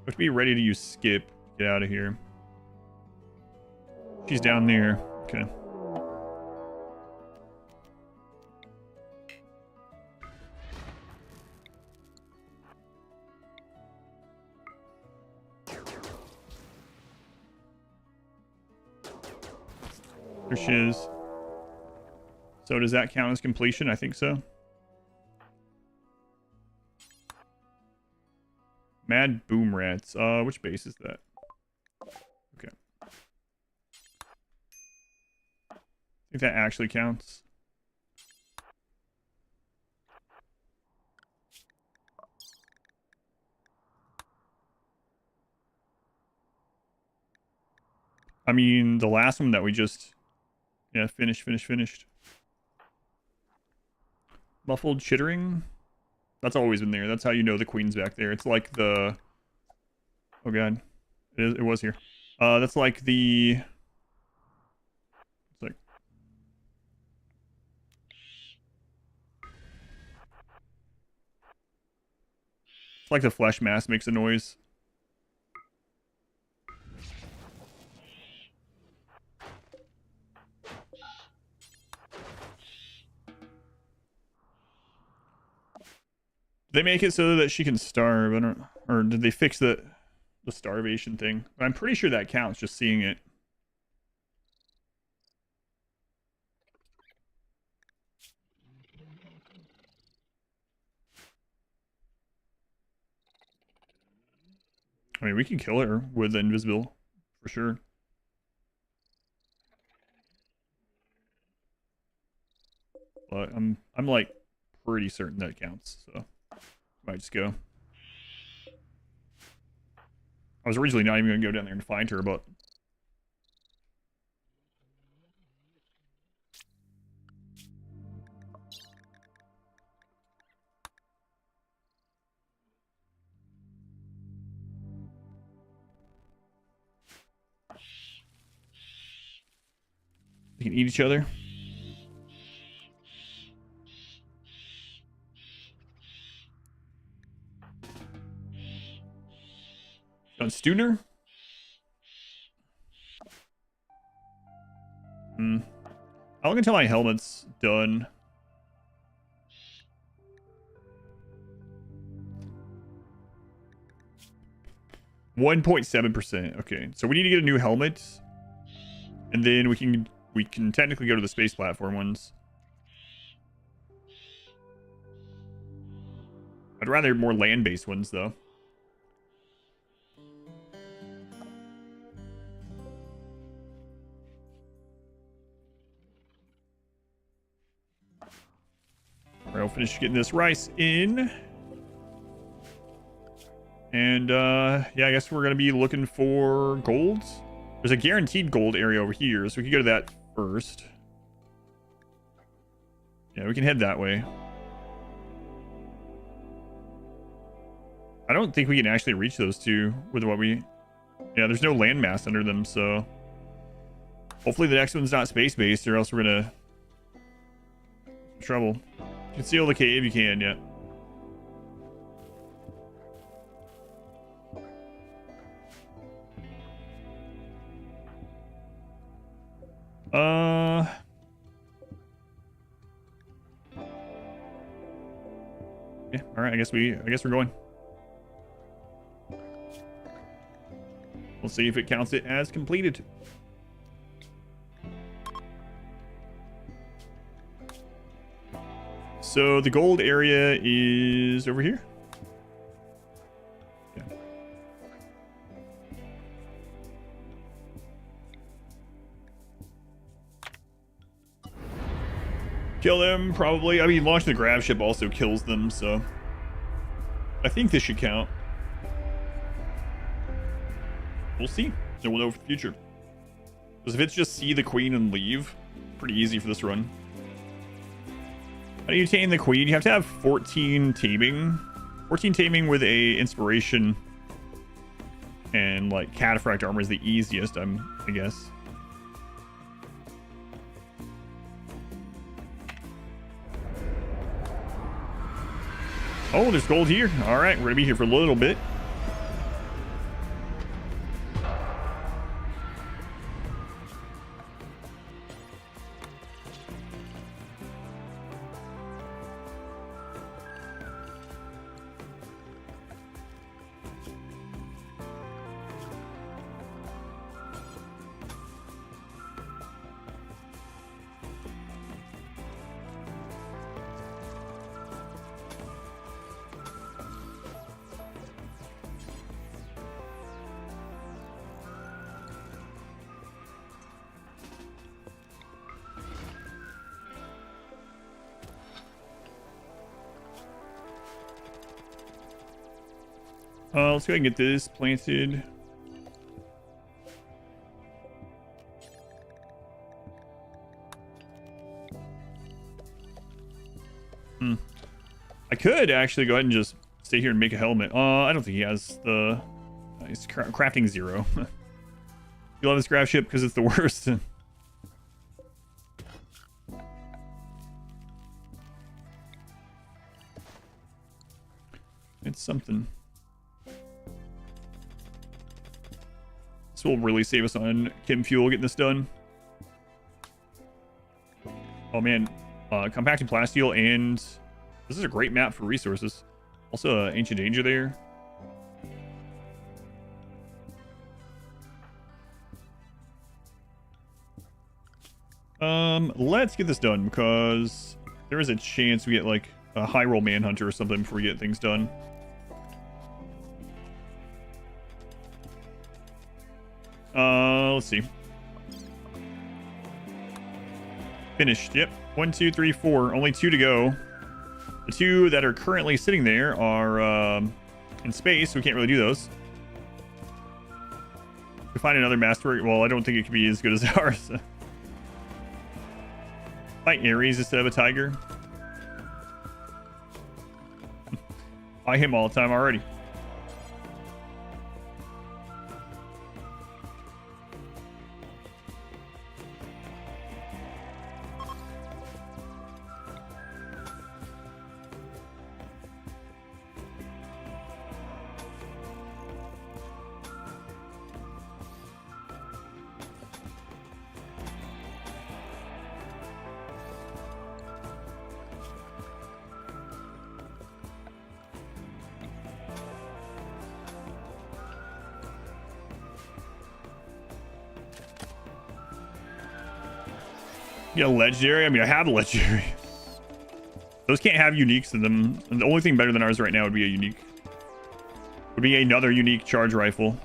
We have to be ready to use skip. Get out of here. She's down there. Okay. There she is. So does that count as completion? I think so. Mad Boom Rats. Which base is that? Okay. I think that actually counts. I mean, the last one that we just... Yeah, finished. Muffled chittering? That's always been there. That's how you know the queen's back there. It's like the... Oh god. It was here. That's like the... It's like... It's like the flesh mass makes a noise. They make it so that she can starve. I don't, or did they fix the starvation thing? I'm pretty sure that counts, just seeing it. I mean, we can kill her with the invisible, for sure. But I'm like pretty certain that counts, so might just go. I was originally not even gonna go down there and find her, but they can eat each other. On Stuner? I'll look until my helmet's done. 1.7%. Okay, so we need to get a new helmet, and then we can technically go to the space platform ones. I'd rather more land-based ones though. All right, I'll finish getting this rice in. And yeah, I guess we're gonna be looking for gold. There's a guaranteed gold area over here, so we can go to that first. Yeah, we can head that way. I don't think we can actually reach those two with what we... Yeah, there's no landmass under them, so... Hopefully the next one's not space-based, or else we're gonna... trouble. Conceal the cave, you can, yeah. Yeah, alright, I guess we're going. We'll see if it counts it as completed. So the gold area is over here. Yeah. Kill them, probably. I mean, launching the grav ship also kills them, so... I think this should count. We'll see. And we'll know for the future. Because if it's just see the queen and leave, pretty easy for this run. How do you tame the queen? You have to have 14 taming. 14 taming with a inspiration. And like cataphract armor is the easiest, I guess. Oh, there's gold here. All right, we're gonna be here for a little bit. Let's go ahead and get this planted. I could actually go ahead and just stay here and make a helmet. I don't think he has the... he's crafting 0. You love this grav ship because it's the worst. It's something. This will really save us on chem fuel getting this done. Oh man, compacting plasteel, and this is a great map for resources. Also, ancient danger there. Let's get this done because there is a chance we get like a high roll manhunter or something before we get things done. Let's see. Finished. Yep. 1, 2, 3, 4. Only 2 to go. The 2 that are currently sitting there are in space, so we can't really do those. We find another masterwork. Well, I don't think it could be as good as ours. Fight Ares instead of a tiger. Buy him all the time already. Yeah, legendary. I mean, I have a legendary. Those can't have uniques in them. And the only thing better than ours right now would be a unique. Would be another unique charge rifle.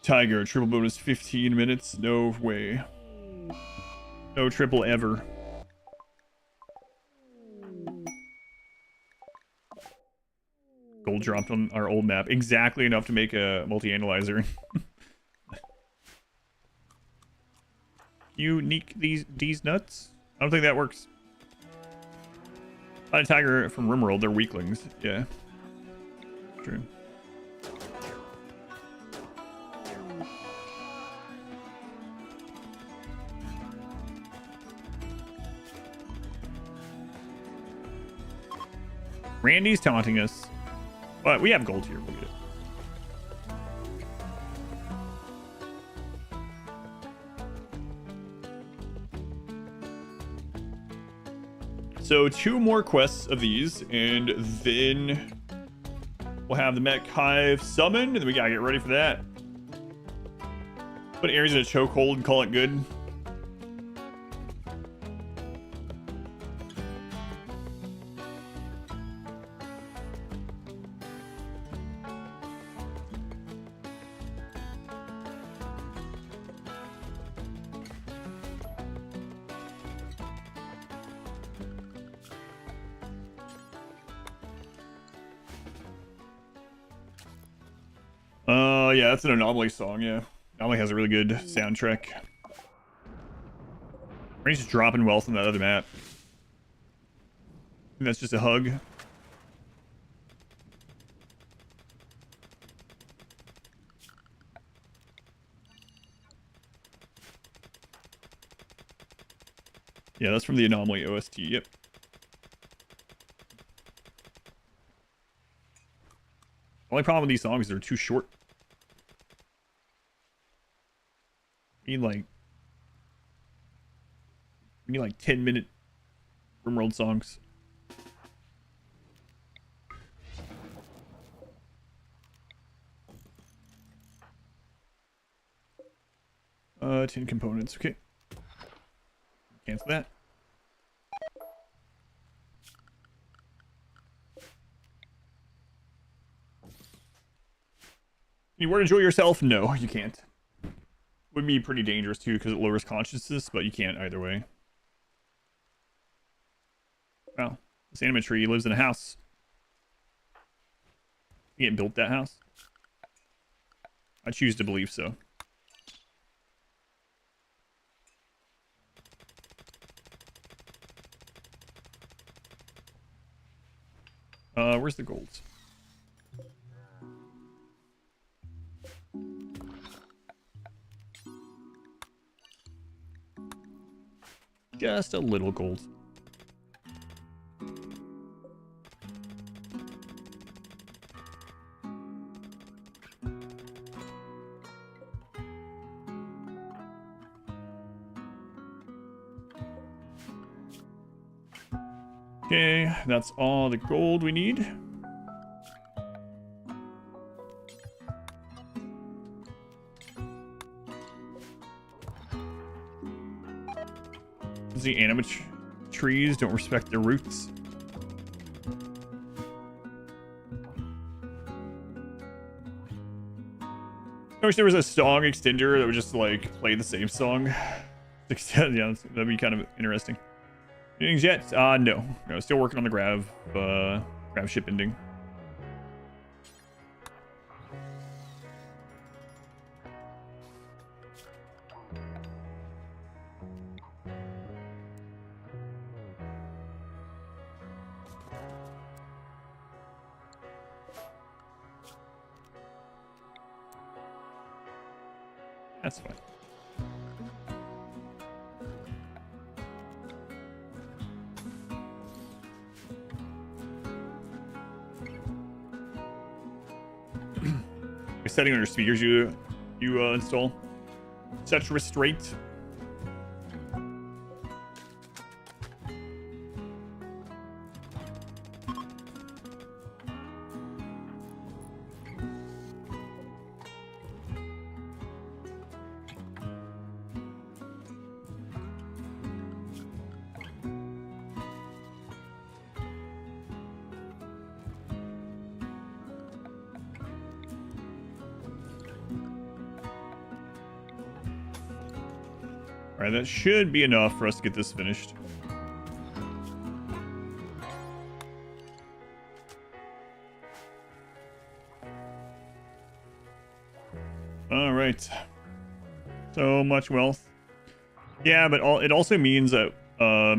Tiger, triple bonus 15 minutes. No way. No triple ever. Gold dropped on our old map. Exactly enough to make a multi-analyzer. Unique these nuts? I don't think that works. Not a tiger from RimWorld, they're weaklings. Yeah. True. Randy's taunting us. But we have gold here. We'll get it. So 2 more quests of these, and then we'll have the Mechhive summoned, and then we gotta get ready for that. Put Ares in a chokehold and call it good. Yeah, that's an Anomaly song, yeah. Anomaly has a really good soundtrack. He's just dropping wealth on that other map. And that's just a hug. Yeah, that's from the Anomaly OST, yep. Only problem with these songs is they're too short. We need like 10-minute RimWorld songs. 10 components, okay. Cancel that. You want to enjoy yourself? No, you can't. Would be pretty dangerous too because it lowers consciousness, but you can't either way. Wow, this anima tree lives in a house. You ain't built that house? I choose to believe so. Where's the golds? Just a little gold. Okay, that's all the gold we need. The anima trees don't respect their roots. I wish there was a song extender that would just like play the same song. Yeah, that'd be kind of interesting. Endings yet? No. Still working on the grav ship ending. That's fine. Setting on your speakers you install. Such restraint. All right, that should be enough for us to get this finished. All right. So much wealth. Yeah, but it also means that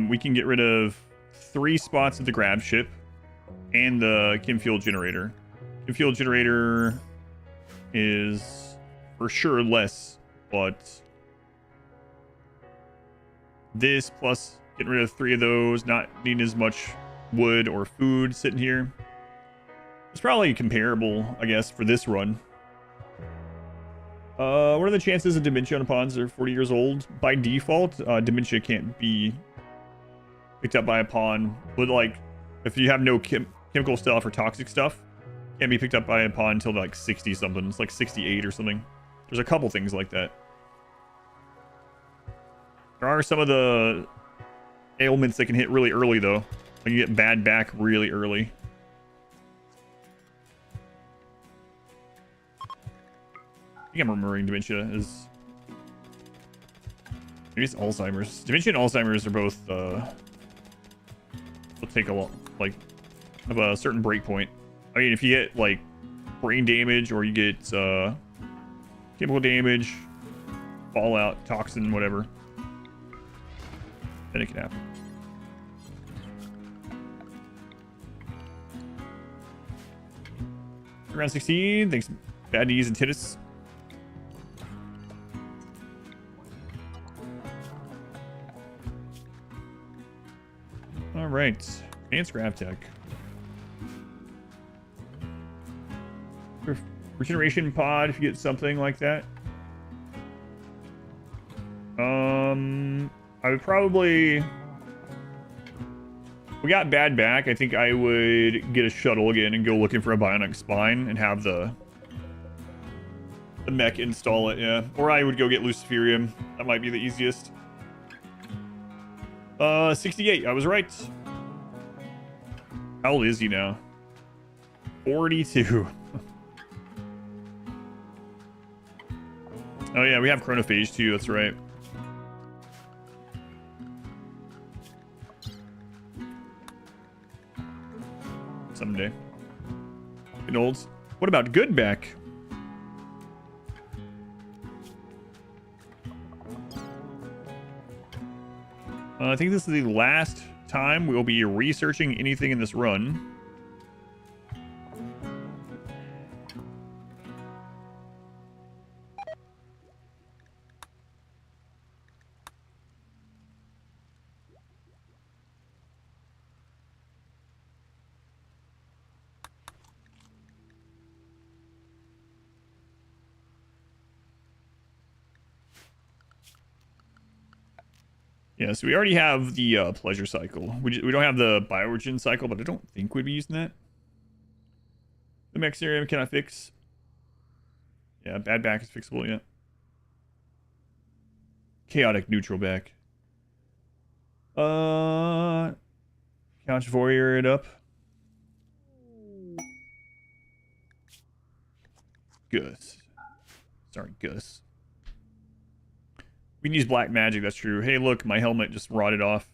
we can get rid of 3 spots at the grab ship and the chem fuel generator. Chem fuel generator is for sure less, but this plus getting rid of 3 of those, not needing as much wood or food sitting here. It's probably comparable, I guess, for this run. What are the chances of dementia on pawns that are 40 years old? By default, dementia can't be picked up by a pawn. But like, if you have no chemical stuff or toxic stuff, can't be picked up by a pawn until like 60 something. It's like 68 or something. There's a couple things like that. There are some of the ailments that can hit really early though. Like you get bad back really early. I think I'm remembering dementia is... Maybe it's Alzheimer's. Dementia and Alzheimer's are both, will take a lot, like, have a certain break point. I mean, if you get, like, brain damage or you get, chemical damage, fallout, toxin, whatever, then it can happen. Around 16, thanks, Bad Knees and Tinnitus. All right, advanced grav tech. Regeneration pod, if you get something like that. I would probably... We got bad back. I think I would get a shuttle again and go looking for a bionic spine and have the mech install it, yeah. Or I would go get Luciferium. That might be the easiest. 68, I was right. How old is he now? 42. Oh yeah, we have chronophage too, that's right. Someday. Good olds. What about good back? I think this is the last time we'll be researching anything in this run. Yeah, so we already have the pleasure cycle. We don't have the bioorigin cycle, but I don't think we'd be using that. The Mechhive can I fix? Yeah, bad back is fixable, yeah. Chaotic neutral back. Couch Warrior it up. Gus. Sorry, Gus. We can use black magic, that's true. Hey, look, my helmet just rotted off.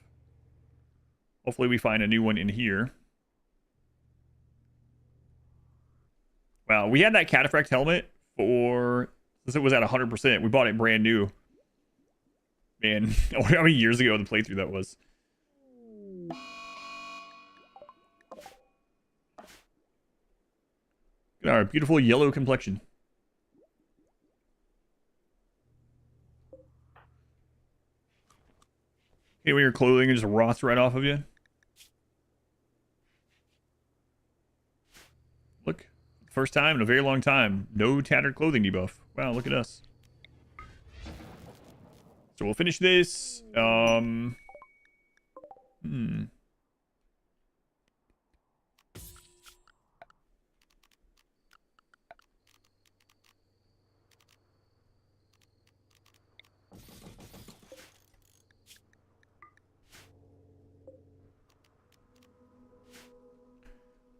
Hopefully we find a new one in here. Wow, we had that cataphract helmet for... Since it was at 100%. We bought it brand new. Man, I wonder how many years ago the playthrough that was. Look at our beautiful yellow complexion. Okay, when your clothing just rots right off of you. Look, first time in a very long time, no tattered clothing debuff. Wow, look at us. So we'll finish this.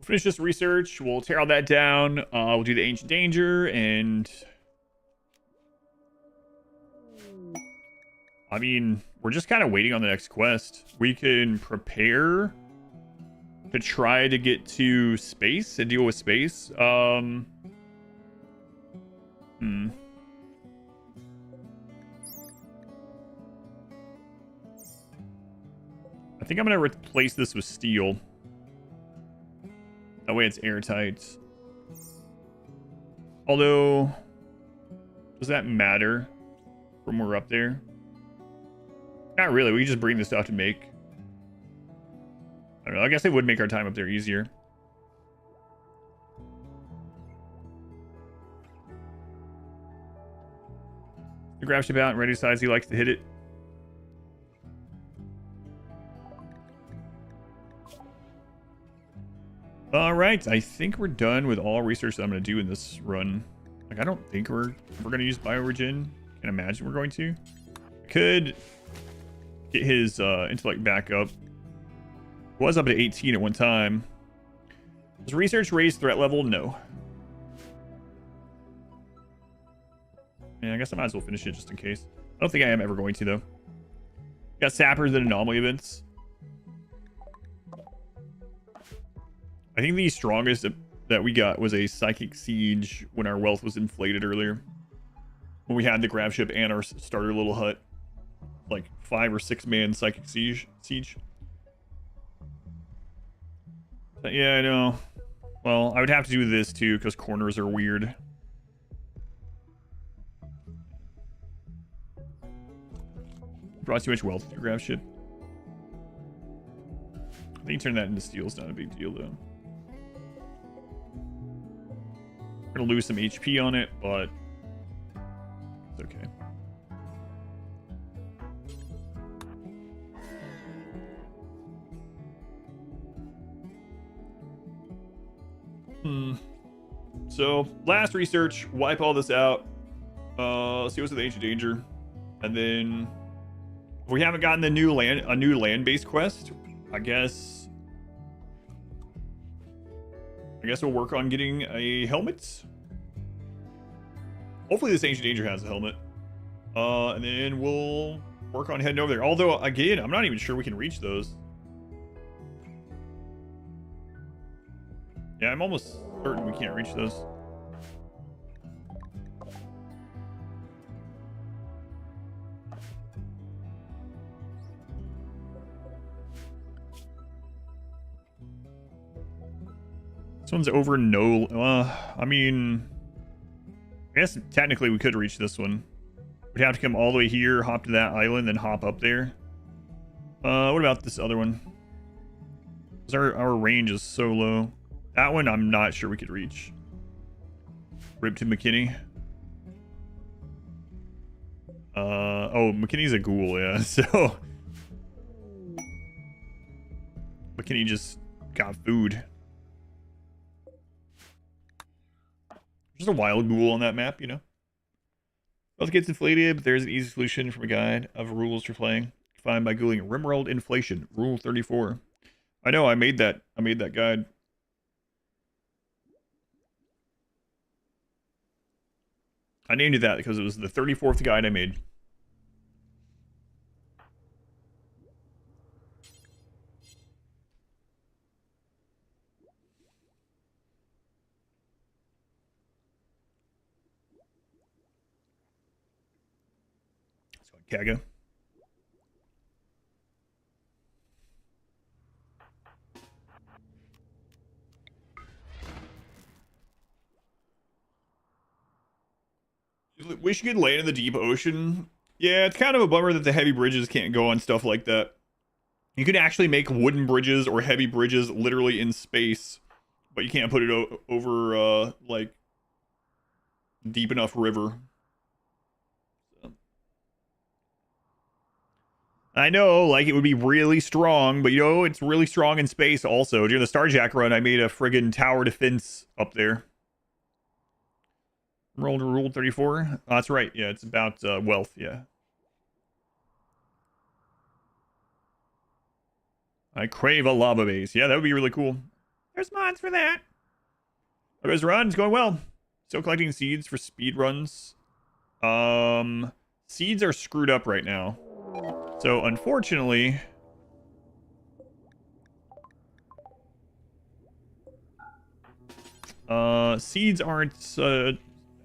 Finish this research. We'll tear all that down. We'll do the ancient danger and I mean, we're just kind of waiting on the next quest. We can prepare to try to get to space and deal with space. I think I'm gonna replace this with steel. That way it's airtight. Although, does that matter when we're up there? Not really. We can just bring the stuff to make. I don't know. I guess it would make our time up there easier. The grav ship out and ready to size. He likes to hit it. All right, I think we're done with all research that I'm going to do in this run. Like, I don't think we're going to use bioregen. Can't imagine we're going to. Could get his intellect back up. Was up to 18 at one time. Does research raise threat level? No. Yeah, I guess I might as well finish it just in case. I don't think I am ever going to, though. Got sappers and anomaly events. I think the strongest that we got was a psychic siege when our wealth was inflated earlier. When we had the grav ship and our starter little hut. Like 5 or 6 man psychic siege. But yeah, I know. Well, I would have to do this too because corners are weird. Brought too much wealth to your grav ship. I think turn that into steel is not a big deal though. We're gonna lose some HP on it, but it's okay. So last research, wipe all this out. See what's with Ancient Danger, and then if we haven't gotten a new land-based quest, I guess we'll work on getting a helmet. Hopefully this Ancient Danger has a helmet. And then we'll work on heading over there. Although, again, I'm not even sure we can reach those. Yeah, I'm almost certain we can't reach those. This one's over no... I mean... I guess technically we could reach this one. We'd have to come all the way here, hop to that island, then hop up there. What about this other one? Our range is so low. That one I'm not sure we could reach. Rip to McKinney. Oh, McKinney's a ghoul, yeah. So... McKinney just got food. There's a wild ghoul on that map, you know. Both gets inflated, but there's an easy solution from a guide of rules for playing. Find by googling RimWorld Inflation, Rule 34. I know, I made that guide. I named it that because it was the 34th guide I made. Kaga. We should get land in the deep ocean. Yeah, it's kind of a bummer that the heavy bridges can't go on stuff like that. You can actually make wooden bridges or heavy bridges literally in space, but you can't put it over like deep enough river. I know, like, it would be really strong, but, you know, it's really strong in space also. During the Starjack run, I made a friggin' tower defense up there. Rolled Rule 34? Oh, that's right. Yeah, it's about wealth, yeah. I crave a lava base. Yeah, that would be really cool. There's mods for that. Otherwise, run's going well. Still collecting seeds for speed runs. Seeds are screwed up right now. So unfortunately, seeds aren't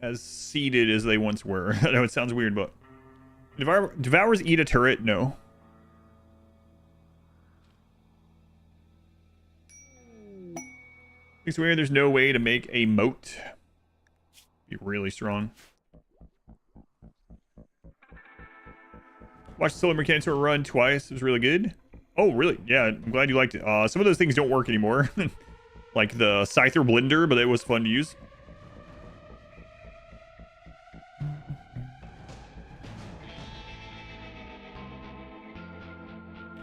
as seeded as they once were. I know it sounds weird, but devours eat a turret? No. I swear there's no way to make a moat. Be really strong. Watched Solar Mechanical Run twice. It was really good. Oh, really? Yeah, I'm glad you liked it. Some of those things don't work anymore. Like the Scyther Blender, but it was fun to use.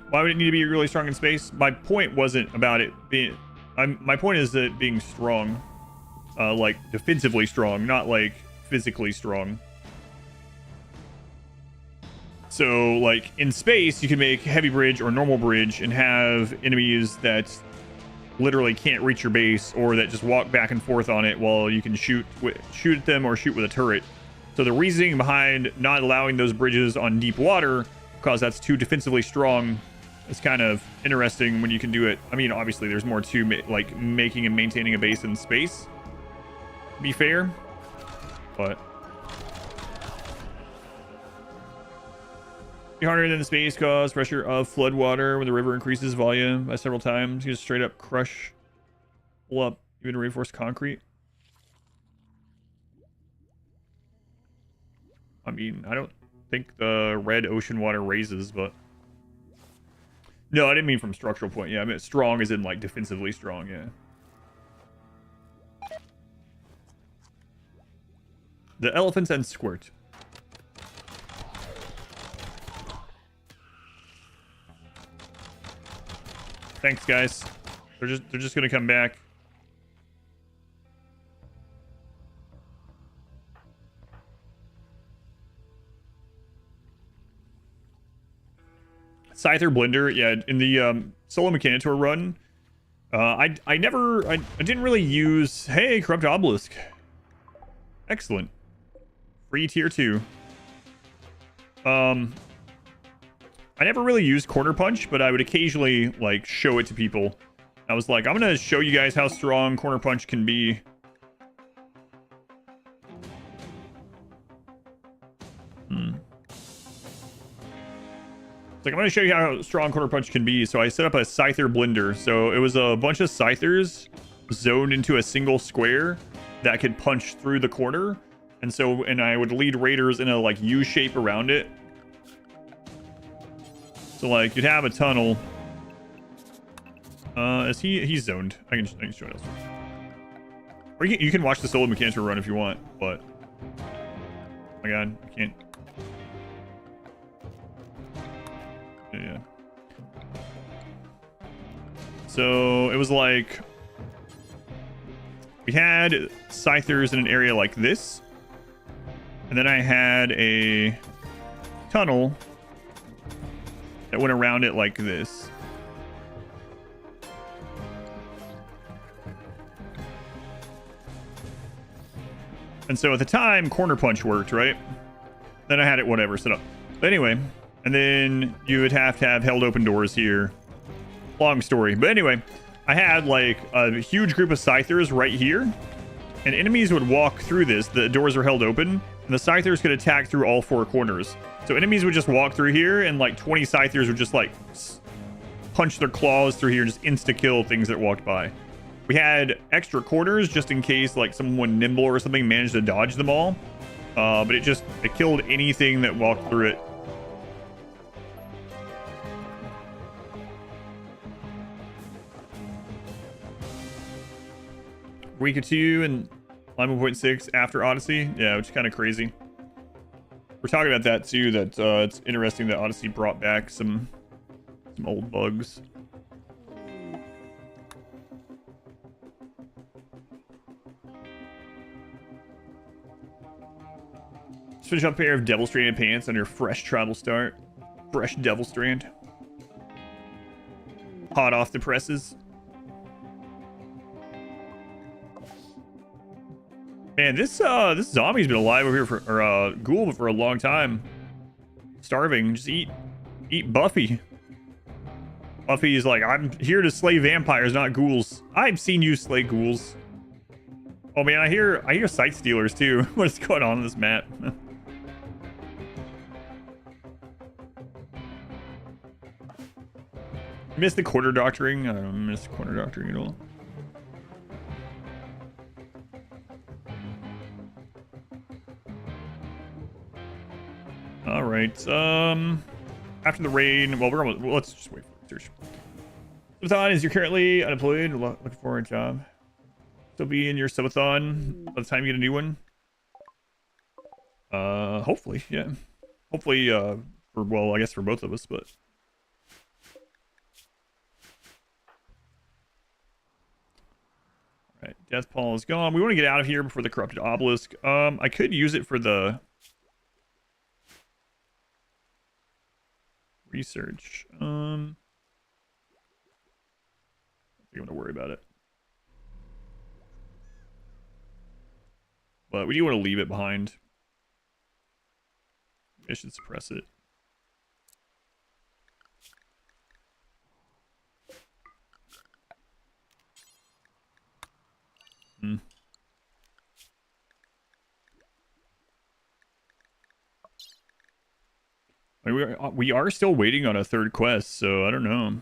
Why would it need to be really strong in space? My point wasn't about it being... my point is that being strong. Like, defensively strong, not, like, physically strong. So, like, in space, you can make heavy bridge or normal bridge and have enemies that literally can't reach your base or that just walk back and forth on it while you can shoot at them or shoot with a turret. So the reasoning behind not allowing those bridges on deep water, because that's too defensively strong, is kind of interesting when you can do it. I mean, obviously, there's more to like making and maintaining a base in space, to be fair, but... Be harder than the space cause pressure of flood water when the river increases volume by several times. You just straight up crush, pull up even reinforced concrete. I mean, I don't think the red ocean water raises, but no, I didn't mean from structural point. Yeah, I meant strong as in like defensively strong. Yeah. The elephants and squirt. Thanks, guys. They're just gonna come back. Scyther Blender, yeah, in the Solo Mechanical run, I didn't really use. Hey, Corrupt Obelisk. Excellent. Free tier 2. I never really used Corner Punch, but I would occasionally, like, show it to people. I was like, I'm gonna show you guys how strong Corner Punch can be. It's like, I'm gonna show you how strong Corner Punch can be, so I set up a Scyther Blender. So it was a bunch of Scythers zoned into a single square that could punch through the corner. And I would lead raiders in a, like, U shape around it. So, like, you'd have a tunnel. He's zoned. I can show it elsewhere. Or you can watch the Solo Mechanical run if you want, but... Oh my god, I can't... Yeah. So, it was like... We had Scythers in an area like this. And then I had a tunnel that went around it like this. And so at the time, Corner Punch worked, right? Then I had it whatever set up. But anyway, and then you would have to have held open doors here. Long story. But anyway, I had like a huge group of Scythers right here. And enemies would walk through this. The doors were held open. And the Scythers could attack through all 4 corners. So enemies would just walk through here, and like 20 Scythers would just like punch their claws through here and just insta-kill things that walked by. We had extra corners just in case like someone nimble or something managed to dodge them all. But it killed anything that walked through it. Week or 2 and Line 1.6 after Odyssey. Yeah, which is kind of crazy. We're talking about that too, that it's interesting that Odyssey brought back some old bugs. Just finish up a pair of Devil Stranded pants on your fresh travel start. Fresh Devil Strand. Hot off the presses. Man, this zombie's been alive over here for, or ghoul for a long time. Starving, just eat. Eat Buffy. Buffy is like, I'm here to slay vampires, not ghouls. I've seen you slay ghouls. Oh man, I hear sight stealers too. What is going on this map? Miss the quarter doctoring. I don't miss quarter doctoring at all. All right. After the raid, well, let's just wait for research. Subathon, is you're currently unemployed, looking for a job. Still be in your subathon by the time you get a new one. Hopefully, yeah. Hopefully, well, I guess for both of us, but. All right, Death Paul is gone. We want to get out of here before the corrupted obelisk. I could use it for the research. I don't think I'm gonna worry about it. But we do want to leave it behind. I should suppress it. I mean, we are still waiting on a third quest, so I don't know.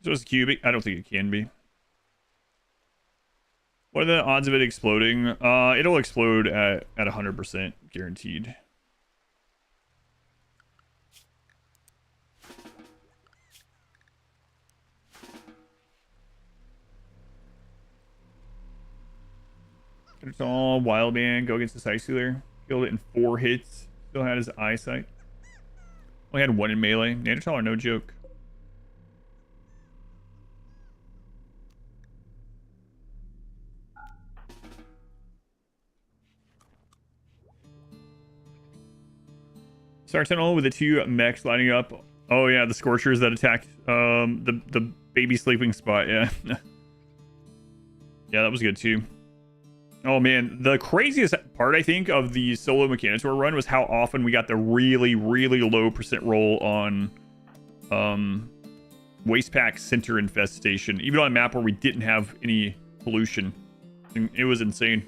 So it's cubic. I don't think it can be. What are the odds of it exploding? It'll explode at 100% guaranteed. It's all wild man. Go against the sight stealer. Killed it in 4 hits. Still had his eyesight. Only had 1 in melee. Neanderthal are no joke. Sentinel with the 2 mechs lining up. Oh yeah, the Scorchers that attacked the baby sleeping spot. Yeah. Yeah, that was good too. Oh man, the craziest part I think of the solo Mechanitor run was how often we got the really low percent roll on waste pack center infestation, even on a map where we didn't have any pollution. It was insane.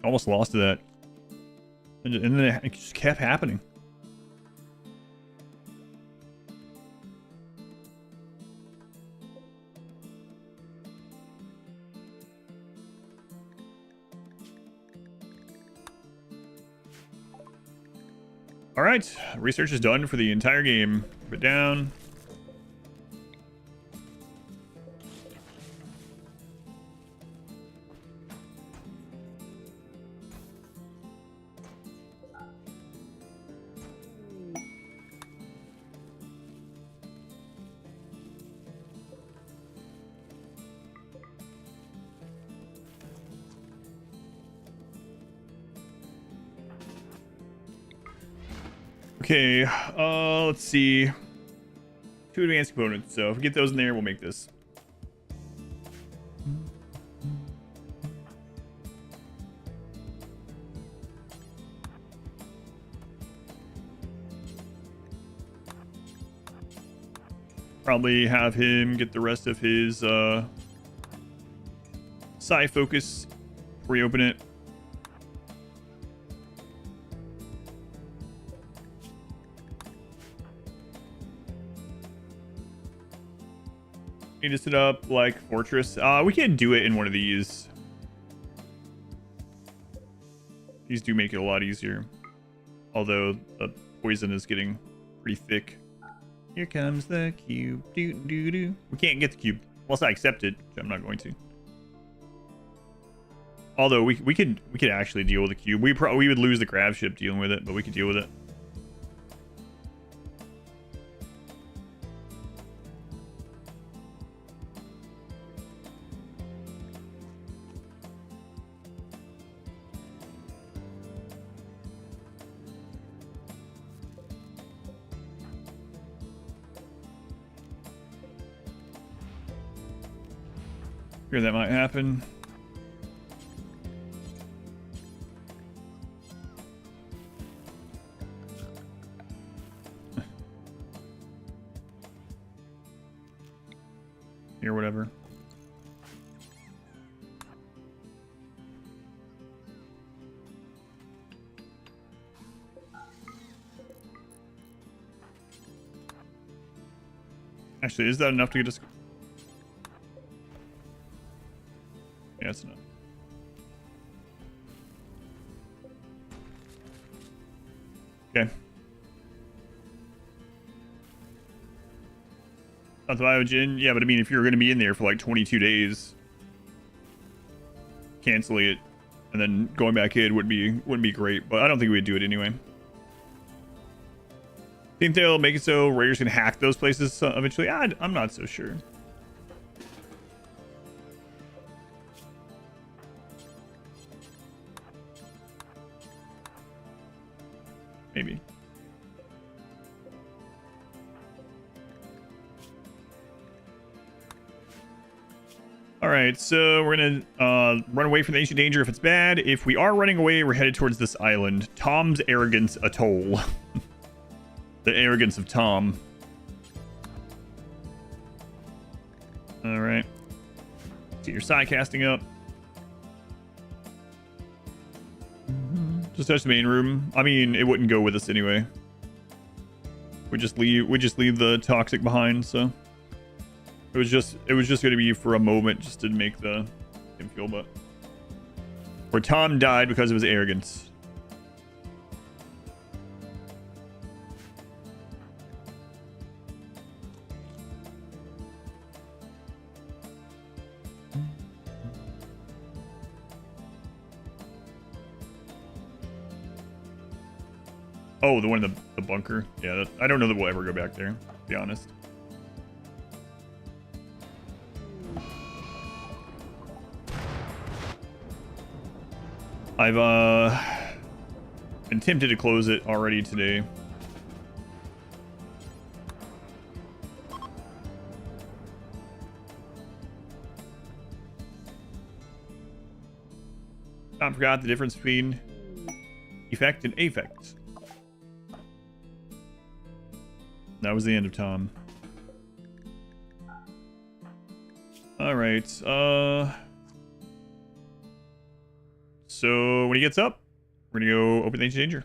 Almost lost to that, and then it just kept happening. All right, research is done for the entire game. Put down. Okay, let's see. 2 advanced components. So if we get those in there, we'll make this. Probably have him get the rest of his psi focus before we open it. Need to set up like fortress. We can do it in one of these. These do make it a lot easier. Although the poison is getting pretty thick. Here comes the cube. Do do do. We can't get the cube unless I accept it, which I'm not going to. Although we could actually deal with the cube. We would lose the grav ship dealing with it, but we could deal with it. Fear that might happen. Or whatever. Actually, is that enough to get us? Yeah, that's enough. Okay. Not the biogen. Yeah, but I mean, if you're going to be in there for like 22 days, canceling it and then going back in wouldn't be great. But I don't think we'd do it anyway. Think they'll make it so raiders can hack those places eventually? I'm not so sure. Maybe. All right, so we're gonna run away from the ancient danger if it's bad. If we are running away, we're headed towards this island, Tom's Arrogance Atoll. The arrogance of Tom. All right. Get your side casting up. Just touch the main room. I mean, it wouldn't go with us anyway. We just leave the toxic behind, so it was just going to be for a moment just to make him feel but where Tom died because of his arrogance. Oh, the one in the bunker. Yeah, I don't know that we'll ever go back there, to be honest. I've been tempted to close it already today. I forgot the difference between effect and affect. That was the end of Tom. All right. So when he gets up, we're gonna go open the ancient danger.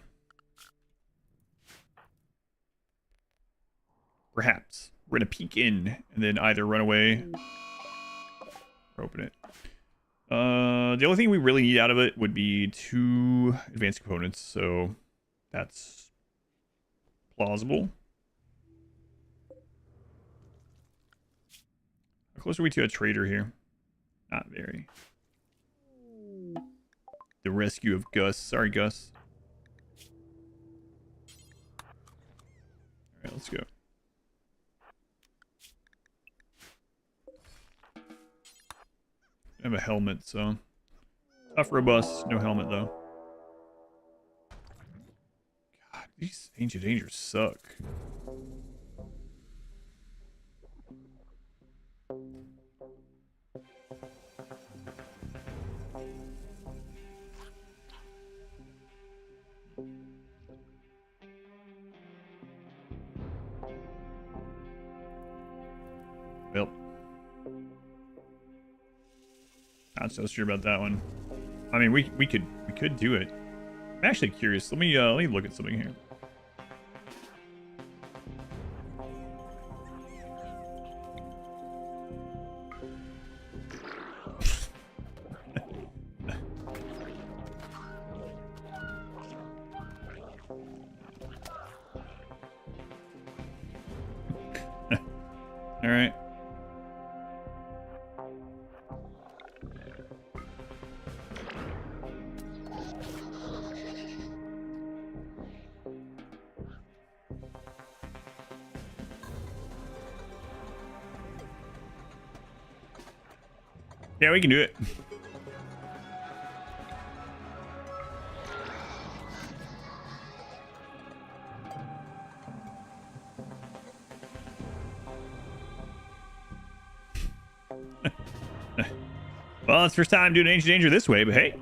Perhaps we're gonna peek in and then either run away or open it. The only thing we really need out of it would be 2 advanced components, so that's plausible. How close are we to a trader here? Not very. The rescue of Gus. Sorry, Gus. Alright, let's go. I have a helmet, so tough, robust, no helmet though. God, these ancient dangers suck. Well, not so sure about that one. I mean, we could do it. I'm actually curious. Let me look at something here. All right. Yeah, we can do it. Well, it's first time doing Ancient Danger this way, but hey.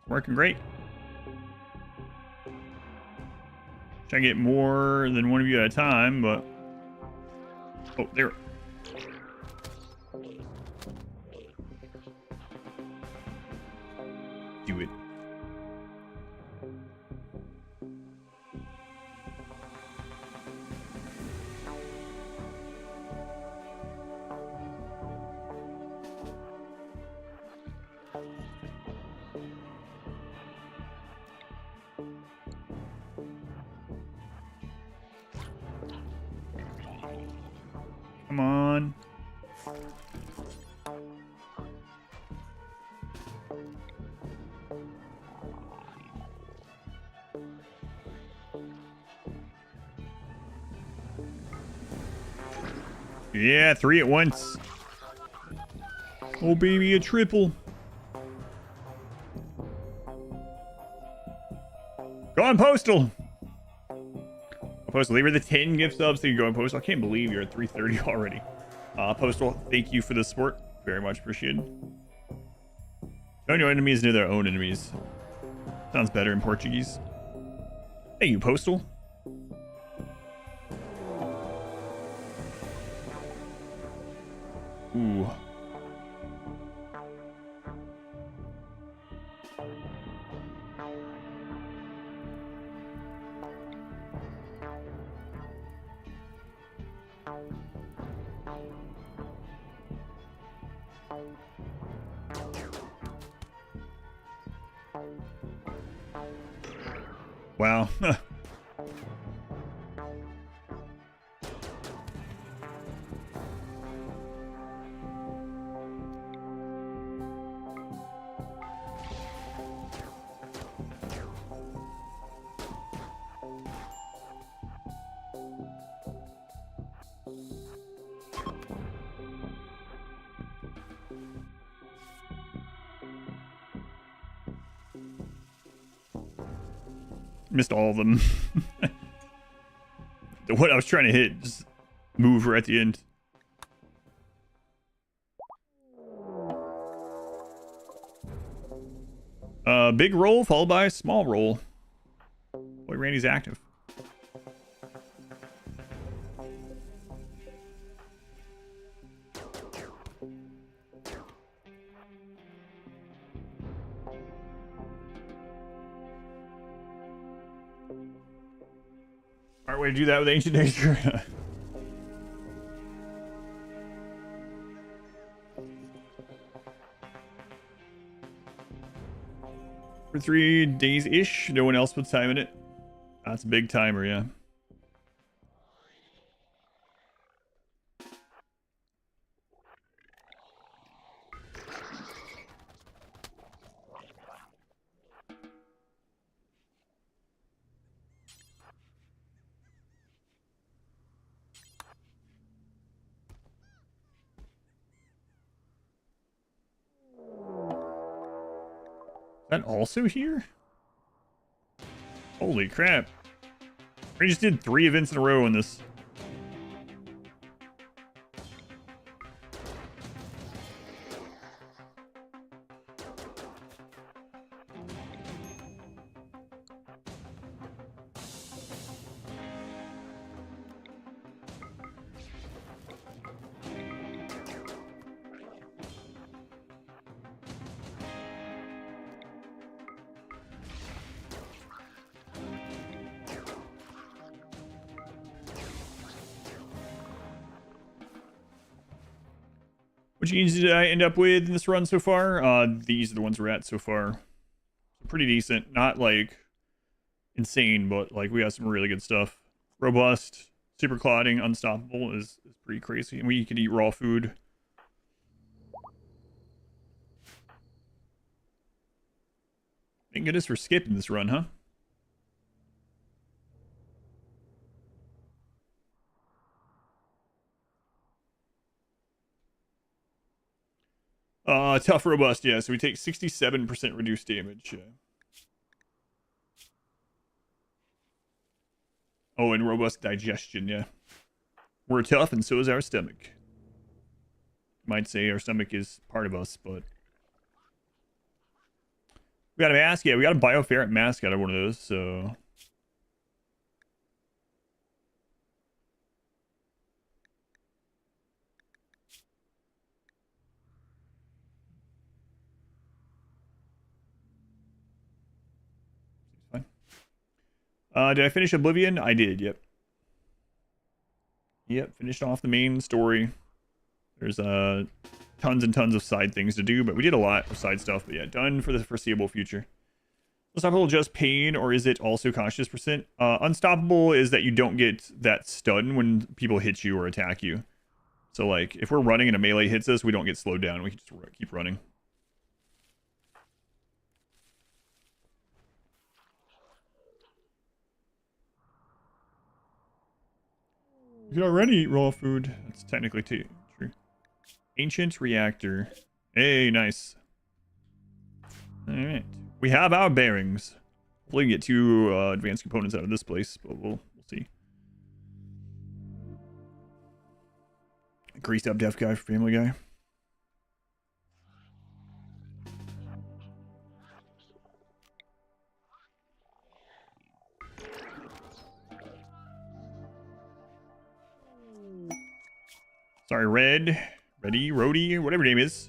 Working great. Try to get more than one of you at a time, but... Oh, there. Do it. Come on. Yeah, 3 at once. Oh, baby, a triple. Go on, Postal. Postal, leave her the 10 gift subs so you can go on Postal. I can't believe you're at 330 already. Postal, thank you for the support. Very much appreciated. Don't know enemies near their own enemies. Sounds better in Portuguese. Thank you, Postal. Ooh. Wow. Missed all of them. What I was trying to hit just move right at the end. Big roll followed by a small roll. Boy, Randy's active. Alright, way to do that with Ancient Danger. For 3 days-ish, no one else puts time in it. That's a big timer, yeah. That also here? Holy crap. We just did 3 events in a row in this. Which games did I end up with in this run so far? These are the ones we're at so far. Pretty decent. Not like insane, but like we got some really good stuff. Robust, super clotting, unstoppable is pretty crazy. And we can eat raw food. Thank goodness for skipping this run, huh? Tough, robust, yeah. So we take 67% reduced damage. Oh, and robust digestion, yeah. We're tough, and so is our stomach. might say our stomach is part of us, but we got a mask. Yeah, we got a bioferret mask out of one of those, so fine. Did I finish Oblivion? I did. Yep. Yep. Finished off the main story. There's tons and tons of side things to do, but we did a lot of side stuff. But yeah, done for the foreseeable future. Unstoppable just pain, or is it also conscious percent? Unstoppable is that you don't get that stun when people hit you or attack you. So like, if we're running and a melee hits us, we don't get slowed down. We can just keep running. You can already eat raw food. That's technically true. Ancient reactor. Hey, nice. All right. We have our bearings. Hopefully we get 2 advanced components out of this place, but we'll see. Greased up deaf guy for Family Guy. Sorry, Reddy, Rody, whatever your name is.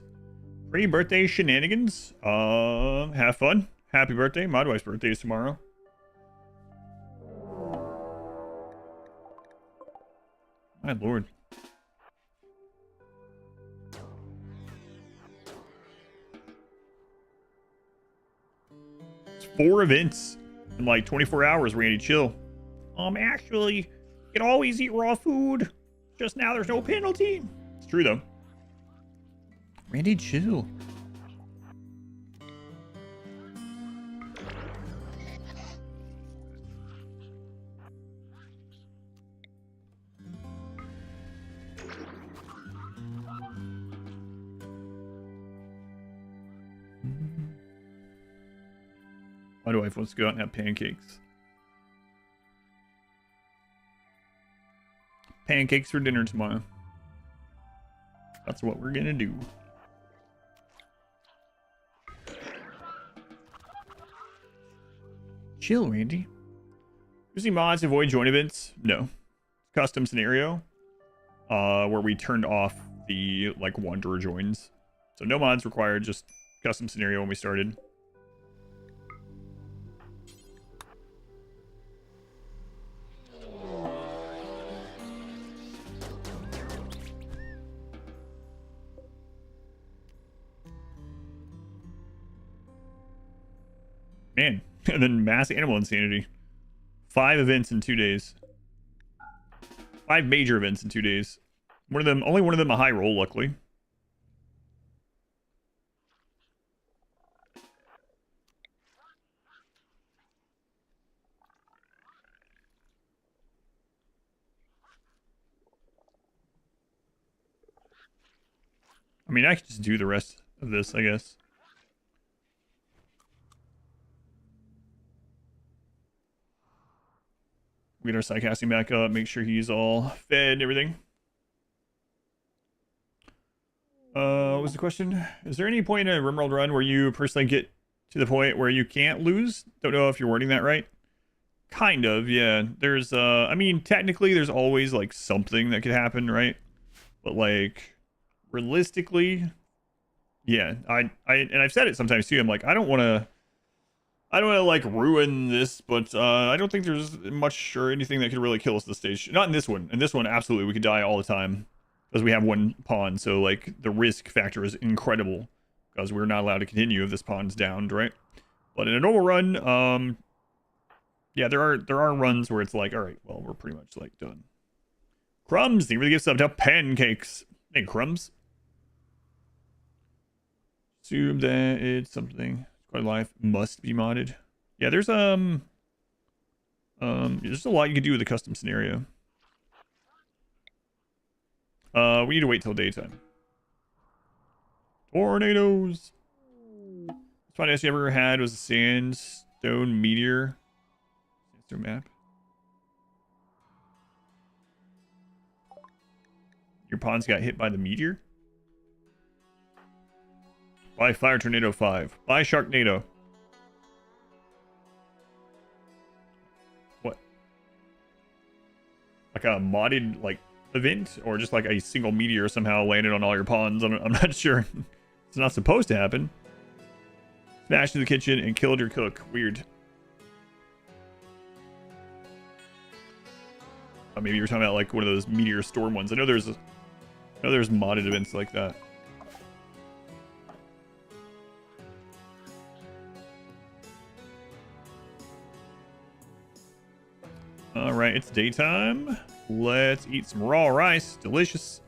Pre-birthday shenanigans. Have fun. Happy birthday. My wife's birthday is tomorrow. My lord. It's 4 events in like 24 hours, Randy. Chill. Actually, you can always eat raw food. Just now there's no penalty. It's true, though. Randy, chill. My wife wants to go out and have pancakes. Pancakes for dinner tomorrow. That's what we're gonna do. Chill, Randy. Using mods to avoid join events? No. Custom scenario. Where we turned off the like wanderer joins. So no mods required, just custom scenario when we started. Man, and then mass animal insanity. 5 events in 2 days. 5 major events in 2 days. Only one of them a high roll, luckily. I mean, I could just do the rest of this, I guess. We get our psychasting back up, make sure he's all fed and everything. What was the question? Is there any point in a RimWorld run where you personally get to the point where you can't lose? Don't know if you're wording that right. Kind of, yeah. There's, I mean, technically there's always, like, something that could happen, right? But, like, realistically, yeah. And I've said it sometimes, too. I'm like, I don't want to, like, ruin this, but I don't think there's much or anything that could really kill us at this stage. Not in this one. In this one, absolutely, we could die all the time. Because we have 1 pawn, so, like, the risk factor is incredible. Because we're not allowed to continue if this pawn's downed, right? But in a normal run, yeah, there are runs where it's like, all right, well, we're pretty much, like, done. Crumbs, they really give sub to pancakes. Hey, Crumbs. Assume that it's something. Squad life must be modded. Yeah, there's a lot you can do with a custom scenario. We need to wait till daytime. Tornadoes. The funniest I ever had was a sandstone meteor. Sandstone map. Your pawns got hit by the meteor? Buy Fire Tornado 5. Buy Sharknado. What? Like a modded, like, event? Or just like a single meteor somehow landed on all your pawns? I'm not sure. It's not supposed to happen. Smashed into the kitchen and killed your cook. Weird. Maybe you were talking about like one of those meteor storm ones. I know there's modded events like that. All right, it's daytime. Let's eat some raw rice. Delicious.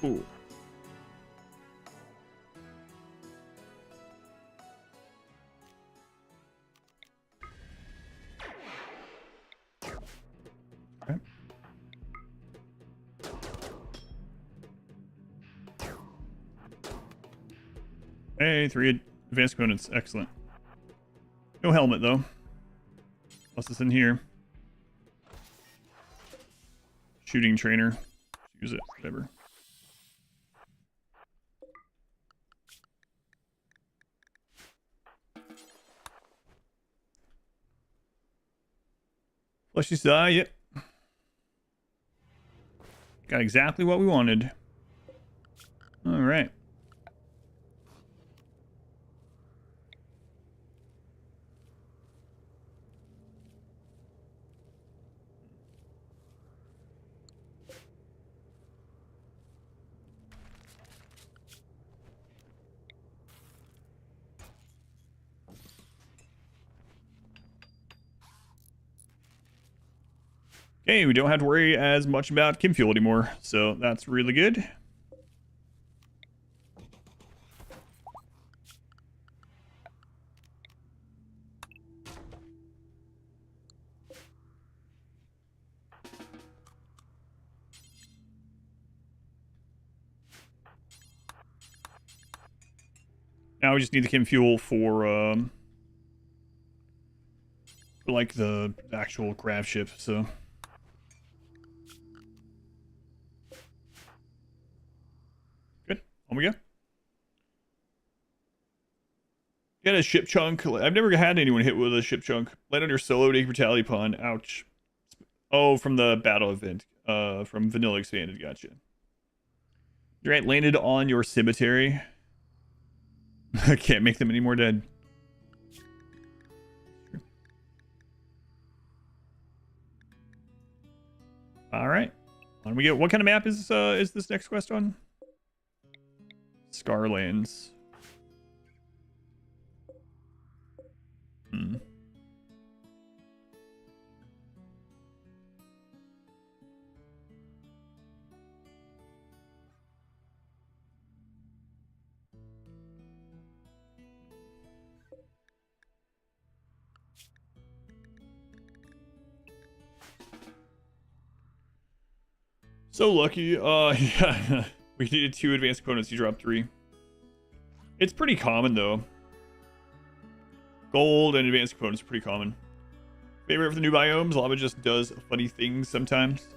Ooh. Okay. Hey, 3 advanced components. Excellent. No helmet, though. What's this in here? Shooting trainer. Use it. Whatever. Fleshy's eye, yep. Got exactly what we wanted. Alright. Okay, we don't have to worry as much about chem fuel anymore, so that's really good. Now we just need the chem fuel for like the actual grav ship, so. Good. On we go. Get a ship chunk. I've never had anyone hit with a ship chunk. Land on your solo, take brutality pawn. Ouch. Oh, from the battle event. From Vanilla Expanded. Gotcha. Right, landed on your cemetery. I can't make them any more dead. All right. On we go. What kind of map is this next quest on? Scarlands. Hmm. So lucky. Yeah. We needed 2 advanced components. You dropped 3. It's pretty common though. Gold and advanced components are pretty common. Favorite for the new biomes? Lava just does funny things sometimes.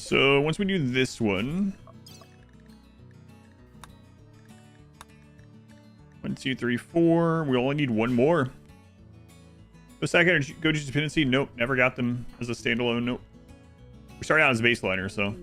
So once we do this one, 1, 2, 3, 4. We only need one more. The second Goji's dependency, nope, never got them as a standalone. Nope. We started out as baseliner, so.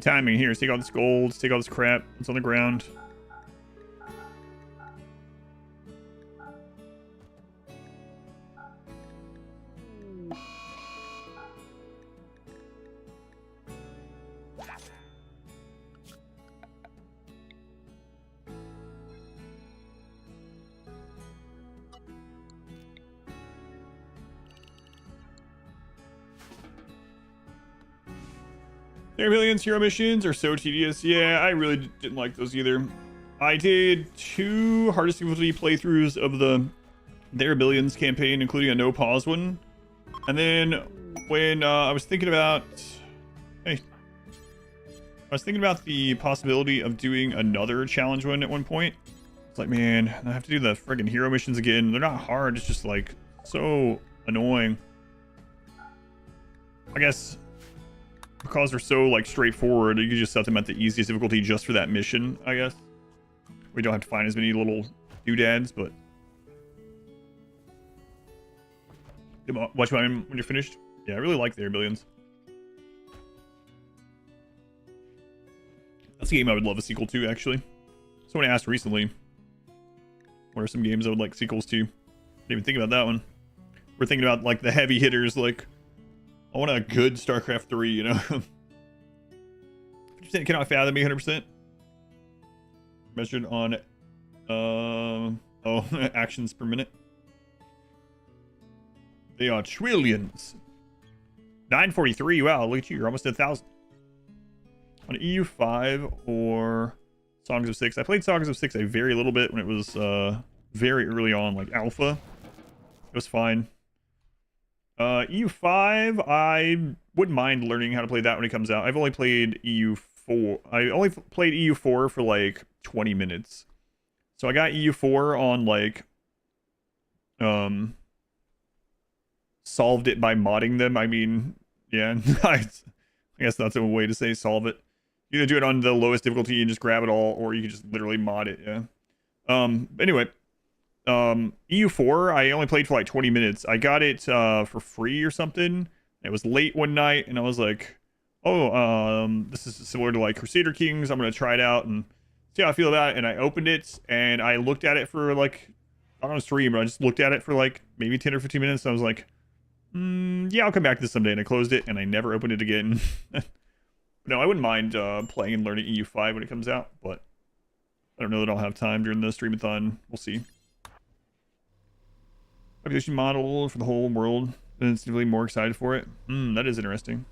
Timing here. Take all this gold. Take all this crap. It's on the ground. Billions hero missions are so tedious. Yeah, I really didn't like those either. I did 2 hardest difficulty playthroughs of the There Billions campaign, including a no pause one. And then when I was thinking about, the possibility of doing another challenge one at one point. It's like, man, I have to do the friggin' hero missions again. They're not hard. It's just like so annoying. I guess because they're so like straightforward, you can just set them at the easiest difficulty just for that mission, I guess. We don't have to find as many little doodads, but watch mine when you're finished. Yeah, I really like There Billions. That's a game I would love a sequel to, actually. Someone asked recently, what are some games I would like sequels to? Didn't even think about that one. We're thinking about like the heavy hitters, like I want a good StarCraft 3, you know? 50% cannot fathom me 100%. Measured on, actions per minute. They are trillions. 943, wow, look at you, you're almost at 1,000. On EU5 or Songs of 6. I played Songs of 6 a very little bit when it was very early on, like alpha. It was fine. EU5, I wouldn't mind learning how to play that when it comes out. I've only played EU4. I only played EU4 for like 20 minutes. So I got EU4 on like solved it by modding them. I mean, yeah, I guess that's a way to say solve it. You either do it on the lowest difficulty and just grab it all, or you can just literally mod it, yeah. Anyway, EU4, I only played for like 20 minutes. I got it for free or something. It was late one night, and I was like, oh, this is similar to like Crusader Kings. I'm going to try it out and see how I feel about it. And I opened it, and I looked at it for like, not on stream, but I just looked at it for like maybe 10 or 15 minutes. And I was like, yeah, I'll come back to this someday. And I closed it, and I never opened it again. No, I wouldn't mind playing and learning EU5 when it comes out, but I don't know that I'll have time during the streamathon. We'll see. Population model for the whole world. Instantly more excited for it. That is interesting.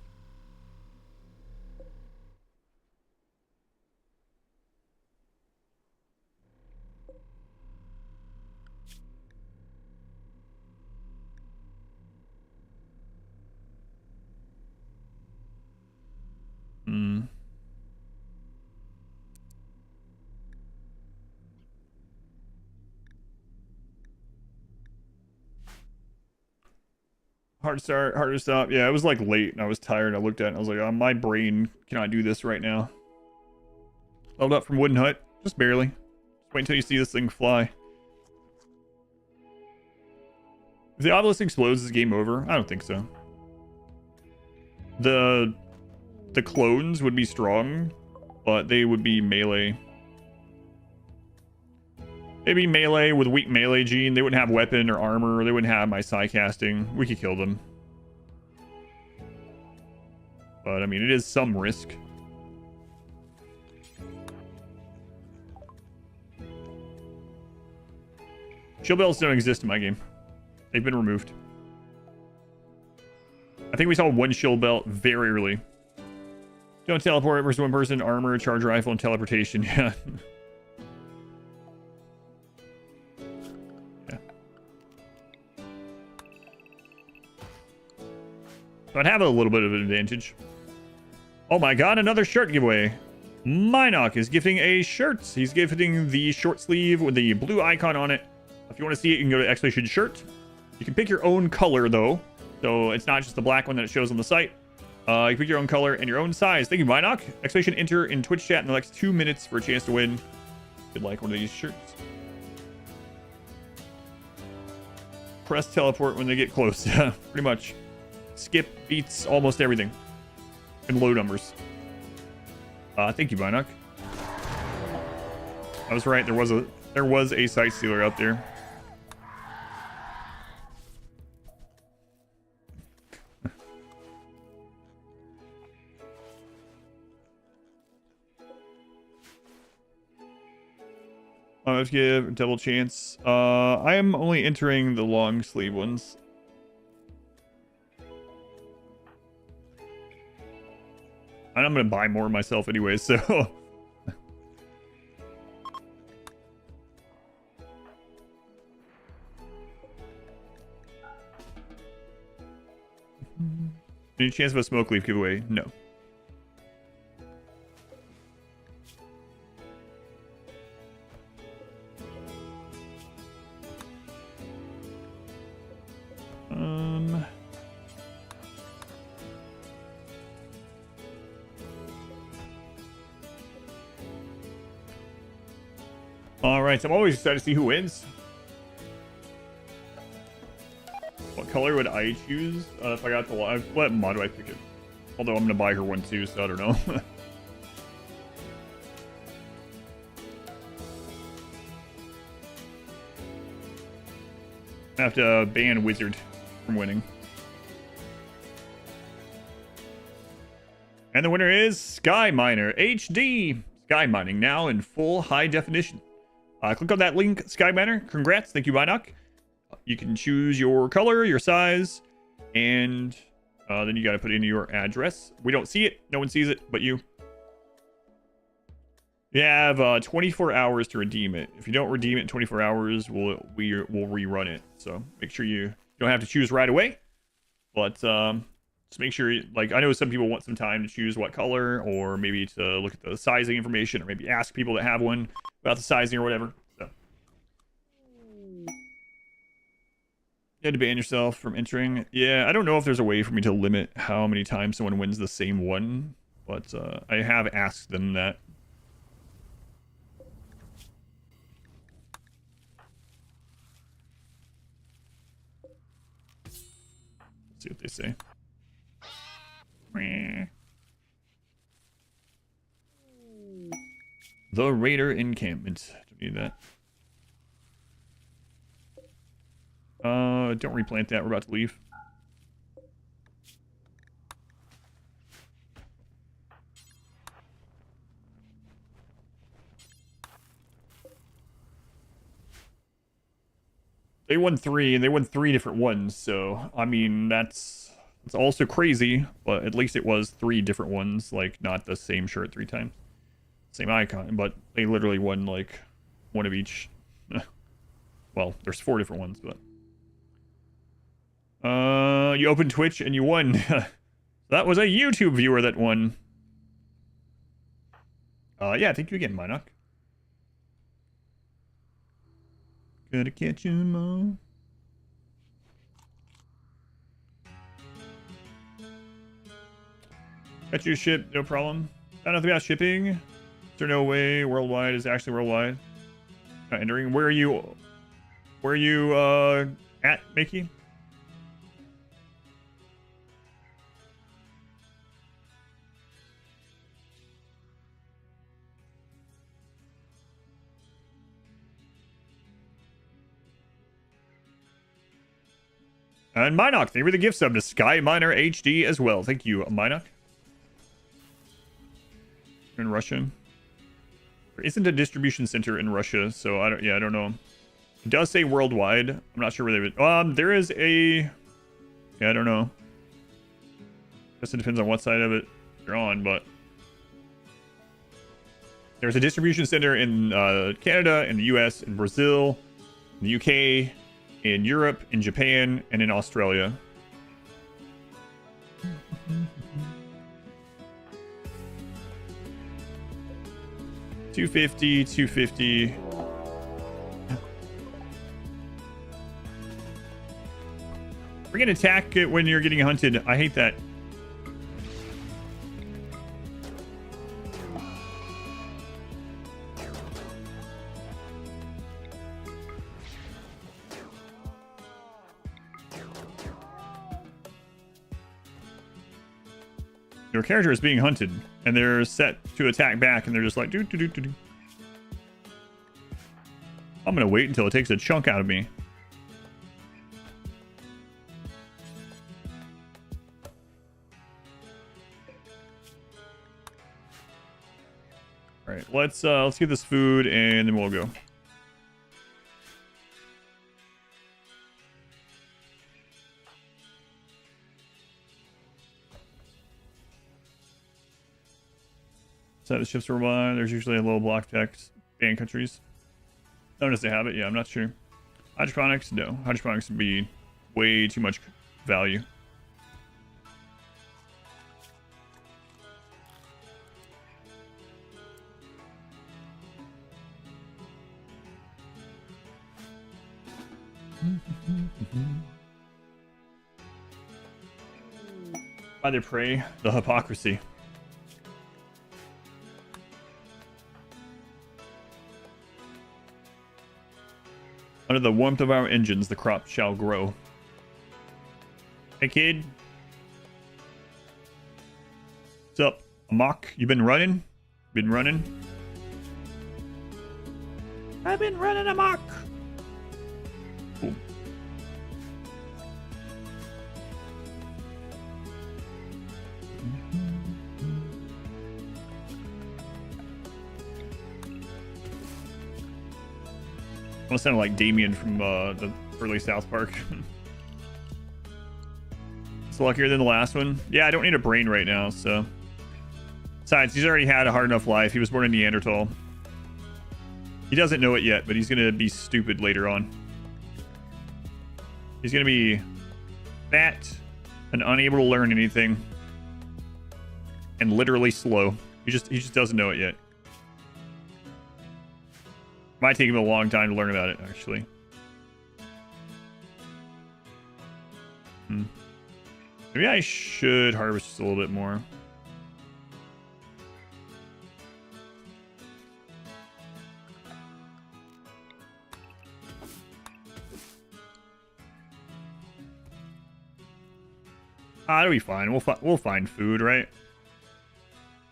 Hard to start, hard to stop. Yeah, it was like late and I was tired. I looked at it and I was like, oh, my brain cannot do this right now. Leveled up from Wooden Hut. Just barely. Just wait until you see this thing fly. If the obelisk explodes, is game over? I don't think so. The clones would be strong, but they would be melee. They'd be melee with weak melee gene. They wouldn't have weapon or armor. They wouldn't have my psi casting. We could kill them. But, I mean, it is some risk. Shield belts don't exist in my game. They've been removed. I think we saw one shield belt very early. Don't teleport versus one person, armor, charge rifle, and teleportation. Yeah. Yeah. So I'd have a little bit of an advantage. Oh my god, another shirt giveaway. Minoc is gifting a shirt. He's gifting the short sleeve with the blue icon on it. If you want to see it, you can go to Exclamation Shirt. You can pick your own color, though. So it's not just the black one that it shows on the site. You can pick your own color and your own size. Thank you, Minoc. Exclamation enter in Twitch chat in the next 2 minutes for a chance to win. You'd like one of these shirts. Press teleport when they get close. Pretty much. Skip beats almost everything. And low numbers. Thank you, Minoc. I was right. There was a sight stealer out there. Let's give a double chance. I am only entering the long sleeve ones. And I'm gonna buy more myself anyway, so. Any chance of a smoke leaf giveaway? No. All right, so I'm always excited to see who wins. What color would I choose if I got the live? What mod do I pick it? Although I'm gonna buy her one too, so I don't know. I have to ban Wizard from winning. And the winner is Sky Miner HD. Sky mining now in full high definition. Click on that link, Sky Miner. Congrats. Thank you, Minoc. You can choose your color, your size, and then you got to put in your address. We don't see it. No one sees it but you. You have 24 hours to redeem it. If you don't redeem it in 24 hours, we'll rerun it. So make sure you don't have to choose right away. But just make sure, like, I know some people want some time to choose what color, or maybe to look at the sizing information, or maybe ask people that have one about the sizing or whatever. So you had to ban yourself from entering. Yeah, I don't know if there's a way for me to limit how many times someone wins the same one, but I have asked them that. Let's see what they say. The Raider encampment. Don't need that. Don't replant that. We're about to leave. They won 3, and they won 3 different ones. So, I mean, it's also crazy, but at least it was 3 different ones, like not the same shirt 3 times. Same icon, but they literally won like one of each. Well, there's 4 different ones, but you opened Twitch and you won. That was a YouTube viewer that won. Yeah, thank you again, Minoc. Gotta catch 'em all. Got your ship, no problem. I don't know about shipping. Is there no way worldwide is actually worldwide? Not entering. Where are you at, Mickey? And Minoc, thank you for the gift sub to Sky Miner HD as well. Thank you, Minoc. In Russia. There isn't a distribution center in Russia, so I don't know. It does say worldwide. I'm not sure where they would. There is a. Yeah, I don't know. Guess it depends on what side of it you're on, but there's a distribution center in Canada, in the US, in Brazil, in the UK, in Europe, in Japan, and in Australia. 250, 250. We're gonna attack it when you're getting hunted. I hate that. Your character is being hunted, and they're set to attack back, and they're just like, doo doo doo doo doo. I'm gonna wait until it takes a chunk out of me. All right, let's get this food, and then we'll go. Set the ships whereby there's usually a little block text. Ban countries. Notice they have it. Yeah, I'm not sure. Hydroponics? No. Hydroponics would be way too much value. By their prey, the hypocrisy. Under the warmth of our engines, the crop shall grow. Hey, kid. What's up, Amok? You been running? Been running? I've been running amok. Cool. Almost sounded like Damien from the early South Park. It's luckier than the last one. Yeah, I don't need a brain right now, so. Besides, he's already had a hard enough life. He was born a Neanderthal. He doesn't know it yet, but he's gonna be stupid later on. He's gonna be fat and unable to learn anything, and literally slow. He just doesn't know it yet. Might take him a long time to learn about it, actually. Maybe I should harvest just a little bit more. That'll be fine. We'll find food, right?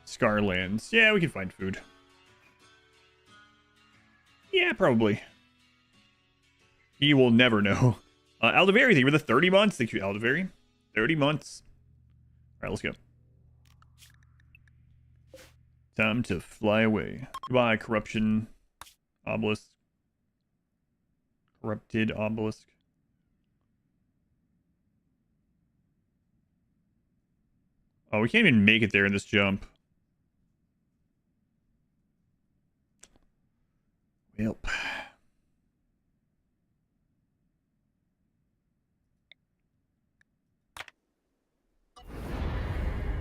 Scarlands. Yeah, we can find food. Yeah, probably. He will never know. Aldevari, thank you for the 30 months. Thank you, Aldevari. 30 months. All right, let's go. Time to fly away. Goodbye, corruption obelisk. Corrupted obelisk. Oh, we can't even make it there in this jump. Yep.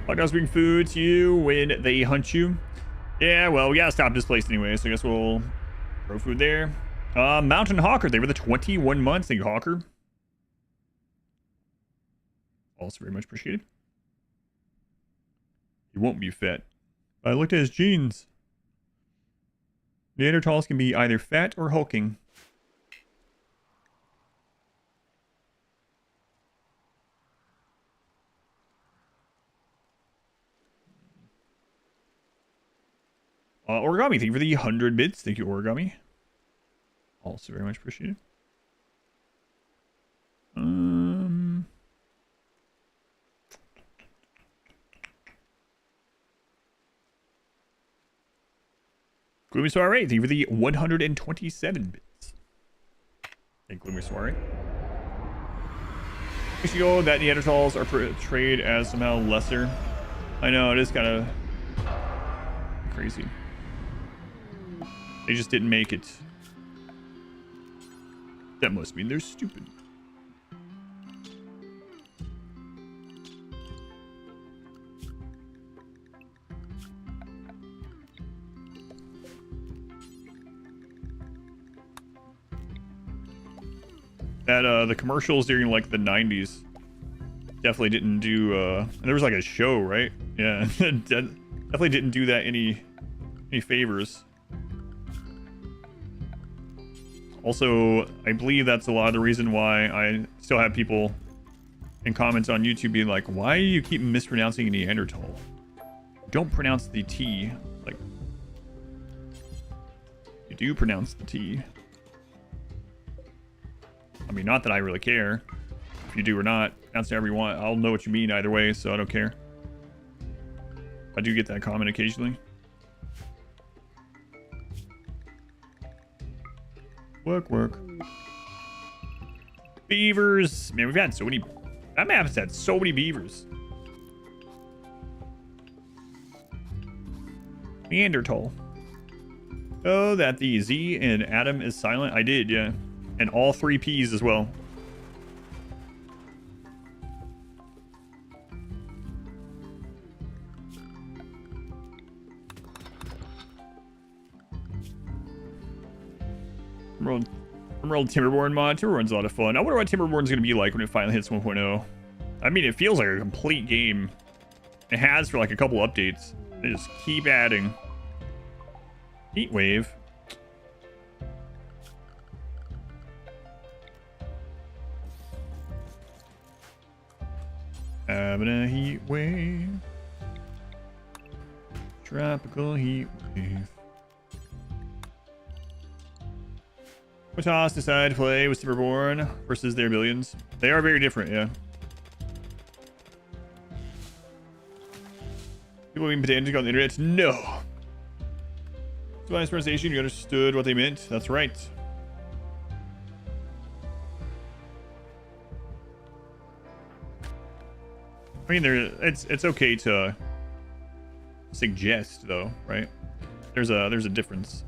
Hot dogs bring food to you when they hunt you. Yeah, well, we gotta stop this place anyway, so I guess we'll throw food there. Mountain Hawker, they were the 21 months. Thank you, Hawker. Also very much appreciated. He won't be fat. I looked at his genes. Neanderthals can be either fat or hulking. Origami, thank you for the 100 bits. Thank you, Origami. Also very much appreciated. Gloomy Soiree, thank you for the 127 bits. Thank Gloomy Soiree. Makes you go that Neanderthals are portrayed as somehow lesser. I know, it is kind of crazy. They just didn't make it. That must mean they're stupid. That the commercials during like the 90s definitely didn't do there was like a show, right? Yeah. Definitely didn't do that any favors. Also, I believe that's a lot of the reason why I still have people in comments on YouTube being like, why do you keep mispronouncing Neanderthal? Don't pronounce the T. Like, you do pronounce the T. I mean, not that I really care if you do or not. Pronounce however you want. I'll know what you mean either way, so I don't care. I do get that comment occasionally. Work. Beavers. Man, we've had so many... That map has had so many beavers. Neanderthal. Oh, that the Z in Adam is silent? I did, yeah. And all 3 P's as well. RimWorld Timberborn mod. Timberborn's a lot of fun. I wonder what Timberborn's going to be like when it finally hits 1.0. I mean, it feels like a complete game. It has for like a couple updates. They just keep adding. Heat wave. Having a heat wave. Tropical heat wave. Toss decided to play with Timberborn versus their billions. They are very different, yeah. People being pedantic on the internet? No. Civilized pronunciation, you understood what they meant. That's right. I mean, it's okay to suggest, though, right? There's a difference.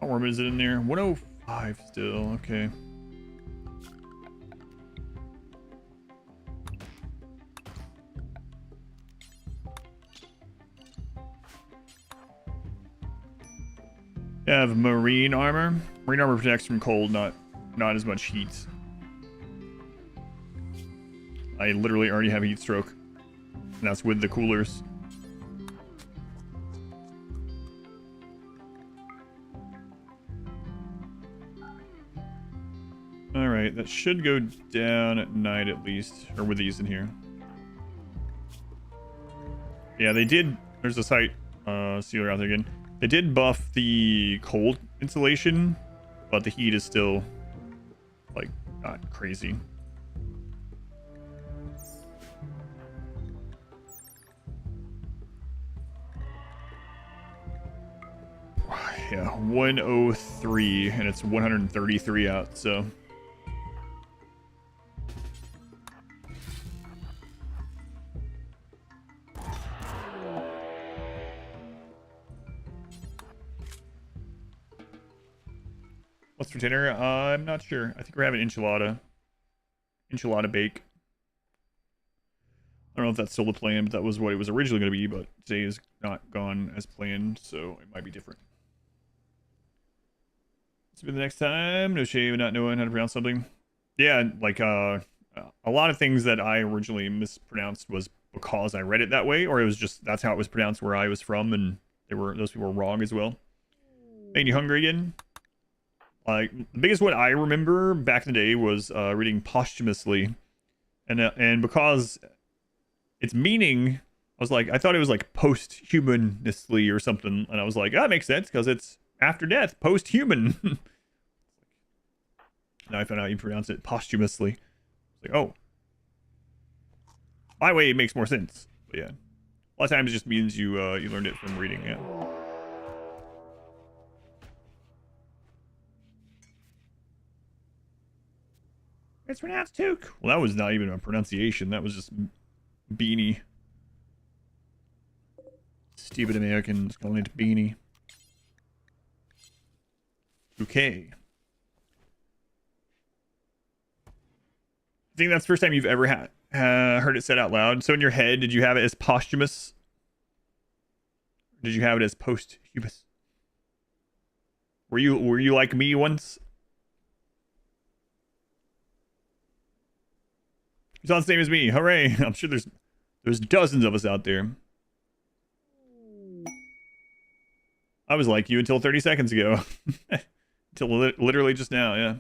How warm is it in there? 105 still. Okay. You have marine armor. Marine armor protects from cold, not as much heat. I literally already have heat stroke, and that's with the coolers. All right, that should go down at night at least, or with these in here. Yeah, they did. There's a site sealer out there again. They did buff the cold insulation, but the heat is still like not crazy. Yeah, 103, and it's 133 out, so. What's for dinner? I'm not sure. I think we're having enchilada. Enchilada bake. I don't know if that's still the plan, but that was what it was originally going to be, but today is not gone as planned, so it might be different. This will be the next time. No shame in not knowing how to pronounce something. Yeah, like a lot of things that I originally mispronounced was because I read it that way, or it was just that's how it was pronounced where I was from, and those people were wrong as well. Making you hungry again? Like the biggest one I remember back in the day was reading posthumously, and because its meaning, I was like, I thought it was like posthumously or something, and I was like, that makes sense because it's after death, post-human. Now I found out you pronounce it posthumously. It's like, oh, my way makes more sense. But yeah, a lot of times it just means you learned it from reading. Yeah. It's pronounced Took. Well, that was not even a pronunciation. That was just beanie. Stupid Americans calling it beanie. Okay. I think that's the first time you've ever heard it said out loud. So in your head, did you have it as posthumous? Did you have it as posthumous? Were you like me once? It's not the same as me. Hooray! I'm sure there's dozens of us out there. I was like you until 30 seconds ago. Until literally just now, yeah.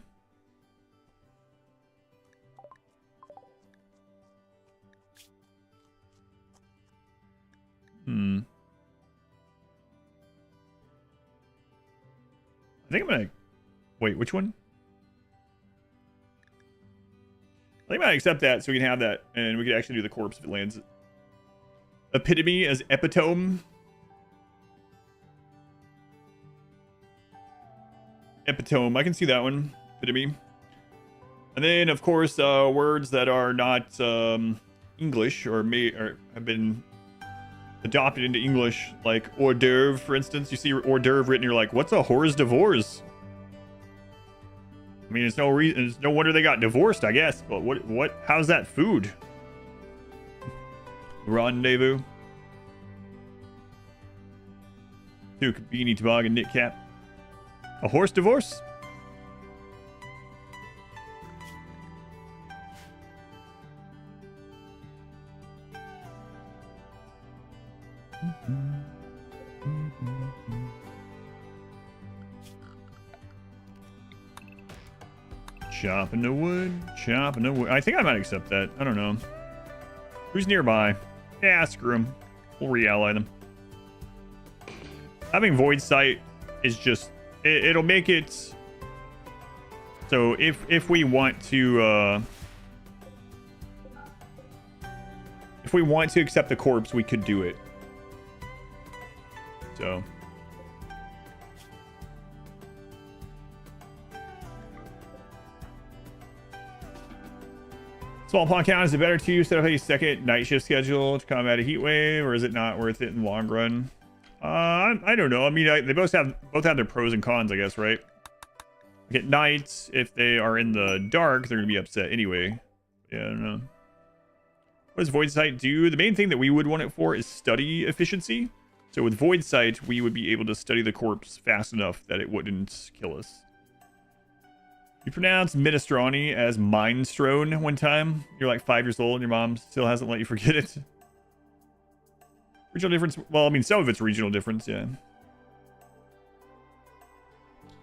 I think I'm gonna... Wait, which one? I think I might accept that so we can have that, and we could actually do the corpse if it lands. Epitome as epitome. Epitome, I can see that one. Epitome. And then, of course, words that are not English or have been adopted into English, like hors d'oeuvre, for instance. You see hors d'oeuvre written, you're like, what's a hors d'oeuvres? I mean, it's no wonder they got divorced, I guess. But how's that food? Rendezvous. Duke, beanie, toboggan, knit cap. A horse divorce? Chopping the wood, chopping the wood. I think I might accept that. I don't know. Who's nearby? Yeah, screw them. We'll re-ally them. Having Void Sight is just... It'll make it... So if we want to... if we want to accept the corpse, we could do it. So... Small pawn count, is it better to set up a second night shift schedule to combat a heat wave, or is it not worth it in the long run? I don't know. I mean, they both have their pros and cons, I guess, right? Like at night, if they are in the dark, they're gonna be upset anyway. Yeah, I don't know. What does Void Sight do? The main thing that we would want it for is study efficiency. So with Void Sight, we would be able to study the corpse fast enough that it wouldn't kill us. You pronounced minestrone as minestrone one time. You're like 5 years old and your mom still hasn't let you forget it. Regional difference? Well, I mean, some of it's regional difference, yeah.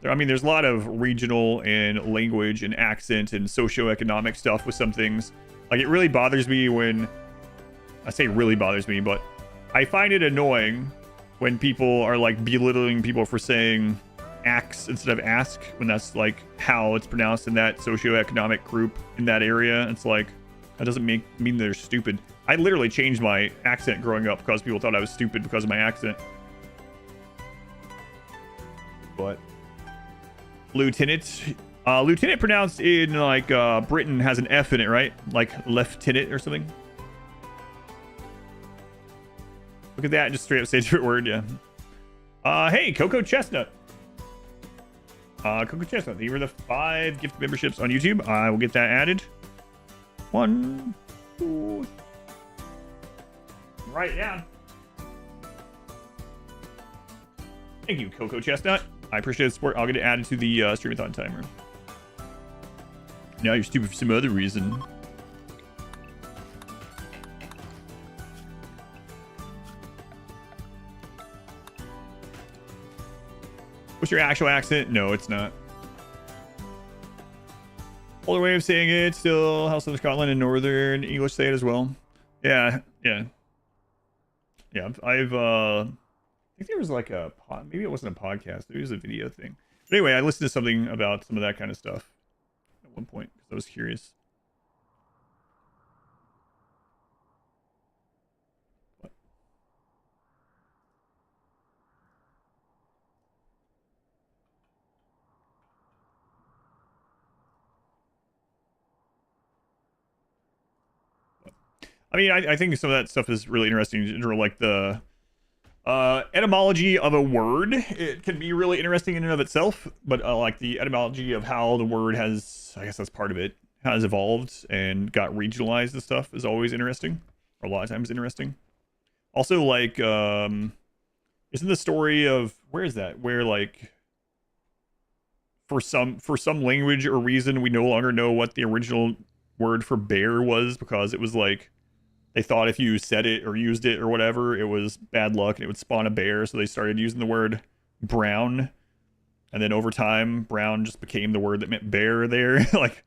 I mean, there's a lot of regional and language and accent and socioeconomic stuff with some things. Like, it really bothers me when... I say really bothers me, but I find it annoying when people are, like, belittling people for saying... axe instead of ask, when that's like how it's pronounced in that socioeconomic group in that area. It's like, that doesn't mean they're stupid. I literally changed my accent growing up because people thought I was stupid because of my accent. But lieutenant pronounced in like Britain has an F in it, right? Like lieutenant or something. Look at that, just straight up say a different word. Yeah. Hey, Coco Chestnut. Coco Chestnut, these were the 5 gift memberships on YouTube. I will get that added. 1, 2. Right down. Thank you, Coco Chestnut. I appreciate the support. I'll get it added to the streamathon timer. Now you're stupid for some other reason. What's your actual accent? No, it's not. Older way of saying it, still House of Scotland and Northern English say it as well. Yeah. I think there was like a maybe it wasn't a podcast, it was a video thing. But anyway, I listened to something about some of that kind of stuff at one point because I was curious. I mean, I think some of that stuff is really interesting in general, like the Etymology of a word. It can be really interesting in and of itself, but like the etymology of how the word has, I guess that's part of it, has evolved and got regionalized and stuff is always interesting, or a lot of times interesting. Also, like, isn't the story of, where is that? Where, like, for some language or reason, we no longer know what the original word for bear was, because it was like, they thought if you said it or used it or whatever, it was bad luck and it would spawn a bear. So they started using the word brown. And then over time, brown just became the word that meant bear there. Like,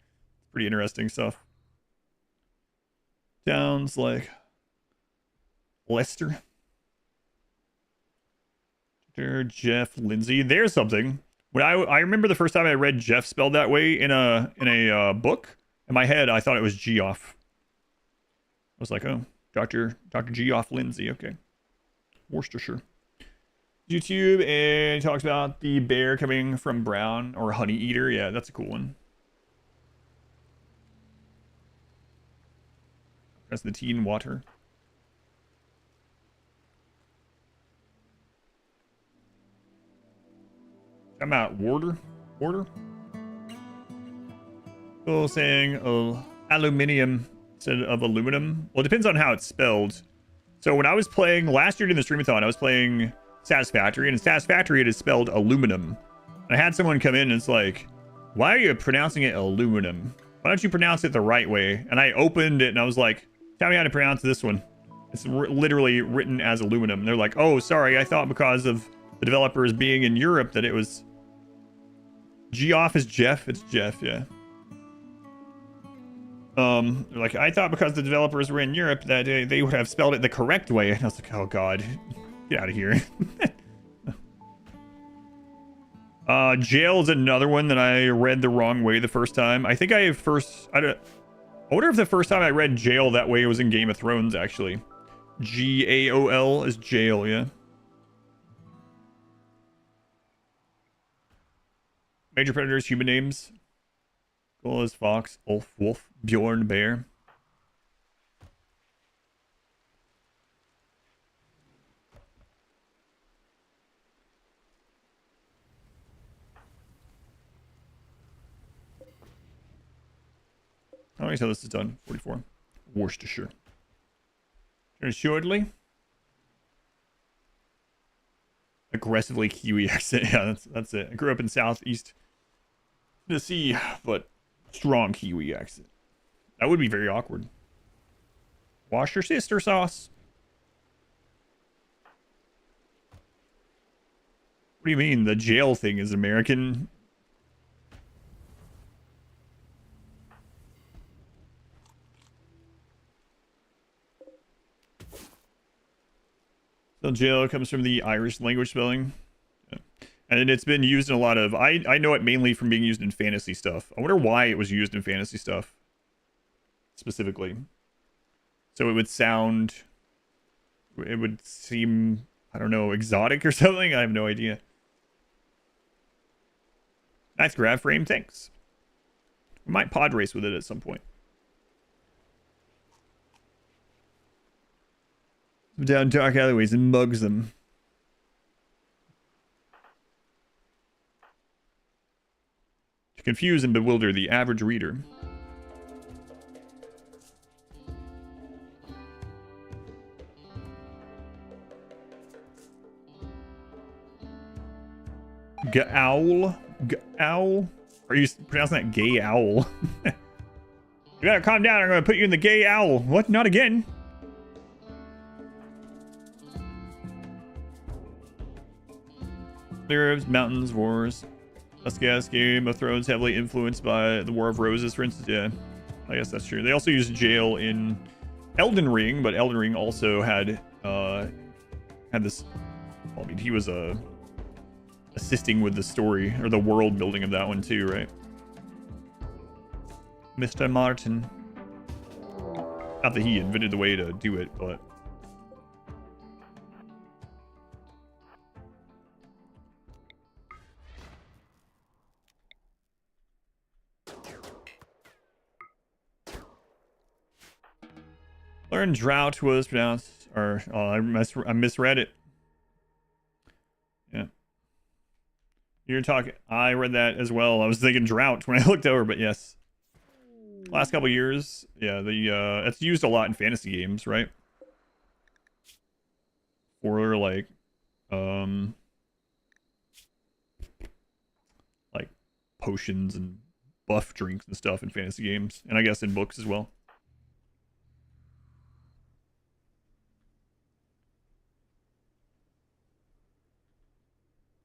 pretty interesting stuff. Sounds like Lester. Jeff Lindsay. There's something. When I remember the first time I read Jeff spelled that way in a book. In my head, I thought it was Geoff. I was like, oh, Dr. Geoff Lindsay. Okay. Worcestershire. YouTube, and he talks about the bear coming from brown, or honey eater. Yeah, that's a cool one. That's the teen water. I'm out. Warder. Oh, saying aluminium instead of aluminum. Well, it depends on how it's spelled. So when I was playing last year in the Streamathon, I was playing Satisfactory, and in Satisfactory it is spelled aluminum. And I had someone come in and it's like, why are you pronouncing it aluminum? Why don't you pronounce it the right way? And I opened it and I was like, tell me how to pronounce this one. It's literally written as aluminum. And they're like, oh, sorry, I thought because of the developers being in Europe that it was... Geoff is Jeff. It's Jeff, yeah. Like, I thought because the developers were in Europe that they would have spelled it the correct way. And I was like, oh god, get out of here. Jail is another one that I read the wrong way the first time. I think I wonder if the first time I read jail that way was in Game of Thrones, actually. G-A-O-L is jail, yeah. Major predators, human names. Cool as fox, Ulf, wolf, Bjorn, bear. How many this is done? 44. Worcestershire. Assuredly. Aggressively Kiwi accent. Yeah, that's it. I grew up in Southeast Tennessee, but strong Kiwi accent. That would be very awkward. Wash your sister sauce. What do you mean? The jail thing is American? So jail comes from the Irish language spelling. Yeah. And it's been used in a lot of... I know it mainly from being used in fantasy stuff. I wonder why it was used in fantasy stuff. Specifically. So it would sound... It would seem... I don't know, exotic or something? I have no idea. Nice grav frame, thanks. We might pod race with it at some point. Down dark alleyways and mugs them. To confuse and bewilder the average reader. Gowl? Gowl? Are you pronouncing that gay owl? You gotta calm down, I'm gonna put you in the gay owl. What? Not again. Lyrics, mountains, wars. Let's guess, Game of Thrones heavily influenced by the War of Roses, for instance. Yeah, I guess that's true. They also used jail in Elden Ring, but Elden Ring also had this... Well, I mean, he was assisting with the story, or the world building of that one too, right? Mr. Martin. Not that he invented the way to do it, but... Learn drought was pronounced, or I misread it. You're talking. I read that as well. I was thinking drought when I looked over, but yes. Last couple years, yeah, it's used a lot in fantasy games, right? For like potions and buff drinks and stuff in fantasy games, and I guess in books as well.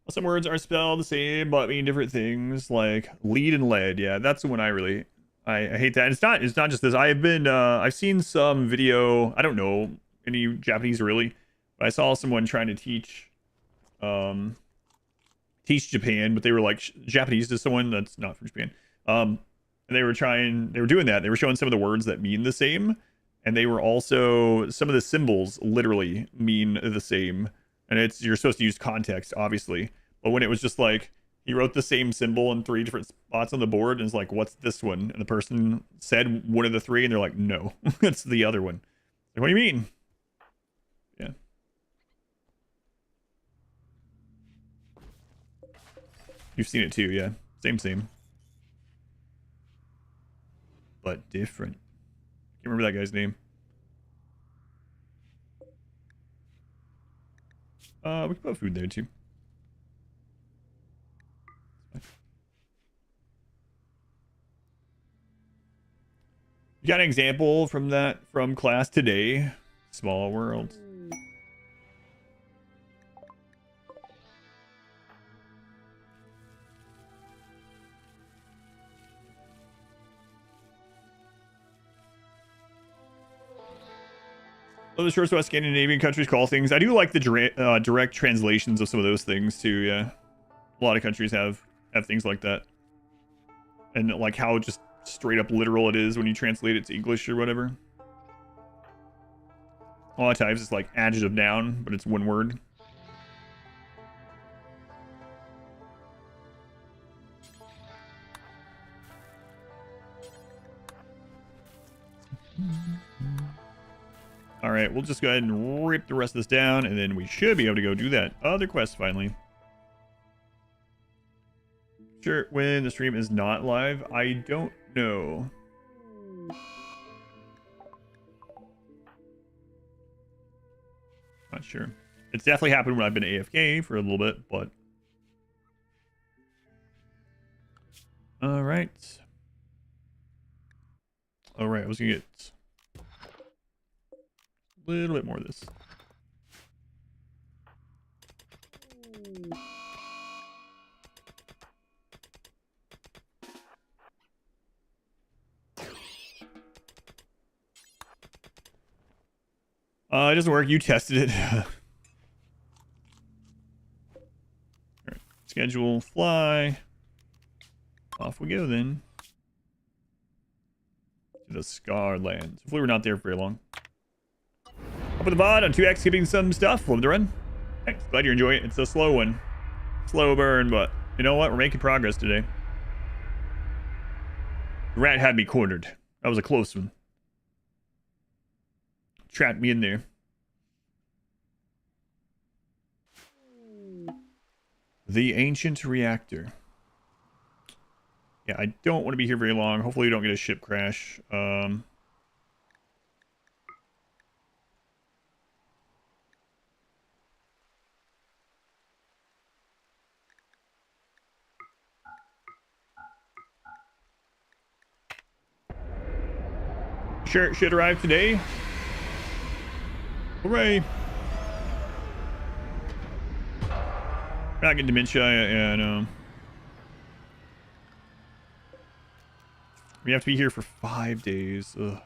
Some words are spelled the same but mean different things, like lead and lead. Yeah, that's the one I hate that. It's not just this. I've seen some video. I don't know any Japanese really, but I saw someone trying to um teach Japan, but they were like Japanese to someone that's not from Japan. And they were doing that. They were showing some of the words that mean the same, and they were also some of the symbols literally mean the same. And you're supposed to use context, obviously, but when it was just like he wrote the same symbol in 3 different spots on the board, and it's like, what's this one? And the person said one of the 3, and they're like, no, it's the other one. Like, what do you mean? Yeah. You've seen it too, yeah. Same. But different. Can't remember that guy's name. We can put food there too. You got an example from class today? Small world. Other shorts about Scandinavian countries call things. I do like the direct translations of some of those things too. Yeah, a lot of countries have things like that, and like how just straight up literal it is when you translate it to English or whatever. A lot of times it's like adjective noun, but it's one word. All right, we'll just go ahead and rip the rest of this down, and then we should be able to go do that other quest finally. Sure, when the stream is not live, I don't know. Not sure. It's definitely happened when I've been AFK for a little bit, but... Alright. Alright, I was gonna get a little bit more of this. It doesn't work. You tested it. Alright. Schedule, fly. Off we go then. To the Scar Lands. Hopefully we're not there for very long. Up with the VOD on 2x, skipping some stuff. Love the run. Thanks. Glad you're enjoying it. It's a slow one. Slow burn, but you know what? We're making progress today. The rat had me cornered. That was a close one. Trapped me in there. The Ancient Reactor. Yeah, I don't want to be here very long. Hopefully we don't get a ship crash. Sure, it should arrive today. Hooray! Not getting dementia, yeah, I know. We have to be here for 5 days. Ugh.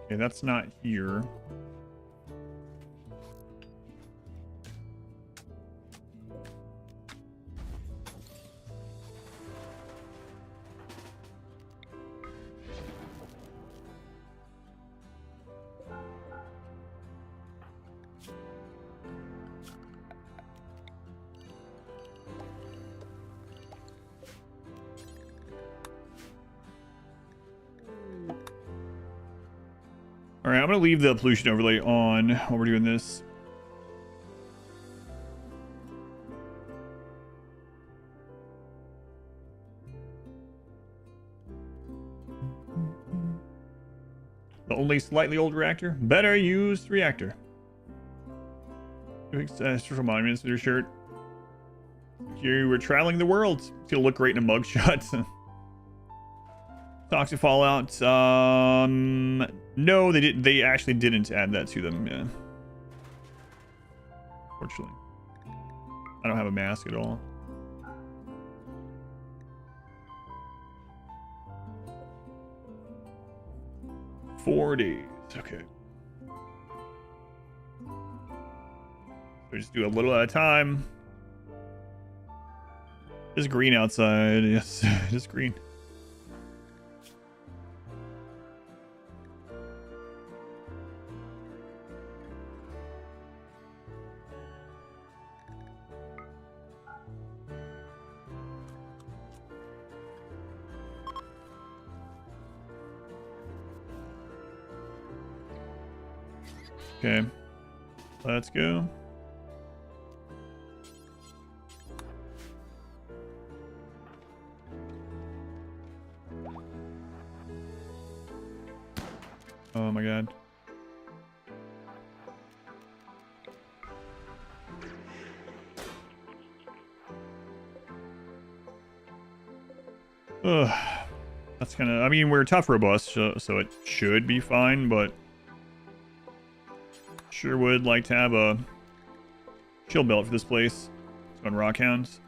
Okay, that's not here. All right, I'm going to leave the pollution overlay on while we're doing this. The only slightly old reactor. Better used reactor. Historical monuments with your shirt. You were traveling the world. It's going to look great in a mugshot. Toxic Fallout. No, they didn't. They actually didn't add that to them. Yeah. Fortunately, I don't have a mask at all. Four days. Okay. So just do a little at a time. It's green outside. Yes, just green. Okay, let's go. Oh my god. Ugh. That's kind of, I mean, we're tough robust, so it should be fine, but sure would like to have a shield belt for this place. Let's go on Rockhounds.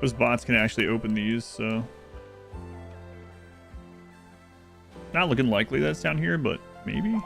Those bots can actually open these, so not looking likely that's down here, but maybe.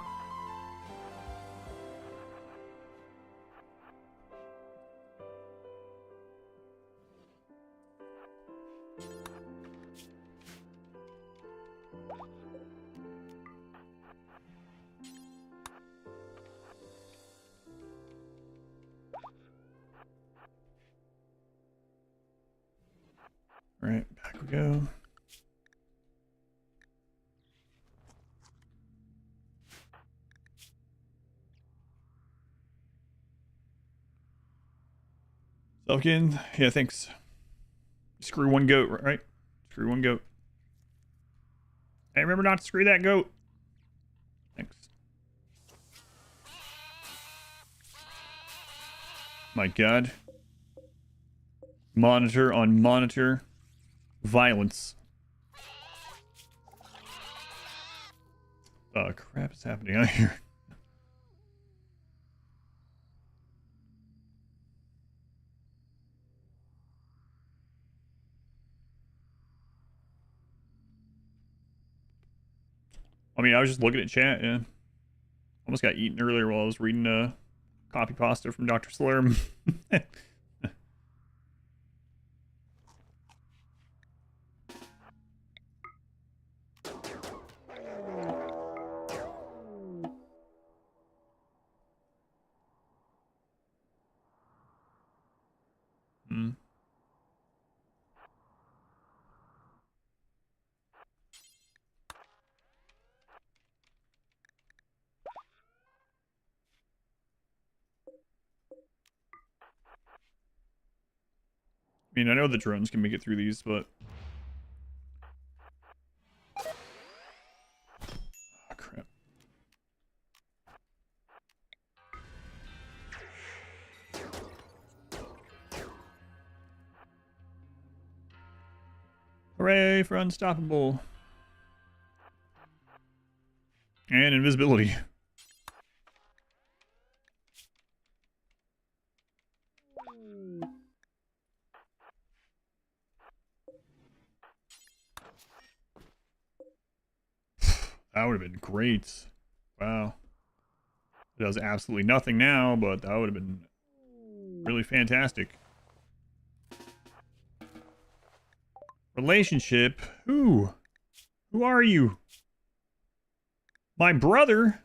All right, back we go. Selfkin, yeah, thanks. Screw one goat, right? Screw one goat. Hey, remember not to screw that goat. Thanks. My god. Monitor on monitor. Violence. Oh, crap is happening out here. I mean, I was just looking at chat, yeah. Almost got eaten earlier while I was reading copy pasta from Dr. Slurm. Hmm. mean, I know the drones can make it through these, but... Oh, crap. Hooray for unstoppable. And invisibility. That would have been great. Wow. It does absolutely nothing now, but that would have been really fantastic. Relationship? Who? Who are you? My brother?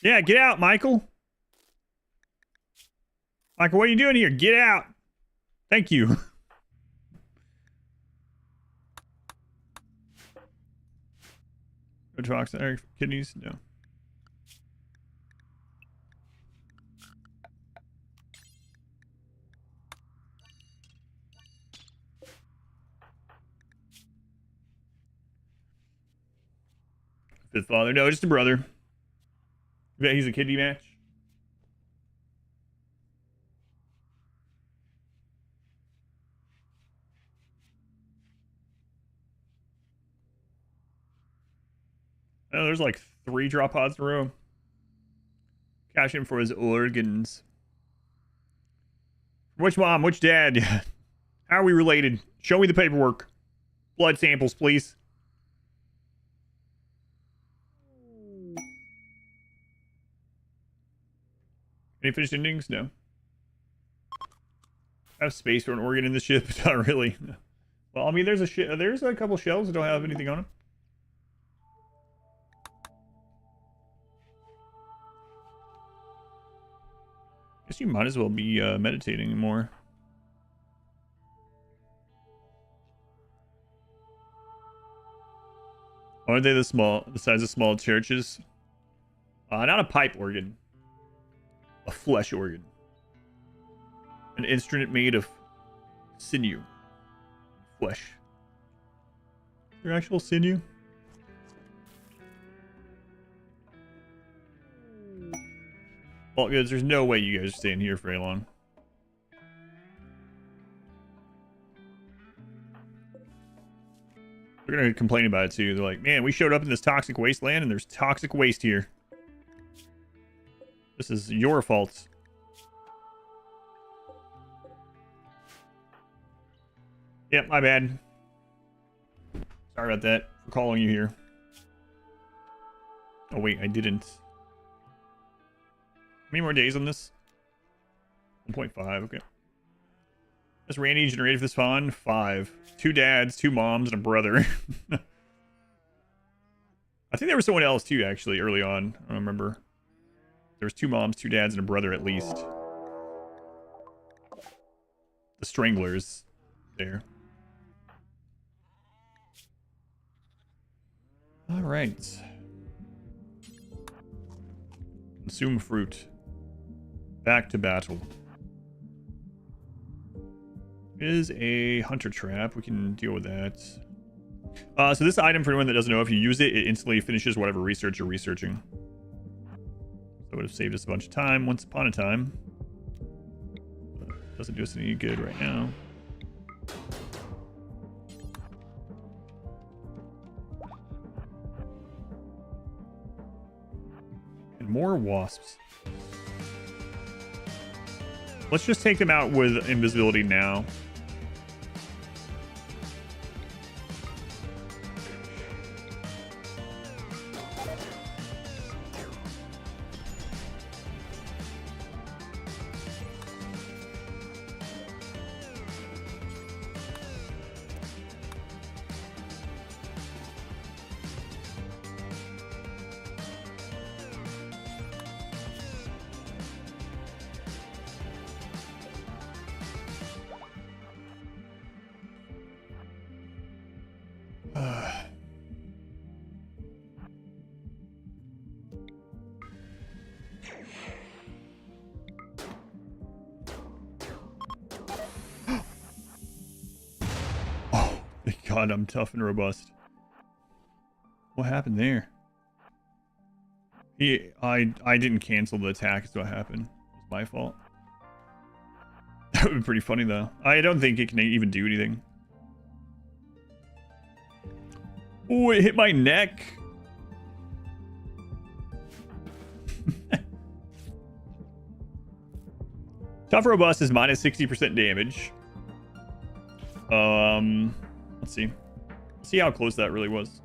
Yeah, get out, Michael. Michael, what are you doing here? Get out. Thank you. Botox and kidneys? No. Fifth father? No, just a brother. Bet he's a kidney match. Oh, there's like 3 drop pods in a row. Cash him for his organs. Which mom? Which dad? How are we related? Show me the paperwork. Blood samples, please. Any finished endings? No. I have space for an organ in the ship? Not really. Well, I mean, there's a couple shells that don't have anything on them. Guess you might as well be meditating more. Aren't they the size of small churches? Not a pipe organ. A flesh organ. An instrument made of sinew. Flesh. Your actual sinew? Well, guys, there's no way you guys are staying here for very long. They're gonna complain about it too. They're like, man, we showed up in this toxic wasteland and there's toxic waste here. This is your fault. Yep, my bad. Sorry about that for calling you here. Oh wait, I didn't. How many more days on this? 1.5, okay. Has Randy generated for this spawn? 5. 2 dads, 2 moms, and a brother. I think there was someone else too, actually, early on. I don't remember. There was 2 moms, 2 dads, and a brother at least. The Stranglers there. Alright. Consume fruit. Back to battle. Is a hunter trap. We can deal with that. So this item, for anyone that doesn't know, if you use it, it instantly finishes whatever research you're researching. So it would have saved us a bunch of time once upon a time. But doesn't do us any good right now. And more wasps. Let's just take them out with invisibility now. god, I'm tough and robust. What happened there? I didn't cancel the attack, is what happened. It's my fault. That would be pretty funny, though. I don't think it can even do anything. Oh, it hit my neck. Tough Robust is minus 60% damage. Let's see. See how close that really was.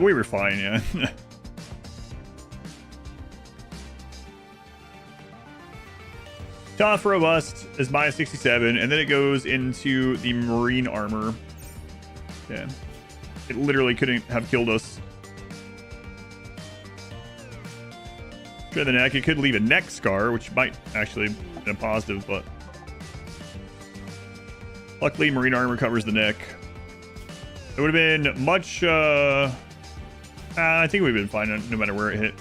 We were fine, yeah. Tough Robust is minus 67, and then it goes into the marine armor. Yeah. It literally couldn't have killed us. To the neck, it could leave a neck scar, which might actually be a positive, but luckily marine armor covers the neck. It would have been much, I think we've been fine no matter where it hit.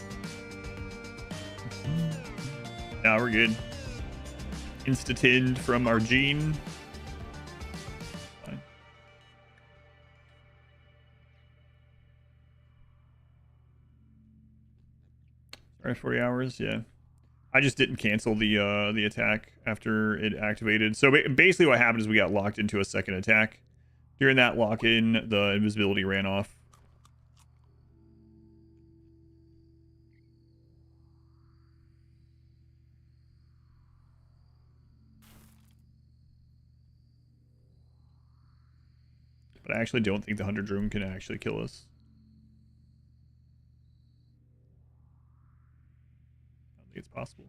Yeah, we're good. Insta-tinned from our gene. Fine. Sorry, 40 hours, yeah. I just didn't cancel the attack after it activated. So basically what happened is we got locked into a second attack. During that lock-in, the invisibility ran off. But I actually don't think the Hunter Drone can actually kill us. I don't think it's possible.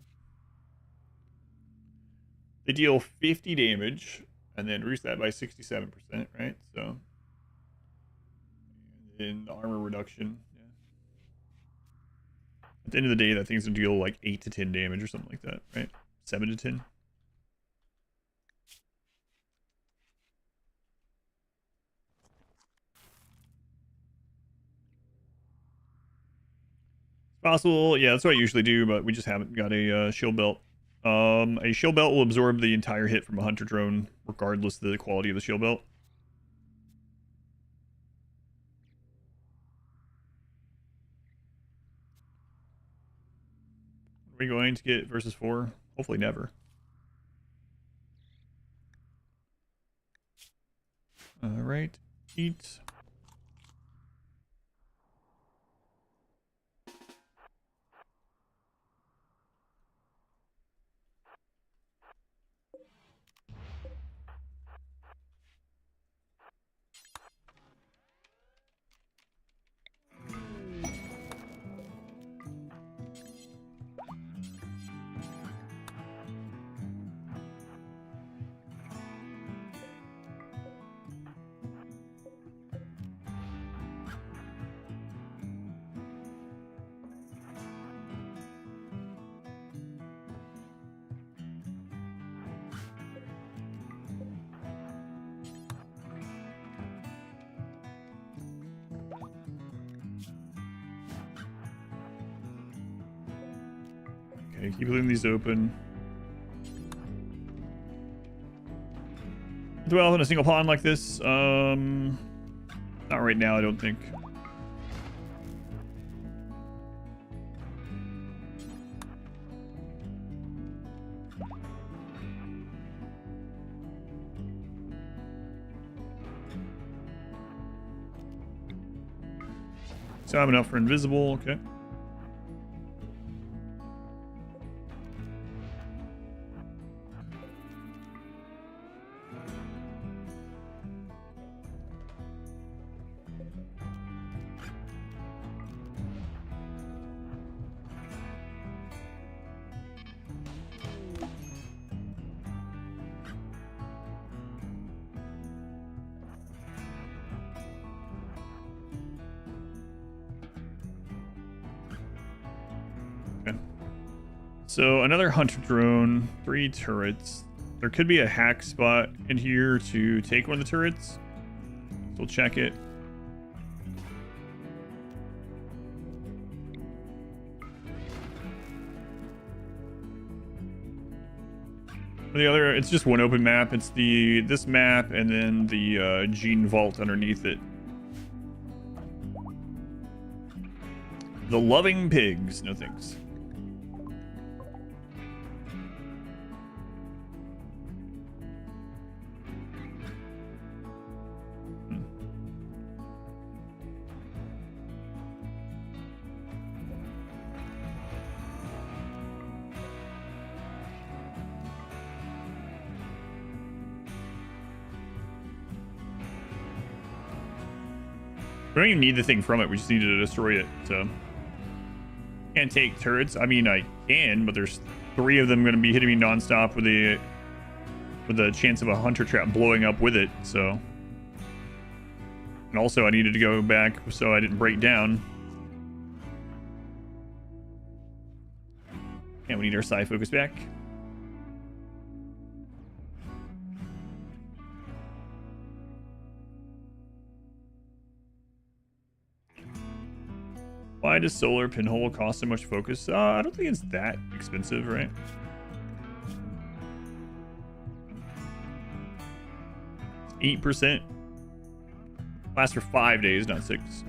They deal 50 damage and then reduce that by 67%, right? So, in the armor reduction, yeah. At the end of the day, that thing's gonna deal like 8 to 10 damage or something like that, right? 7 to 10. Possible, yeah, that's what I usually do, but we just haven't got a shield belt. A shield belt will absorb the entire hit from a hunter drone, regardless of the quality of the shield belt. Are we going to get versus 4? Hopefully never. Alright, eat. Okay, keep leaving these open. Dwell in a single pond like this? Not right now, I don't think. So I have enough for invisible, okay. So another hunter drone, 3 turrets. There could be a hack spot in here to take one of the turrets. So we'll check it. The other, it's just one open map. It's this map and then the gene vault underneath it. The Loving Pigs. No thanks. We don't even need the thing from it. We just need to destroy it. So can't take turrets. I mean, I can, but there's 3 of them going to be hitting me nonstop with the chance of a hunter trap blowing up with it. So, and also I needed to go back so I didn't break down. And we need our psi focus back. Why does solar pinhole cost so much focus? I don't think it's that expensive, right? It's 8%. Lasts for 5 days, not 6.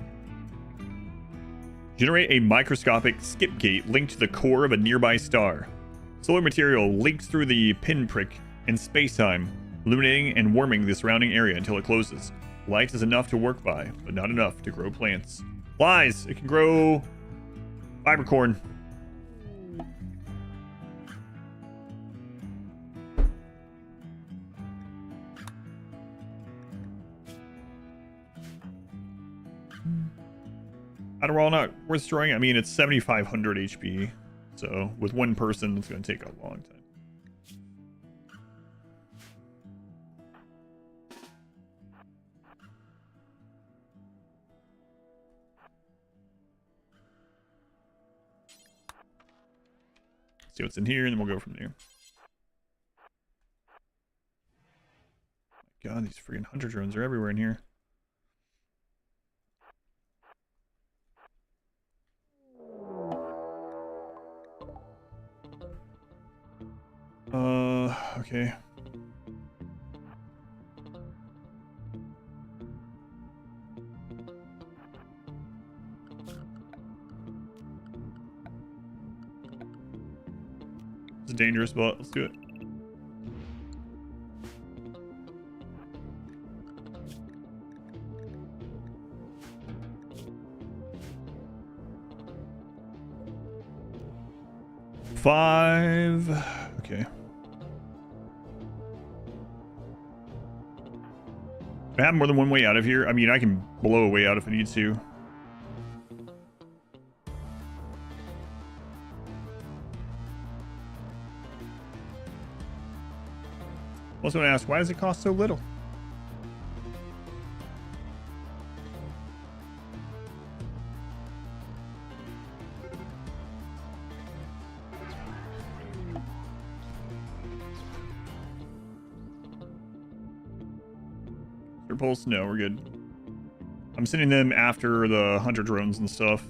Generate a microscopic skip gate linked to the core of a nearby star. Solar material leaks through the pinprick in space-time, illuminating and warming the surrounding area until it closes. Light is enough to work by, but not enough to grow plants. Lies! It can grow fiber corn. Adderall not worth destroying. I mean, it's 7,500 HP. So with one person, it's going to take a long time. See what's in here, and then we'll go from there. God, these freaking hunter drones are everywhere in here. Okay. It's dangerous, but let's do it. Five. Okay. I have more than one way out of here. I mean, I can blow a way out if I need to. Also want to ask, why does it cost so little? Pulse? No, we're good. I'm sending them after the hunter drones and stuff.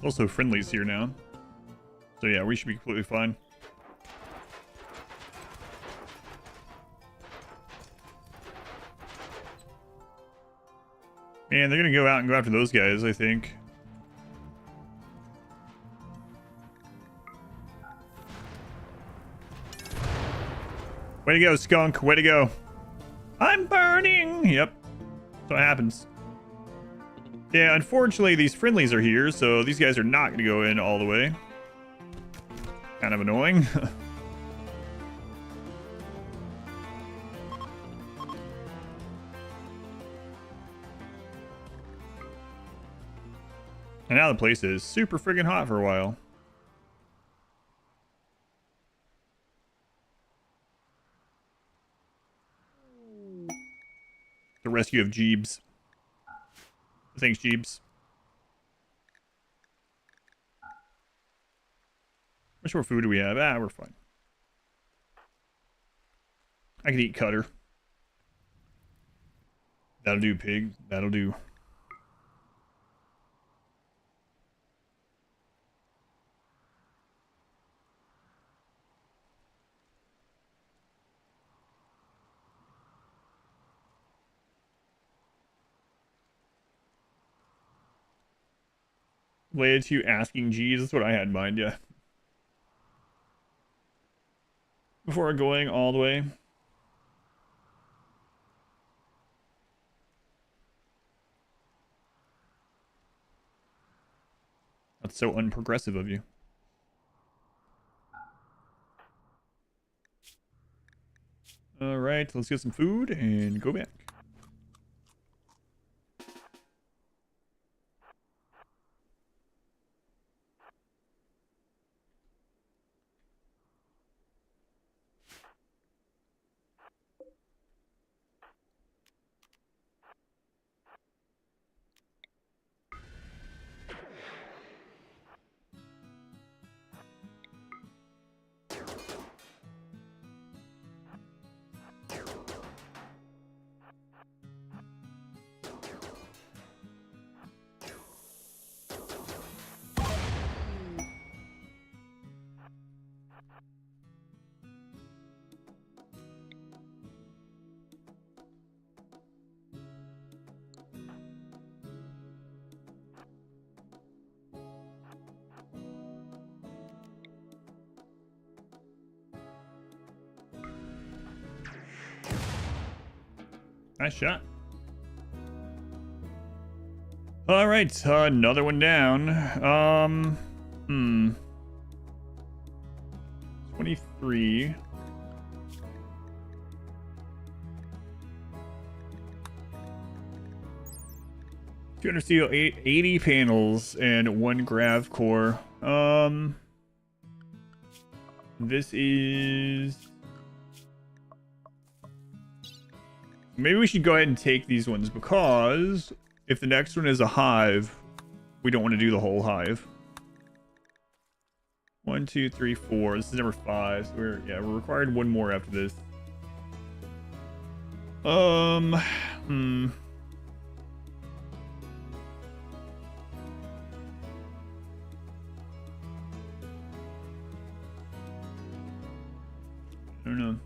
Also, friendlies here now. So yeah, we should be completely fine. Man, they're gonna go out and go after those guys, I think. Way to go, skunk. Way to go. I'm burning. Yep. That's what happens. Yeah, unfortunately, these friendlies are here, so these guys are not going to go in all the way. Kind of annoying. And now the place is super friggin' hot for a while. The rescue of Jeebs. Thanks, Jeebs. How much more food do we have? Ah, we're fine. I can eat Cutter. That'll do, pig. That'll do. Related to asking G's, that's what I had in mind, yeah. Before going all the way. That's so unprogressive of you. Alright, let's get some food and go back. Nice shot. All right, another one down. 23. $200 steel, 80 panels, and 1 grav core. This is... Maybe we should go ahead and take these ones, because if the next one is a hive, we don't want to do the whole hive. 1, 2, 3, 4. This is number 5. So we're required one more after this. I don't know.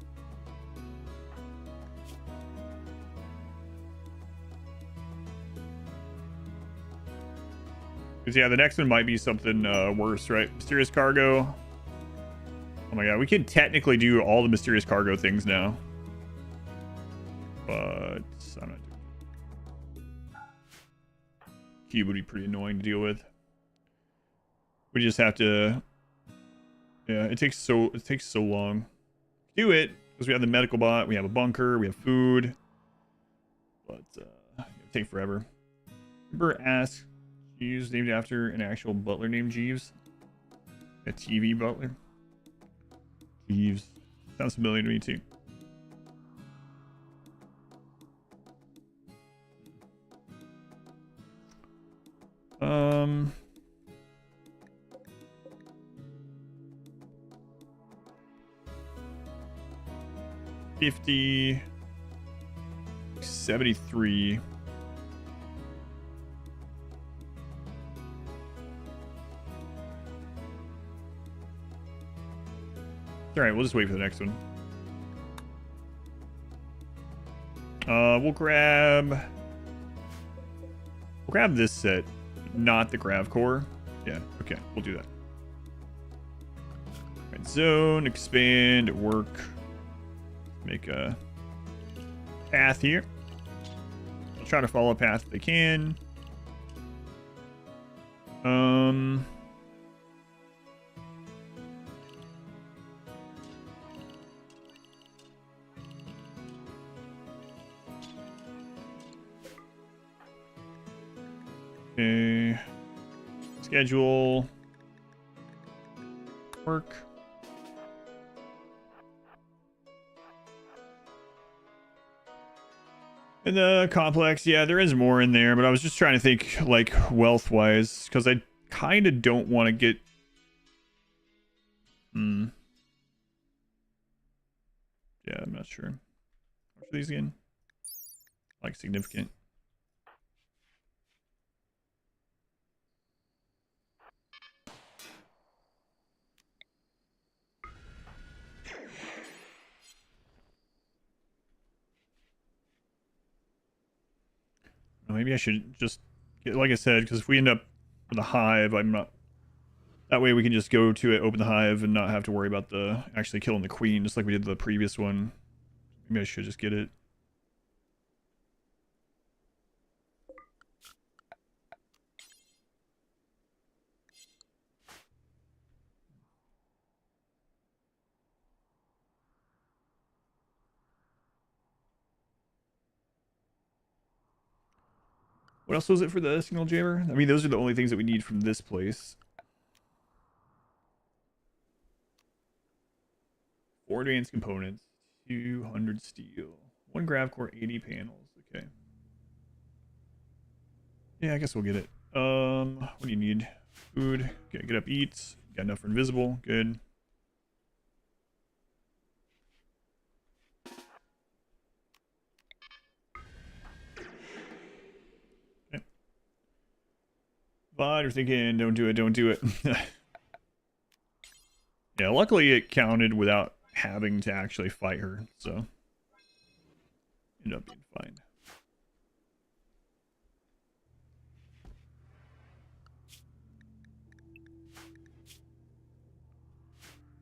Because, yeah, the next one might be something worse, right? Mysterious cargo. Oh my god, we could technically do all the mysterious cargo things now. But I'm not doing it. Cube would be pretty annoying to deal with. We just have to... Yeah, it takes so long. Do it, because we have the medical bot, we have a bunker, we have food. But, it'll take forever. Remember, ask... Jeeves named after an actual butler named Jeeves. A TV butler. Jeeves. Sounds familiar to me too. Um... 50... 73... Alright, we'll just wait for the next one. We'll grab this set, not the grav core. Yeah, okay, we'll do that. Right, zone, expand, work. Make a path here. I'll try to follow a path if they can. Okay. Schedule. Work. In the complex, yeah, there is more in there, but I was just trying to think, like, wealth-wise, because I kind of don't want to get... Yeah, I'm not sure. How much are these again? like significant. Maybe I should just get, like I said, because if we end up with a hive, I'm not. That way we can just go to it, open the hive, and not have to worry about the actually killing the queen, just like we did the previous one. Maybe I should just get it. What else was it for the signal jammer? I mean, those are the only things that we need from this place. 4 advanced components, 200 steel, 1 grav core, 80 panels. Okay. Yeah, I guess we'll get it. What do you need? Food. Okay, get up, eat. Got enough for invisible. Good. Okay. But you're thinking, don't do it, don't do it. Yeah, luckily it counted without having to actually fight her, so ended up being fine.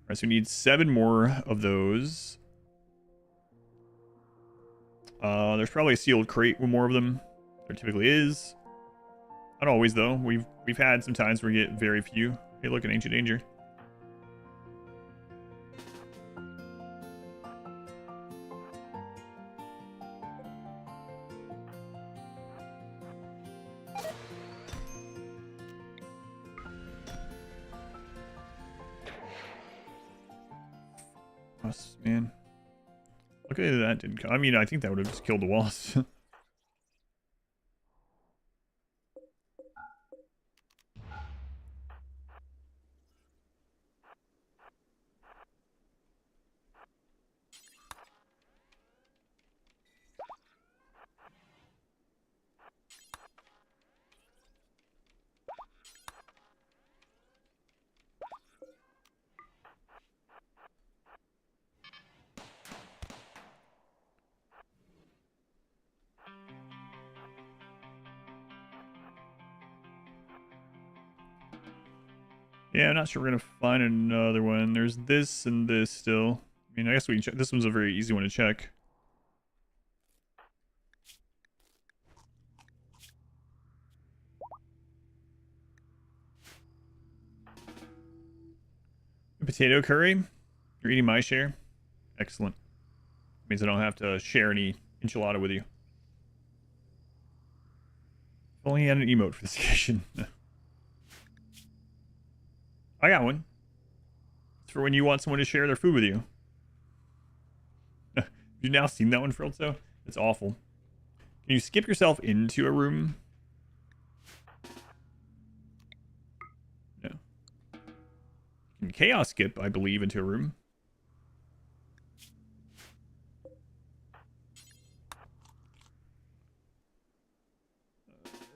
Alright, so we need 7 more of those. There's probably a sealed crate with more of them. There typically is. Not always though. We've had some times where we get very few. Hey, look, an ancient danger. Us, man. Okay, that didn't come. I mean, I think that would have just killed the walls. Yeah, I'm not sure we're gonna find another one. There's this and this still. I mean, I guess we can check. This one's a very easy one to check. Potato curry. You're eating my share. Excellent. Means I don't have to share any enchilada with you. If only he had an emote for this occasion. I got one. It's for when you want someone to share their food with you. You've now seen that one, Frilzo? It's awful. Can you skip yourself into a room? No. You can chaos skip, I believe, into a room.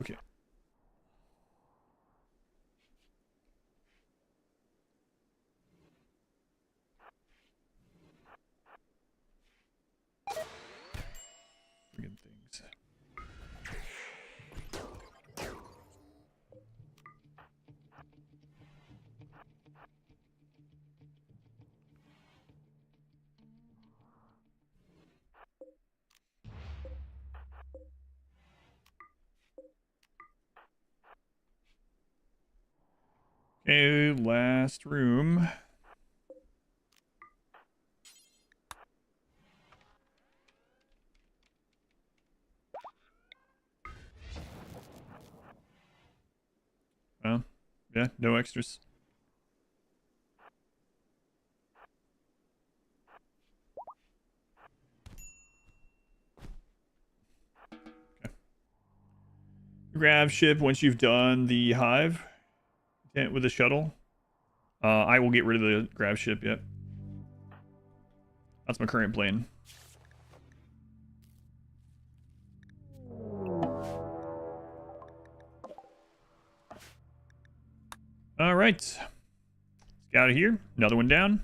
Okay. Friggin' things. Okay, last room. Well, yeah, no extras. Okay. Grab ship once you've done the hive with the shuttle. I will get rid of the grab ship, yep. That's my current plan. All right. Let's get out of here. Another one down.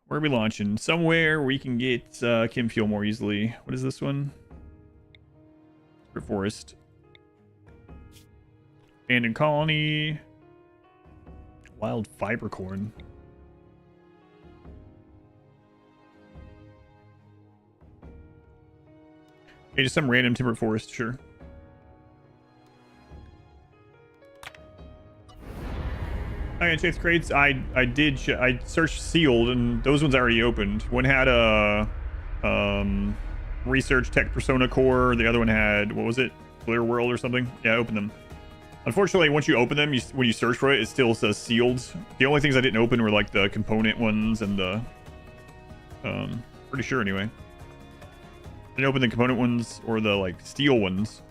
Where are we launching? Somewhere we can get chem fuel more easily. What is this one? Forest. Abandoned colony. Wild fiber corn. Okay, just some random timber forest, sure. I checked crates. I searched sealed, and those ones already opened. One had a research tech persona core. The other one had, what was it, Clear World or something? Yeah, I opened them. Unfortunately, once you open them, when you search for it, it still says sealed. The only things I didn't open were like the component ones and the pretty sure anyway. I didn't open the component ones or the like steel ones.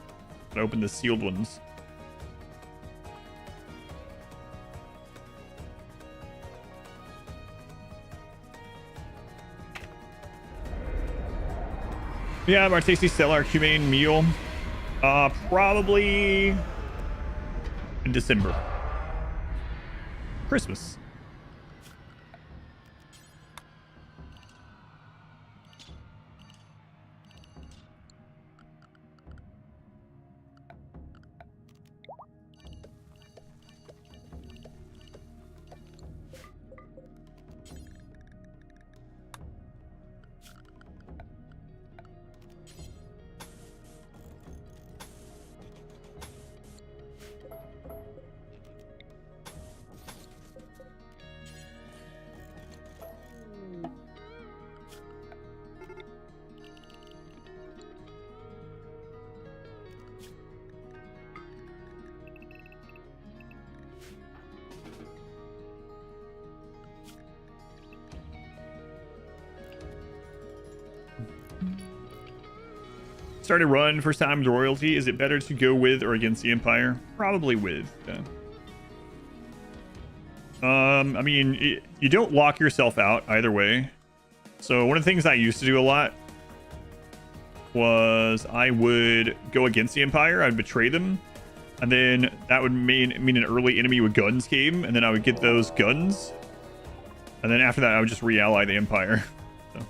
I opened the sealed ones. Yeah, our tasty stellar humane meal. Probably in December. Christmas. Started run, first time royalty. Is it better to go with or against the Empire? Probably with. Yeah. I mean, you don't lock yourself out either way. So one of the things I used to do a lot was I would go against the Empire. I'd betray them, and then that would mean an early enemy with guns came, and then I would get those guns, and then after that I would just re-ally the Empire. So.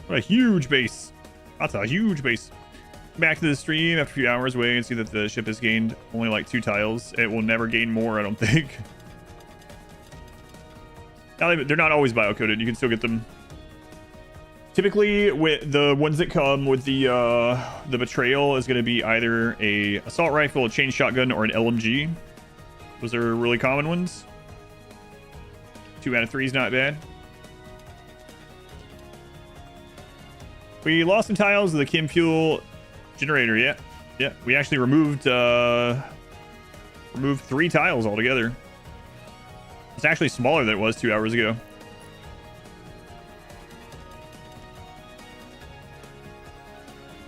What a huge base! That's a huge base. Back to the stream after a few hours away and see that the ship has gained only like 2 tiles. It will never gain more, I don't think. Now, they're not always bio-coded. You can still get them. Typically, with the ones that come with the betrayal is going to be either a assault rifle, a chain shotgun, or an LMG. Those are really common ones. 2 out of 3 is not bad. We lost some tiles of the chem fuel generator. Yeah, we actually removed 3 tiles altogether. It's actually smaller than it was 2 hours ago.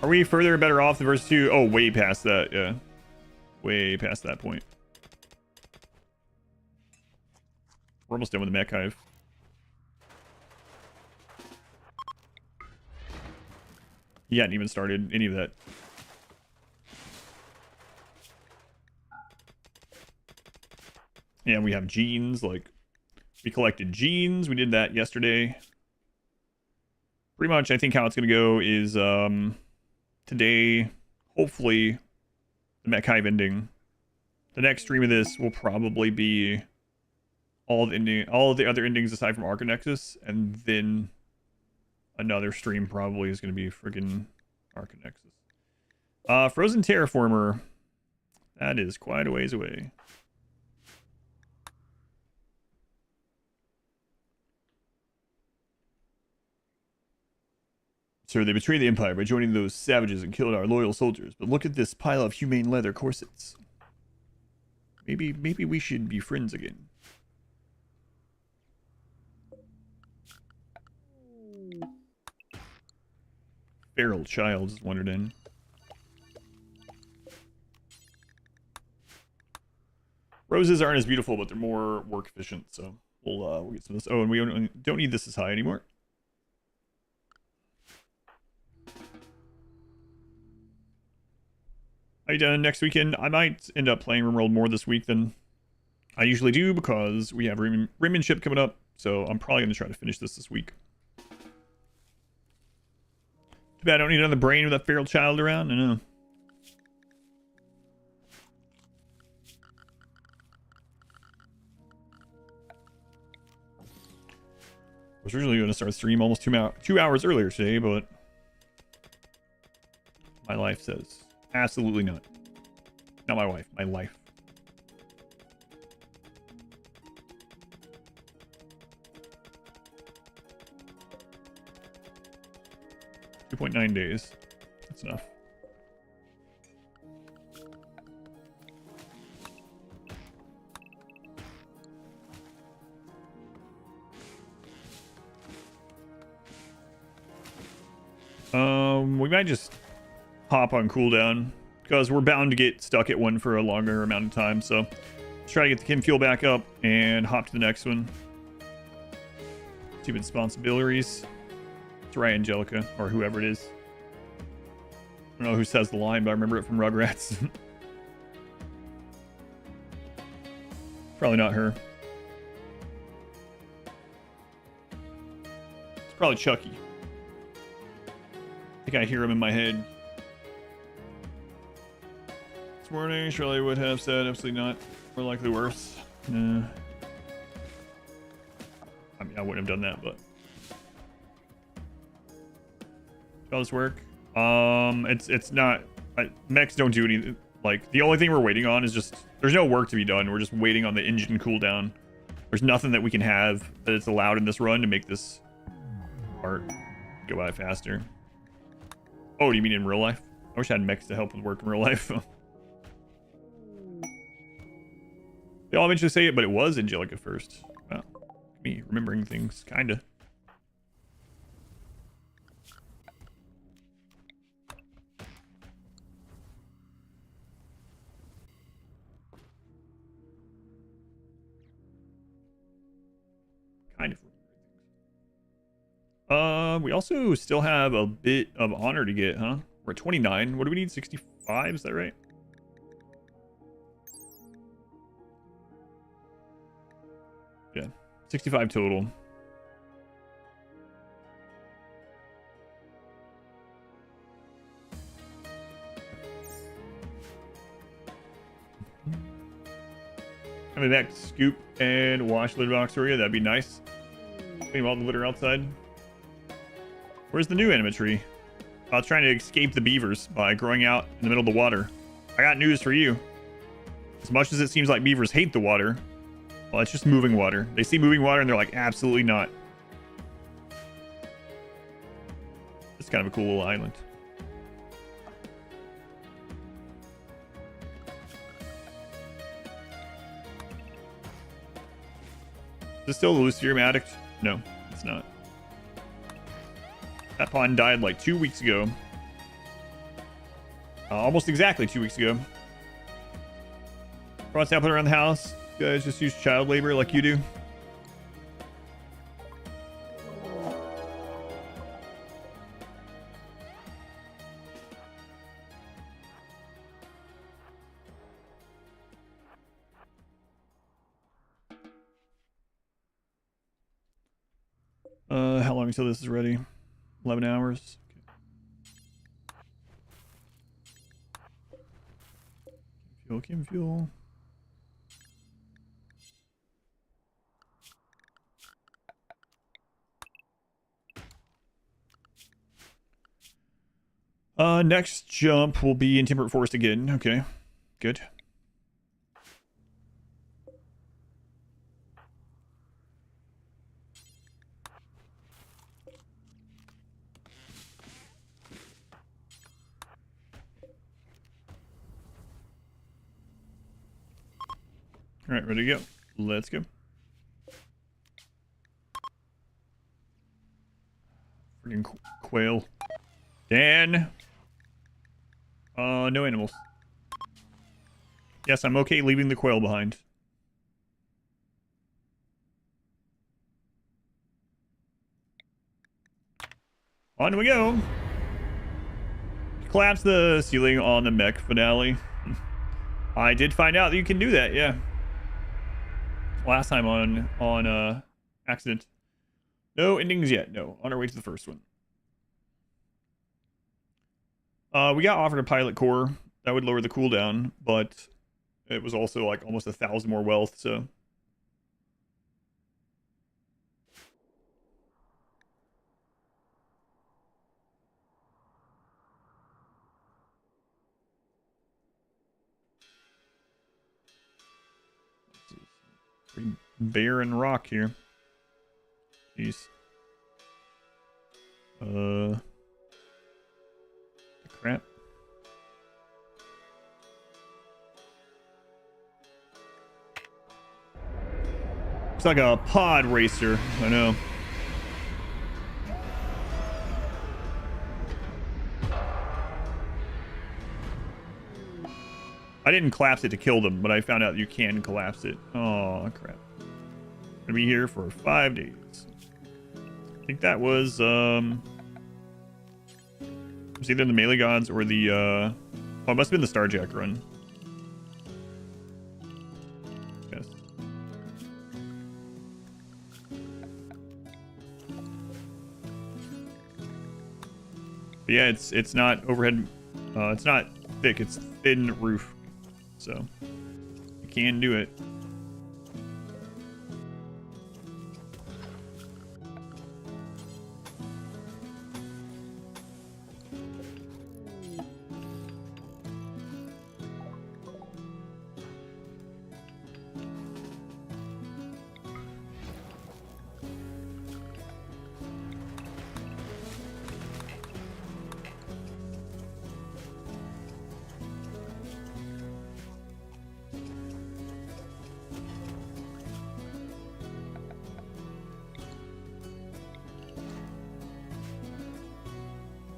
Are we further or better off than verse 2? Oh, way past that. Yeah, way past that point. We're almost done with the Mechhive. He hadn't even started any of that. Yeah, we have genes. Like, we collected genes. We did that yesterday. Pretty much, I think how it's going to go is today, hopefully, the Mechhive ending. The next stream of this will probably be all of the other endings aside from Arcanexus, and then another stream probably is going to be friggin' Arcanexus. Frozen Terraformer. That is quite a ways away. Sir, they betrayed the Empire by joining those savages and killed our loyal soldiers. But look at this pile of humane leather corsets. Maybe we should be friends again. Feral child is wandered in. Roses aren't as beautiful, but they're more work efficient, so we'll get some of this. Oh, and we don't need this as high anymore. Next weekend, I might end up playing RimWorld more this week than I usually do because we have Rimmanship coming up. So I'm probably going to try to finish this week. Too bad I don't need another brain with that feral child around. I know. I was originally going to start stream almost 2 hours earlier today, but my life says absolutely not. Not my wife, my life. .9 days. That's enough. We might just hop on cooldown because we're bound to get stuck at one for a longer amount of time. So let's try to get the chem fuel back up and hop to the next one. Stupid responsibilities. It's right, Angelica, or whoever it is. I don't know who says the line, but I remember it from Rugrats. Probably not her. It's probably Chucky. I think I hear him in my head. This morning, Shirley would have said absolutely not. More likely worse. Nah. I mean, I wouldn't have done that, but. How this work? It's not. Mechs don't do anything. Like, the only thing we're waiting on is just. There's no work to be done. We're just waiting on the engine cooldown. There's nothing that we can have that it's allowed in this run to make this part go by faster. Oh, do you mean in real life? I wish I had mechs to help with work in real life. They all eventually say it, but it was Angelica first. Wow. Me remembering things, kinda. Kind of. We also still have a bit of honor to get, huh? We're at 29. What do we need? 65? Is that right? Yeah, 65 total. Coming back to scoop and wash litter box area. That'd be nice. Clean all the litter outside. Where's the new animatry? I was trying to escape the beavers by growing out in the middle of the water. I got news for you. As much as it seems like beavers hate the water, well, it's just moving water. They see moving water and they're like, absolutely not. It's kind of a cool little island. Is this still the Luciferium addict? No, it's not. That pond died like 2 weeks ago. Almost exactly 2 weeks ago. Brought sapling around the house. You guys just use child labor like you do. How long until this is ready? 11 hours. Chem fuel. Next jump will be in Temperate Forest again. Okay, good. All right, ready to go. Let's go. Freaking quail. Dan. No animals. Yes, I'm okay leaving the quail behind. On we go. collapse the ceiling on the mech finale. I did find out that you can do that, yeah. Last time on accident. No endings yet. No, on our way to the first one. We got offered a pilot core that would lower the cooldown, but it was also like almost 1,000 more wealth, so. Pretty barren rock here. Jeez. Crap. It's like a pod racer. I know. I didn't collapse it to kill them, but I found out you can collapse it. Oh, crap. Gonna be here for 5 days. I think that was, it was either the Melee Gods or the, oh, it must have been the Starjack run. Yes. But yeah, it's not overhead, it's not thick, it's thin roof. So, you can do it.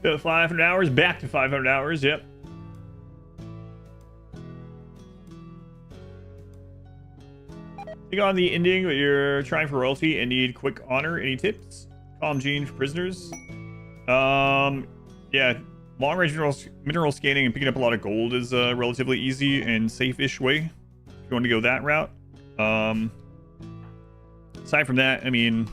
So 500 hours, back to 500 hours, yep. Take on the ending, but you're trying for royalty and need quick honor. Any tips? Calm gene for prisoners. Yeah, long range mineral scanning and picking up a lot of gold is a relatively easy and safe-ish way if you want to go that route. Aside from that, I mean,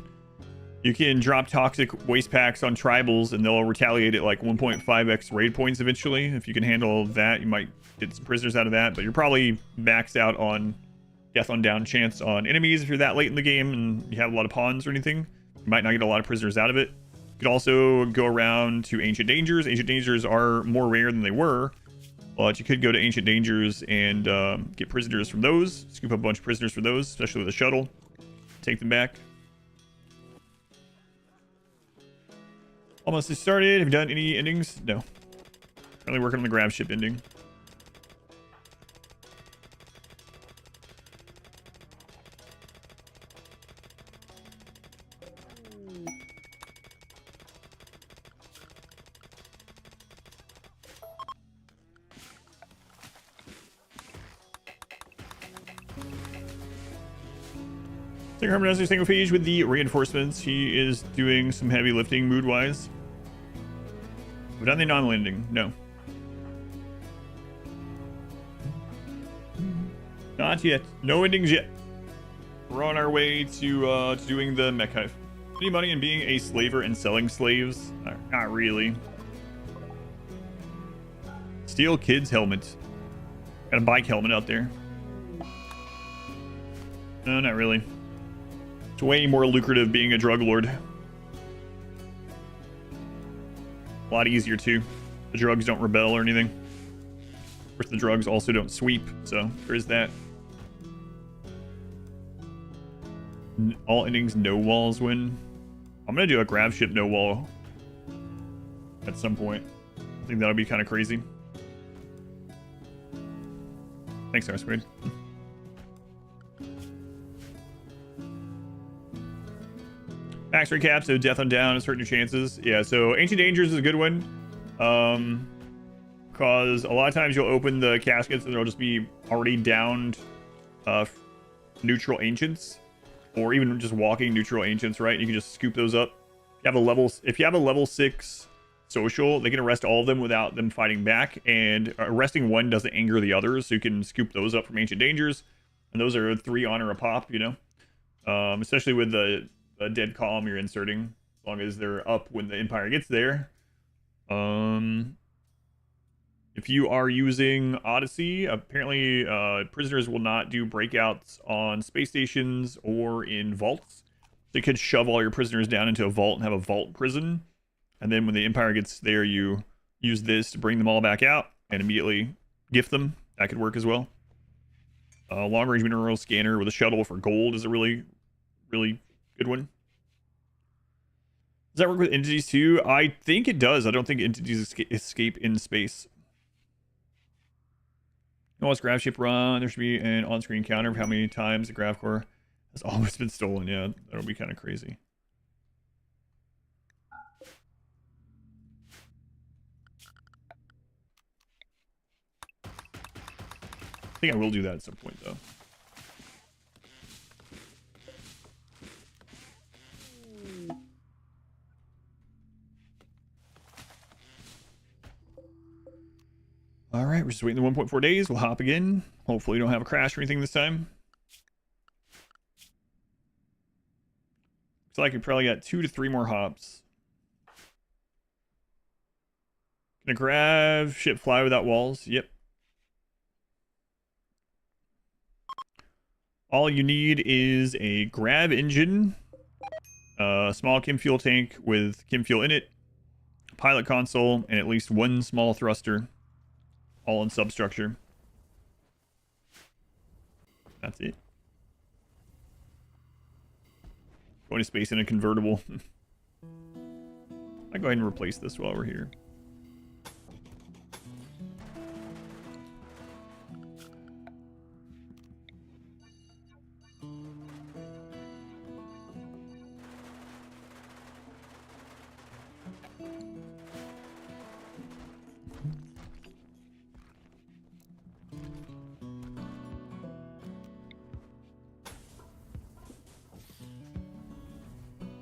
you can drop toxic waste packs on tribals and they'll retaliate at like 1.5x raid points eventually. If you can handle that, you might get some prisoners out of that, but you're probably maxed out on death on down chance on enemies if you're that late in the game and you have a lot of pawns or anything. You might not get a lot of prisoners out of it. You could also go around to Ancient Dangers. Ancient Dangers are more rare than they were, but you could go to Ancient Dangers and get prisoners from those. Scoop up a bunch of prisoners for those, especially with a shuttle. Take them back. Almost started. Have you done any endings? No. Currently working on the grav ship ending. Think Herman does a single phase with the reinforcements. He is doing some heavy lifting mood-wise. Have we done the non-landing? No. Not yet. No endings yet. We're on our way to doing the Mechhive. Any money in being a slaver and selling slaves? Not really. Steal kids' helmets. Got a bike helmet out there. No, not really. It's way more lucrative being a drug lord. A lot easier too. The drugs don't rebel or anything. Of course, the drugs also don't sweep, so there is that. All endings, no walls win. I'm gonna do a grav ship no wall at some point. I think that'll be kind of crazy. Thanks, Squid. Max recap, so death on down is hurting your chances. Yeah, so Ancient Dangers is a good one. Because a lot of times you'll open the caskets and there'll just be already downed neutral ancients. Or even just walking neutral ancients, right? You can just scoop those up. If you have a level 6 social, they can arrest all of them without them fighting back, and arresting one doesn't anger the others, so you can scoop those up from ancient dangers, and those are 3 honor a pop, you know. Especially with the dead column you're inserting, as long as they're up when the Empire gets there. If you are using Odyssey, apparently prisoners will not do breakouts on space stations or in vaults. So you could shove all your prisoners down into a vault and have a vault prison. And then when the Empire gets there, you use this to bring them all back out and immediately gift them. That could work as well. Long-range mineral scanner with a shuttle for gold is a really, really good one. Does that work with entities too? I think it does. I don't think entities escape in space. Let's grav ship run. There should be an on-screen counter of how many times the grav core has always been stolen. Yeah, that'll be kind of crazy. I think I will do that at some point, though. All right, we're just waiting the 1.4 days. We'll hop again. Hopefully we don't have a crash or anything this time. Looks like we probably got 2 to 3 more hops. Can a grav ship fly without walls? Yep. All you need is a grav engine, a small chem fuel tank with chem fuel in it, a pilot console, and at least 1 small thruster, all in substructure. That's it. Going to space in a convertible. I'll go ahead and replace this while we're here.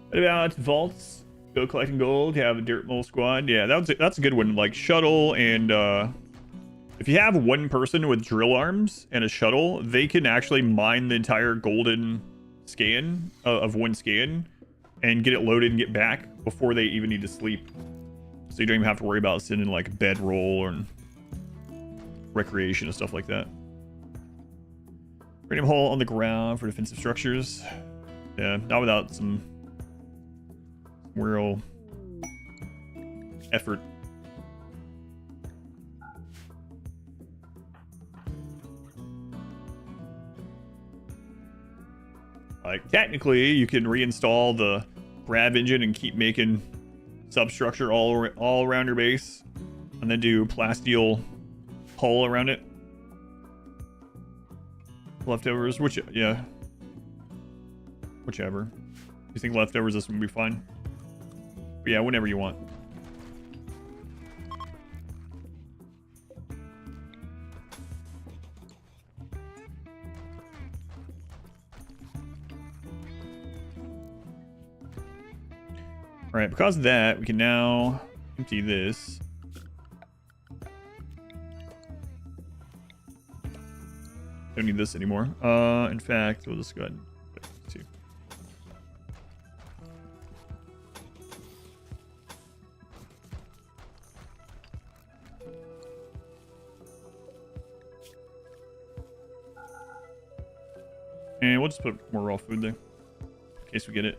What about vaults? Go collecting gold. Have a dirt mole squad. Yeah, that's a good one. Like shuttle and if you have 1 person with drill arms and a shuttle, they can actually mine the entire golden scan of 1 scan and get it loaded and get back before they even need to sleep. So you don't even have to worry about sending like bedroll or recreation and stuff like that. Radium hull on the ground for defensive structures. Yeah, not without some real effort. Like technically you can reinstall the grav engine and keep making substructure all around your base and then do plasteel hull around it. Leftovers, yeah, whichever. You think leftovers this would be fine? But yeah, whenever you want. All right, because of that, we can now empty this. Don't need this anymore. In fact, we'll just go ahead and put it too. And we'll just put more raw food there in case we get it.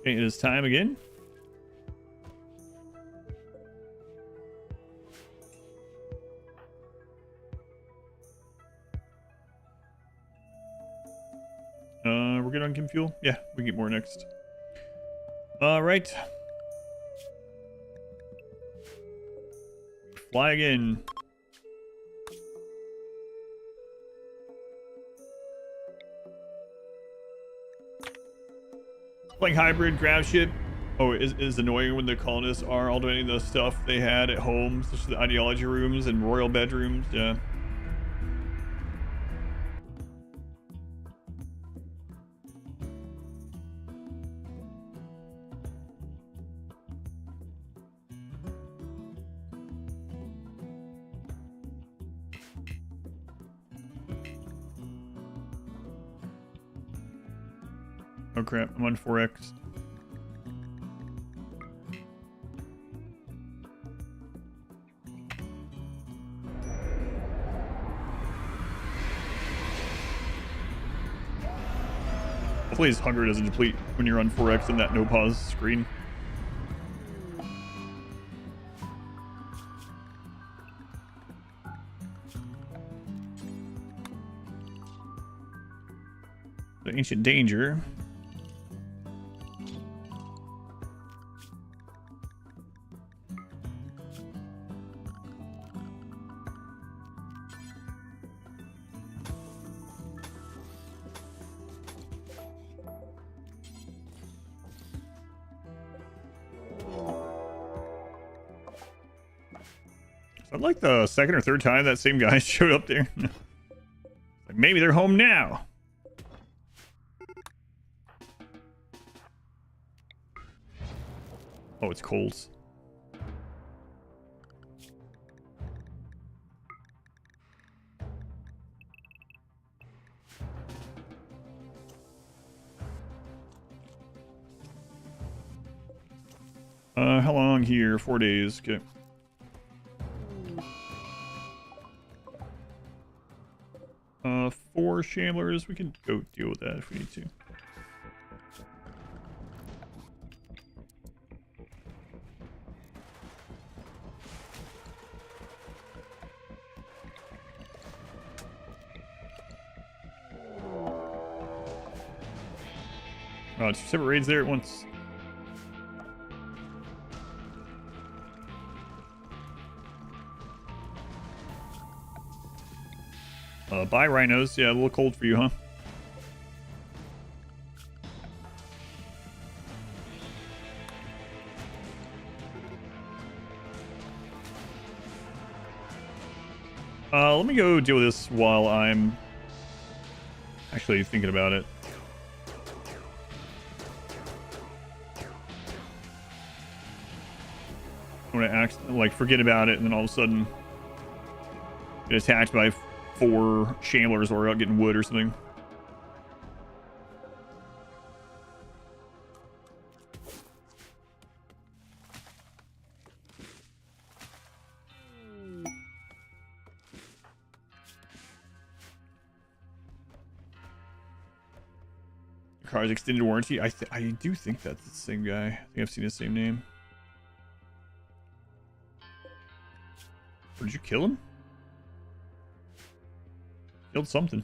Okay, it is time again. We're good on chem fuel? Yeah, we can get more next. All right. Fly again. Playing hybrid, grav ship. Oh, it is annoying when the colonists are all doing the stuff they had at home, such as the ideology rooms and royal bedrooms. Yeah. Oh crap, I'm on 4X. Hopefully his hunger doesn't deplete when you're on 4X in that no pause screen. The ancient danger. So I'd like the second or third time that same guy showed up there. Like maybe they're home now. Oh, it's Coles. How long here? 4 days. Okay. Four shamblers. We can go deal with that if we need to. Two separate raids there at once. Bye, rhinos. Yeah, a little cold for you, huh? Let me go deal with this while I'm actually thinking about it. I'm gonna forget about it, and then all of a sudden get attacked by 4 shamblers or out getting wood or something. Car's extended warranty. I do think that's the same guy. I think I've seen the same name. Or did you kill him? Killed something.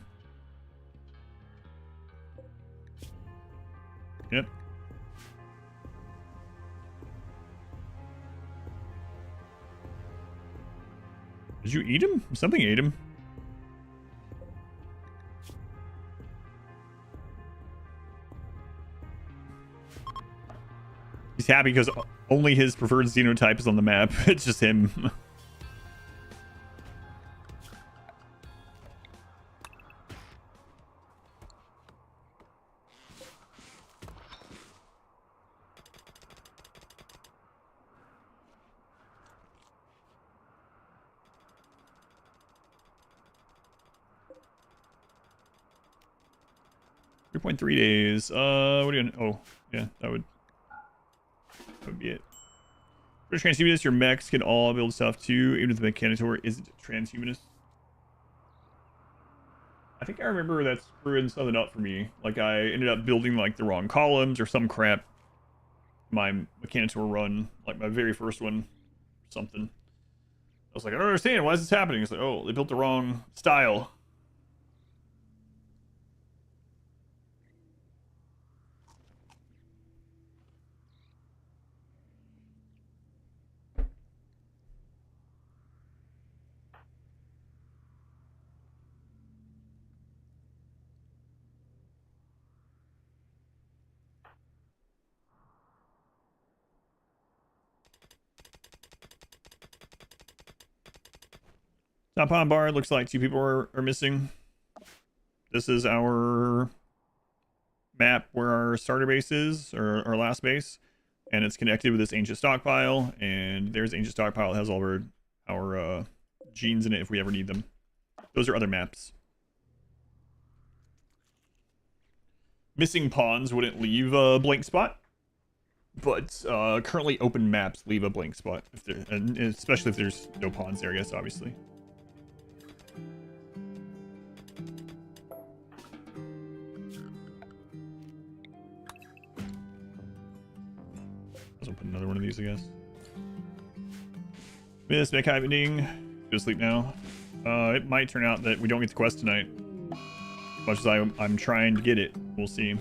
Yep. Did you eat him? Something ate him. He's happy because only his preferred xenotype is on the map. It's just him. .3 days. What are you gonna... Oh, yeah, that would be it. British transhumanists, your mechs can all build stuff too, even if the mechanitor isn't transhumanist. I think I remember that screwing something up for me. Like, I ended up building, like, the wrong columns or some crap. My mechanitor run, like my very first one, something. I was like, I don't understand. Why is this happening? It's like, oh, they built the wrong style. Top on bar, looks like 2 people are missing. This is our map where our starter base is, or our last base. And it's connected with this ancient stockpile. And there's ancient stockpile that has all of our genes in it if we ever need them. Those are other maps. Missing pawns wouldn't leave a blank spot. But currently open maps leave a blank spot. And especially if there's no pawns there, I guess, obviously. I'll put another one of these, I guess. Miss Mechhive ending. Go to sleep now. It might turn out that we don't get the quest tonight. As much as I'm trying to get it. We'll see.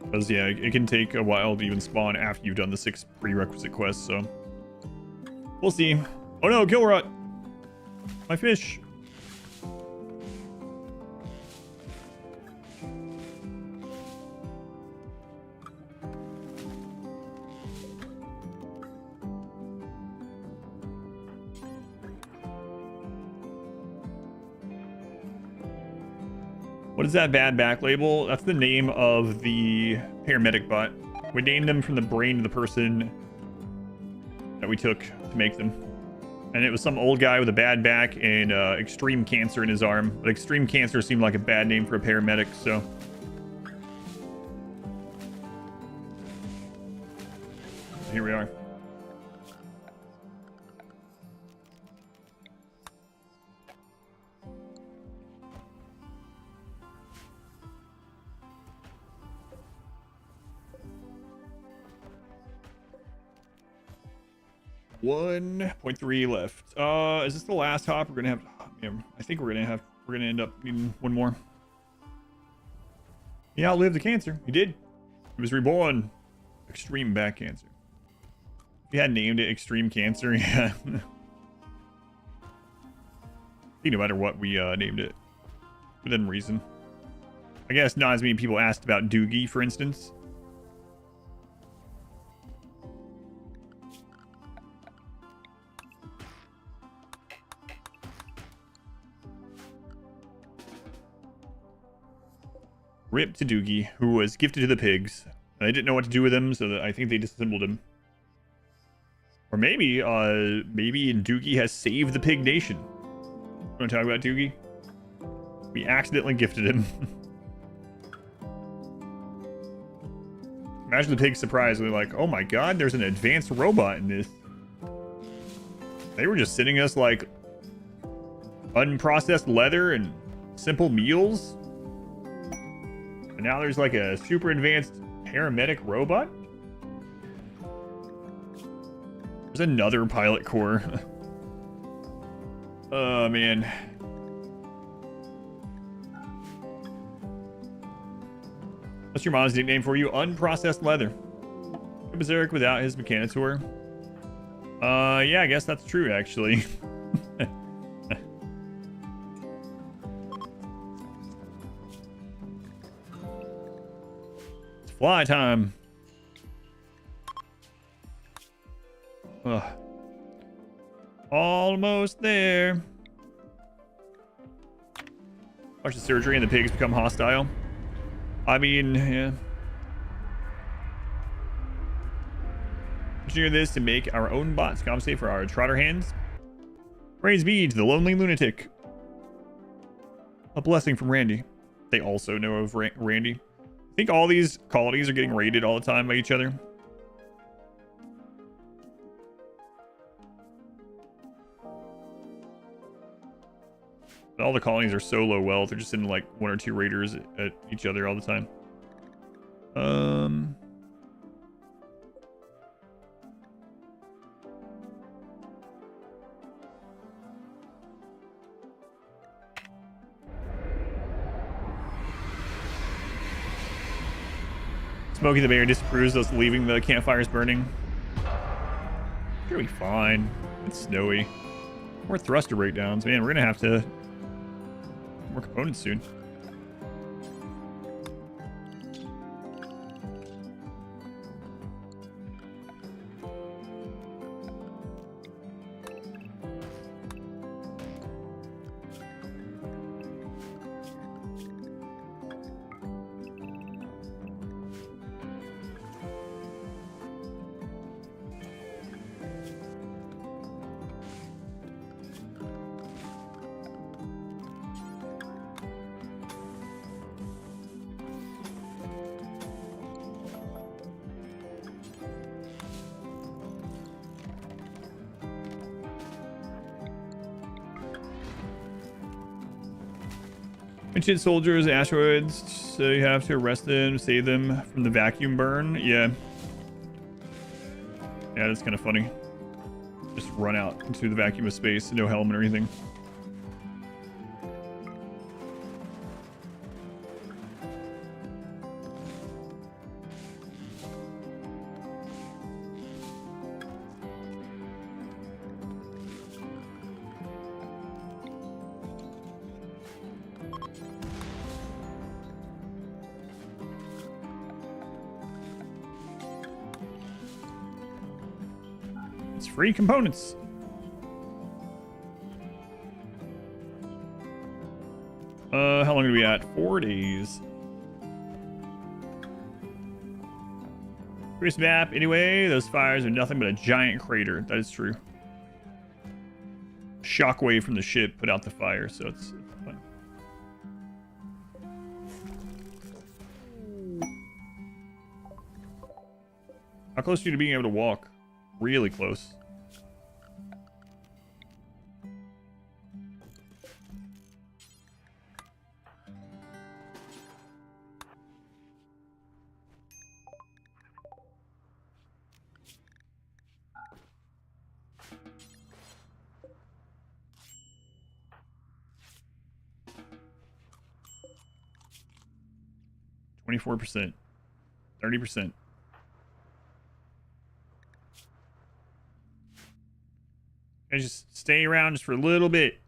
Because, yeah, it can take a while to even spawn after you've done the 6 prerequisite quests, so... We'll see. Oh no, Gilrot! My fish! What is that bad back label? That's the name of the paramedic bot. We named them from the brain of the person that we took to make them. And it was some old guy with a bad back and extreme cancer in his arm. But extreme cancer seemed like a bad name for a paramedic, so... Here we are. .3 left. Is this the last hop? We're gonna have. Yeah, I think we're gonna end up needing one more. He outlived the cancer. He did. He was reborn. Extreme back cancer. If you had named it extreme cancer, yeah. I think no matter what we named it, within reason. I guess not as many people asked about Doogie, for instance. Rip to Doogie, who was gifted to the pigs. They didn't know what to do with him, so I think they disassembled him. Or maybe Doogie has saved the pig nation. Want to talk about Doogie? We accidentally gifted him. Imagine the pigs surprised. They're like, oh my god, there's an advanced robot in this. They were just sending us like unprocessed leather and simple meals. And now there's like a super advanced paramedic robot? There's another pilot core. Oh, man. What's your mom's nickname for you? Unprocessed leather. Berserk without his Mechanitor. Yeah, I guess that's true, actually. Fly time. Ugh. Almost there. Watch the surgery and the pigs become hostile. I mean, yeah. Engineer this to make our own bots compensate for our trotter hands. Praise be to the lonely lunatic. A blessing from Randy. They also know of Randy. I think all these colonies are getting raided all the time by each other. But all the colonies are so low wealth, they're just sending like 1 or 2 raiders at each other all the time. Smokey the Bear disapproves us leaving the campfires burning. Sure, be fine. It's snowy. More thruster breakdowns. Man, we're gonna have to... more components soon. Ancient soldiers, asteroids, so you have to arrest them, save them from the vacuum burn. Yeah. Yeah, that's kind of funny. Just run out into the vacuum of space, no helmet or anything. It's free components. How long are we at? 4 days. Curious map. Anyway, those fires are nothing but a giant crater. That is true. Shockwave from the ship put out the fire, so it's fun. How close are you to being able to walk? Really close. %, 30%. I just stay around just for a little bit.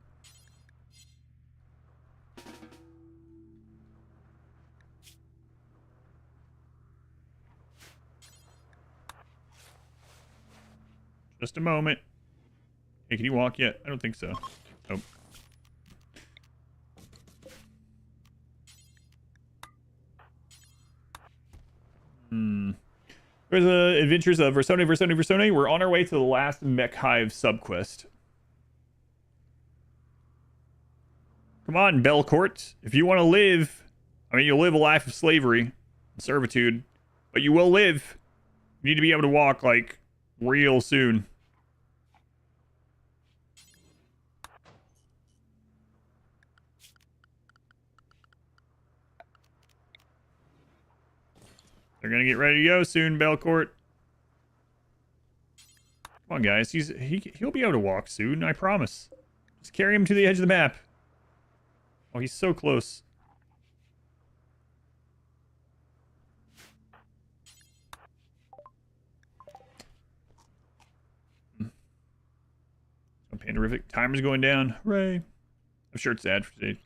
Just a moment. Hey, can you walk yet? I don't think so. Nope. There's the adventures of Versone. We're on our way to the last Mechhive subquest. Come on, Belcourt. If you want to live, I mean, you'll live a life of slavery and servitude, but you will live. You need to be able to walk, like, real soon. They're gonna get ready to go soon, Belcourt. Come on, guys. He'll be able to walk soon, I promise. Just carry him to the edge of the map. Oh, he's so close. Oh, Panderific. Timer's going down. Hooray. I'm sure it's sad for today.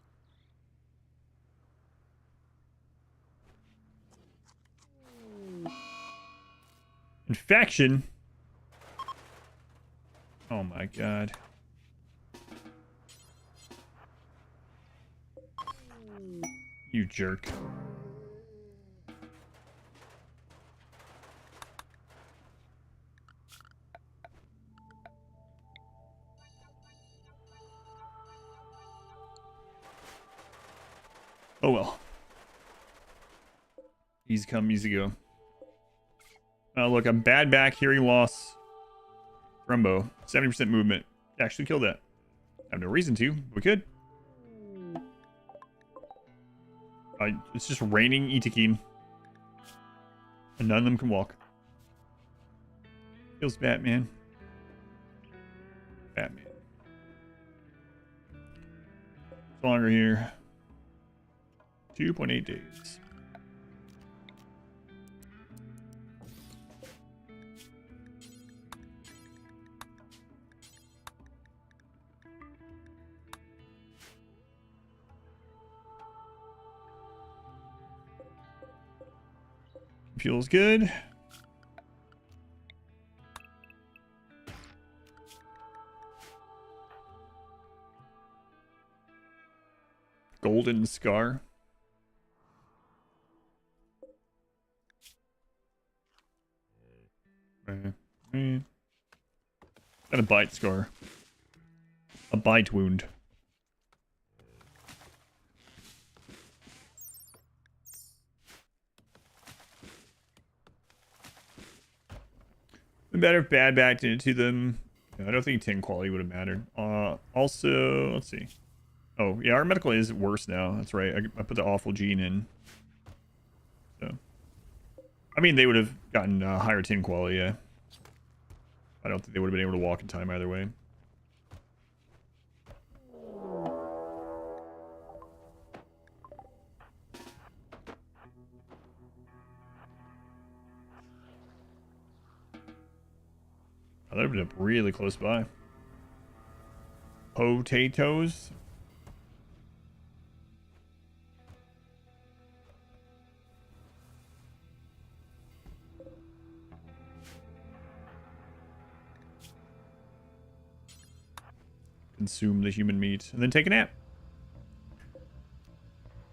Infection? Oh my god. You jerk. Oh well. Easy come, easy go. Oh, look, I'm bad back, hearing loss. Rumbo, 70% movement. Actually killed that. I have no reason to. We could. It's just raining Itakeen. And none of them can walk. Feels Batman. Batman. It's longer here. 2.8 days. Feels good. Golden Scar. Got a bite scar. A bite wound. Better if bad backed into them. I don't think 10 quality would have mattered. Also, let's see. Oh, yeah, our medical is worse now. That's right. I put the awful gene in. So, I mean, they would have gotten higher tin quality, yeah. I don't think they would have been able to walk in time either way. Oh, that would have been really close by. Potatoes. Consume the human meat and then take a nap.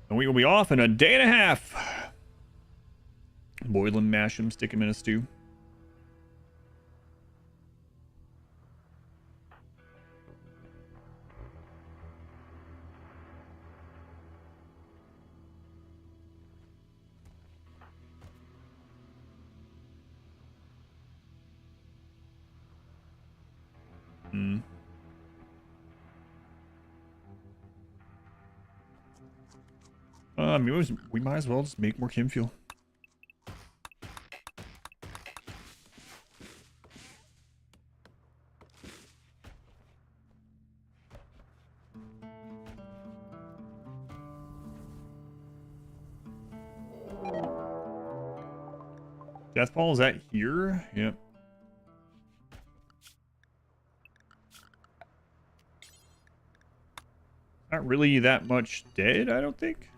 And we will be off in a day and a half. Boil them, mash them, stick them in a stew. Hmm. I mean, we might as well just make more chem fuel. Deathfall, is that here? Yep. Not really that much dead, I don't think.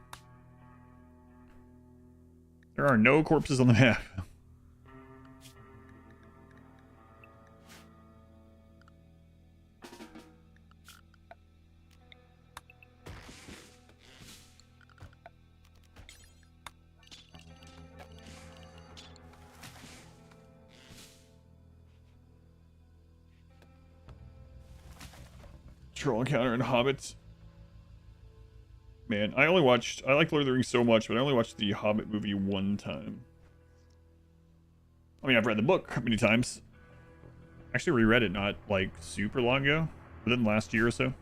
There are no corpses on the map. Troll encounter and hobbits. Man, I like Lord of the Rings so much, but I only watched the Hobbit movie one time. I mean, I've read the book many times. Actually reread it not, like, super long ago. Within the last year or so.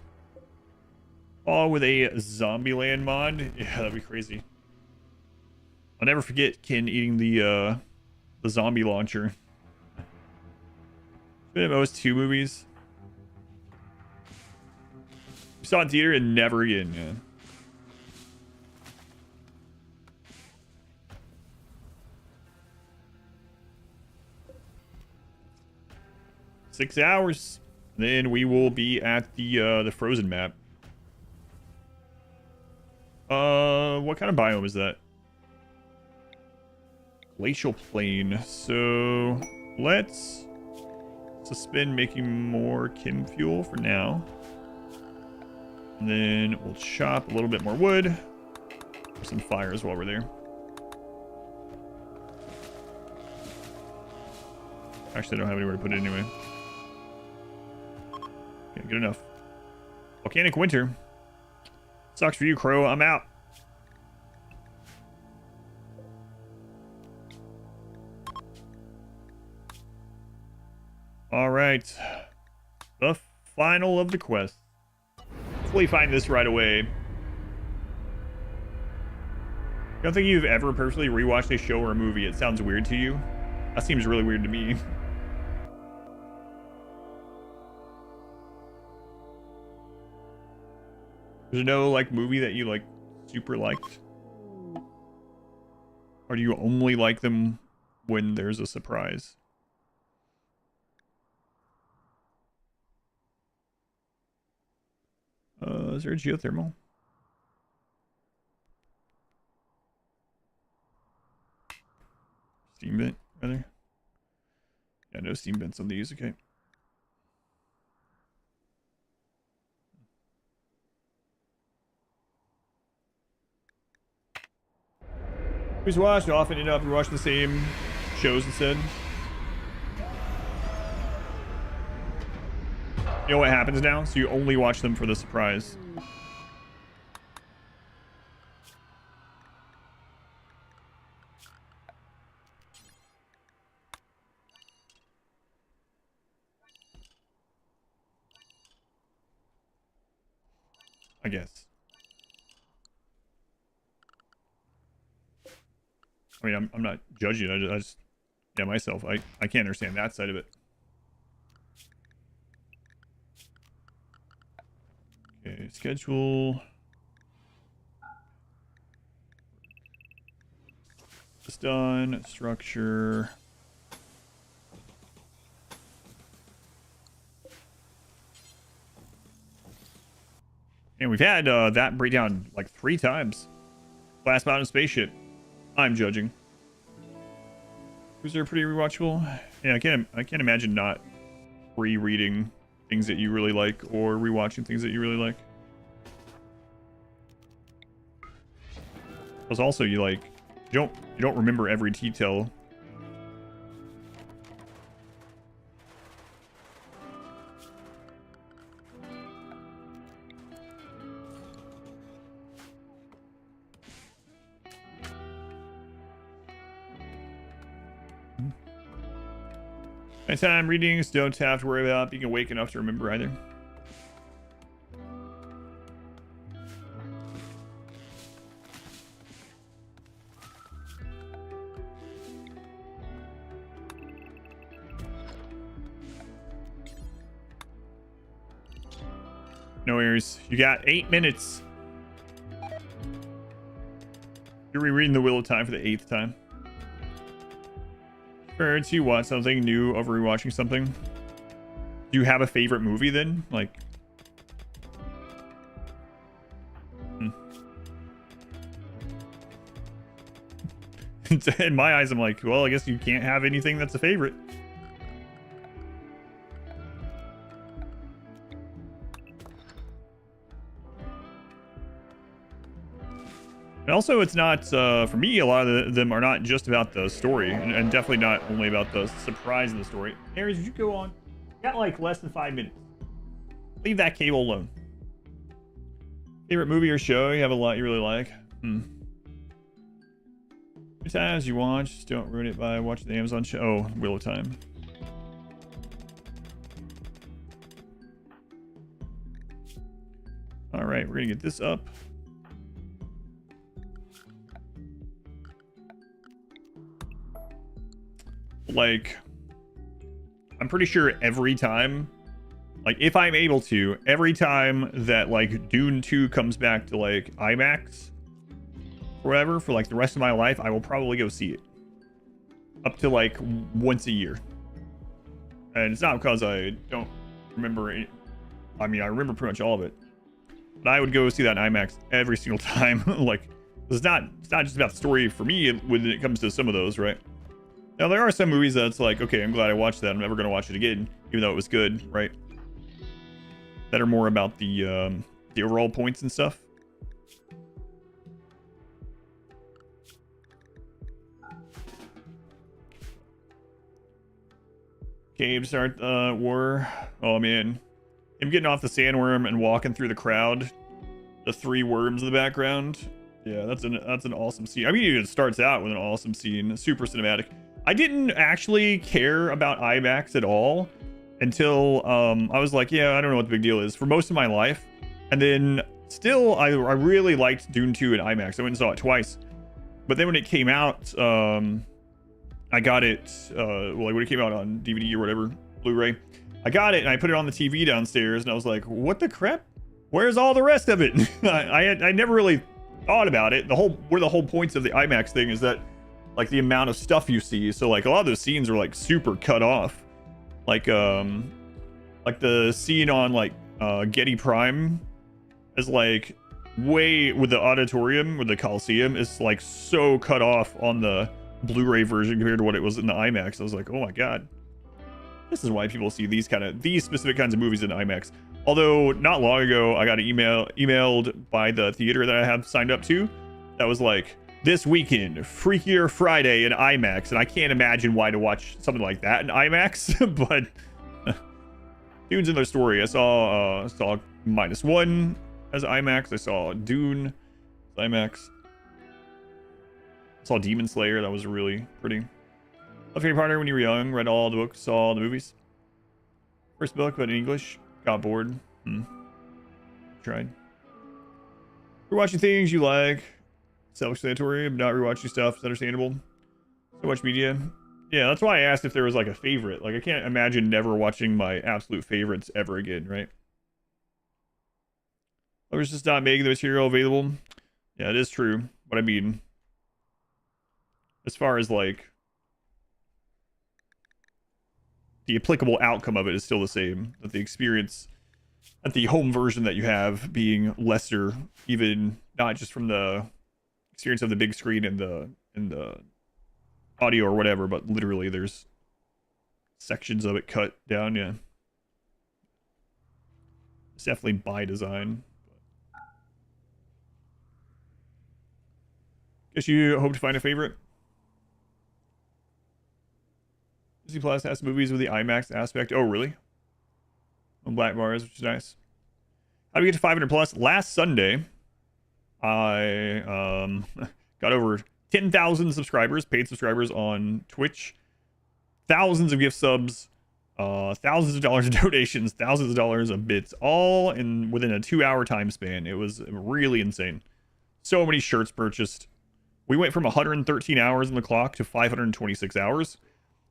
Oh, with a Zombieland mod? Yeah, that'd be crazy. I'll never forget Ken eating the zombie launcher. Been at most 2 movies. We saw it in theater and never again, yeah. Six hours. Then we will be at the frozen map. What kind of biome is that? Glacial plain. So let's suspend making more chem fuel for now. And then we'll chop a little bit more wood for some fires while we're there. Actually, I don't have anywhere to put it anyway. Yeah, good enough. Volcanic winter. Sucks for you, Crow. I'm out. All right. The final of the quest. Hopefully find this right away. I don't think you've ever personally rewatched a show or a movie. It sounds weird to you. That seems really weird to me. There's no, like, movie that you, like, super liked? Or do you only like them when there's a surprise? Is there a geothermal? Steam vent, rather? Yeah, no steam vents on these, okay. Who's watched? Often end up watching the same shows instead. You know what happens now? So you only watch them for the surprise. I guess. I mean, I'm not judging. I just yeah, myself. I can't understand that side of it. Okay, schedule. It's done. Structure. And we've had that breakdown like 3 times. Last Mountain Spaceship. I'm judging. Was there pretty rewatchable? Yeah, I can't imagine not rereading things that you really like or rewatching things that you really like. Because also you don't remember every detail. Nighttime readings don't have to worry about being awake enough to remember either. No worries. You got 8 minutes. You're rereading The Wheel of Time for the 8th time. Prefer to watch something new over rewatching something. Do you have a favorite movie then? Like, in my eyes, I'm like, well, I guess you can't have anything that's a favorite. And also, it's not, for me, a lot of them are not just about the story, and definitely not only about the surprise in the story. Aries, would you go on? You got like less than 5 minutes. Leave that cable alone. Favorite movie or show you have a lot you really like? How many times you watch, just don't ruin it by watching the Amazon show. Oh, Wheel of Time. All right, we're gonna get this up. Like, I'm pretty sure every time, like, if I'm able to, every time that like Dune 2 comes back to like IMAX or whatever for like the rest of my life, I will probably go see it up to like once a year. And it's not because I don't remember it. I mean, I remember pretty much all of it, but I would go see that in IMAX every single time. Like, it's not just about the story for me when it comes to some of those, right? Now, there are some movies that's like, okay, I'm glad I watched that. I'm never going to watch it again, even though it was good, right? That are more about the overall points and stuff. Cave start war. Oh, man. Him getting off the sandworm and walking through the crowd. The 3 worms in the background. Yeah, that's an awesome scene. I mean, it starts out with an awesome scene. Super cinematic. I didn't actually care about IMAX at all until I was like, yeah, I don't know what the big deal is for most of my life. And then still, I really liked Dune 2 in IMAX. I went and saw it twice. But then when it came out, I got it, well, when it came out on DVD or whatever, Blu-ray, I got it and I put it on the TV downstairs and I was like, what the crap? Where's all the rest of it? I never really thought about it. The whole points of the IMAX thing is that like the amount of stuff you see. So like a lot of those scenes are like super cut off. Like the scene on like Getty Prime is like way with the auditorium with the Coliseum is like so cut off on the Blu-ray version compared to what it was in the IMAX. I was like, oh my god, this is why people see these specific kinds of movies in IMAX. Although not long ago I got an emailed by the theater that I have signed up to that was like, this weekend, Freakier Friday in IMAX, and I can't imagine why to watch something like that in IMAX. But Dune's another story. I saw -1 as IMAX. I saw Dune as IMAX. I saw Demon Slayer. That was really pretty. Loved Harry Potter when you were young. Read all the books. Saw all the movies. First book, but in English. Got bored. Tried. Rewatching things you like. Self-explanatory, but not rewatching stuff. It's understandable. So much media. Yeah, that's why I asked if there was like a favorite. Like, I can't imagine never watching my absolute favorites ever again, right? I was just not making the material available. Yeah, it is true. But I mean, as far as like the applicable outcome of it is still the same. That the experience at the home version that you have being lesser, even not just from the experience of the big screen and the audio or whatever, but literally there's sections of it cut down. Yeah, it's definitely by design. Guess you hope to find a favorite. Disney Plus has movies with the IMAX aspect. Oh, really? On black bars, which is nice. How do we get to 500 plus? Last Sunday, I got over 10,000 subscribers, paid subscribers on Twitch. Thousands of gift subs, thousands of dollars of donations, thousands of dollars of bits, all in within a 2-hour time span. It was really insane. So many shirts purchased. We went from 113 hours on the clock to 526 hours.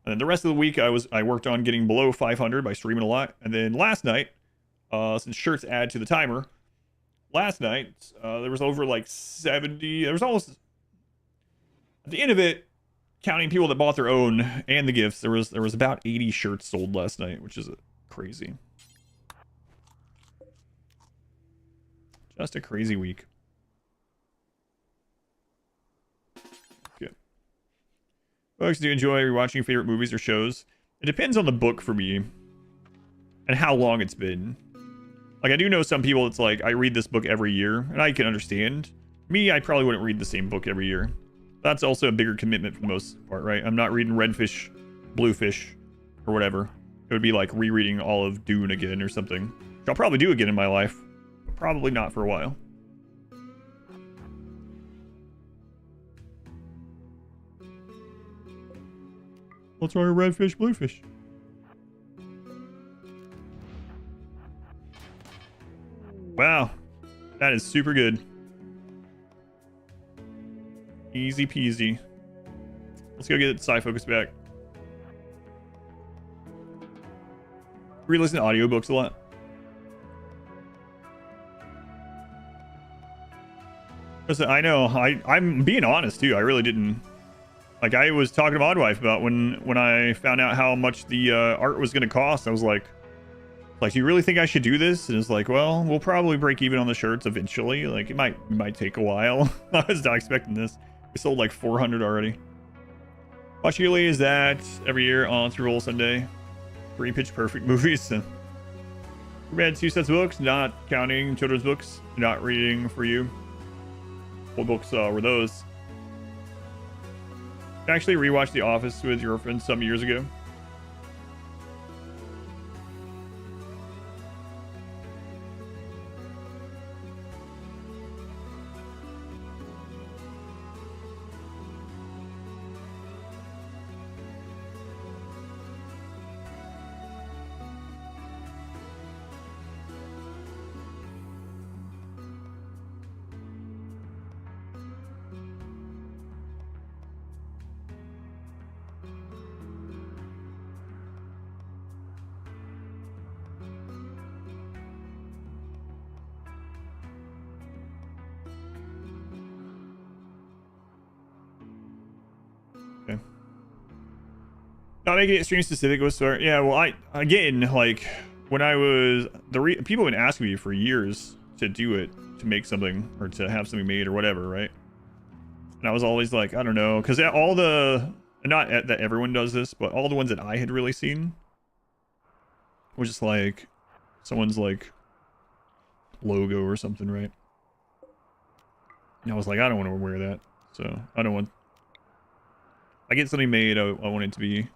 And then the rest of the week, I worked on getting below 500 by streaming a lot. And then last night, since shirts add to the timer, last night there was over like 70. There was almost at the end of it, counting people that bought their own and the gifts. There was about 80 shirts sold last night, which is crazy. Just a crazy week. Folks, do you enjoy rewatching your favorite movies or shows? It depends on the book for me and how long it's been. Like, I do know some people, it's like, I read this book every year, and I can understand. Me, I probably wouldn't read the same book every year. That's also a bigger commitment for the most part, right? I'm not reading Redfish, Bluefish, or whatever. It would be like rereading all of Dune again or something. Which I'll probably do again in my life, but probably not for a while. What's wrong with Redfish, Bluefish? Wow, that is super good. Easy peasy. Let's go get side focus back. Re-listen to audiobooks a lot. Listen, I know, I'm being honest too. I really didn't. Like, I was talking to my wife about when I found out how much the art was going to cost. I was like, do you really think I should do this? And it's like, well, we'll probably break even on the shirts eventually. Like, it might take a while. I was not expecting this. We sold like 400 already. Watch yearly is that every year on Super Bowl Sunday. 3 Pitch Perfect movies. We had 2 sets of books, not counting children's books. Not reading for you. What books were those? I actually rewatched The Office with your girlfriend some years ago. Okay. Not making it stream specific was sort. Yeah, well, I again, like, when I was people have been asking me for years to do it, to make something or to have something made or whatever, right? And I was always like, I don't know, because all the, not that everyone does this, but all the ones that I had really seen was just like someone's like logo or something, right? And I was like, I don't want to wear that, so I don't want. I get something made, I want it to be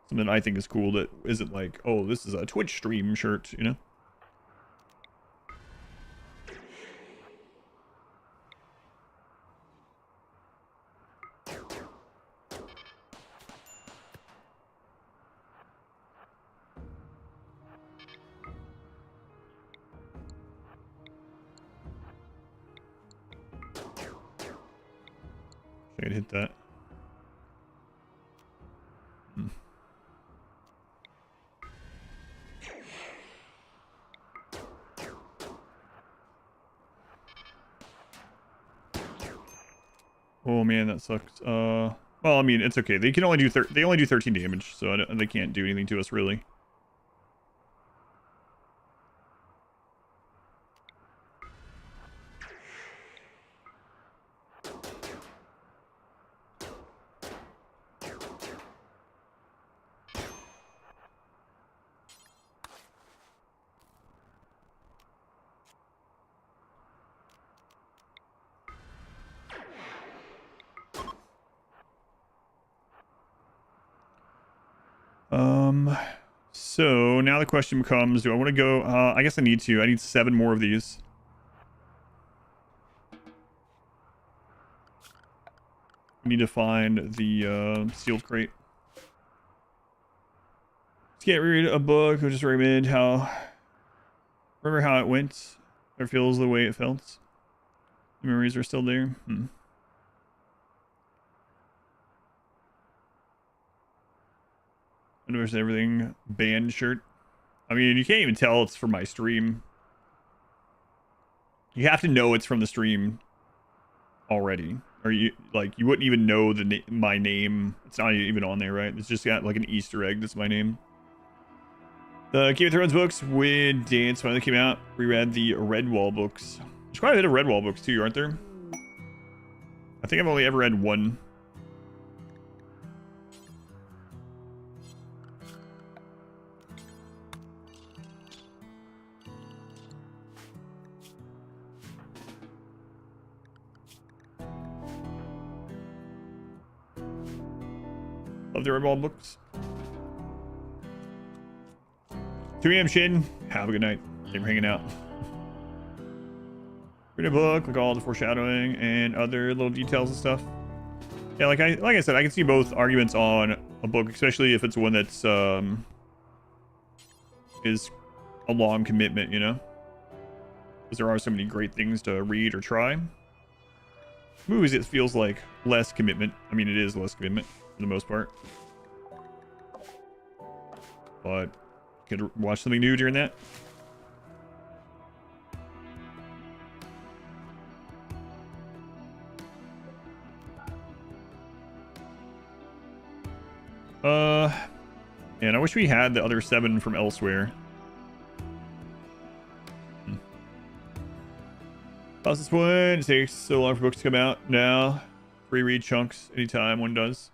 something I think is cool that isn't like, oh, this is a Twitch stream shirt, you know? I could hit that. Hmm. Oh man, that sucks. Well, I mean, it's okay. They can only do 13 damage, so they can't do anything to us really. So now the question becomes, do I want to go, I guess I need to. I need 7 more of these. I need to find the sealed crate. Let's get read a book. I'll just recommend remember how it went, or feels the way it felt. The memories are still there. I noticed everything band shirt. I mean, you can't even tell it's from my stream. You have to know it's from the stream already, or you wouldn't even know my name. It's not even on there, right? It's just got like an Easter egg that's my name. The Game of Thrones books with Dance finally came out. Reread the Redwall books. There's quite a bit of Redwall books too, aren't there? I think I've only ever read one. Love the Redwall books. 2 a.m. Shin. Have a good night. Thanks for hanging out. Read a book, like all the foreshadowing and other little details and stuff. Yeah, like I said, I can see both arguments on a book, especially if it's one that's is a long commitment, you know? Because there are so many great things to read or try. Movies, it feels like less commitment. I mean, it is less commitment for the most part. But you could watch something new during that. Man, I wish we had the other 7 from elsewhere. How's this one? It takes so long for books to come out. Now, free read chunks anytime one does.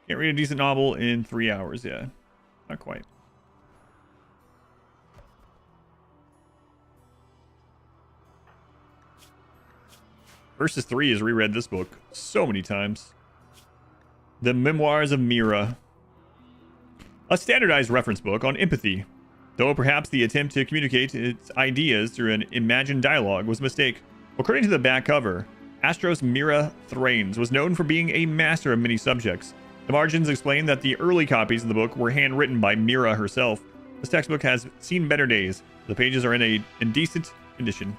Can't read a decent novel in 3 hours, yeah. Not quite. Versus 3 has reread this book so many times. The Memoirs of Mira. A standardized reference book on empathy. Though perhaps the attempt to communicate its ideas through an imagined dialogue was a mistake. According to the back cover, Astros Mira Thranes was known for being a master of many subjects. The margins explain that the early copies of the book were handwritten by Mira herself. This textbook has seen better days. The pages are in a indecent condition.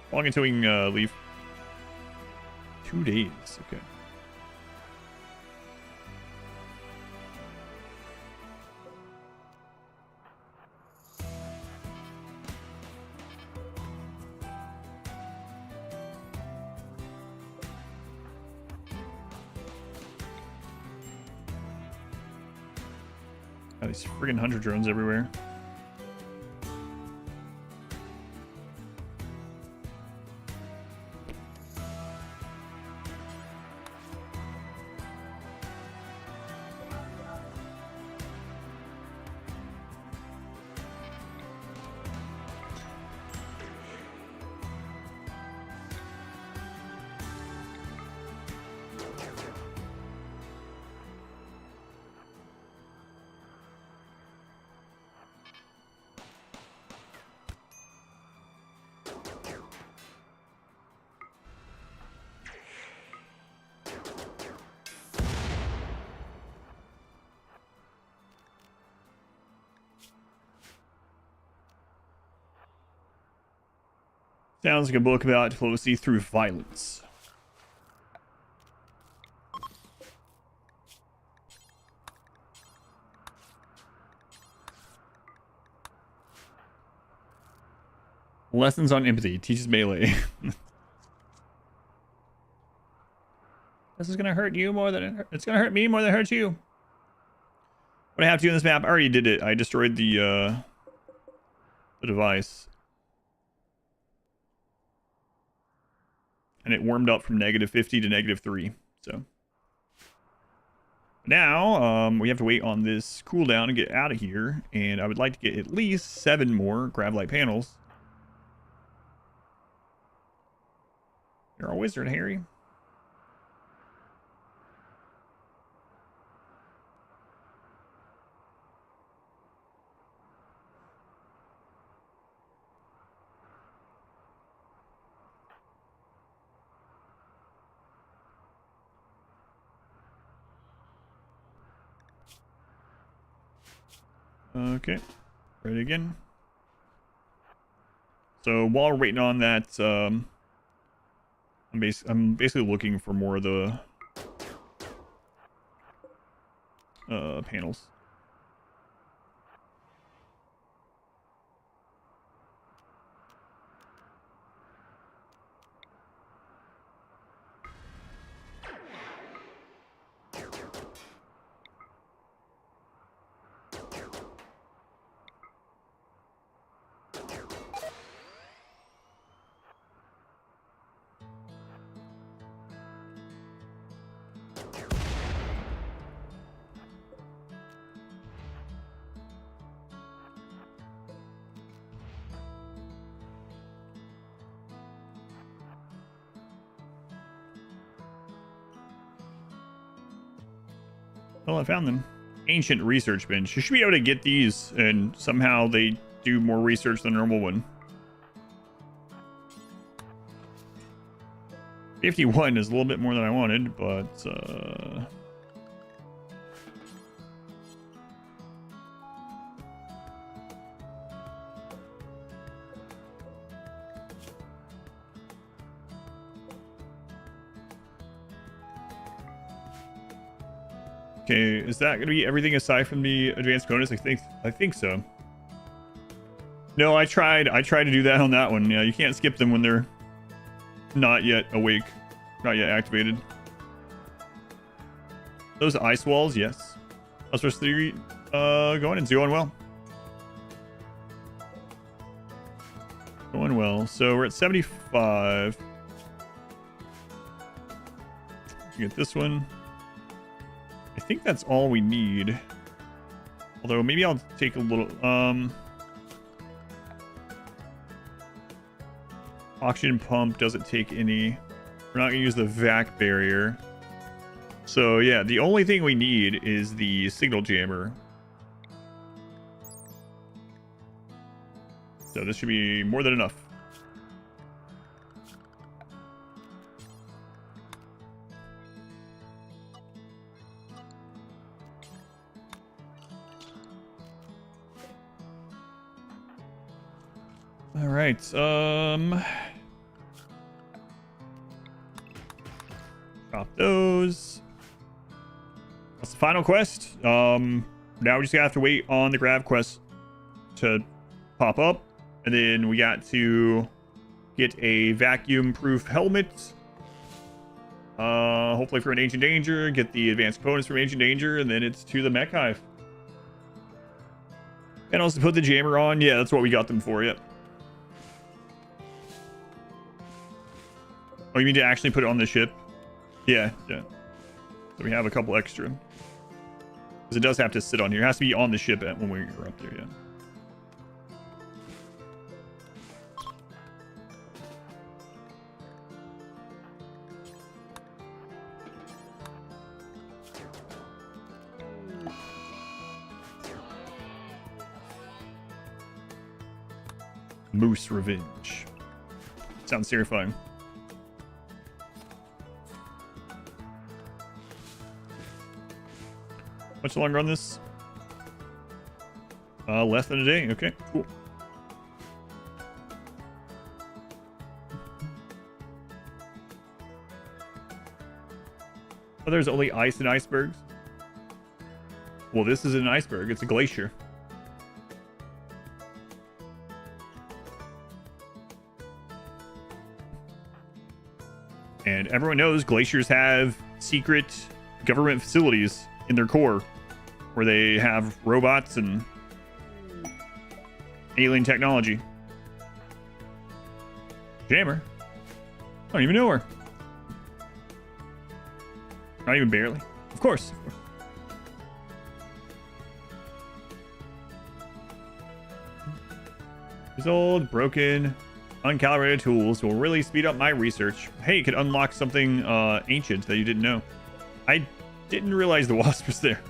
How long until we can leave? 2 days. Okay. Got these friggin' hunter drones everywhere. Sounds like a book about diplomacy through violence. Lessons on empathy. Teaches melee. This is gonna hurt you more than it's gonna hurt me more than it hurts you. What I have to do in this map, I already did it. I destroyed the device. And it warmed up from -50 to -3. So now we have to wait on this cooldown and get out of here. And I would like to get at least 7 more grav light panels. You're a wizard, Harry. Okay, ready again. So while we're waiting on that, I'm basically looking for more of the panels. Well, I found them. Ancient research bench. You should be able to get these, and somehow they do more research than the normal one. 51 is a little bit more than I wanted, but okay, is that gonna be everything aside from the advanced bonus? I think so. No, I tried to do that on that one. Yeah, you can't skip them when they're not yet awake, not yet activated. Those ice walls, yes. Phosphorus 3 going and going well. Going well. So we're at 75. Get this one. I think that's all we need. Although maybe I'll take a little oxygen pump doesn't take any. We're not gonna use the vac barrier. So yeah, the only thing we need is the signal jammer. So this should be more than enough. All right, drop those. That's the final quest. Now we just have to wait on the grav quest to pop up, and then we got to get a vacuum-proof helmet. Hopefully for an Ancient Danger, get the advanced components from Ancient Danger, and then it's to the Mechhive. And also put the jammer on. Yeah, that's what we got them for. Yep. Oh, you mean to actually put it on the ship? Yeah, yeah. So we have a couple extra. Because it does have to sit on here. It has to be on the ship when we're up there, yeah. Moose Revenge. Sounds terrifying. Much longer on this? Less than a day. Okay, cool. Oh, there's only ice and icebergs. Well, this is an iceberg. It's a glacier. And everyone knows glaciers have secret government facilities in their core where they have robots and alien technology. Jammer? I don't even know her. Not even barely. Of course. These old, broken, uncalibrated tools will really speed up my research. Hey, you could unlock something ancient that you didn't know. I didn't realize the wasp was there.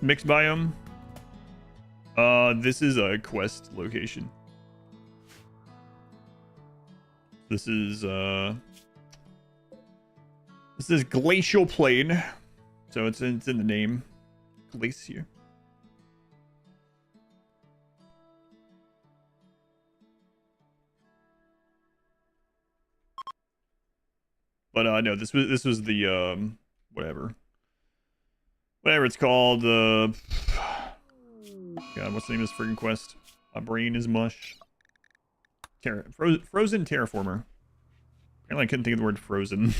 Mixed biome. This is a quest location. This is glacial plain, so it's in the name, glacier. But no, this was the whatever it's called. God, what's the name of this friggin' quest? My brain is mush. Frozen terraformer. Apparently, I couldn't think of the word frozen.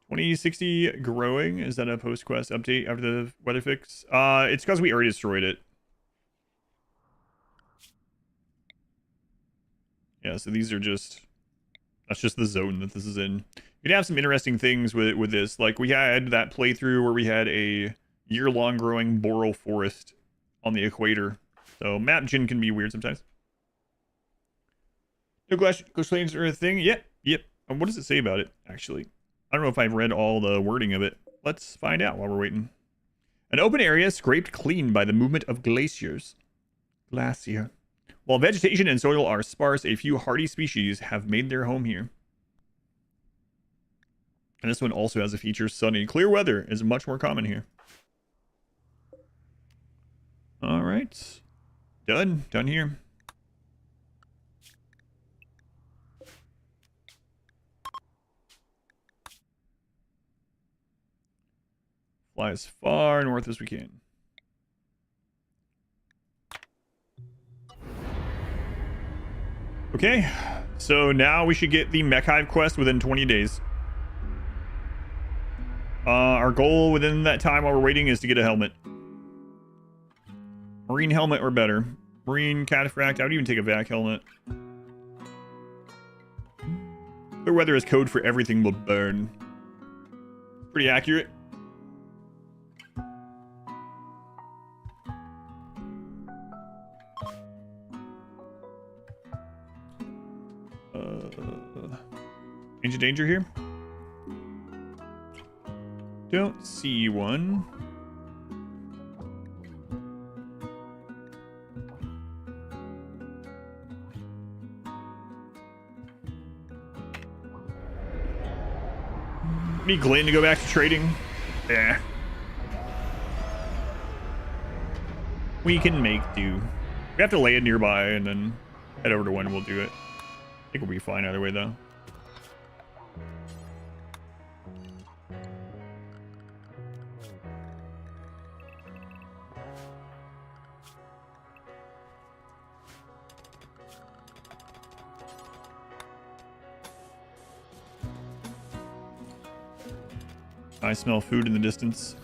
2060 growing. Is that a post quest update after the weather fix? It's because we already destroyed it. Yeah, so these are just, that's just the zone that this is in. You'd have some interesting things with this. Like we had that playthrough where we had a year-long growing boreal forest on the equator. So map gen can be weird sometimes. No glaciers or a thing? Yep. What does it say about it, actually? I don't know if I've read all the wording of it. Let's find out while we're waiting. An open area scraped clean by the movement of glaciers. Glacier. While vegetation and soil are sparse, a few hardy species have made their home here. And this one also has a feature: sunny. Clear weather is much more common here. All right. Done here. Fly as far north as we can. Okay, so now we should get the Mechhive quest within 20 days. Our goal within that time while we're waiting is to get a helmet. Marine helmet or better. Marine cataphract. I would even take a vac helmet. Clear weather is code for everything will burn. Pretty accurate. Ancient danger here? Don't see one. Need Glenn to go back to trading. Yeah. We can make do. We have to lay it nearby and then head over to one and we'll do it. I think we'll be fine either way though. I smell food in the distance.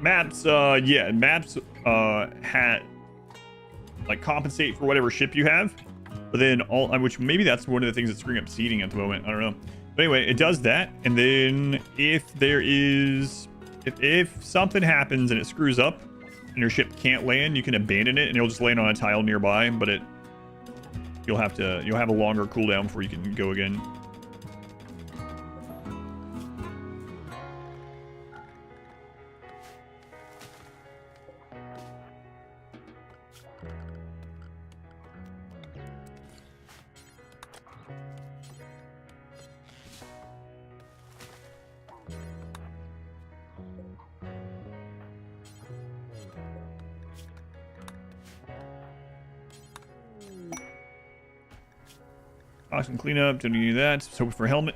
Maps, yeah, maps like compensate for whatever ship you have. But then which maybe that's one of the things that's screwing up seeding at the moment. I don't know. But anyway, it does that. And then if something happens and it screws up and your ship can't land, you can abandon it and it'll just land on a tile nearby. But you'll have a longer cooldown before you can go again. Toxin cleanup, don't need that. So for helmet.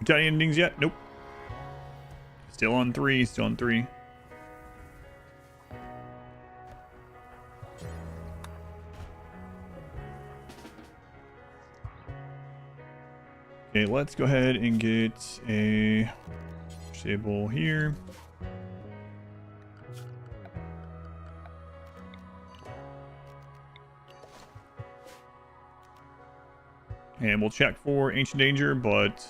Got any endings yet? Nope. Still on 3, still on 3. Okay, let's go ahead and get a stable here. And we'll check for Ancient Danger, but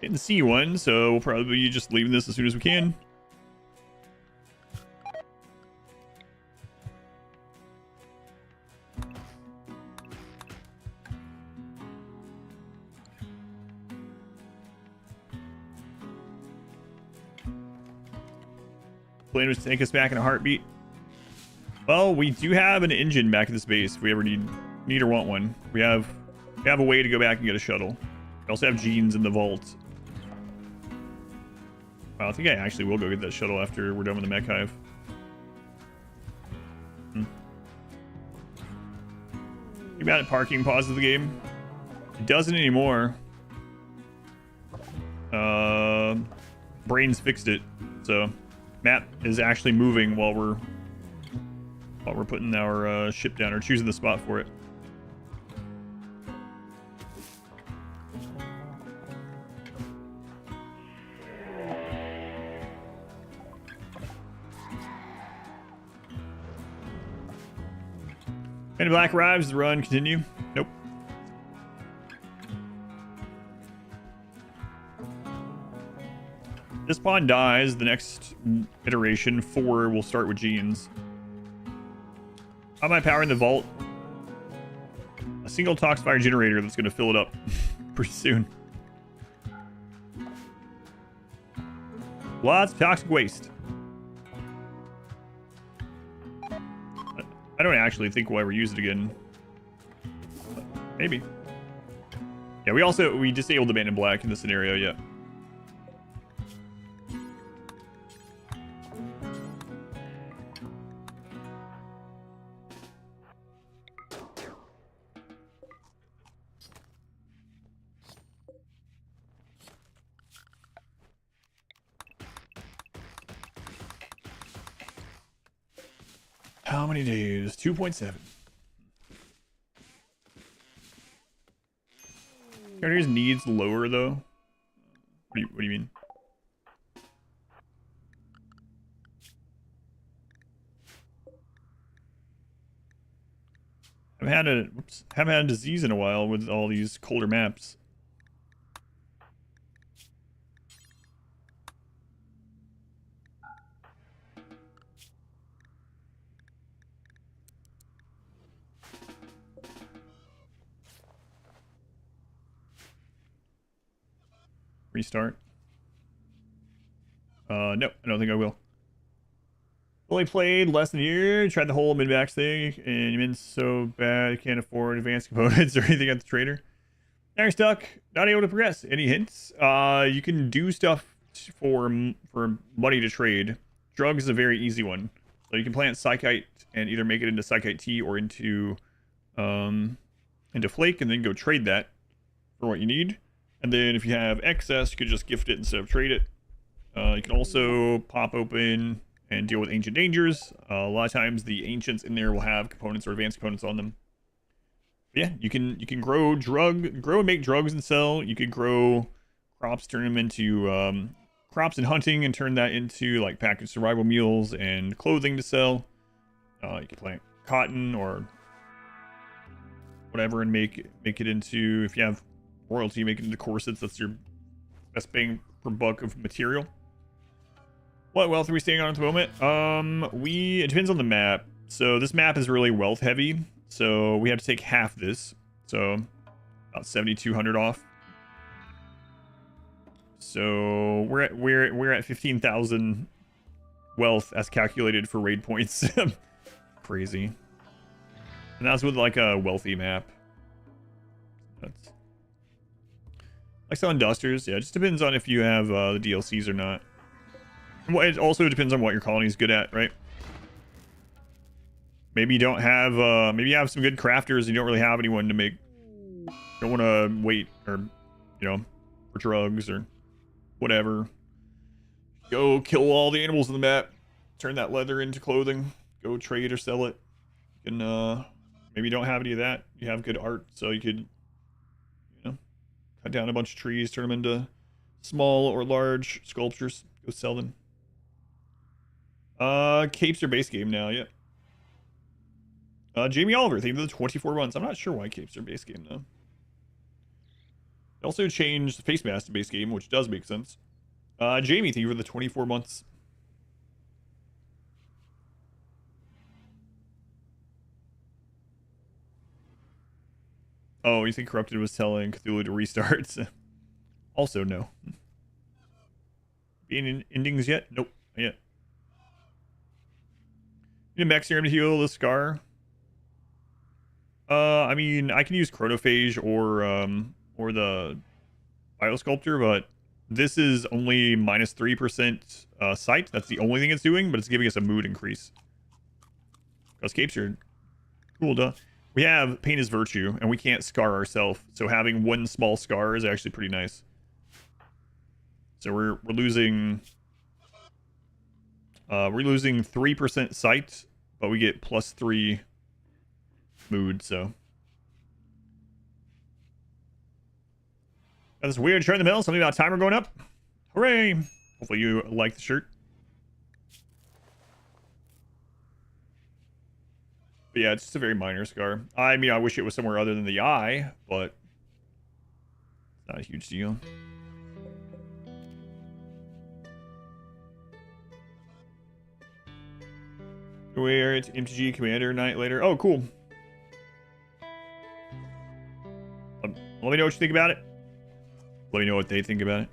didn't see one, so we'll probably be just leaving this as soon as we can. Plan was to take us back in a heartbeat. Well, we do have an engine back at this base if we ever need or want one. We have a way to go back and get a shuttle. We also have genes in the vault. I think I actually will go get that shuttle after we're done with the Mechhive. Too bad at parking pauses the game. It doesn't anymore. Brains fixed it, so map is actually moving while we're putting our ship down or choosing the spot for it. And Black arrives, the run continue. Nope. This pawn dies, the next iteration, 4 will start with genes. How am I powering the vault? A single toxfire generator that's going to fill it up pretty soon. Lots of toxic waste. I don't actually think we'll ever use it again. But maybe. Yeah, we disabled the Man in Black in this scenario, yeah. How many days? 2.7. Characters needs lower though. What do you mean? Haven't had a disease in a while with all these colder maps. Restart. No, I don't think I will. Only played less than a year, tried the whole mid-max thing, and you mean so bad I can't afford advanced components or anything at the trader. Now you're stuck, not able to progress. Any hints? You can do stuff for money to trade. Drugs is a very easy one. So you can plant Psychite and either make it into Psychite Tea or into Flake, and then go trade that for what you need. And then if you have excess, you could just gift it instead of trade it. You can also pop open and deal with ancient dangers. A lot of times the ancients in there will have components or advanced components on them. But yeah, you can grow and make drugs and sell. You could grow crops, turn them into crops and hunting, and turn that into like packaged survival meals and clothing to sell. You can plant cotton or whatever and make it into, if you have royalty, make it into corsets. That's your best bang per buck of material. What wealth are we staying on at the moment? It depends on the map. So this map is really wealth heavy, so we have to take half this, so about 7,200 off. So we're at 15,000 wealth as calculated for raid points. Crazy. And that's with like a wealthy map. That's like selling dusters. Yeah, it just depends on if you have the DLCs or not. It also depends on what your colony is good at, right? Maybe you don't have maybe you have some good crafters and you don't really have anyone to make Don't want to wait or, you know, for drugs or whatever. Go kill all the animals on the map. Turn that leather into clothing. Go trade or sell it. You can, maybe you don't have any of that. You have good art, so you could, you know, cut down a bunch of trees, turn them into small or large sculptures. Go sell them. Capes are base game now, yeah. Jamie Oliver, thank you for the 24 months. I'm not sure why capes are base game though. They also changed the face mask to base game, which does make sense. Jamie, thank you for the 24 months. Oh, you think Corrupted was telling Cthulhu to restart? Also, no. Being endings yet? Nope, not yet. You need a mech serum to heal the scar? I mean, I can use Chronophage or the Biosculptor, but this is only minus 3% sight. That's the only thing it's doing, but it's giving us a mood increase. Because capes are cool, duh. We have Pain is Virtue, and we can't scar ourselves, so having one small scar is actually pretty nice. So we're losing 3% sight, but we get +3 mood, so. Got this weird shirt in the middle, something about timer going up. Hooray! Hopefully you like the shirt. But yeah, it's just a very minor scar. I mean, I wish it was somewhere other than the eye, but it's not a huge deal. Where it's MTG Commander night later. Oh, cool. Let me know what you think about it. Let me know what they think about it.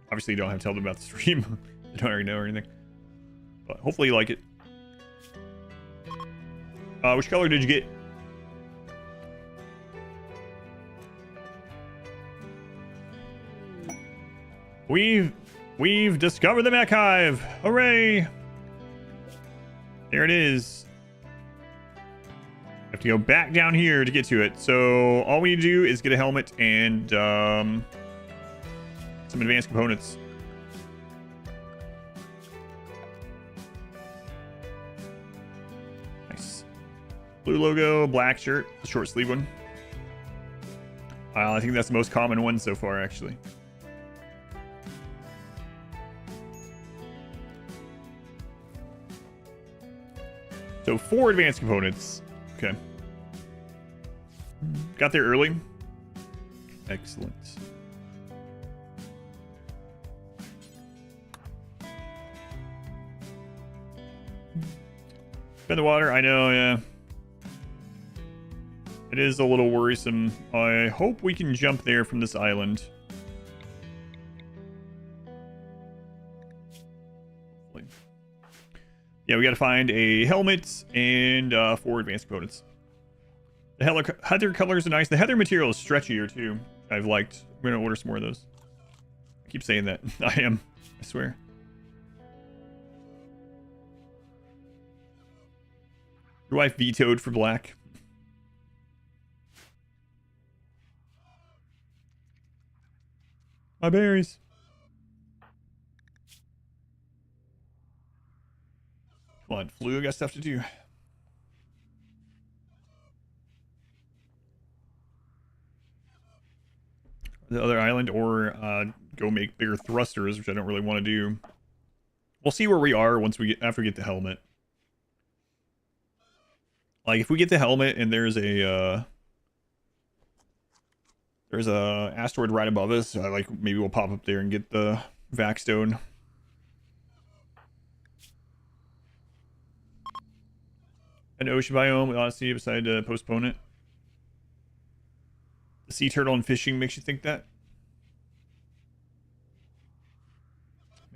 Obviously, you don't have to tell them about the stream. They don't already know or anything. But hopefully you like it. Which color did you get? We've discovered the Mechhive. Hooray! There it is. Have to go back down here to get to it. So all we need to do is get a helmet and some advanced components. Nice. Blue logo, black shirt, the short sleeve one. I think that's the most common one so far, actually. So 4 advanced components. Okay. Got there early. Excellent. Spend the water. I know, yeah. It is a little worrisome. I hope we can jump there from this island. Yeah, we got to find a helmet and 4 advanced components. The heather colors are nice. The heather material is stretchier too. I've liked. I'm gonna order some more of those. I keep saying that. I am. I swear. Your wife vetoed for black. My berries. Come on, Flu, got stuff to do. The other island, or go make bigger thrusters, which I don't really want to do. We'll see where we are once we get after we get the helmet. Like if we get the helmet and there's a asteroid right above us, like maybe we'll pop up there and get the vac stone. An ocean biome with Odyssey decided to postpone it. The sea turtle and fishing makes you think that?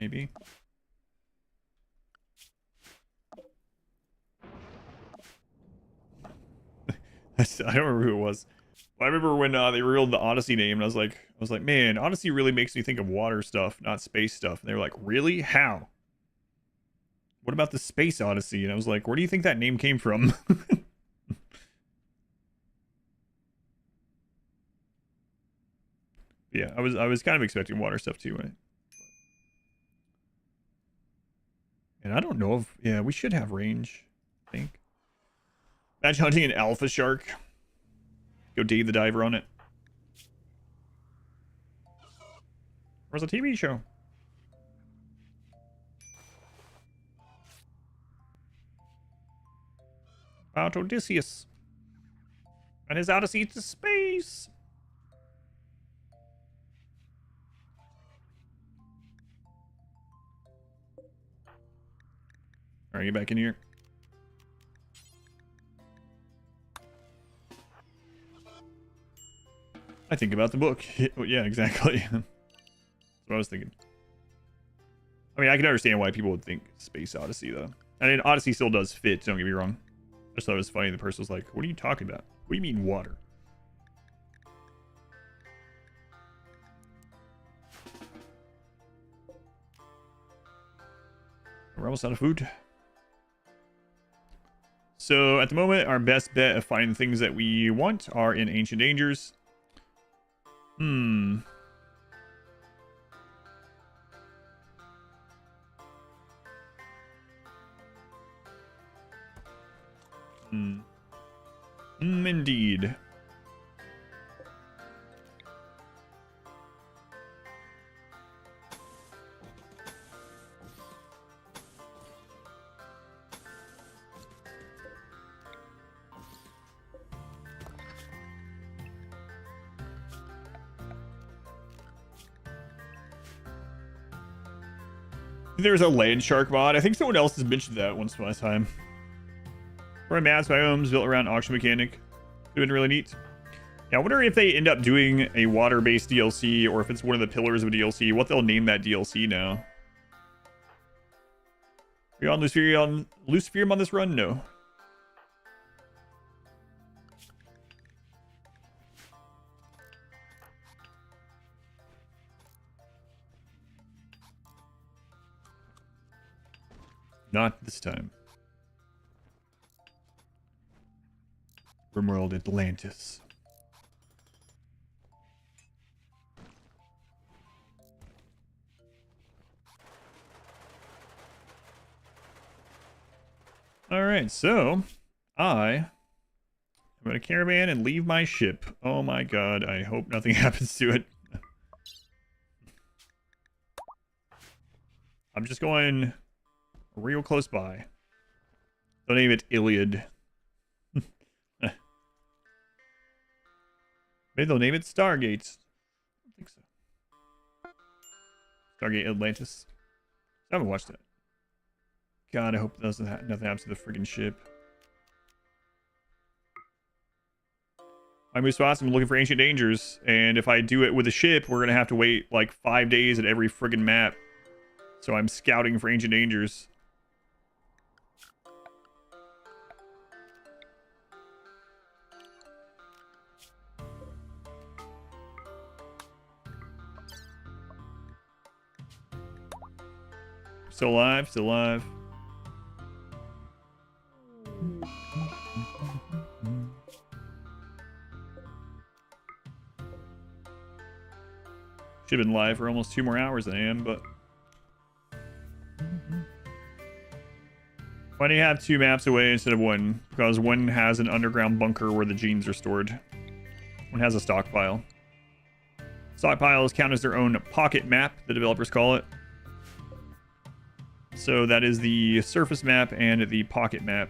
Maybe. I don't remember who it was. But I remember when they revealed the Odyssey name, and I was like, man, Odyssey really makes me think of water stuff, not space stuff. And they were like, really? How? What about the Space Odyssey? And I was like, where do you think that name came from? Yeah, I was kind of expecting water stuff too, right? And I don't know if yeah, we should have range, I think. Imagine hunting an alpha shark. Go Dave the Diver on it. Where's a TV show? About Odysseus and his Odyssey to space. All right, get back in here. I think about the book. Yeah, exactly. That's what I was thinking. I mean, I can understand why people would think Space Odyssey, though. I mean, Odyssey still does fit, don't get me wrong. I just thought it was funny. The person was like, what are you talking about? What do you mean water? We're almost out of food. So at the moment, our best bet of finding things that we want are in Ancient Dangers. Indeed. There's a land shark mod. I think someone else has mentioned that once upon a time. For mass biomes built around auction mechanic. It would be really neat. Yeah, I wonder if they end up doing a water-based DLC or if it's one of the pillars of a DLC, what they'll name that DLC now. Are you on Luciferium on this run? No. Not this time. RimWorld Atlantis. Alright, so I'm going to caravan and leave my ship. Oh my god, I hope nothing happens to it. I'm just going real close by. Don't name it Iliad. Maybe they'll name it Stargate. I don't think so. Stargate Atlantis. I haven't watched it. God, I hope nothing happens to the friggin' ship. I'm Moose I'm looking for Ancient Dangers, and if I do it with a ship, we're gonna have to wait like 5 days at every friggin' map. So I'm scouting for Ancient Dangers. Still alive, still alive. Should have been live for almost 2 more hours than I am, but... Why do you have 2 maps away instead of 1? Because 1 has an underground bunker where the genes are stored. 1 has a stockpile. Stockpiles count as their own pocket map, the developers call it. So that is the surface map and the pocket map.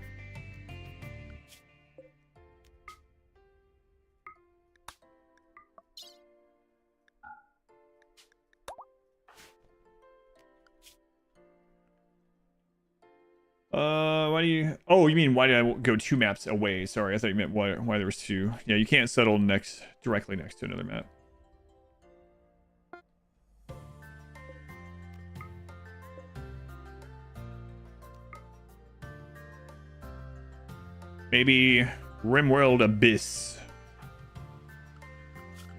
Why do you... Oh, you mean why did I go 2 maps away? Sorry, I thought you meant why there was 2. Yeah, you can't settle directly next to another map. Maybe RimWorld Abyss.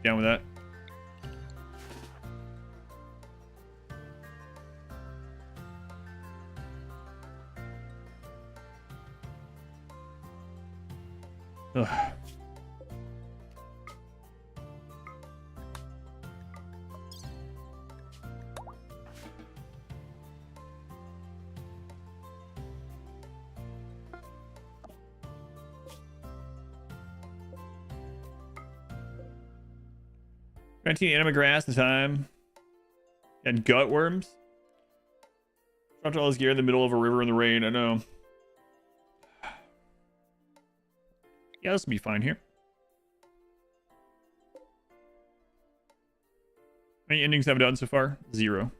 Down with that? Ugh. 19 anima grass this time. And gut worms. Dropped all his gear in the middle of a river in the rain. I know. Yeah, this will be fine here. How many endings have I done so far? 0.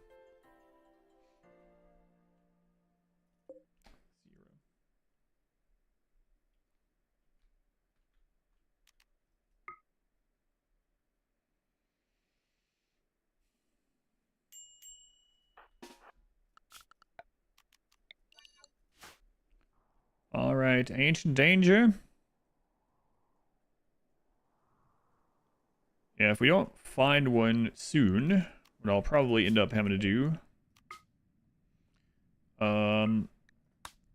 All right, Ancient Danger. Yeah, if we don't find one soon, what I'll probably end up having to do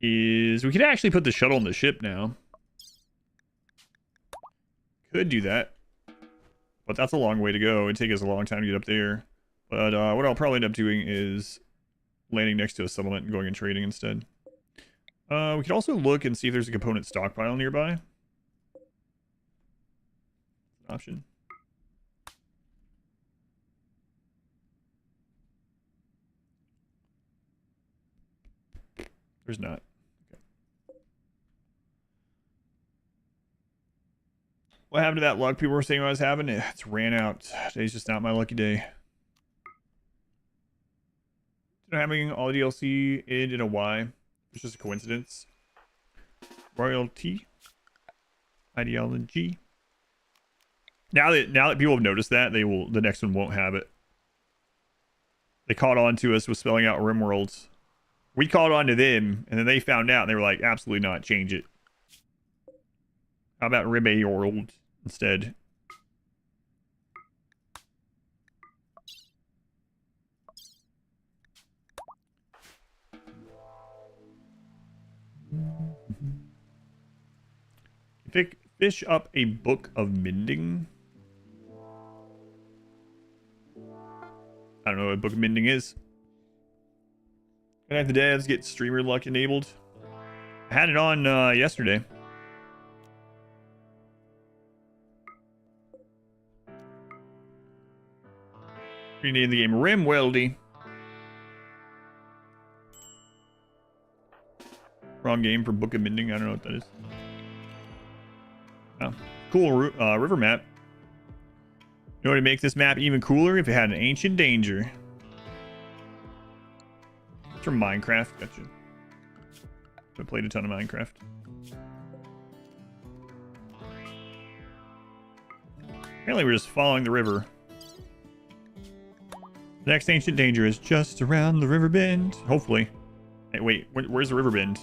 is we could actually put the shuttle in the ship now. Could do that, but that's a long way to go. It'd take us a long time to get up there. But what I'll probably end up doing is landing next to a settlement and going and trading instead. We could also look and see if there's a component stockpile nearby. Option. There's not. Okay. What happened to that luck people were saying I was having? It's ran out. Today's just not my lucky day. Having all DLC in a Y. It's just a coincidence. Royalty. Ideology. Now that people have noticed that, the next one won't have it. They caught on to us with spelling out RimWorld. We caught on to them, and then they found out, and they were like, absolutely not, change it. How about RimWorld instead? Fish up a book of mending. I don't know what a book of mending is. Gonna have the devs get streamer luck enabled. I had it on yesterday. Rename the game RimWorld. Wrong game for book of mending. I don't know what that is. Oh, cool river map. You know what would make this map even cooler? If it had an ancient danger. It's from Minecraft. Gotcha. I played a ton of Minecraft. Apparently we're just following the river. The next ancient danger is just around the river bend. Hopefully. Hey, wait. Where's the river bend?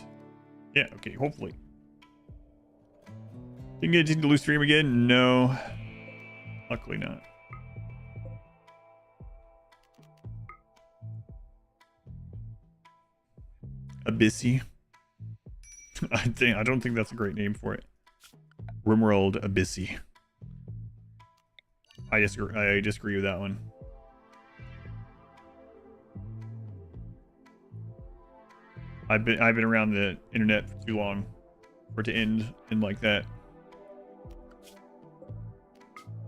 Yeah, okay. Hopefully. Didn't get to lose stream again? No. Luckily not. Abyssy. I don't think that's a great name for it. RimWorld Abyssy. I disagree with that one. I've been around the internet for too long for it to end like that.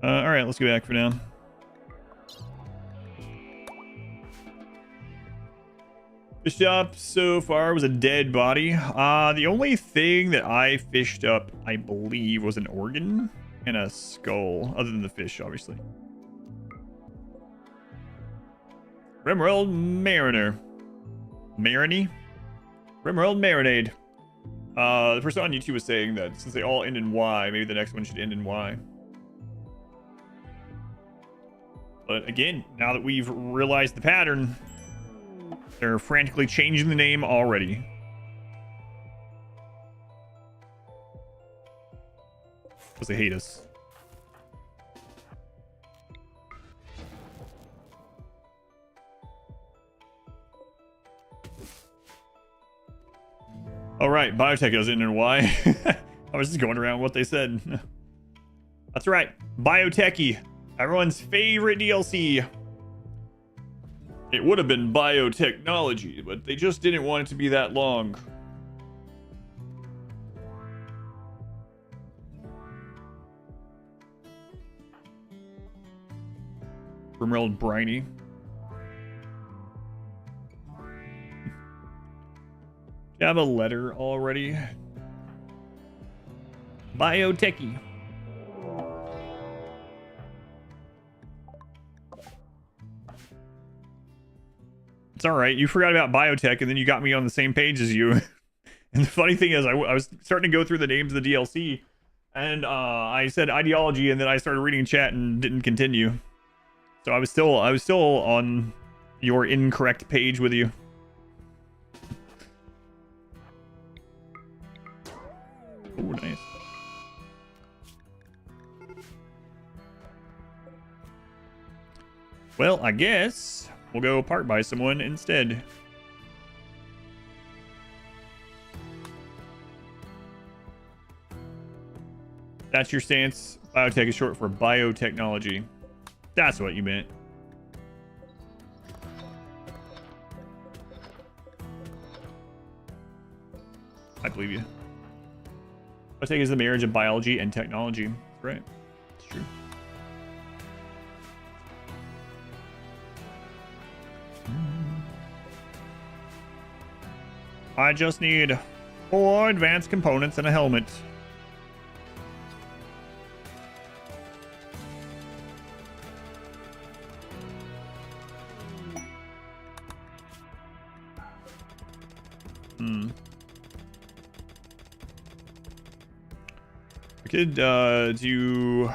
All right, let's go back for now. Fished up so far was a dead body. The only thing that I fished up, I believe, was an organ and a skull, other than the fish, obviously. RimWorld Mariner. Marinade? RimWorld Marinade. The person on YouTube was saying that since they all end in Y, maybe the next one should end in Y. But again, now that we've realized the pattern, they're frantically changing the name already. Because they hate us. All right, biotech doesn't know why. I was just going around what they said. That's right, biotechy, everyone's favorite DLC. It would have been biotechnology, but they just didn't want it to be that long. RimWorld Briny. Do you have a letter already? Biotechy. It's all right. You forgot about biotech, and then you got me on the same page as you. And the funny thing is, I was starting to go through the names of the DLC, and I said ideology, and then I started reading chat and didn't continue. So I was still on your incorrect page with you. Oh, nice. Well, I guess we'll go part by someone instead. That's your stance. Biotech is short for biotechnology. That's what you meant. I believe you. Biotech is the marriage of biology and technology. Right. It's true. I just need 4 advanced components and a helmet. We could do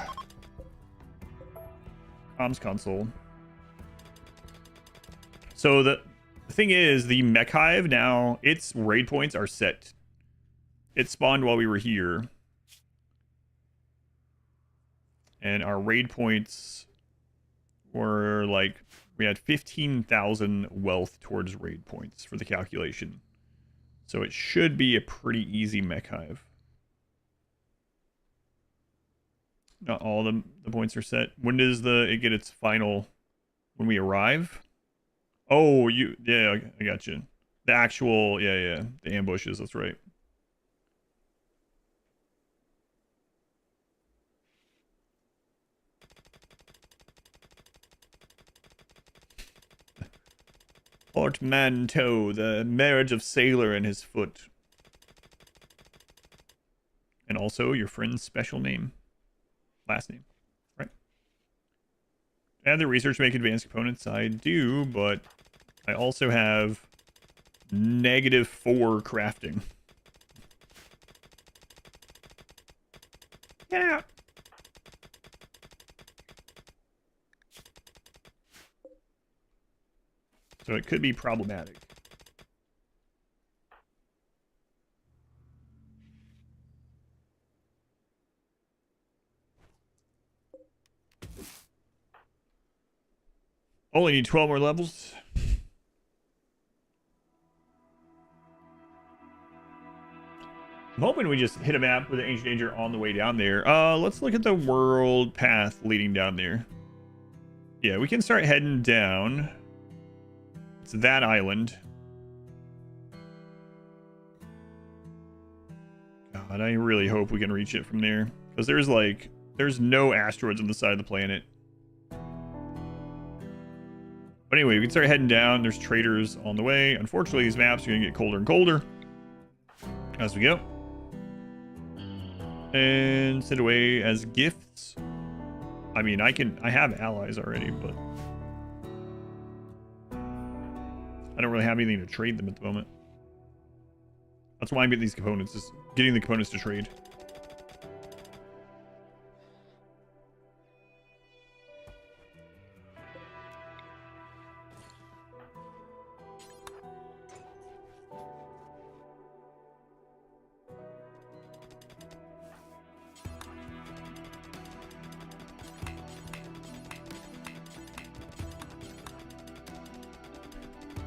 comms console. So the thing is, the Mechhive now, its raid points are set. It spawned while we were here. And our raid points were like, we had 15,000 wealth towards raid points for the calculation. So it should be a pretty easy Mechhive. Not all the points are set. When does it get its final? When we arrive? Oh, yeah, I got you. The actual, yeah, the ambushes. That's right. Portmanteau, the marriage of sailor and his foot. And also your friend's special name. Last name. Right. Add the research to make advanced components. I do, but I also have -4 crafting. Get out. So it could be problematic. Only need 12 more levels. I'm hoping we just hit a map with an ancient danger on the way down there. Let's look at the world path leading down there. Yeah, we can start heading down. It's that island. God, I really hope we can reach it from there. Because there's no asteroids on the side of the planet. But anyway, we can start heading down. There's traders on the way. Unfortunately, these maps are going to get colder and colder as we go. And send away as gifts. I mean, I have allies already, but I don't really have anything to trade them at the moment. That's why I'm getting these components, is getting the components to trade.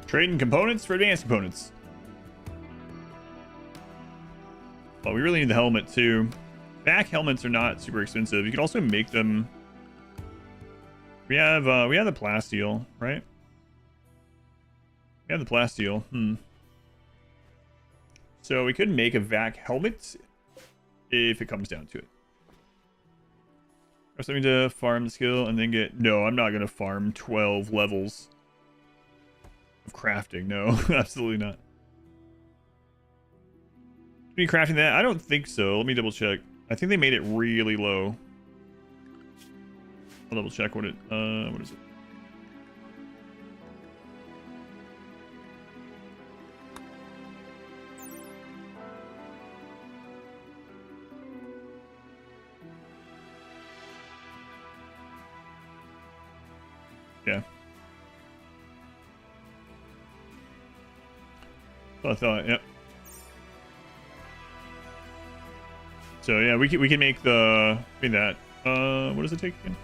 Trading components for advanced components. But we really need the helmet too. Back helmets are not super expensive. You can also make them. We have the plasteel, right? We have the plasteel. So we could make a vac helmet if it comes down to it. Or something to farm the skill and then get... No, I'm not going to farm 12 levels of crafting. No, absolutely not. Are you crafting that? I don't think so. Let me double check. I think they made it really low. I'll double check what it... what is it? Yeah. So I thought, yep. So yeah, we can make the that. What does it take again?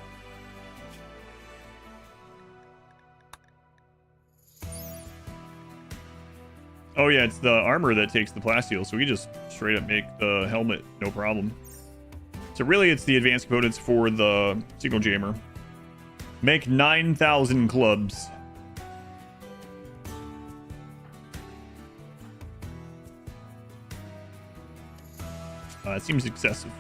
Oh yeah, it's the armor that takes the plasteel, so we just straight up make the helmet, no problem. So really, it's the advanced components for the signal jammer. Make 9,000 clubs. It seems excessive.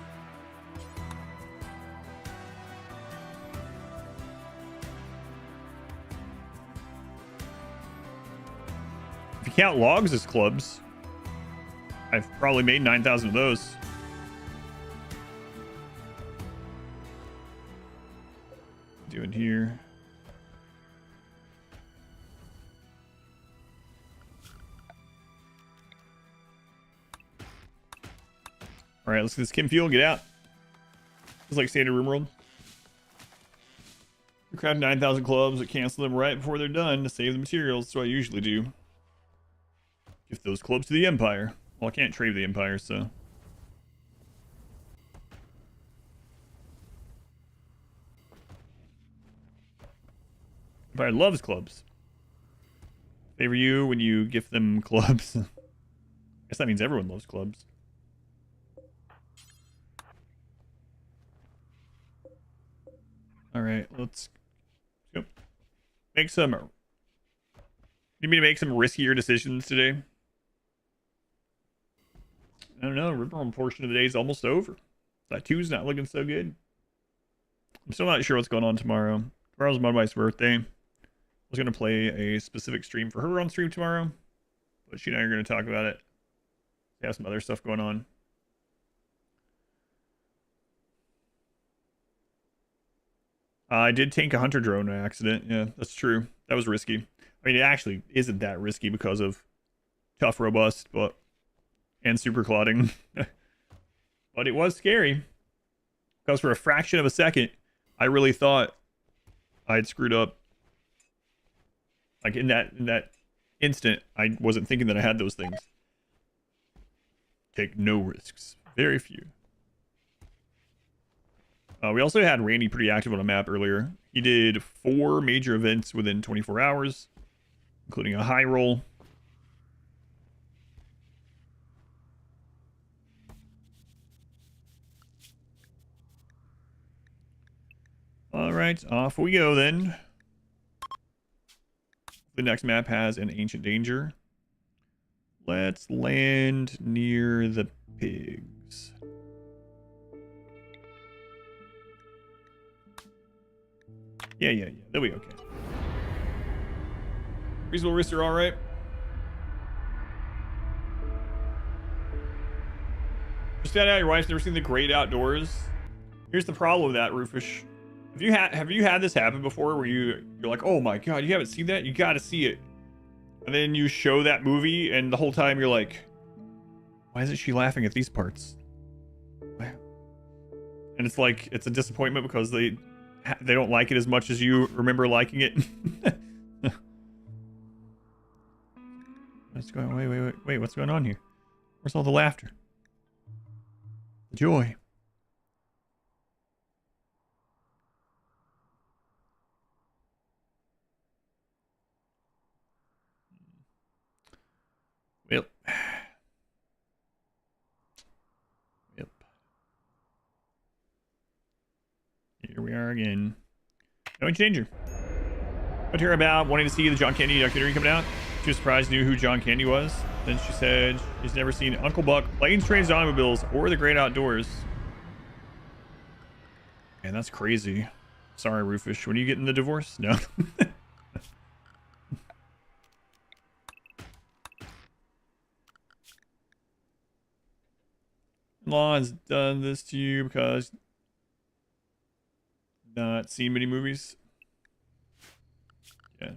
If you count logs as clubs, I've probably made 9,000 of those. Doing here. All right, let's get this chem fuel. Get out. It's like standard RimWorld. We craft 9,000 clubs that cancel them right before they're done to save the materials. That's what I usually do. Give those clubs to the Empire. Well, I can't trade the Empire, so. Empire loves clubs. Favor you when you gift them clubs. I guess that means everyone loves clubs. All right, let's go. Make some. You need me to make some riskier decisions today? I don't know. RimWorld portion of the day is almost over. That 2's not looking so good. I'm still not sure what's going on tomorrow. Tomorrow's my wife's birthday. I was going to play a specific stream for her on stream tomorrow, but she and I are going to talk about it. We have some other stuff going on. I did tank a hunter drone in an accident. Yeah, that's true. That was risky. I mean, it actually isn't that risky because of tough, robust, and super clotting. But it was scary because for a fraction of a second, I really thought I'd screwed up. Like in that instant, I wasn't thinking that I had those things. Take no risks. Very few. We also had Randy pretty active on a map earlier. He did 4 major events within 24 hours, including a high roll. All right, off we go then. The next map has an ancient danger. Let's land near the pigs. Yeah. They'll be okay. Reasonable risks are all right. Just found out your wife's never seen The Great Outdoors. Here's the problem with that, Rufus. Have you had this happen before where you're like, oh my god, you haven't seen that? You gotta see it. And then you show that movie and the whole time you're like, why isn't she laughing at these parts? And it's like, it's a disappointment because they don't like it as much as you remember liking it. What's going on? Wait, what's going on here? Where's all the laughter? The joy. Yep. Here we are again. No danger. But hear about wanting to see the John Candy documentary coming out. She was surprised, knew who John Candy was. Then she said she's never seen Uncle Buck, Planes, Trains, and Automobiles, or The Great Outdoors. Yeah, Man, that's crazy. Sorry, Roofish. When are you getting the divorce? No. Law has done this to you because not seen many movies. Yeah.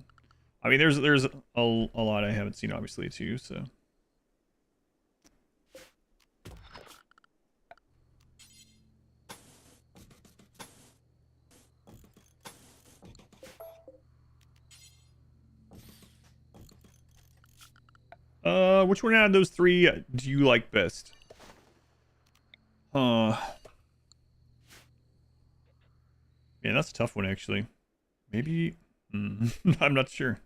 I mean, there's a lot I haven't seen, obviously, too, so. Which one out of those three do you like best? Yeah, that's a tough one, actually. Maybe... I'm not sure.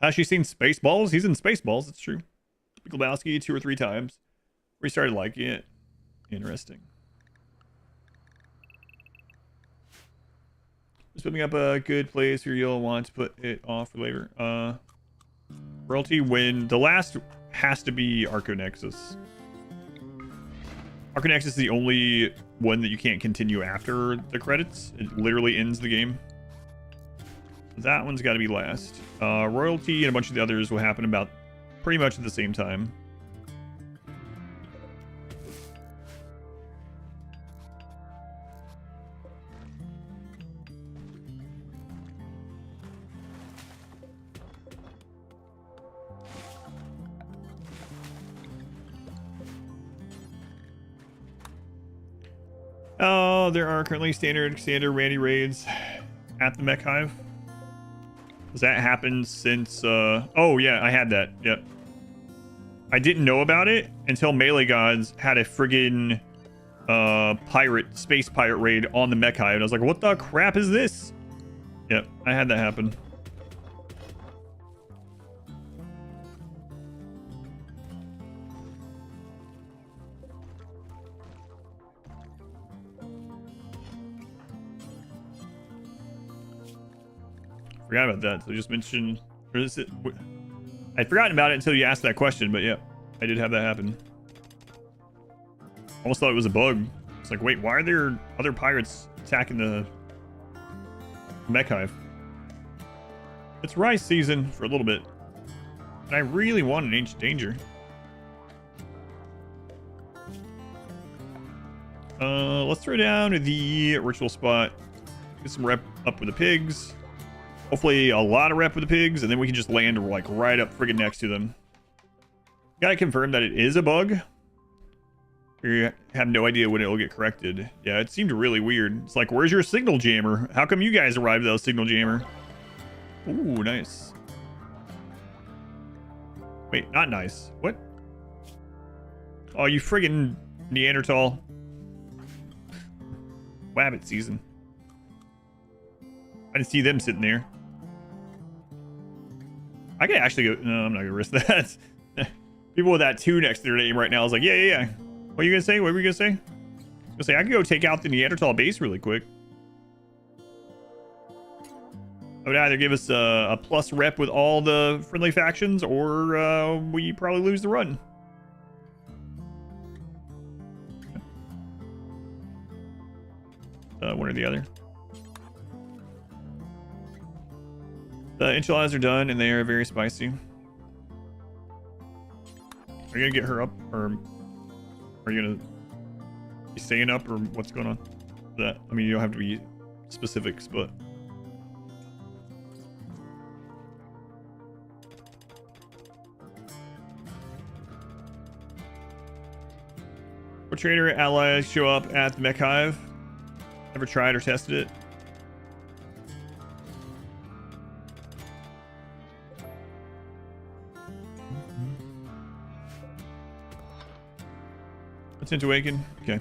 Has she seen Spaceballs? He's in Spaceballs, it's true. Lebowski 2 or 3 times. We started liking it. Interesting. Just putting up a good place where you'll want to put it off for later. Royalty win. The last has to be Arconexus. Arconexus is the only one that you can't continue after the credits. It literally ends the game. That one's got to be last. Royalty and a bunch of the others will happen about pretty much at the same time. Oh, there are currently standard Randy raids at the Mechhive. Has that happened since, oh yeah, I had that, yep. I didn't know about it until Melee Gods had a friggin' space pirate raid on the Mechhive, and I was like, what the crap is this? Yep, I had that happen. Forgot about that. So just mentioned, or is it? I'd forgotten about it until you asked that question, but yeah, I did have that happen. Almost thought it was a bug. It's like, wait, why are there other pirates attacking the Mechhive? It's rice season for a little bit, and I really want an Ancient Danger. Let's throw down the ritual spot. Get some rep up with the pigs. Hopefully a lot of rep with the pigs, and then we can just land like right up friggin' next to them. Gotta confirm that it is a bug. We have no idea when it'll get corrected. Yeah, it seemed really weird. It's like, where's your signal jammer? How come you guys arrived without a signal jammer? Ooh, nice. Wait, not nice. What? Oh, you friggin' Neanderthal. Wabbit season. I didn't see them sitting there. I could actually go... No, I'm not gonna risk that. People with that 2 next to their name right now is like, yeah. What are you gonna say? What were you gonna say? I was gonna say, I could go take out the Neanderthal base really quick. I would either give us a plus rep with all the friendly factions, or we probably lose the run. One or the other. The enchiladas are done, and they are very spicy. Are you gonna get her up, or are you gonna be staying up, or what's going on? That, I mean, you don't have to be specifics, but what trader allies show up at the Mechhive? Ever tried or tested it? What's into Awaken? Okay.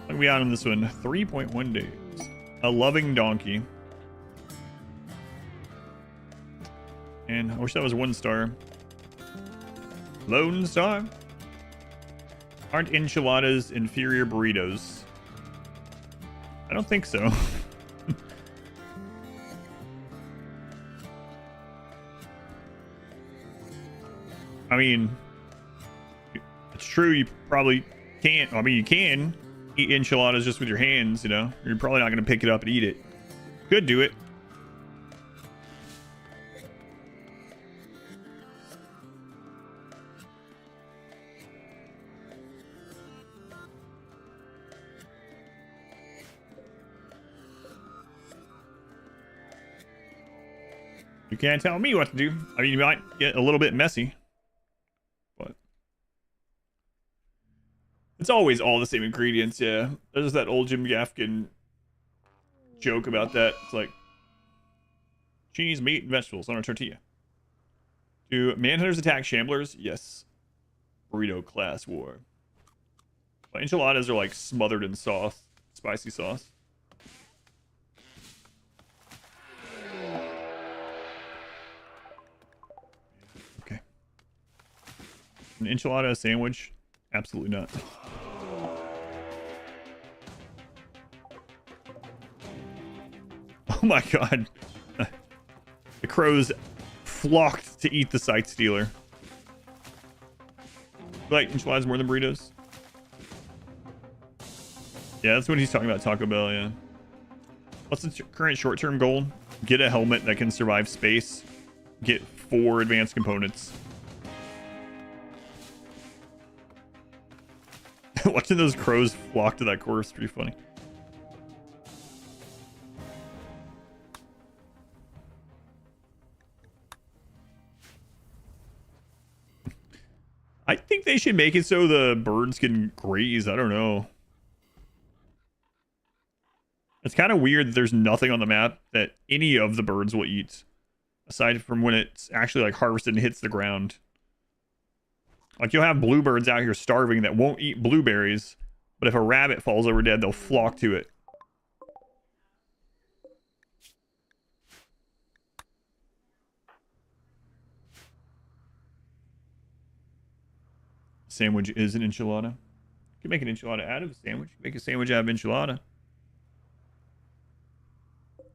What are we on this one? 3.1 days. A loving donkey. And I wish that was 1 star. Lone star. Aren't enchiladas inferior burritos? I don't think so. I mean, it's true, you probably can't. I mean, you can eat enchiladas just with your hands, you know. You're probably not going to pick it up and eat it. Could do it. You can't tell me what to do. I mean, you might get a little bit messy, but it's always all the same ingredients. Yeah, there's that old Jim Gaffigan joke about that. It's like cheese, meat, and vegetables on a tortilla. Do manhunters attack shamblers? Yes. Burrito class war. But enchiladas are like smothered in sauce, spicy sauce. Okay. An enchilada sandwich? Absolutely not. Oh my god. The crows flocked to eat the sight stealer. You like enchiladas more than burritos? Yeah, that's what he's talking about, Taco Bell, yeah. What's the current short-term goal? Get a helmet that can survive space. Get 4 advanced components. Watching those crows flock to that course is pretty funny. I think they should make it so the birds can graze. I don't know. It's kind of weird that there's nothing on the map that any of the birds will eat. Aside from when it's actually like harvested and hits the ground. Like you'll have bluebirds out here starving that won't eat blueberries. But if a rabbit falls over dead, they'll flock to it. Sandwich is an enchilada. You can make an enchilada out of a sandwich. Make a sandwich out of enchilada. You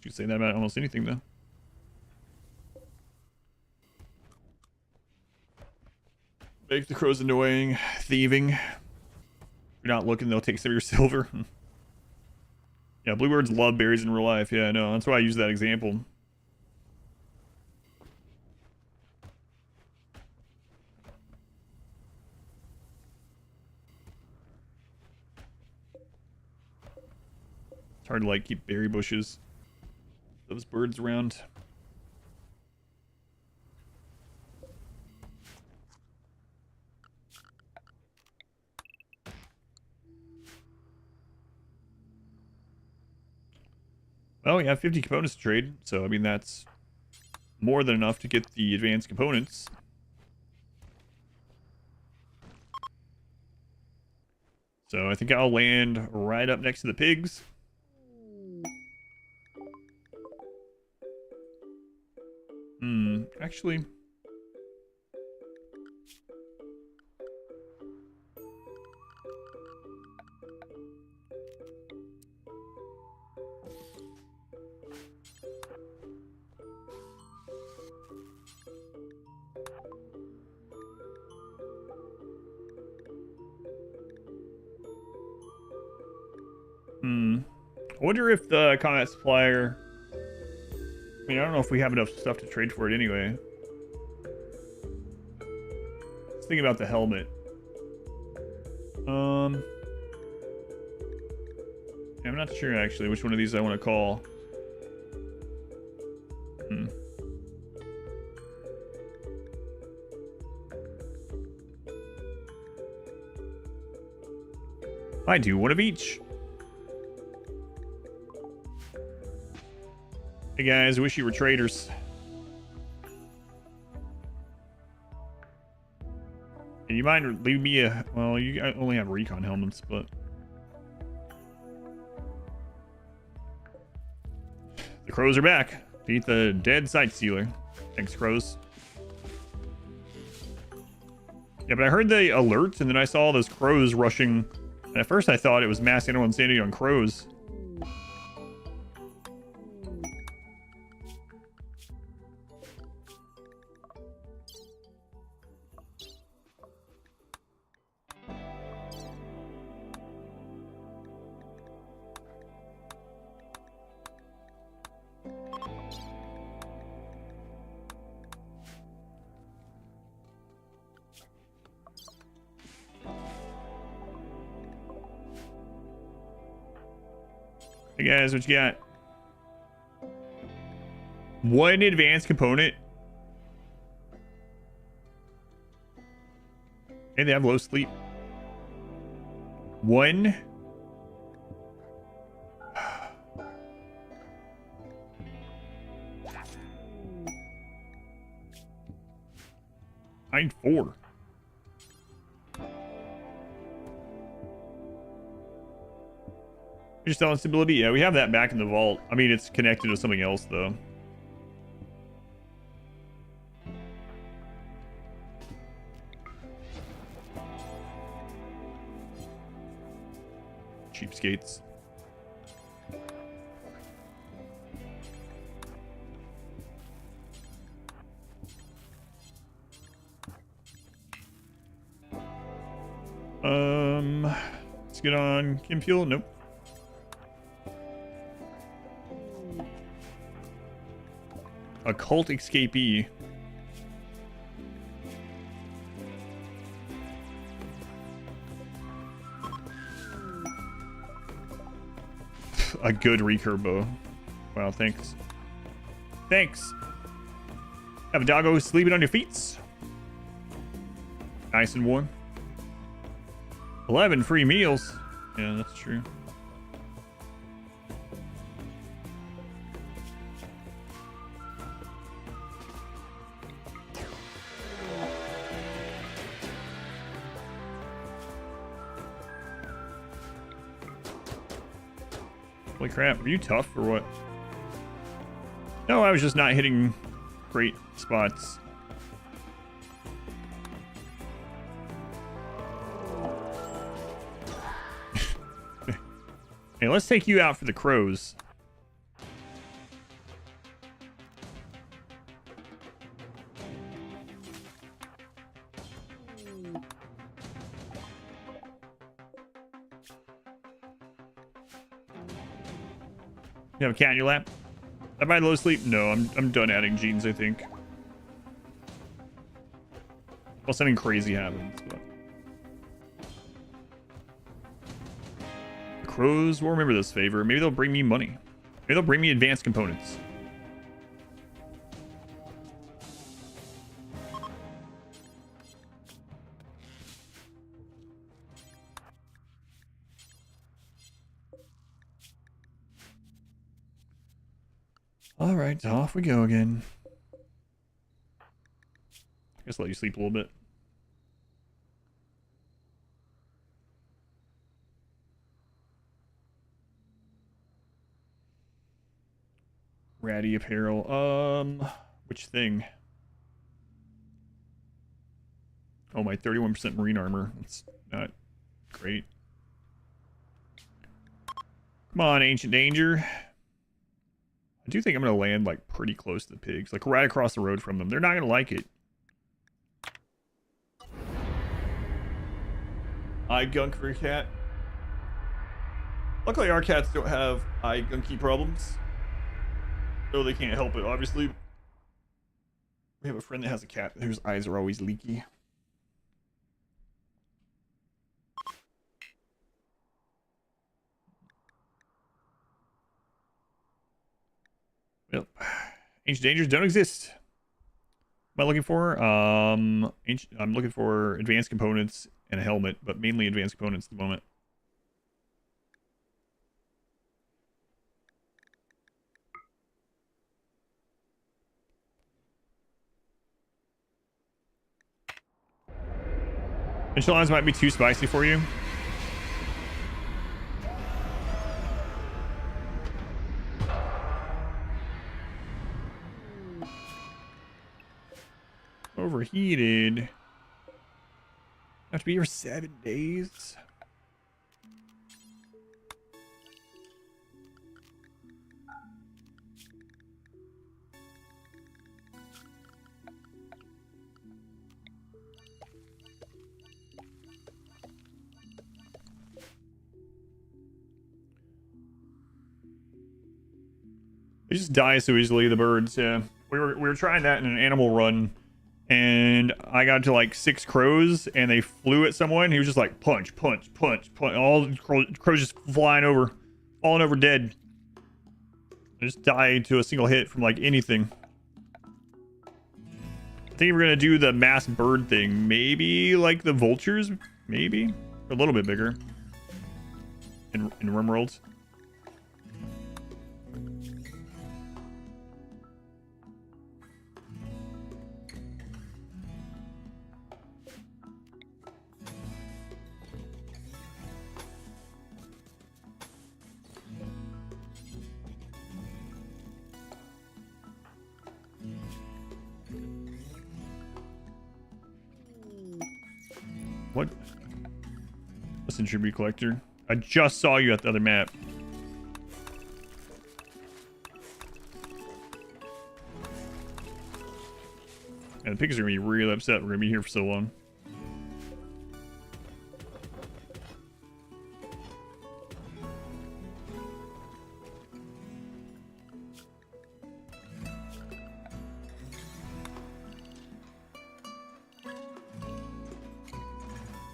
can say that about almost anything, though. Make the crows annoying. Thieving. If you're not looking, they'll take some of your silver. Yeah, bluebirds love berries in real life. Yeah, I know. That's why I use that example. It's hard to, like, keep berry bushes. Those birds around. Well, we have 50 components to trade, so I mean that's more than enough to get the advanced components. So I think I'll land right up next to the pigs. Actually... I wonder if the combat supplier... I mean, I don't know if we have enough stuff to trade for it anyway. Let's think about the helmet. Yeah, I'm not sure actually which one of these I want to call. I do one of each. Hey guys, wish you were traders. And you mind leave me a... Well, you only have recon helmets, but... The crows are back. Beat the dead sight stealer. Thanks, crows. Yeah, but I heard the alert, and then I saw all those crows rushing. And at first I thought it was mass animal insanity on crows. Hey guys, what you got? One advanced component. Hey, they have low sleep. One. Nine four. Just on stability. Yeah, we have that back in the vault. I mean, it's connected to something else though. Cheapskates. Let's get on Kim Fuel. Nope. Occult escapee. A good recurve bow. Wow, thanks. Thanks. Have a doggo sleeping on your feet. Nice and warm. 11 free meals. Yeah, that's true. Holy crap, are you tough or what? No, I was just not hitting great spots. Hey, let's take you out for the crows. You have a cat in your lap? Am I low sleep? No, I'm done adding genes, I think. Well, something crazy happens, but... The crows will remember this favor. Maybe they'll bring me money. Maybe they'll bring me advanced components. All right, off we go again. I guess I'll let you sleep a little bit. Ratty apparel. Which thing? Oh, my 31% marine armor. That's not great. Come on, Ancient Danger. I do think I'm going to land, like, pretty close to the pigs. Like, right across the road from them. They're not going to like it. Eye gunk for your cat. Luckily, our cats don't have eye gunky problems. So they can't help it, obviously. We have a friend that has a cat whose eyes are always leaky. Yep. Ancient dangers don't exist. What am I looking for? I'm looking for advanced components and a helmet, but mainly advanced components at the moment. Enchiladas might be too spicy for you. Overheated. Have to be here 7 days. They just die so easily, the birds. Yeah, we were trying that in an animal run, and I got to like 6 crows, and they flew at someone. He was just like punch, punch, punch, punch. All the crows just flying over, falling over dead. I just died to a single hit from like anything. I think we're gonna do the mass bird thing. Maybe like the vultures, maybe a little bit bigger in RimWorld. What? Listen, tribute collector. I just saw you at the other map. And the pigs are gonna be really upset. We're gonna be here for so long.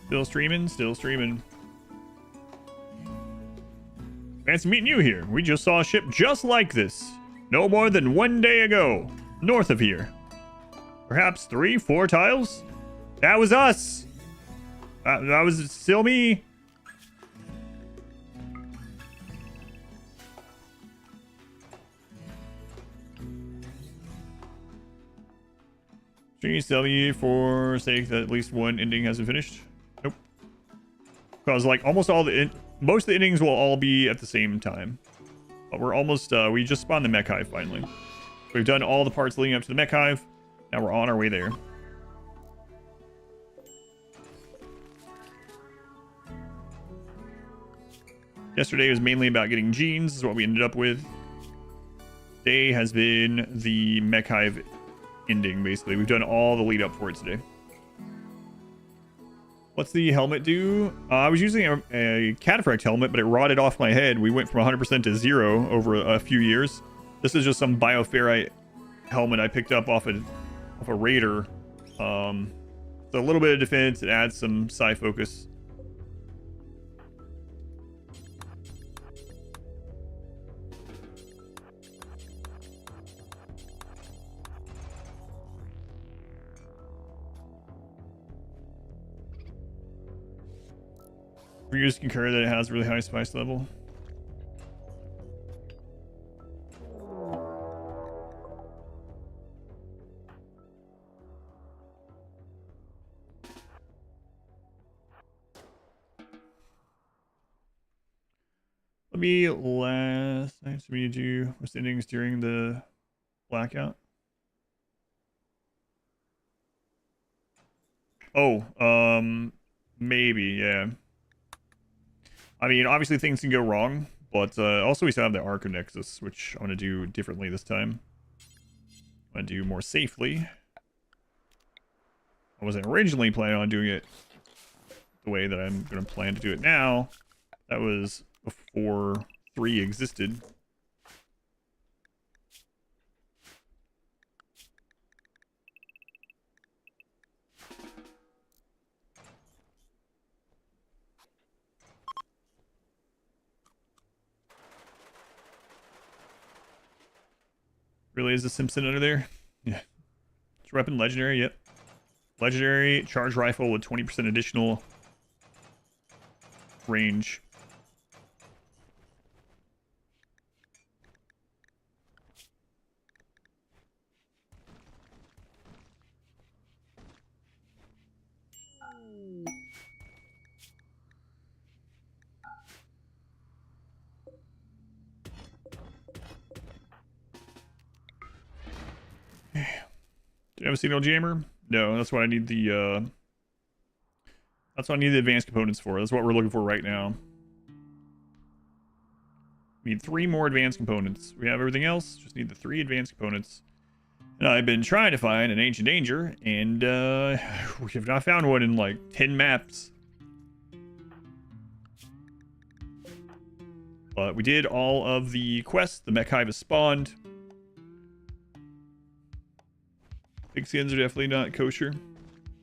Still streaming, still streaming. Fancy meeting you here. We just saw a ship just like this. No more than 1 day ago. North of here. Perhaps 3, 4 tiles? That was us! That was still me. Streams W for sake that at least one ending hasn't finished. Nope. Because like almost all the most of the endings will all be at the same time. But we're almost we just spawned the Mechhive finally. We've done all the parts leading up to the Mechhive. Now we're on our way there. Yesterday was mainly about getting genes, is what we ended up with. Today has been the Mechhive ending, basically. We've done all the lead up for it today. What's the helmet do? I was using a cataphract helmet, but it rotted off my head. We went from 100% to 0 over a few years. This is just some bioferrite helmet I picked up off a raider. It's a little bit of defense. It adds some psi focus. Reviewers concur that it has a really high spice level. Let me last night we do what's endings during the blackout. Oh, maybe, yeah. I mean, obviously things can go wrong, but also we still have the Arc Nexus, which I'm going to do differently this time. I'm going to do more safely. I wasn't originally planning on doing it the way that I'm going to plan to do it now. That was before 3 existed. Really, is the Simpson under there? Yeah. It's repping legendary, yep. Legendary charge rifle with 20% additional range. Do you have a signal jammer? No, that's what I need the that's what I need the advanced components for. That's what we're looking for right now. We need 3 more advanced components. We have everything else, just need the 3 advanced components. And I've been trying to find an ancient danger, and we have not found one in like 10 maps. But we did all of the quests. The Mechhive has spawned. Pig skins are definitely not kosher.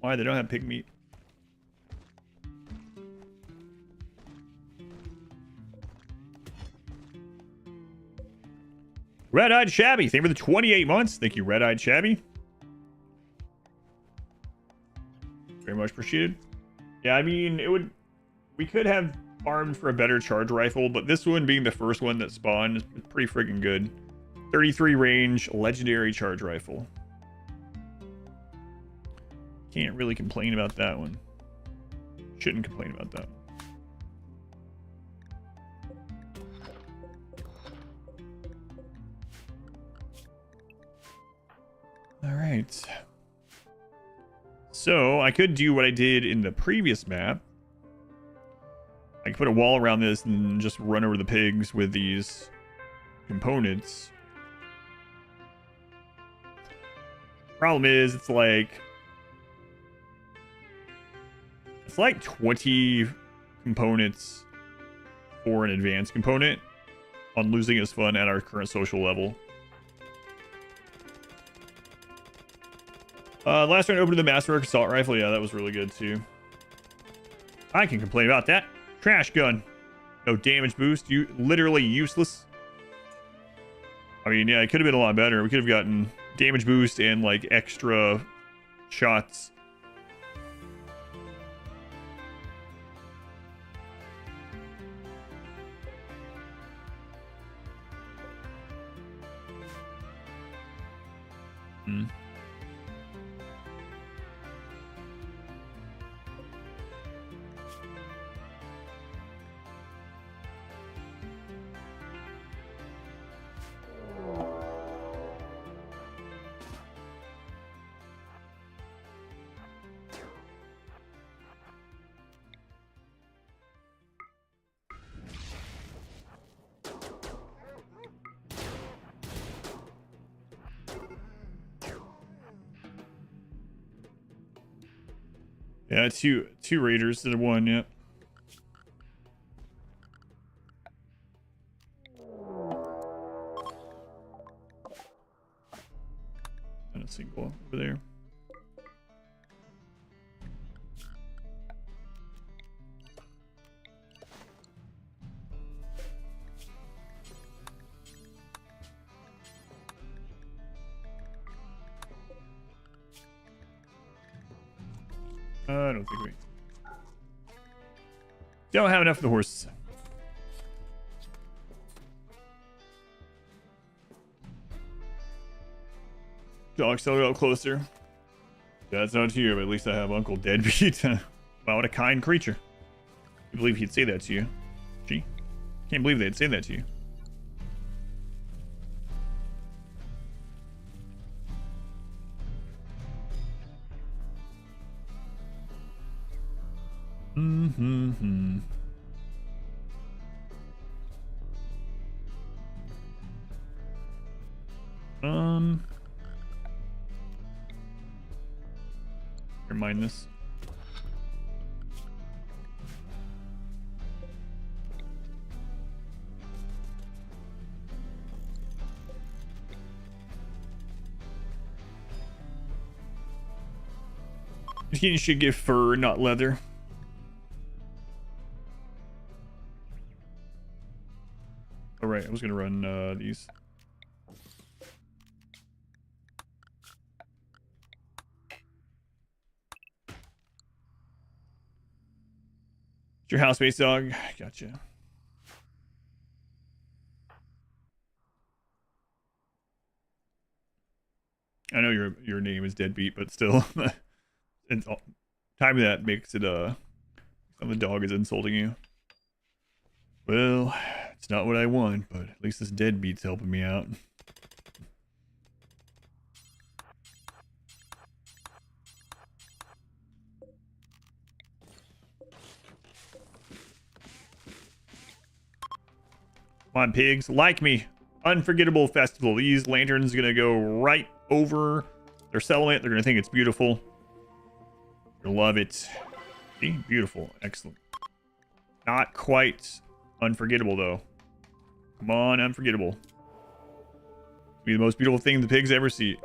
Why? They don't have pig meat. Red-Eyed Shabby, thank you for the 28 months. Thank you, Red-Eyed Shabby. Very much appreciated. Yeah, I mean, we could have farmed for a better charge rifle, but this one being the first one that spawned is pretty freaking good. 33 range, legendary charge rifle. Can't really complain about that one. Shouldn't complain about that. All right. So I could do what I did in the previous map. I could put a wall around this and just run over the pigs with these components. Problem is, it's like 20 components for an advanced component on losing is fun at our current social level. Last round opened the Masterwork Assault Rifle. Yeah, that was really good too. I can complain about that. Trash gun. No damage boost. You literally useless. I mean, yeah, it could have been a lot better. We could have gotten damage boost and like extra shots. Yeah, two raiders to one, yeah. And a single over there. I don't think we don't have enough of the horses. Dog still got closer. That's not you, but at least I have Uncle Deadbeat. Wow, what a kind creature. I believe he'd say that to you. Gee, can't believe they'd say that to you. Mm-hmm. Never mind this. You should give fur, not leather. All right, I was gonna run these. It's your house-based dog. Gotcha. I know your name is Deadbeat, but still, and time that makes it the dog is insulting you. Well, it's not what I want, but at least this Deadbeat's helping me out. Come on, pigs. Like me. Unforgettable festival. These lanterns are going to go right over their settlement. They're going to think it's beautiful. You'll love it. See? Beautiful. Excellent. Not quite unforgettable, though. Come on, unforgettable. Be the most beautiful thing the pigs ever see.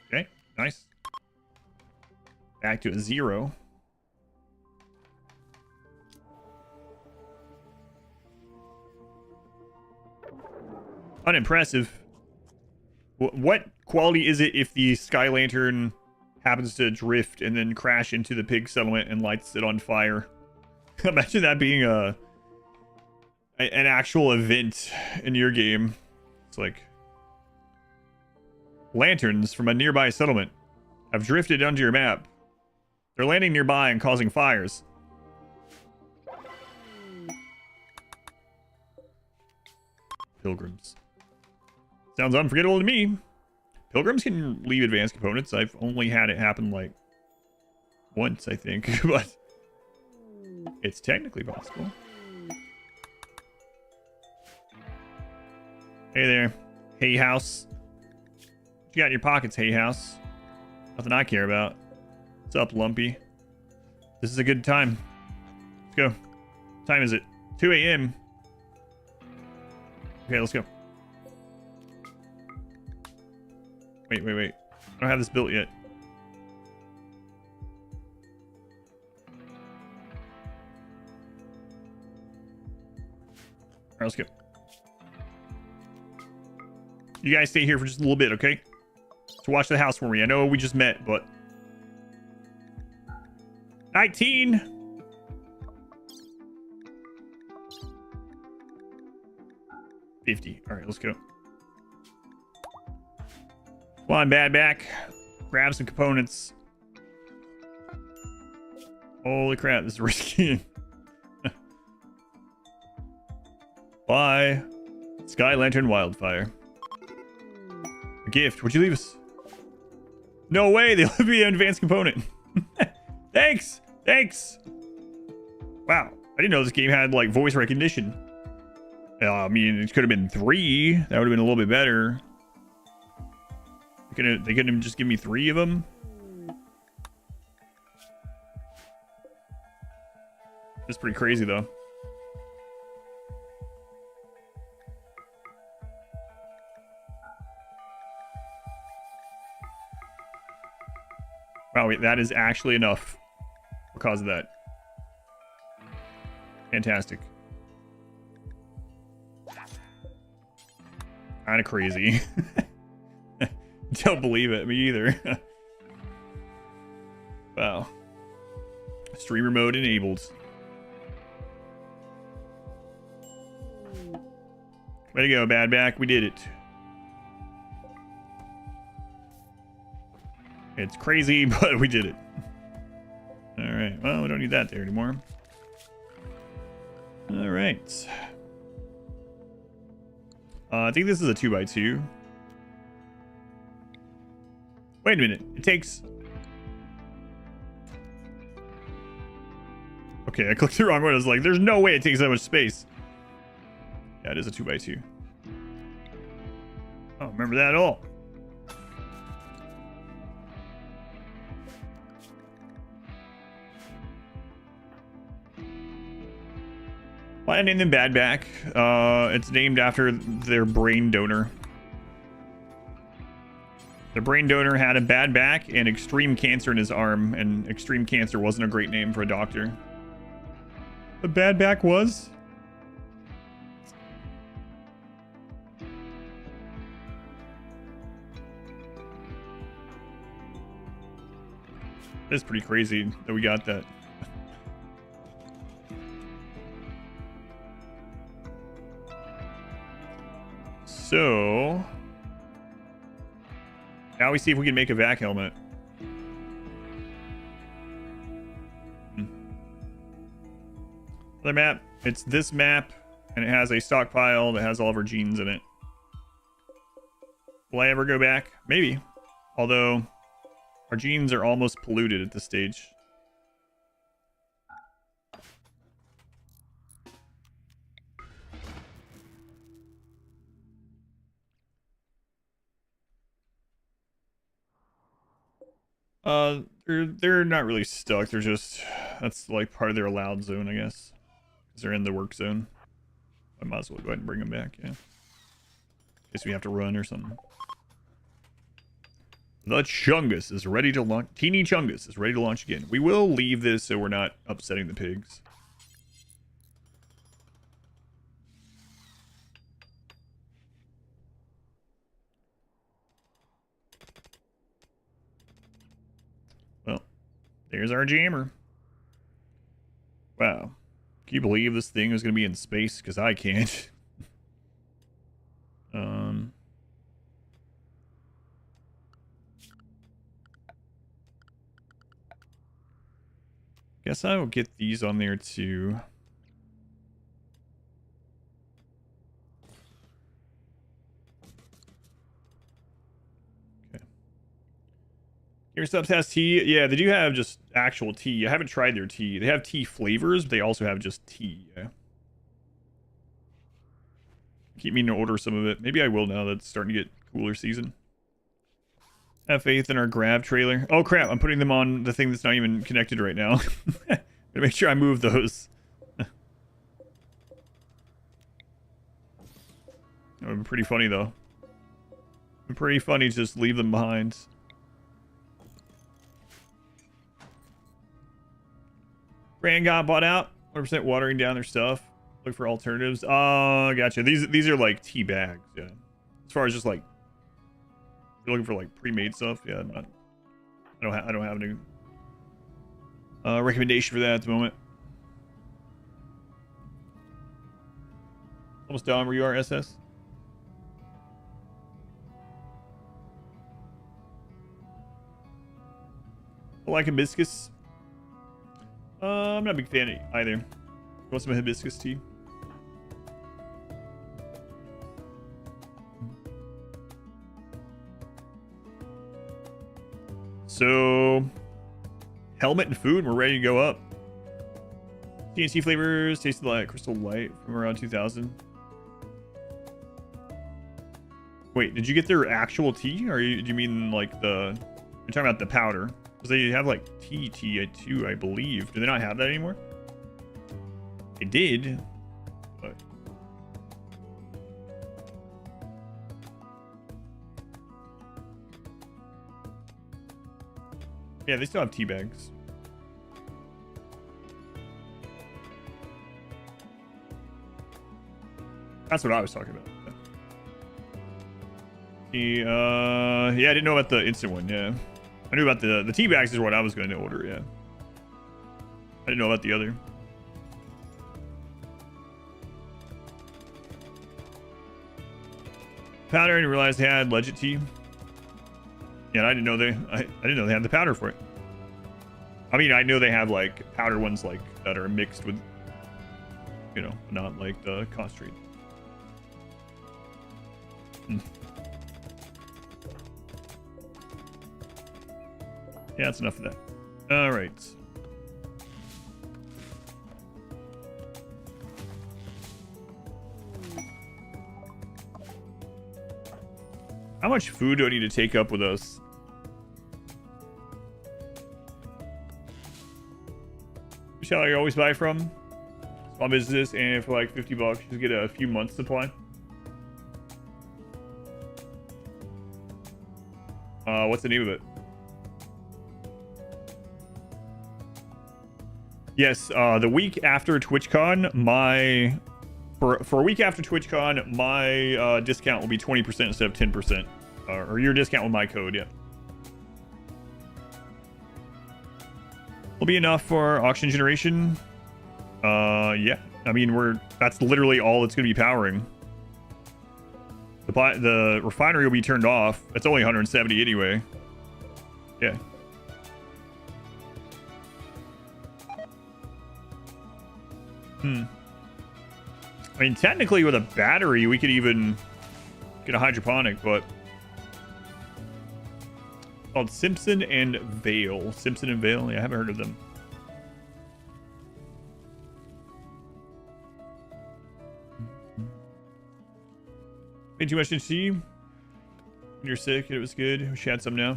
Okay, nice. Back to a 0. unimpressive. What quality is it if the sky lantern happens to drift and then crash into the pig settlement and lights it on fire? Imagine that being an actual event in your game. It's like, lanterns from a nearby settlement have drifted onto your map. They're landing nearby and causing fires. Pilgrims. Sounds unforgettable to me. Pilgrims can leave advanced components. I've only had it happen like once, I think, but it's technically possible. Hey there, Hay House. What you got in your pockets, Hay House? Nothing I care about. What's up, Lumpy? This is a good time. Let's go. What time is it? 2 a.m. Okay, let's go. Wait. I don't have this built yet. Alright, let's go. You guys stay here for just a little bit, okay? To watch the house for me. I know we just met, but 19. $50. All right, let's go. Come on, bad back. Grab some components. Holy crap, this is risky. Bye. Sky Lantern Wildfire. A gift. What'd you leave us? No way, they let me an advanced component. Thanks. Wow, I didn't know this game had like voice recognition. I mean, it could have been 3. That would have been a little bit better. They couldn't just give me 3 of them. That's pretty crazy, though. Wow, wait, that is actually enough because of that. Fantastic. Kind of crazy. Don't believe it. Me either. Wow. Streamer mode enabled. Way to go, bad back. We did it. It's crazy, but we did it. Alright. Well, we don't need that there anymore. Alright. I think this is a 2x2. Wait a minute. It takes... Okay, I clicked the wrong one. I was like, there's no way it takes that much space. Yeah, it is a 2x2. I don't remember that at all. Why name them Bad Back? It's named after their brain donor. The brain donor had a bad back and extreme cancer in his arm, and extreme cancer wasn't a great name for a doctor. The bad back was? It's pretty crazy that we got that. So now we see if we can make a vac helmet. Other map. It's this map, and it has a stockpile that has all of our genes in it. Will I ever go back? Maybe. Although our genes are almost polluted at this stage. They're not really stuck. They're just, that's like part of their allowed zone, I guess. Because they're in the work zone. I might as well go ahead and bring them back, yeah. In case we have to run or something. The Chungus is ready to launch. Teeny Chungus is ready to launch again. We will leave this so we're not upsetting the pigs. There's our jammer. Wow. Can you believe this thing is going to be in space? Because I can't. Guess I will get these on there too. Okay. Your subs has tea. Yeah, they do have just actual tea. I haven't tried their tea. They have tea flavors, but they also have just tea. Yeah. Keep meaning to order some of it. Maybe I will now that it's starting to get cooler season. Have faith in our grav trailer. Oh crap, I'm putting them on the thing that's not even connected right now. Gotta make sure I move those. That would be pretty funny though. It'd be pretty funny to just leave them behind. Brand got bought out. 100% watering down their stuff. Look for alternatives. Oh, gotcha. These are like tea bags, yeah. As far as just like you're looking for like pre-made stuff, yeah. I don't have any recommendation for that at the moment. Almost done where you are, SS. I like hibiscus. I'm not a big fan either. You want some hibiscus tea? So, helmet and food, we're ready to go up. TNC flavors tasted like Crystal Light from around 2000. Wait, did you get their actual tea, or do you mean like you're talking about the powder? Because they have like tea too, I believe. Do they not have that anymore? They did, but yeah, they still have tea bags. That's what I was talking about. Yeah, I didn't know about the instant one. Yeah, I knew about the tea bags is what I was going to order. Yeah, I didn't know about the other. Powder, and realized they had legit tea. Yeah, I didn't know I didn't know they had the powder for it. I mean, I know they have like powder ones like that are mixed with, you know, not like the concentrate. Yeah, that's enough of that. All right. How much food do I need to take up with us? Which shall I always buy from? Small business, and for like $50, you just get a few months supply. What's the name of it? Yes, the week after TwitchCon, for a week after TwitchCon, my discount will be 20% instead of 10%. Or your discount with my code, yeah. Will be enough for auction generation. Yeah. I mean, that's literally all it's going to be powering. The refinery will be turned off. It's only 170 anyway. Yeah. I mean, technically with a battery, we could even get a hydroponic, but called Simpson and Vale. Simpson and Vale? Yeah, I haven't heard of them. Made too much to see. When you're sick, it was good. Wish you had some now.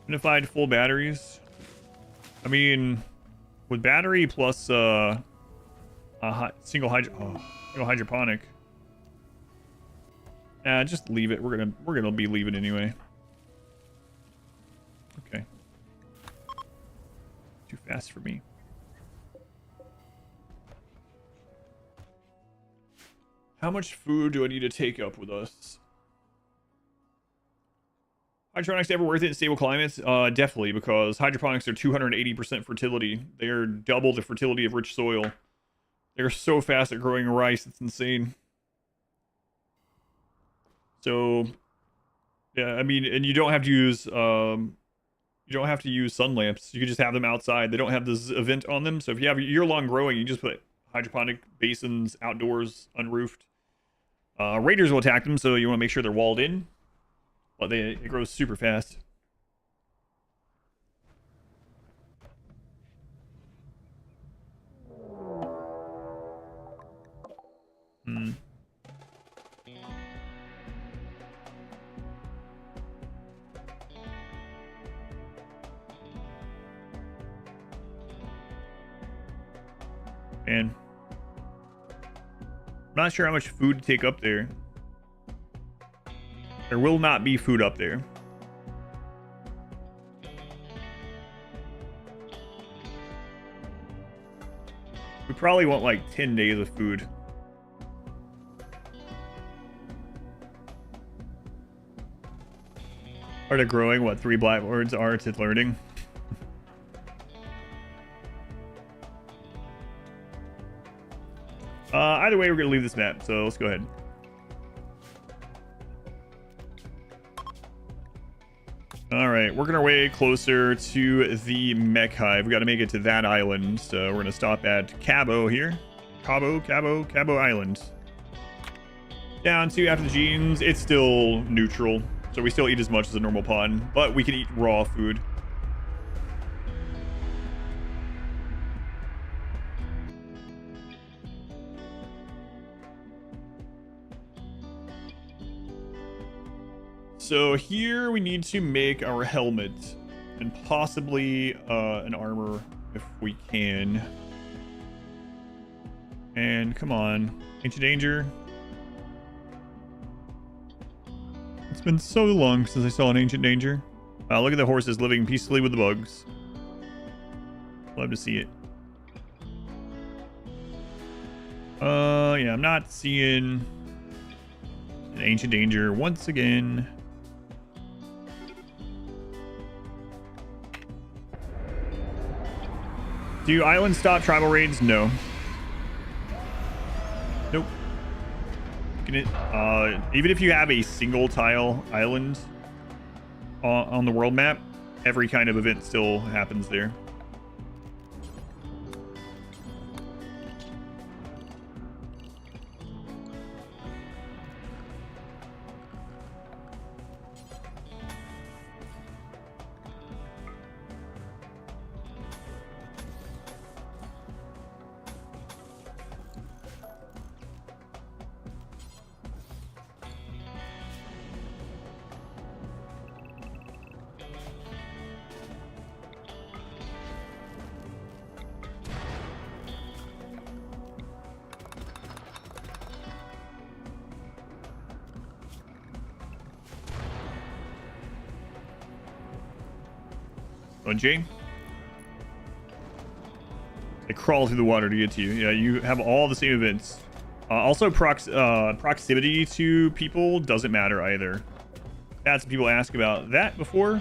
Unified full batteries. I mean, with battery plus single hydroponic. Just leave it. We're gonna be leaving anyway. Okay. Too fast for me. How much food do I need to take up with us? Hydroponics ever worth it in stable climates? Definitely, because hydroponics are 280% fertility. They're double the fertility of rich soil. They're so fast at growing rice, it's insane. So, yeah, I mean, and you don't have to use sun lamps. You can just have them outside. They don't have this event on them. So if you have year-long growing, you just put hydroponic basins outdoors, unroofed. Raiders will attack them, so you want to make sure they're walled in. But it grows super fast. Hmm. Man. I'm not sure how much food to take up there. There will not be food up there. We probably want like 10 days of food. Art of growing, what 3 blackboards are to learning. Either way, we're going to leave this map, so let's go ahead. All right, working our way closer to the Mechhive. We got to make it to that island, so we're going to stop at Cabo here. Cabo Island. Down to after the genes, it's still neutral, so we still eat as much as a normal pawn, but we can eat raw food. So here we need to make our helmet and possibly an armor if we can. And come on, Ancient Danger. It's been so long since I saw an Ancient Danger. Look at the horses living peacefully with the bugs. Love to see it. Yeah, I'm not seeing an Ancient Danger once again. Do islands stop tribal raids? No. Nope. Even if you have a single tile island on the world map, every kind of event still happens there. Jay, they crawl through the water to get to you. Yeah, you have all the same events. Also, proximity to people doesn't matter either. That's what people ask about that before,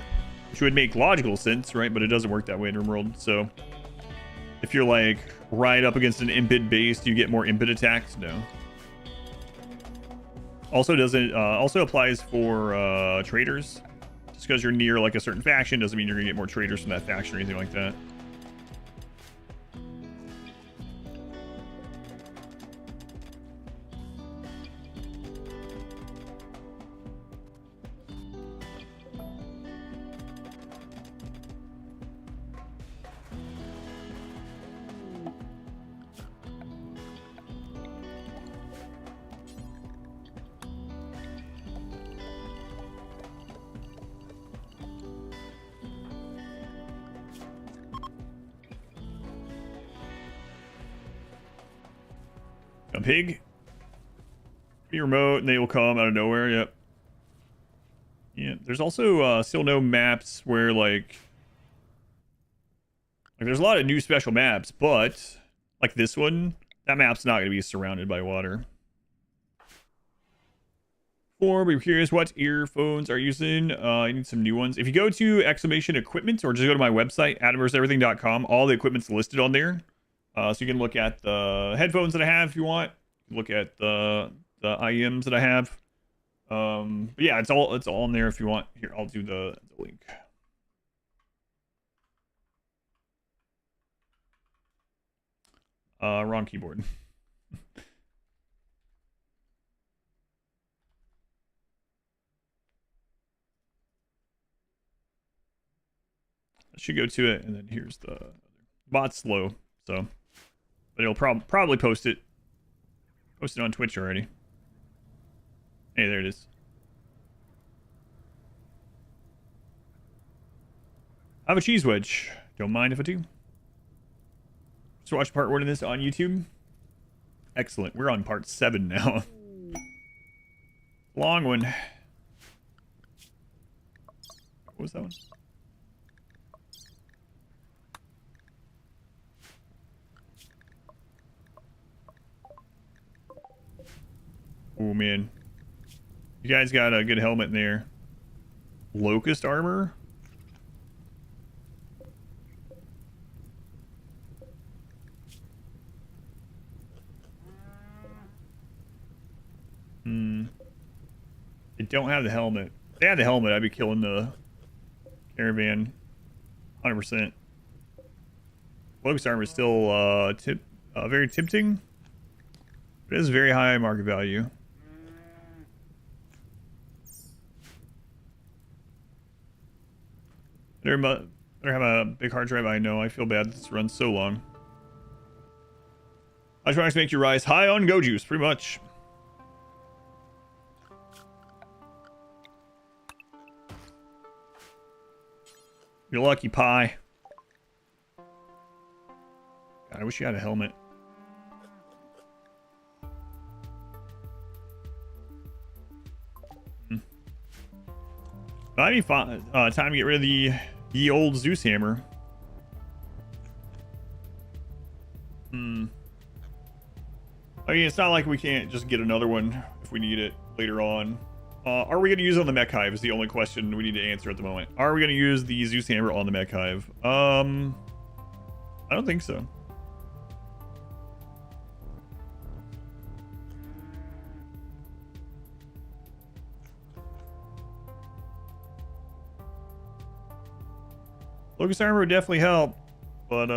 which would make logical sense, right? But it doesn't work that way in RimWorld. So if you're like right up against an impid base, do you get more impid attacks? No. Also doesn't also applies for traders. Just because you're near like a certain faction doesn't mean you're gonna get more traders from that faction or anything like that. A pig. Be remote and they will come out of nowhere. Yep. Yeah. There's also still no maps where like there's a lot of new special maps, but like this one, that map's not going to be surrounded by water. before. We were curious what earphones are you using. I need some new ones. If you go to exclamation equipment or just go to my website, adamverseverything.com, all the equipment's listed on there. So you can look at the headphones that I have if you want. Look at the IEMs that I have. But yeah, it's all in there if you want. Here, I'll do the link. Wrong keyboard. I should go to it, and then here's the bot's slow, so but it'll probably post it on Twitch already. Hey, there it is. I have a cheese wedge. Don't mind if I do. Just watch part 1 of this on YouTube. Excellent. We're on part 7 now. Long one. What was that one? Oh man, you guys got a good helmet in there. Locust armor. They don't have the helmet. If they had the helmet, I'd be killing the caravan 100%. Locust armor is still very tempting. It is very high market value. Better have a big hard drive. I know. I feel bad this runs so long. Electronics make you rise high on go juice, pretty much. You're lucky, pie. God, I wish you had a helmet. Might be time to get rid of the old Zeus hammer. I mean, it's not like we can't just get another one if we need it later on. Are we going to use it on the Mechhive is the only question we need to answer at the moment. Are we going to use the Zeus hammer on the Mechhive? I don't think so. Locust armor would definitely help, but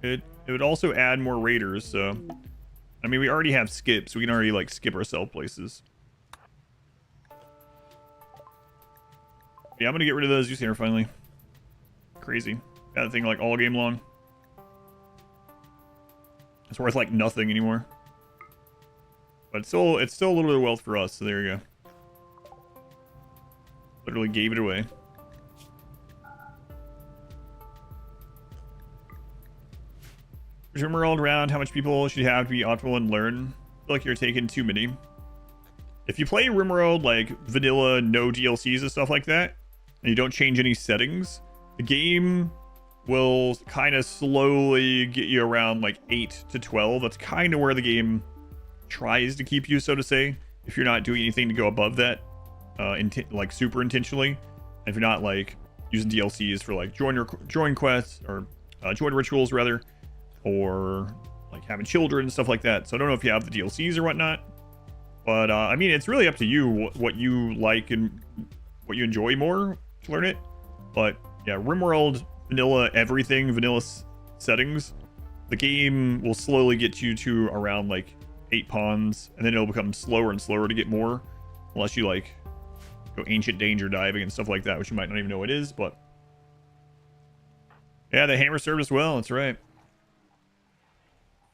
it would also add more raiders. So, I mean, we already have skips, so we can already like skip ourselves places. Yeah, I'm gonna get rid of those Zeus hammer finally. Crazy, that thing like all game long. It's worth like nothing anymore, but it's still a little bit of wealth for us. So there you go. Literally gave it away. RimWorld round, how much people should have to be optimal and learn? I feel like you're taking too many. If you play RimWorld like vanilla, no DLCs and stuff like that, and you don't change any settings, the game will kind of slowly get you around like 8 to 12. That's kind of where the game tries to keep you, so to say, if you're not doing anything to go above that, like super intentionally. And if you're not like using DLCs for like join quests or join rituals rather, or like having children and stuff like that. So I don't know if you have the DLCs or whatnot, but I mean, it's really up to you what you like and what you enjoy more to learn it. But yeah, RimWorld vanilla everything, vanilla settings, the game will slowly get you to around like 8 pawns, and then it'll become slower and slower to get more, unless you like go ancient danger diving and stuff like that, which you might not even know what it is. But yeah, the hammer served as well. That's right.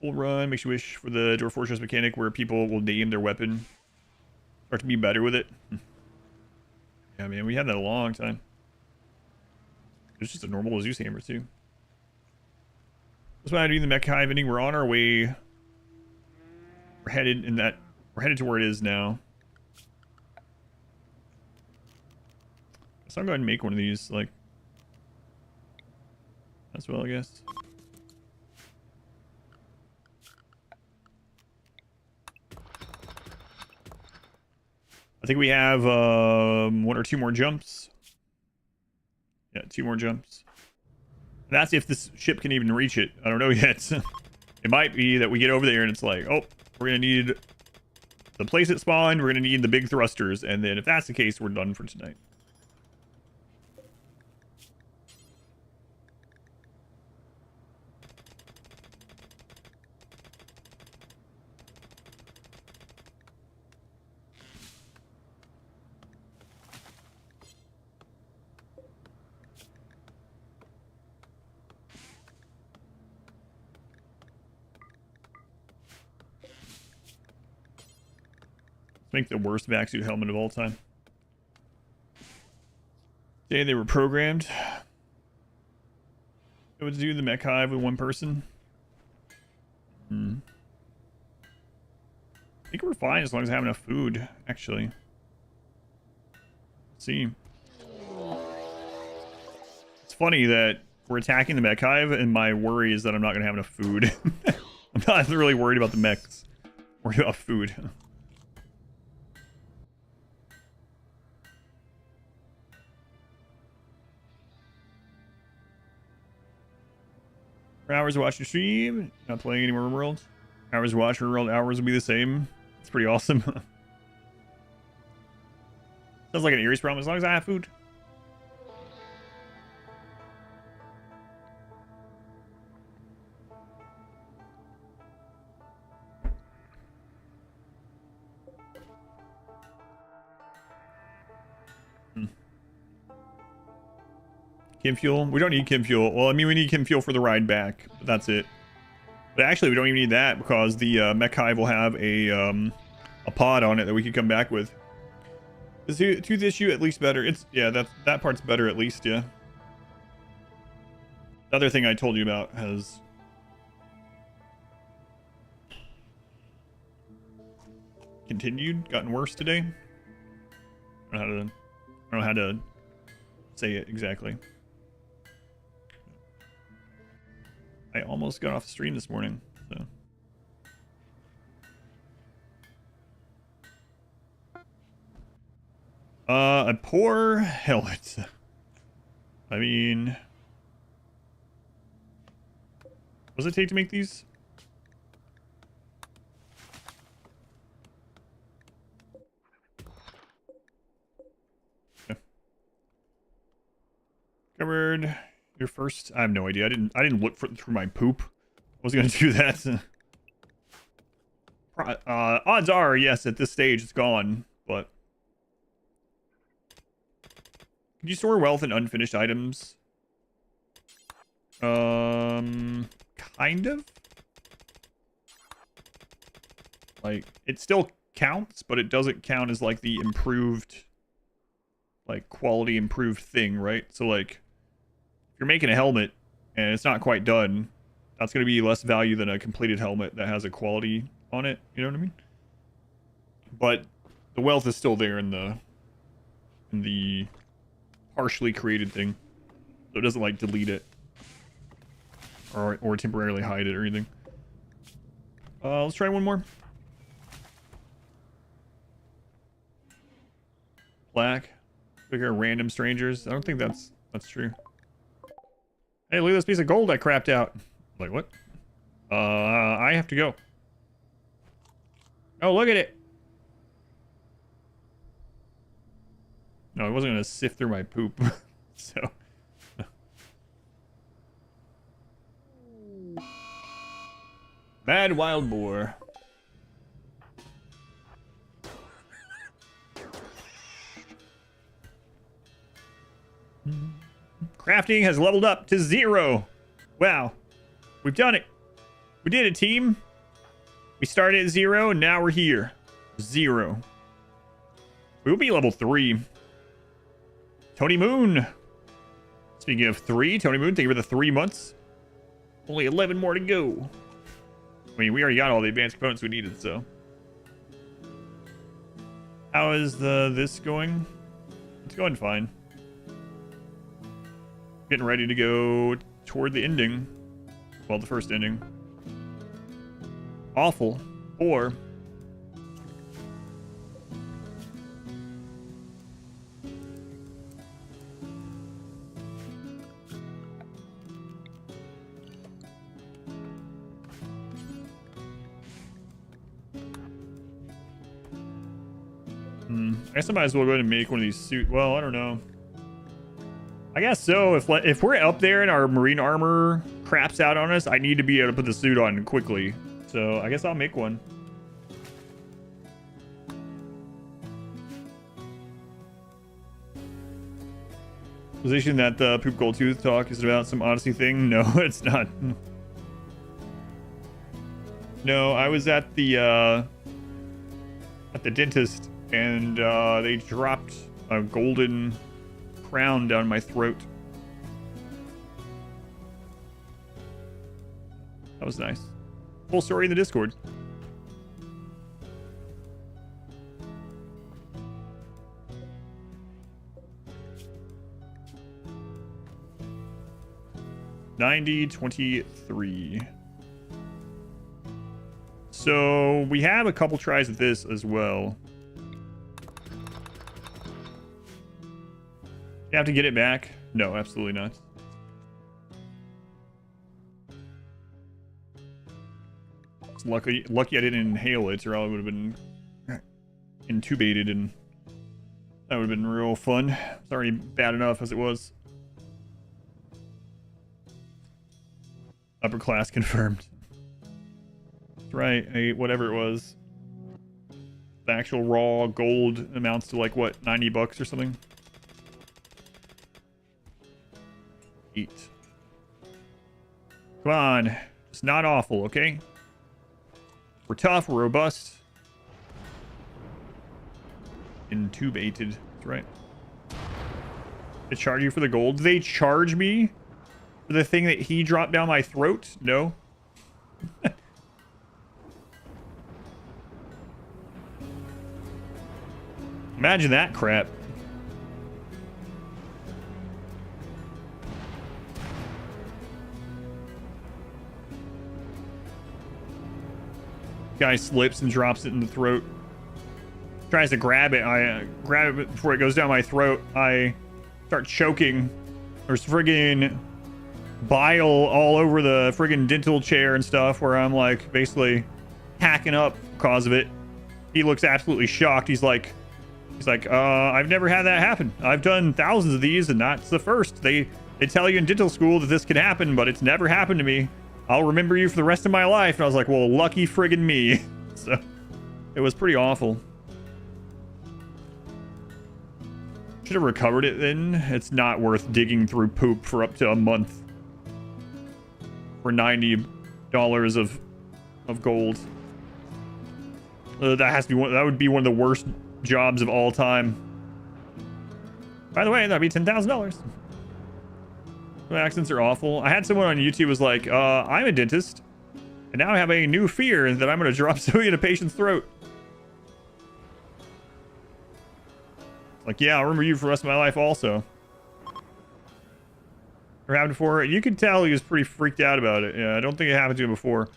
Full run makes you wish for the Dwarf Fortress mechanic where people will name their weapon, start to be better with it. Yeah, man, we had that a long time. It's just a normal Zeus hammer too. That's why I'm doing the Mechhive ending. We're on our way. We're headed to where it is now. So I'm going to make one of these, like, as well, I guess. think we have one or two more jumps. Yeah, 2 more jumps. And that's if this ship can even reach it. I don't know yet. It might be that we get over there and it's like, oh, we're going to need the place it spawned. We're going to need the big thrusters. And then if that's the case, we're done for tonight. Make the worst vac-suit helmet of all time. Day they were programmed. It would do the Mechhive with 1 person. I think we're fine as long as I have enough food, actually. Let's see. It's funny that we're attacking the Mechhive, and my worry is that I'm not going to have enough food. I'm not really worried about the mechs. I'm worried about food. Hours to watch your stream. Not playing any more RimWorld. Hours to watch RimWorld. Hours will be the same. It's pretty awesome. Sounds like an Aries problem as long as I have food. Chem fuel? We don't need chem fuel. Well, I mean, we need chem fuel for the ride back, but that's it. But actually, we don't even need that because the Mechhive will have a pod on it that we could come back with. Is tooth issue at least better? It's yeah, that part's better at least, yeah. The other thing I told you about has continued, gotten worse today. I don't know how to say it exactly. I almost got off the stream this morning, so. A poor helmet. I mean, what does it take to make these? Okay. Covered. Your first, I have no idea. I didn't look through my poop. I was gonna do that. Odds are, yes, at this stage it's gone, but can you store wealth in unfinished items? Kind of. Like, it still counts, but it doesn't count as like the improved, like quality improved thing, right? So like, you're making a helmet and it's not quite done, that's going to be less value than a completed helmet that has a quality on it, you know what I mean? But the wealth is still there in the partially created thing, so it doesn't like delete it or temporarily hide it or anything. Let's try one more. Black. Figure random strangers. I don't think that's true. Hey, look at this piece of gold I crapped out. Like, what? I have to go. Oh, look at it. No, I wasn't going to sift through my poop. So. Mad wild boar. Crafting has leveled up to 0. Wow. We've done it. We did it, team. We started at 0 and now we're here. 0. We will be level 3. Tony Moon. Speaking of 3, Tony Moon, thank you for the 3 months. Only 11 more to go. I mean, we already got all the advanced components we needed, so. How is this going? It's going fine. Getting ready to go toward the ending. Well, the first ending. Awful. Or I guess I might as well go ahead and make one of these suit. Well, I don't know. I guess so. If we're up there and our marine armor craps out on us, I need to be able to put the suit on quickly. So I guess I'll make one. Position that the Poop Gold Tooth talk is about some Odyssey thing? No, it's not. No, I was at the dentist and they dropped a golden crown down my throat. That was nice. Full story in the Discord. $90.23. So we have a couple tries at this as well. You have to get it back? No, absolutely not. It's lucky I didn't inhale it, or I would have been intubated, and that would have been real fun. It's already bad enough as it was. Upper class confirmed. That's right, whatever it was. The actual raw gold amounts to like, what, 90 bucks or something? 8. Come on. It's not awful, okay? We're tough, we're robust. Intubated. That's right. They charge you for the gold? They charge me for the thing that he dropped down my throat? No. Imagine that crap. Guy slips and drops it in the throat. Tries to grab it. I grab it before it goes down my throat. I start choking. There's friggin' bile all over the friggin' dental chair and stuff, where I'm like basically hacking up because of it. He looks absolutely shocked. He's like, I've never had that happen. I've done thousands of these and that's the first. They tell you in dental school that this can happen, but it's never happened to me. I'll remember you for the rest of my life. And I was like, well, lucky friggin' me. So it was pretty awful. Should have recovered it then. It's not worth digging through poop for up to a month for $90 of gold. That would be one of the worst jobs of all time. By the way, that'd be $10,000. The accents are awful. I had someone on YouTube was like, I'm a dentist, and now I have a new fear that I'm going to drop something in a patient's throat. Like, yeah, I'll remember you for the rest of my life also. Never happened before. You could tell he was pretty freaked out about it. Yeah, I don't think it happened to him before.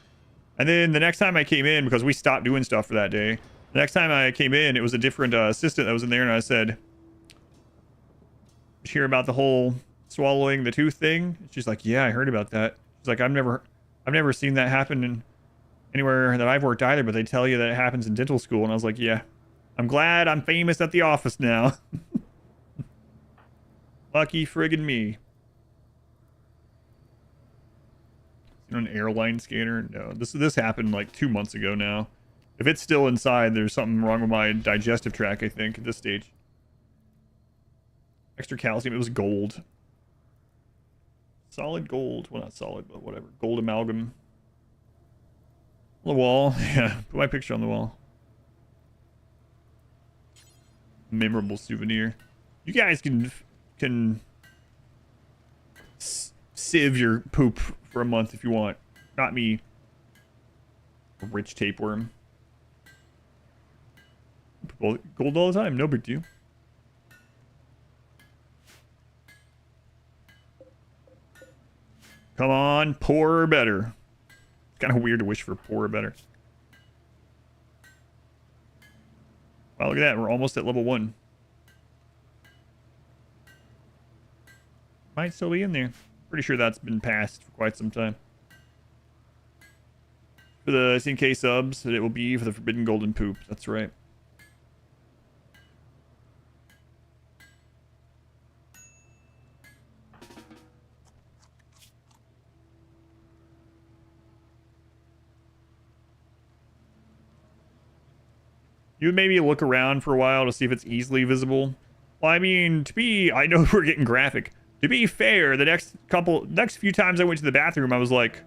And then the next time I came in, because we stopped doing stuff for that day, the next time I came in, it was a different assistant that was in there, and I said, did you hear about the whole swallowing the tooth thing? She's like, yeah, I heard about that. She's like, I've never seen that happen in anywhere that I've worked either, but they tell you that it happens in dental school. And I was like, yeah, I'm glad I'm famous at the office now. Lucky friggin' me. An airline scanner? No, this happened like 2 months ago now. If it's still inside, there's something wrong with my digestive tract, I think, at this stage. Extra calcium. It was gold. Solid gold. Well, not solid, but whatever. Gold amalgam. On the wall. Yeah, put my picture on the wall. Memorable souvenir. You guys can sieve your poop for a month if you want. Not me. A rich tapeworm. Gold all the time. No big deal. Come on, poor or better. It's kind of weird to wish for poor or better. Wow, look at that. We're almost at level 1. Might still be in there. Pretty sure that's been passed for quite some time. For the SNK subs, it will be for the Forbidden Golden Poop. That's right. You would maybe look around for a while to see if it's easily visible. Well, I mean, I know we're getting graphic. To be fair, the next few times I went to the bathroom, I was like,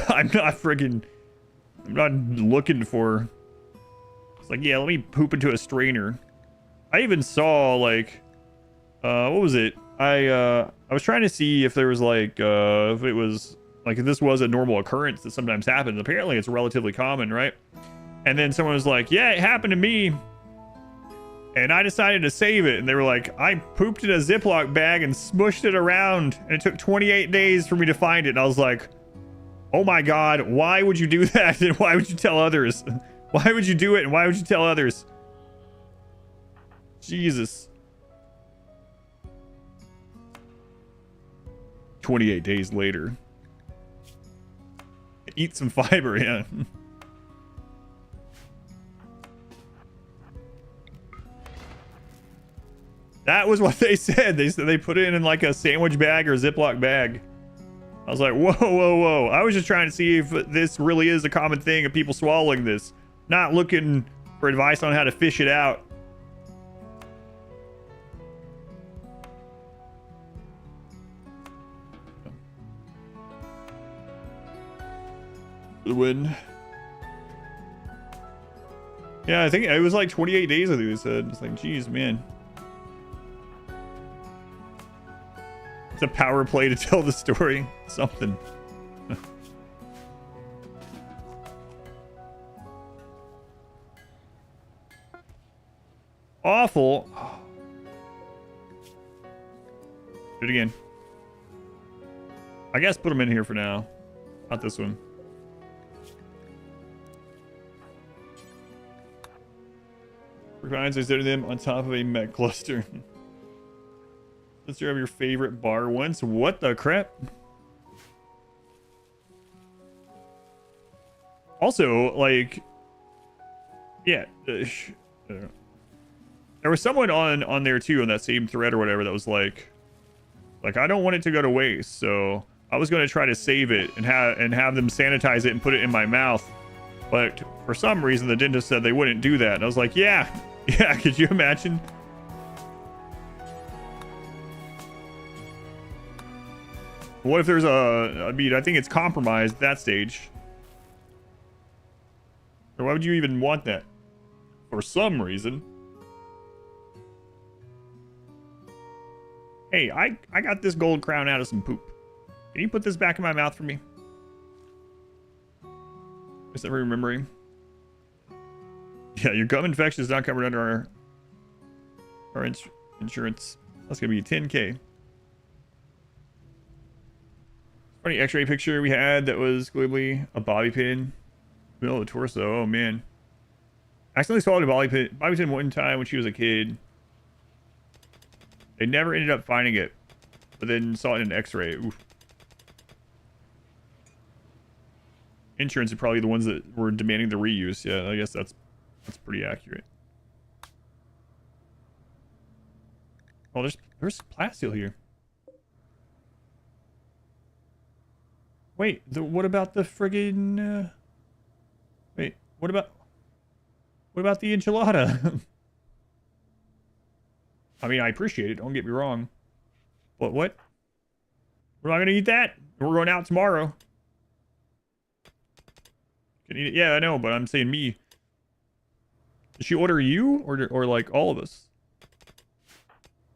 I'm not looking for. It's like, yeah, let me poop into a strainer. I even saw like, what was it? I was trying to see if there was like, if it was like, if this was a normal occurrence that sometimes happens. Apparently it's relatively common, right? And then someone was like, yeah, it happened to me. And I decided to save it. And they were like, I pooped in a Ziploc bag and smushed it around. And it took 28 days for me to find it. And I was like, oh my God, why would you do that? And why would you tell others? Why would you do it? And why would you tell others? Jesus. 28 days later. Eat some fiber, yeah. That was what they said. They said they put it in like a sandwich bag or a Ziploc bag. I was like, whoa, whoa, whoa. I was just trying to see if this really is a common thing of people swallowing this. Not looking for advice on how to fish it out. The win. Yeah, I think it was like 28 days, I think they said. It's like, geez, man. It's a power play to tell the story. Something. Awful. Do it again. I guess put them in here for now. Not this one. Refinds, I started them on top of a mech cluster. Let's have your favorite bar once. What the crap? Also, like, yeah, there was someone on there too on that same thread or whatever that was like I don't want it to go to waste, so I was going to try to save it and have them sanitize it and put it in my mouth, but for some reason the dentist said they wouldn't do that, and I was like, yeah, could you imagine? What if there's I mean, I think it's compromised at that stage. Or why would you even want that? For some reason. Hey, I got this gold crown out of some poop. Can you put this back in my mouth for me? Is that remembering? Yeah, your gum infection is not covered under our insurance. That's gonna be 10K. Funny X-ray picture we had that was glibly a bobby pin, middle of the torso. Oh man, accidentally swallowed a bobby pin one time when she was a kid. They never ended up finding it, but then saw it in an X-ray. Oof. Insurance are probably the ones that were demanding the reuse. Yeah, I guess that's pretty accurate. Oh, there's plasteel here. Wait, what about the friggin'... wait, what about the enchilada? I mean, I appreciate it, don't get me wrong. But what? We're not gonna eat that. We're going out tomorrow. Can eat it? Yeah, I know, but I'm saying me. Did she order you or like all of us?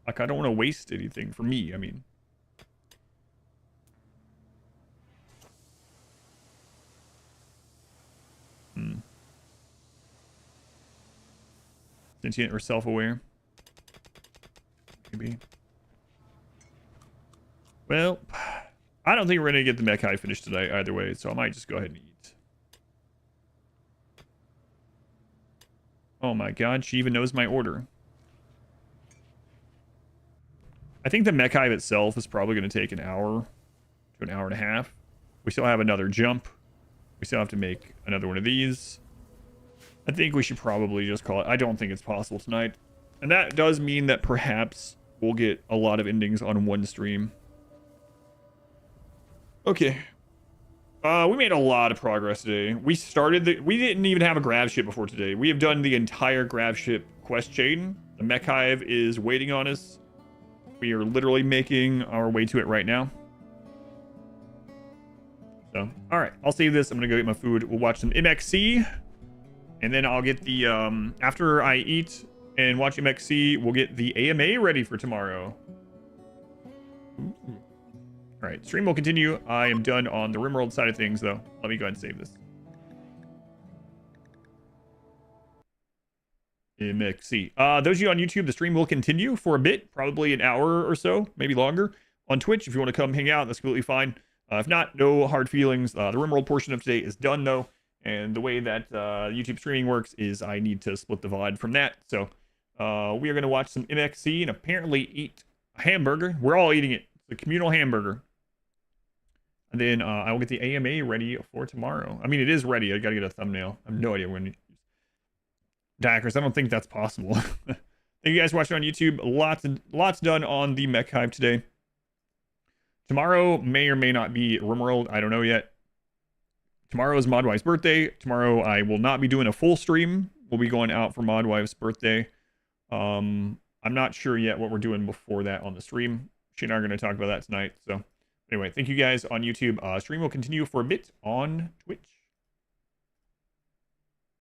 Like, I don't want to waste anything for me, I mean. Sentient or self-aware? Maybe. Well, I don't think we're going to get the Mechhive finished today either way, so I might just go ahead and eat. Oh my god, she even knows my order. I think the Mechhive itself is probably going to take an hour to an hour and a half. We still have another jump. We still have to make another one of these. I think we should probably just call it. I don't think it's possible tonight. And that does mean that perhaps we'll get a lot of endings on one stream. Okay. We made a lot of progress today. We didn't even have a grav ship before today. We have done the entire grav ship quest chain. The Mechhive is waiting on us. We are literally making our way to it right now. So, all right, I'll save this. I'm gonna go get my food. We'll watch some MXC, and then I'll get the after I eat and watch MXC, we'll get the AMA ready for tomorrow. Ooh. All right, stream will continue. I am done on the RimWorld side of things, though. Let me go ahead and save this. MXC. Those of you on YouTube, the stream will continue for a bit, probably an hour or so, maybe longer. On Twitch, if you want to come hang out, that's completely fine. If not, no hard feelings. The RimWorld portion of today is done, though. And the way that YouTube streaming works is I need to split the VOD from that. So we are going to watch some MXC and apparently eat a hamburger. We're all eating it. It's a communal hamburger. And then I will get the AMA ready for tomorrow. I mean, it is ready. I got to get a thumbnail. I have no idea when. Dackers, I don't think that's possible. Thank you guys for watching on YouTube. Lots done on the Mechhive today. Tomorrow may or may not be RimWorld. I don't know yet. Tomorrow is Modwife's birthday. Tomorrow I will not be doing a full stream. We'll be going out for Modwife's birthday. I'm not sure yet what we're doing before that on the stream. She and I are going to talk about that tonight. So anyway, thank you guys on YouTube. Stream will continue for a bit on Twitch.